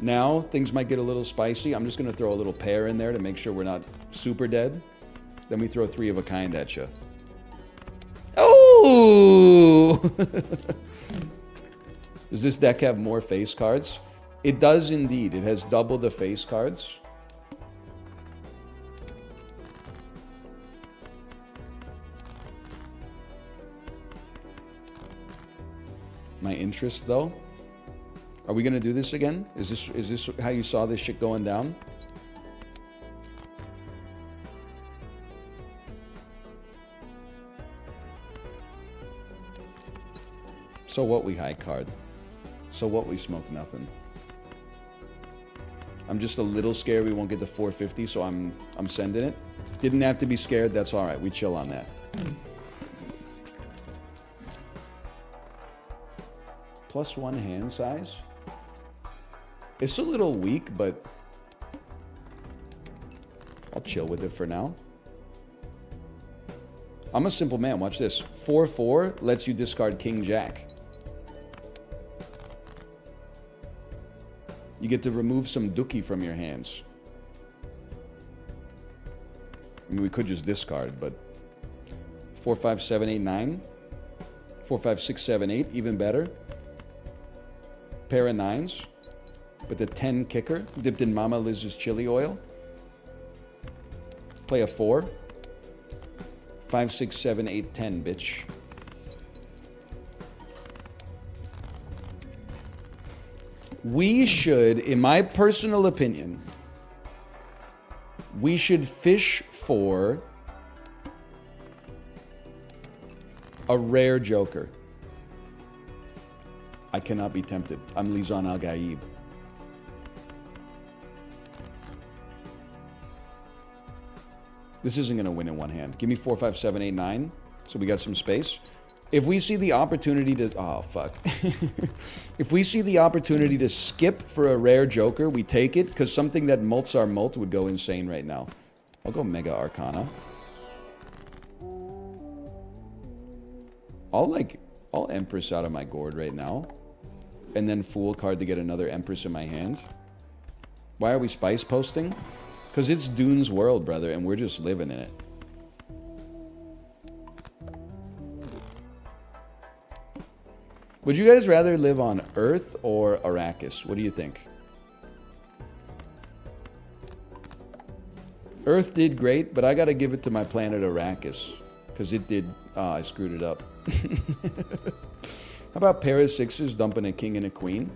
Now, things might get a little spicy. I'm just gonna throw a little pair in there to make sure we're not super dead. Then we throw 3 of a kind at you. Oh! Does this deck have more face cards? It does indeed. It has double the face cards. My interest, though. Are we gonna do this again? Is this how you saw this shit going down? So what, we high card. So what, we smoke nothing. I'm just a little scared we won't get to 450, so I'm sending it. Didn't have to be scared, that's alright. We chill on that. +1 hand size. It's a little weak, but I'll chill with it for now. I'm a simple man, watch this. 4-4 lets you discard King Jack. You get to remove some dookie from your hands. I mean, we could just discard, but 4, 5, 7, 8, 9. 4, 5, 6, 7, 8, even better. Pair of 9s with a 10 kicker dipped in Mama Liz's chili oil. Play a 4. 5, 6, 7, 8, 10, bitch. We should, in my personal opinion, we should fish for a rare joker. I cannot be tempted. I'm Lizan Al Gaib. This isn't going to win in one hand. Give me 4, 5, 7, 8, 9. So we got some space. If we see the opportunity to... Oh, fuck. If we see the opportunity to skip for a rare joker, we take it, because something that mults our mult would go insane right now. I'll go Mega Arcana. I'll, like, I'll Empress out of my gourd right now. And then Fool card to get another Empress in my hand. Why are we spice posting? Because it's Dune's world, brother, and we're just living in it. Would you guys rather live on Earth or Arrakis? What do you think? Earth did great, but I gotta give it to my planet Arrakis. Because it did... I screwed it up. How about pair of sixes dumping a king and a queen?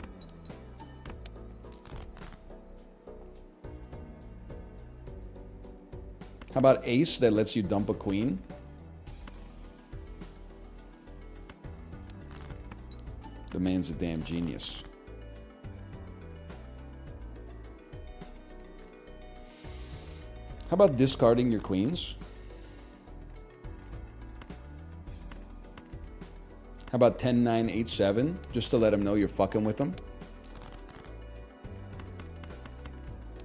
How about ace that lets you dump a queen? The man's a damn genius. How about discarding your queens? How about 10, 9, 8, 7? Just to let them know you're fucking with them.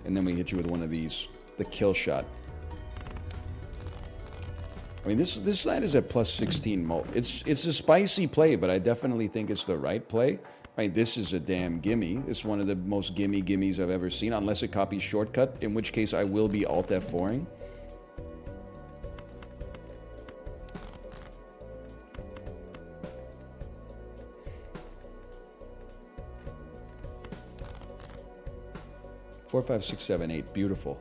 And then we hit you with one of these. The kill shot. I mean, this line is at plus 16 It's a spicy play, but I definitely think it's the right play. I mean, this is a damn gimme. It's one of the most gimmies I've ever seen, unless it copies shortcut, in which case I will be Alt F4ing. Four, 5, 6, 7, 8. Beautiful.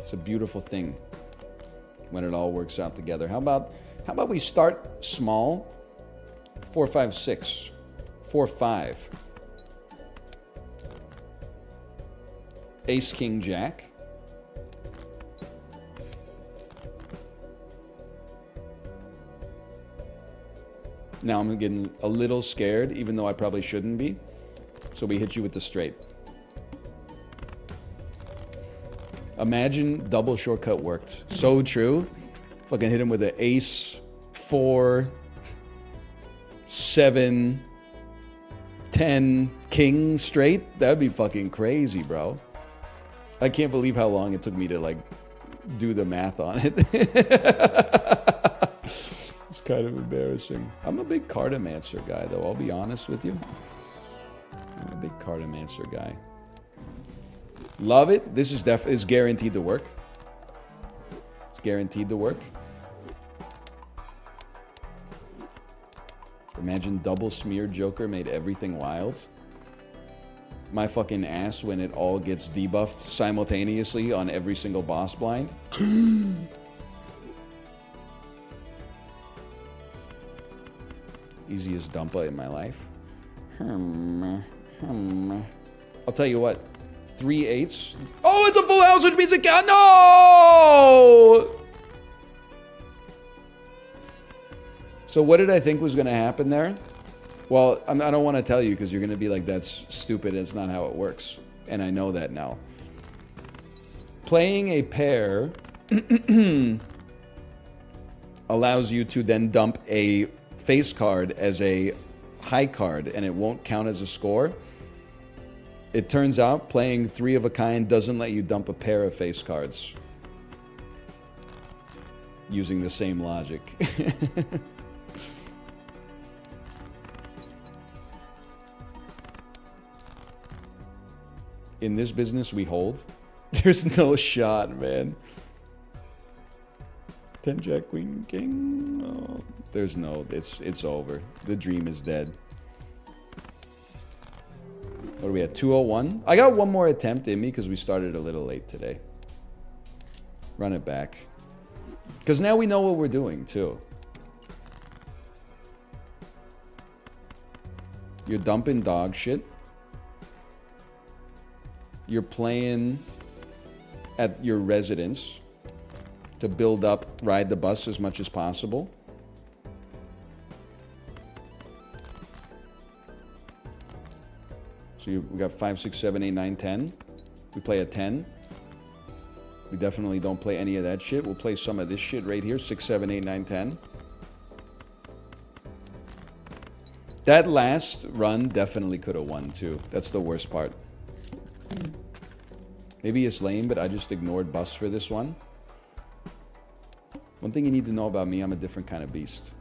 It's a beautiful thing when it all works out together. How about we start small? 4, 5, 6. 4, 5. Ace, king, jack. Now I'm getting a little scared, even though I probably shouldn't be. So we hit you with the straight. Imagine double shortcut worked. So true. Fucking hit him with an ace, 4, 7, 10, king straight. That'd be fucking crazy, bro. I can't believe how long it took me to, like, do the math on it. It's kind of embarrassing. I'm a big Cartomancer guy, though. I'll be honest with you. I'm a big Cartomancer guy. Love it. This is guaranteed to work. It's guaranteed to work. Imagine double smear Joker made everything wild. My fucking ass when it all gets debuffed simultaneously on every single boss blind. Easiest dumpa in my life. I'll tell you what. 3 8s. Oh, it's a full house, which means it count. No! So what did I think was going to happen there? Well, I don't want to tell you because you're going to be like, that's stupid. It's not how it works. And I know that now. Playing a pair allows you to then dump a face card as a high card, and it won't count as a score. It turns out playing 3 of a kind doesn't let you dump a pair of face cards. Using the same logic. In this business, we hold. There's no shot, man. 10 Jack, Queen, King. Oh, there's no. It's over. The dream is dead. What are we at? 201? I got one more attempt in me because we started a little late today. Run it back. Because now we know what we're doing, too. You're dumping dog shit. You're playing at your residence to build up, ride the bus as much as possible. So we got 5, 6, 7, 8, 9, 10. We play a 10. We definitely don't play any of that shit. We'll play some of this shit right here. 6, 7, 8, 9, 10. That last run definitely could have won too. That's the worst part. Maybe it's lame, but I just ignored bus for this one. One thing you need to know about me, I'm a different kind of beast.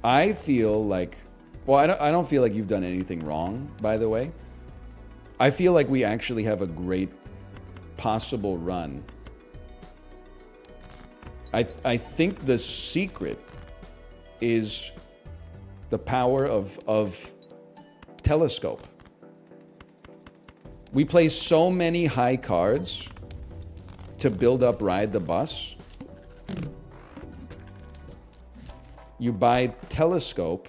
I feel like, well, I don't feel like you've done anything wrong, by the way. I feel like we actually have a great possible run. I think the secret is the power of telescope. We play so many high cards to build up Ride the Bus. You buy telescope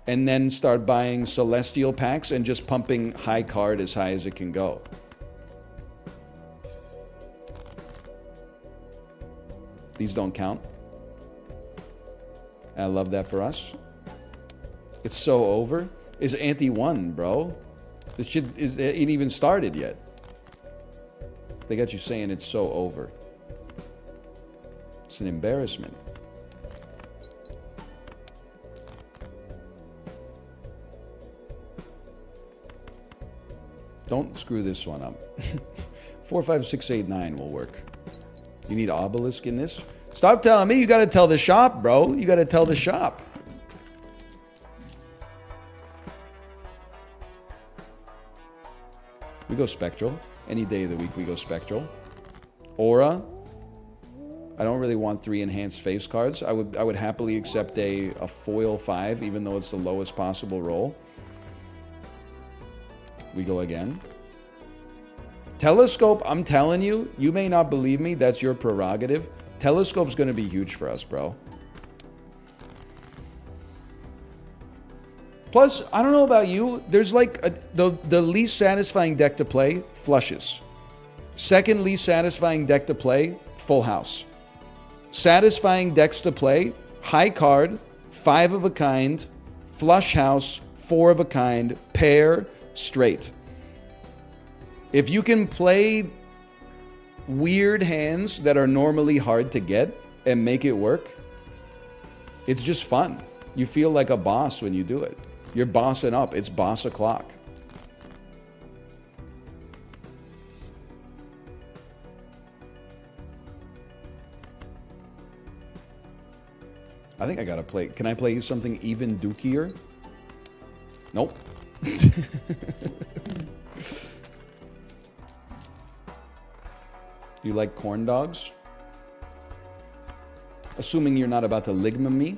and then start buying celestial packs and just pumping high card as high as it can go. These don't count. I love that for us. It's so over. It's ante 1, bro. This shit ain't even started yet. They got you saying it's so over. It's an embarrassment. Don't screw this one up. 4, 5, 6, 8, 9 will work. You need obelisk in this? Stop telling me. You got to tell the shop, bro. You got to tell the shop. We go spectral. Any day of the week we go spectral. Aura. I don't really want 3 enhanced face cards. I would happily accept a foil 5, even though it's the lowest possible roll. We go again. Telescope, I'm telling you, you may not believe me, that's your prerogative. Telescope's going to be huge for us, bro. Plus, I don't know about you, there's like the least satisfying deck to play, flushes. Second least satisfying deck to play, full house. Satisfying decks to play, high card, 5 of a kind, flush house, 4 of a kind, pair, straight. If you can play weird hands that are normally hard to get and make it work, it's just fun. You feel like a boss when you do it. You're bossing up. It's boss o'clock. I think I gotta play. Can I play something even dookier? Nope. You like corn dogs? Assuming you're not about to ligma me.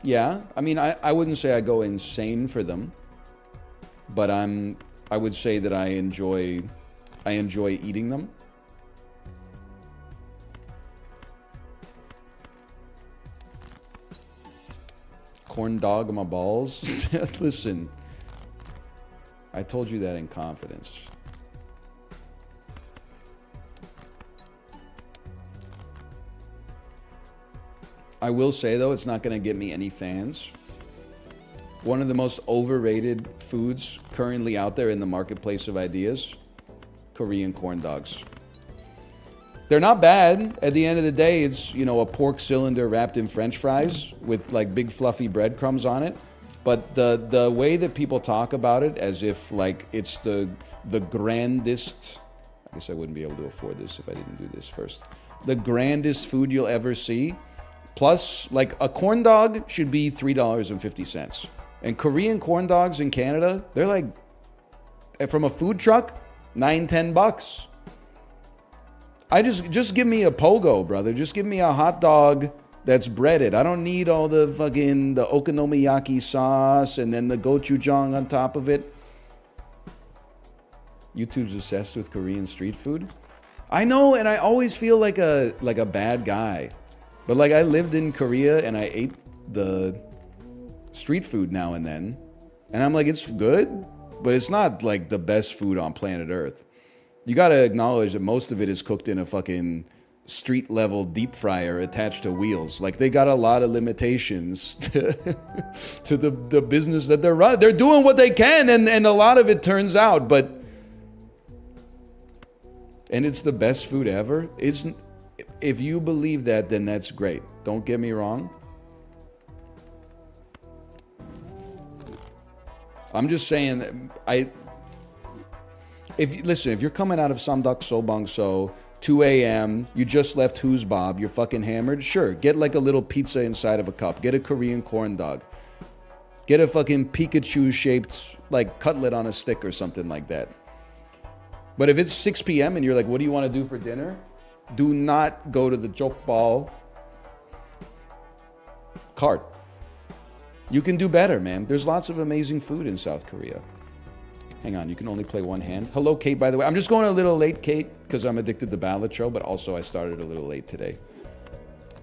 Yeah, I mean, I wouldn't say I go insane for them, but I would say that I enjoy eating them. Corn dog on my balls. Listen, I told you that in confidence. I will say, though, it's not going to get me any fans. One of the most overrated foods currently out there in the marketplace of ideas, Korean corn dogs. They're not bad. At the end of the day, it's, you know, a pork cylinder wrapped in French fries with like big fluffy breadcrumbs on it. But the way that people talk about it as if like it's the grandest, I guess I wouldn't be able to afford this if I didn't do this first. The grandest food you'll ever see. Plus, like a corn dog should be $3.50. And Korean corn dogs in Canada, they're like, from a food truck, $9-10. I just give me a pogo, brother. Just give me a hot dog that's breaded. I don't need all the fucking the okonomiyaki sauce and then the gochujang on top of it. YouTube's obsessed with Korean street food. I know, and I always feel like a bad guy. But like I lived in Korea and I ate the street food now and then. And I'm like, it's good, but it's not like the best food on planet Earth. You gotta acknowledge that most of it is cooked in a fucking street level deep fryer attached to wheels. Like they got a lot of limitations to the business that they're running. They're doing what they can and a lot of it turns out, and it's the best food ever. If you believe that, then that's great. Don't get me wrong. I'm just saying that if you're coming out of Samdak Sobangso 2 a.m., you just left Who's Bob, you're fucking hammered. Sure, get like a little pizza inside of a cup. Get a Korean corn dog. Get a fucking Pikachu-shaped like cutlet on a stick or something like that. But if it's 6 p.m. and you're like, what do you want to do for dinner? Do not go to the jokbal cart. You can do better, man. There's lots of amazing food in South Korea. Hang on, you can only play one hand. Hello, Kate, by the way. I'm just going a little late, Kate, because I'm addicted to Ballad Show, but also I started a little late today.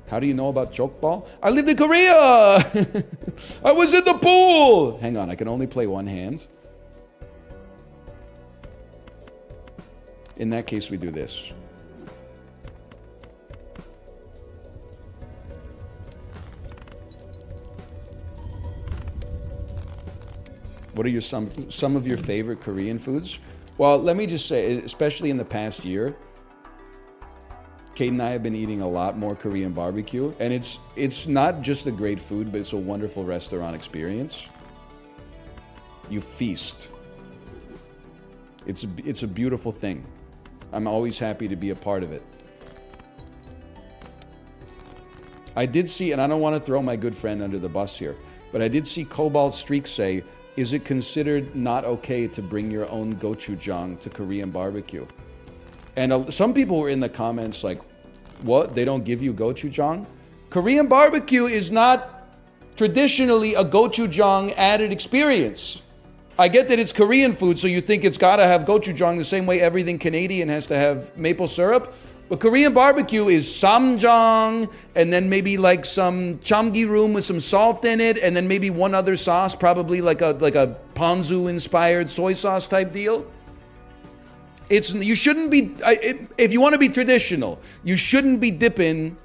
How do you know about jokbal? I lived in Korea! I was in the pool! Hang on, I can only play one hand. In that case, we do this. What are some of your favorite Korean foods? Well, let me just say, especially in the past year, Kate and I have been eating a lot more Korean barbecue, and it's not just a great food, but it's a wonderful restaurant experience. You feast. It's a beautiful thing. I'm always happy to be a part of it. I did see, and I don't want to throw my good friend under the bus here, but I did see Cobalt Streak say, is it considered not okay to bring your own gochujang to Korean barbecue? And some people were in the comments like, what? They don't give you gochujang? Korean barbecue is not traditionally a gochujang added experience. I get that it's Korean food, so you think it's got to have gochujang the same way everything Canadian has to have maple syrup. But Korean barbecue is samjang, and then maybe like some chamgirum with some salt in it, and then maybe one other sauce, probably like a ponzu-inspired soy sauce type deal. You shouldn't be, if you want to be traditional, you shouldn't be dipping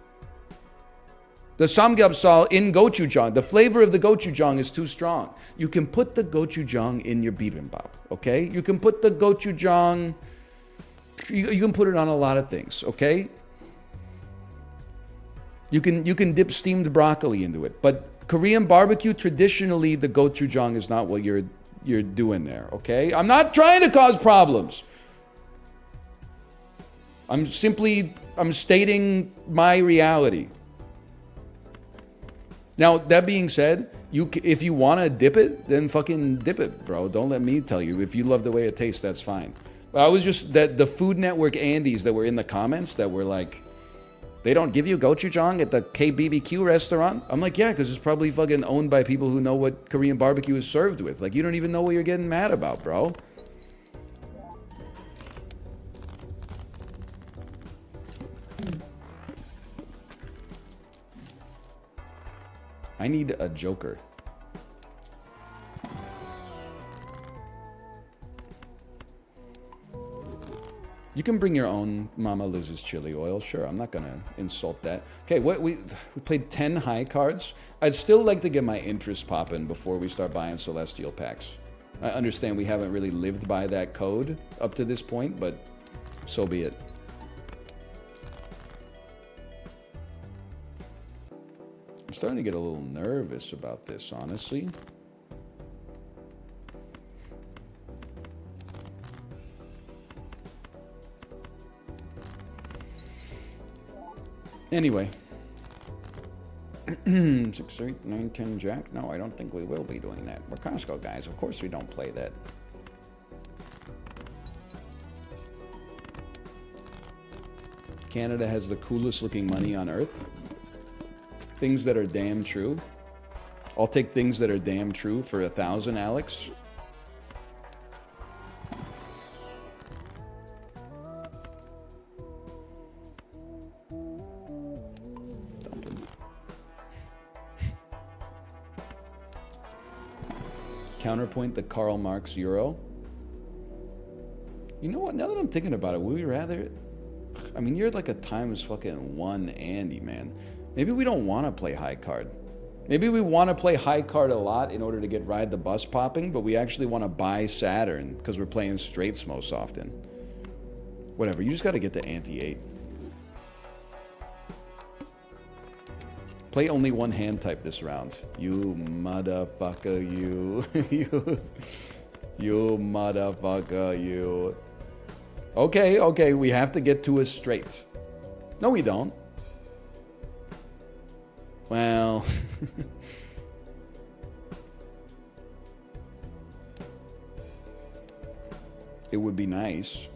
the samgyeopsal in gochujang. The flavor of the gochujang is too strong. You can put the gochujang in your bibimbap, okay? You can put the gochujang... You can put it on a lot of things, okay? You can dip steamed broccoli into it, but Korean barbecue, traditionally the gochujang is not what you're doing there, okay? I'm not trying to cause problems. I'm stating my reality. Now, that being said, if you want to dip it, then fucking dip it, bro. Don't let me tell you. If you love the way it tastes, that's fine. I was just, that the Food Network Andes that were in the comments that were like, they don't give you gochujang at the KBBQ restaurant? I'm like, yeah, because it's probably fucking owned by people who know what Korean barbecue is served with. Like, you don't even know what you're getting mad about, bro. I need a joker. You can bring your own Mama Liz's chili oil. Sure, I'm not going to insult that. Okay, we played 10 high cards. I'd still like to get my interest popping before we start buying Celestial packs. I understand we haven't really lived by that code up to this point, but so be it. I'm starting to get a little nervous about this, honestly. Anyway. 6, 8, 9, 10 jack. No, I don't think we will be doing that. We're Costco guys. Of course we don't play that. Canada has the coolest looking money on earth. Things that are damn true. I'll take things that are damn true for 1,000, Alex. Counterpoint the Karl Marx euro. You know what? Now that I'm thinking about it, would we rather... I mean, you're like a times fucking 1 Andy, man. Maybe we don't want to play high card. Maybe we want to play high card a lot in order to get Ride the Bus popping, but we actually want to buy Saturn because we're playing straights most often. Whatever, you just got to get the ante-8. Play only one hand type this round. You motherfucker, you. You motherfucker, you. Okay, we have to get to a straight. No, we don't. Well... it would be nice.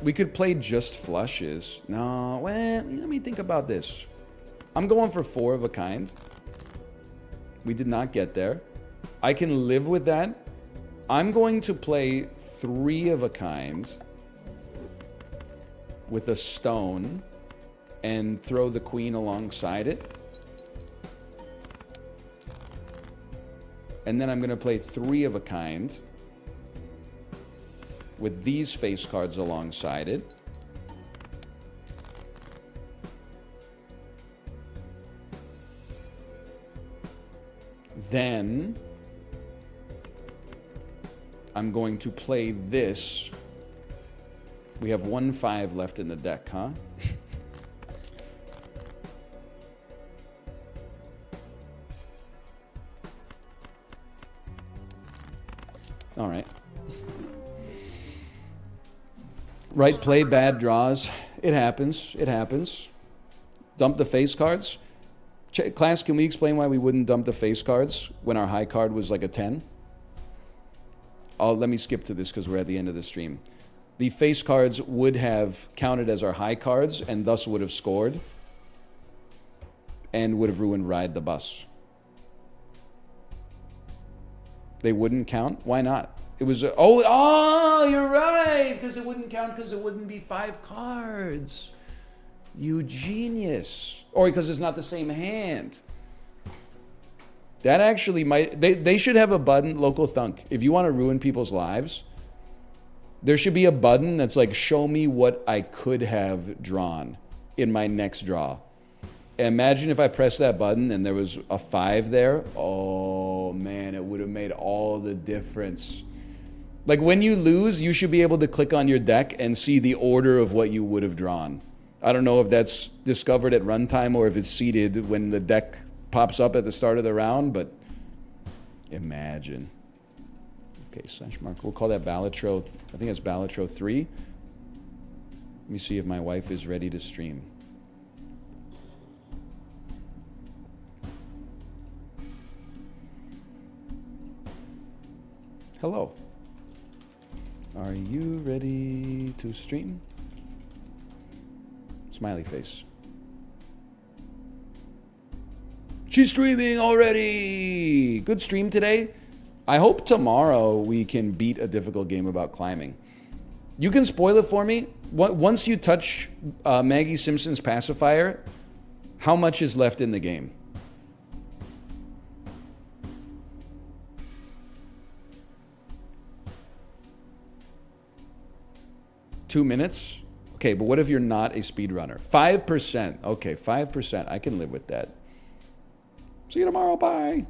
We could play just flushes. No, well, let me think about this. I'm going for 4 of a kind. We did not get there. I can live with that. I'm going to play 3 of a kind with a stone and throw the queen alongside it. And then I'm going to play 3 of a kind with these face cards alongside it. Then I'm going to play this. We have 1 5 left in the deck, huh? All right. Right play, bad draws. It happens. It happens. Dump the face cards. Class, can we explain why we wouldn't dump the face cards when our high card was like a 10? Oh, let me skip to this because we're at the end of the stream. The face cards would have counted as our high cards and thus would have scored and would have ruined Ride the Bus. They wouldn't count? Why not? It was oh, you're right, because it wouldn't count because it wouldn't be 5 cards. You genius. Or because it's not the same hand. That actually might... They should have a button, Local Thunk. If you want to ruin people's lives, there should be a button that's like, show me what I could have drawn in my next draw. Imagine if I pressed that button and there was a 5 there. Oh, man, it would have made all the difference. Like, when you lose, you should be able to click on your deck and see the order of what you would have drawn. I don't know if that's discovered at runtime or if it's seeded when the deck pops up at the start of the round, but imagine. Okay, slash mark. We'll call that Balatro. I think it's Balatro 3. Let me see if my wife is ready to stream. Hello. Are you ready to stream? Smiley face. She's streaming already! Good stream today. I hope tomorrow we can beat a difficult game about climbing. You can spoil it for me. Once you touch Maggie Simpson's pacifier, how much is left in the game? 2 minutes? Okay, but what if you're not a speedrunner? 5%. Okay, 5%. I can live with that. See you tomorrow. Bye.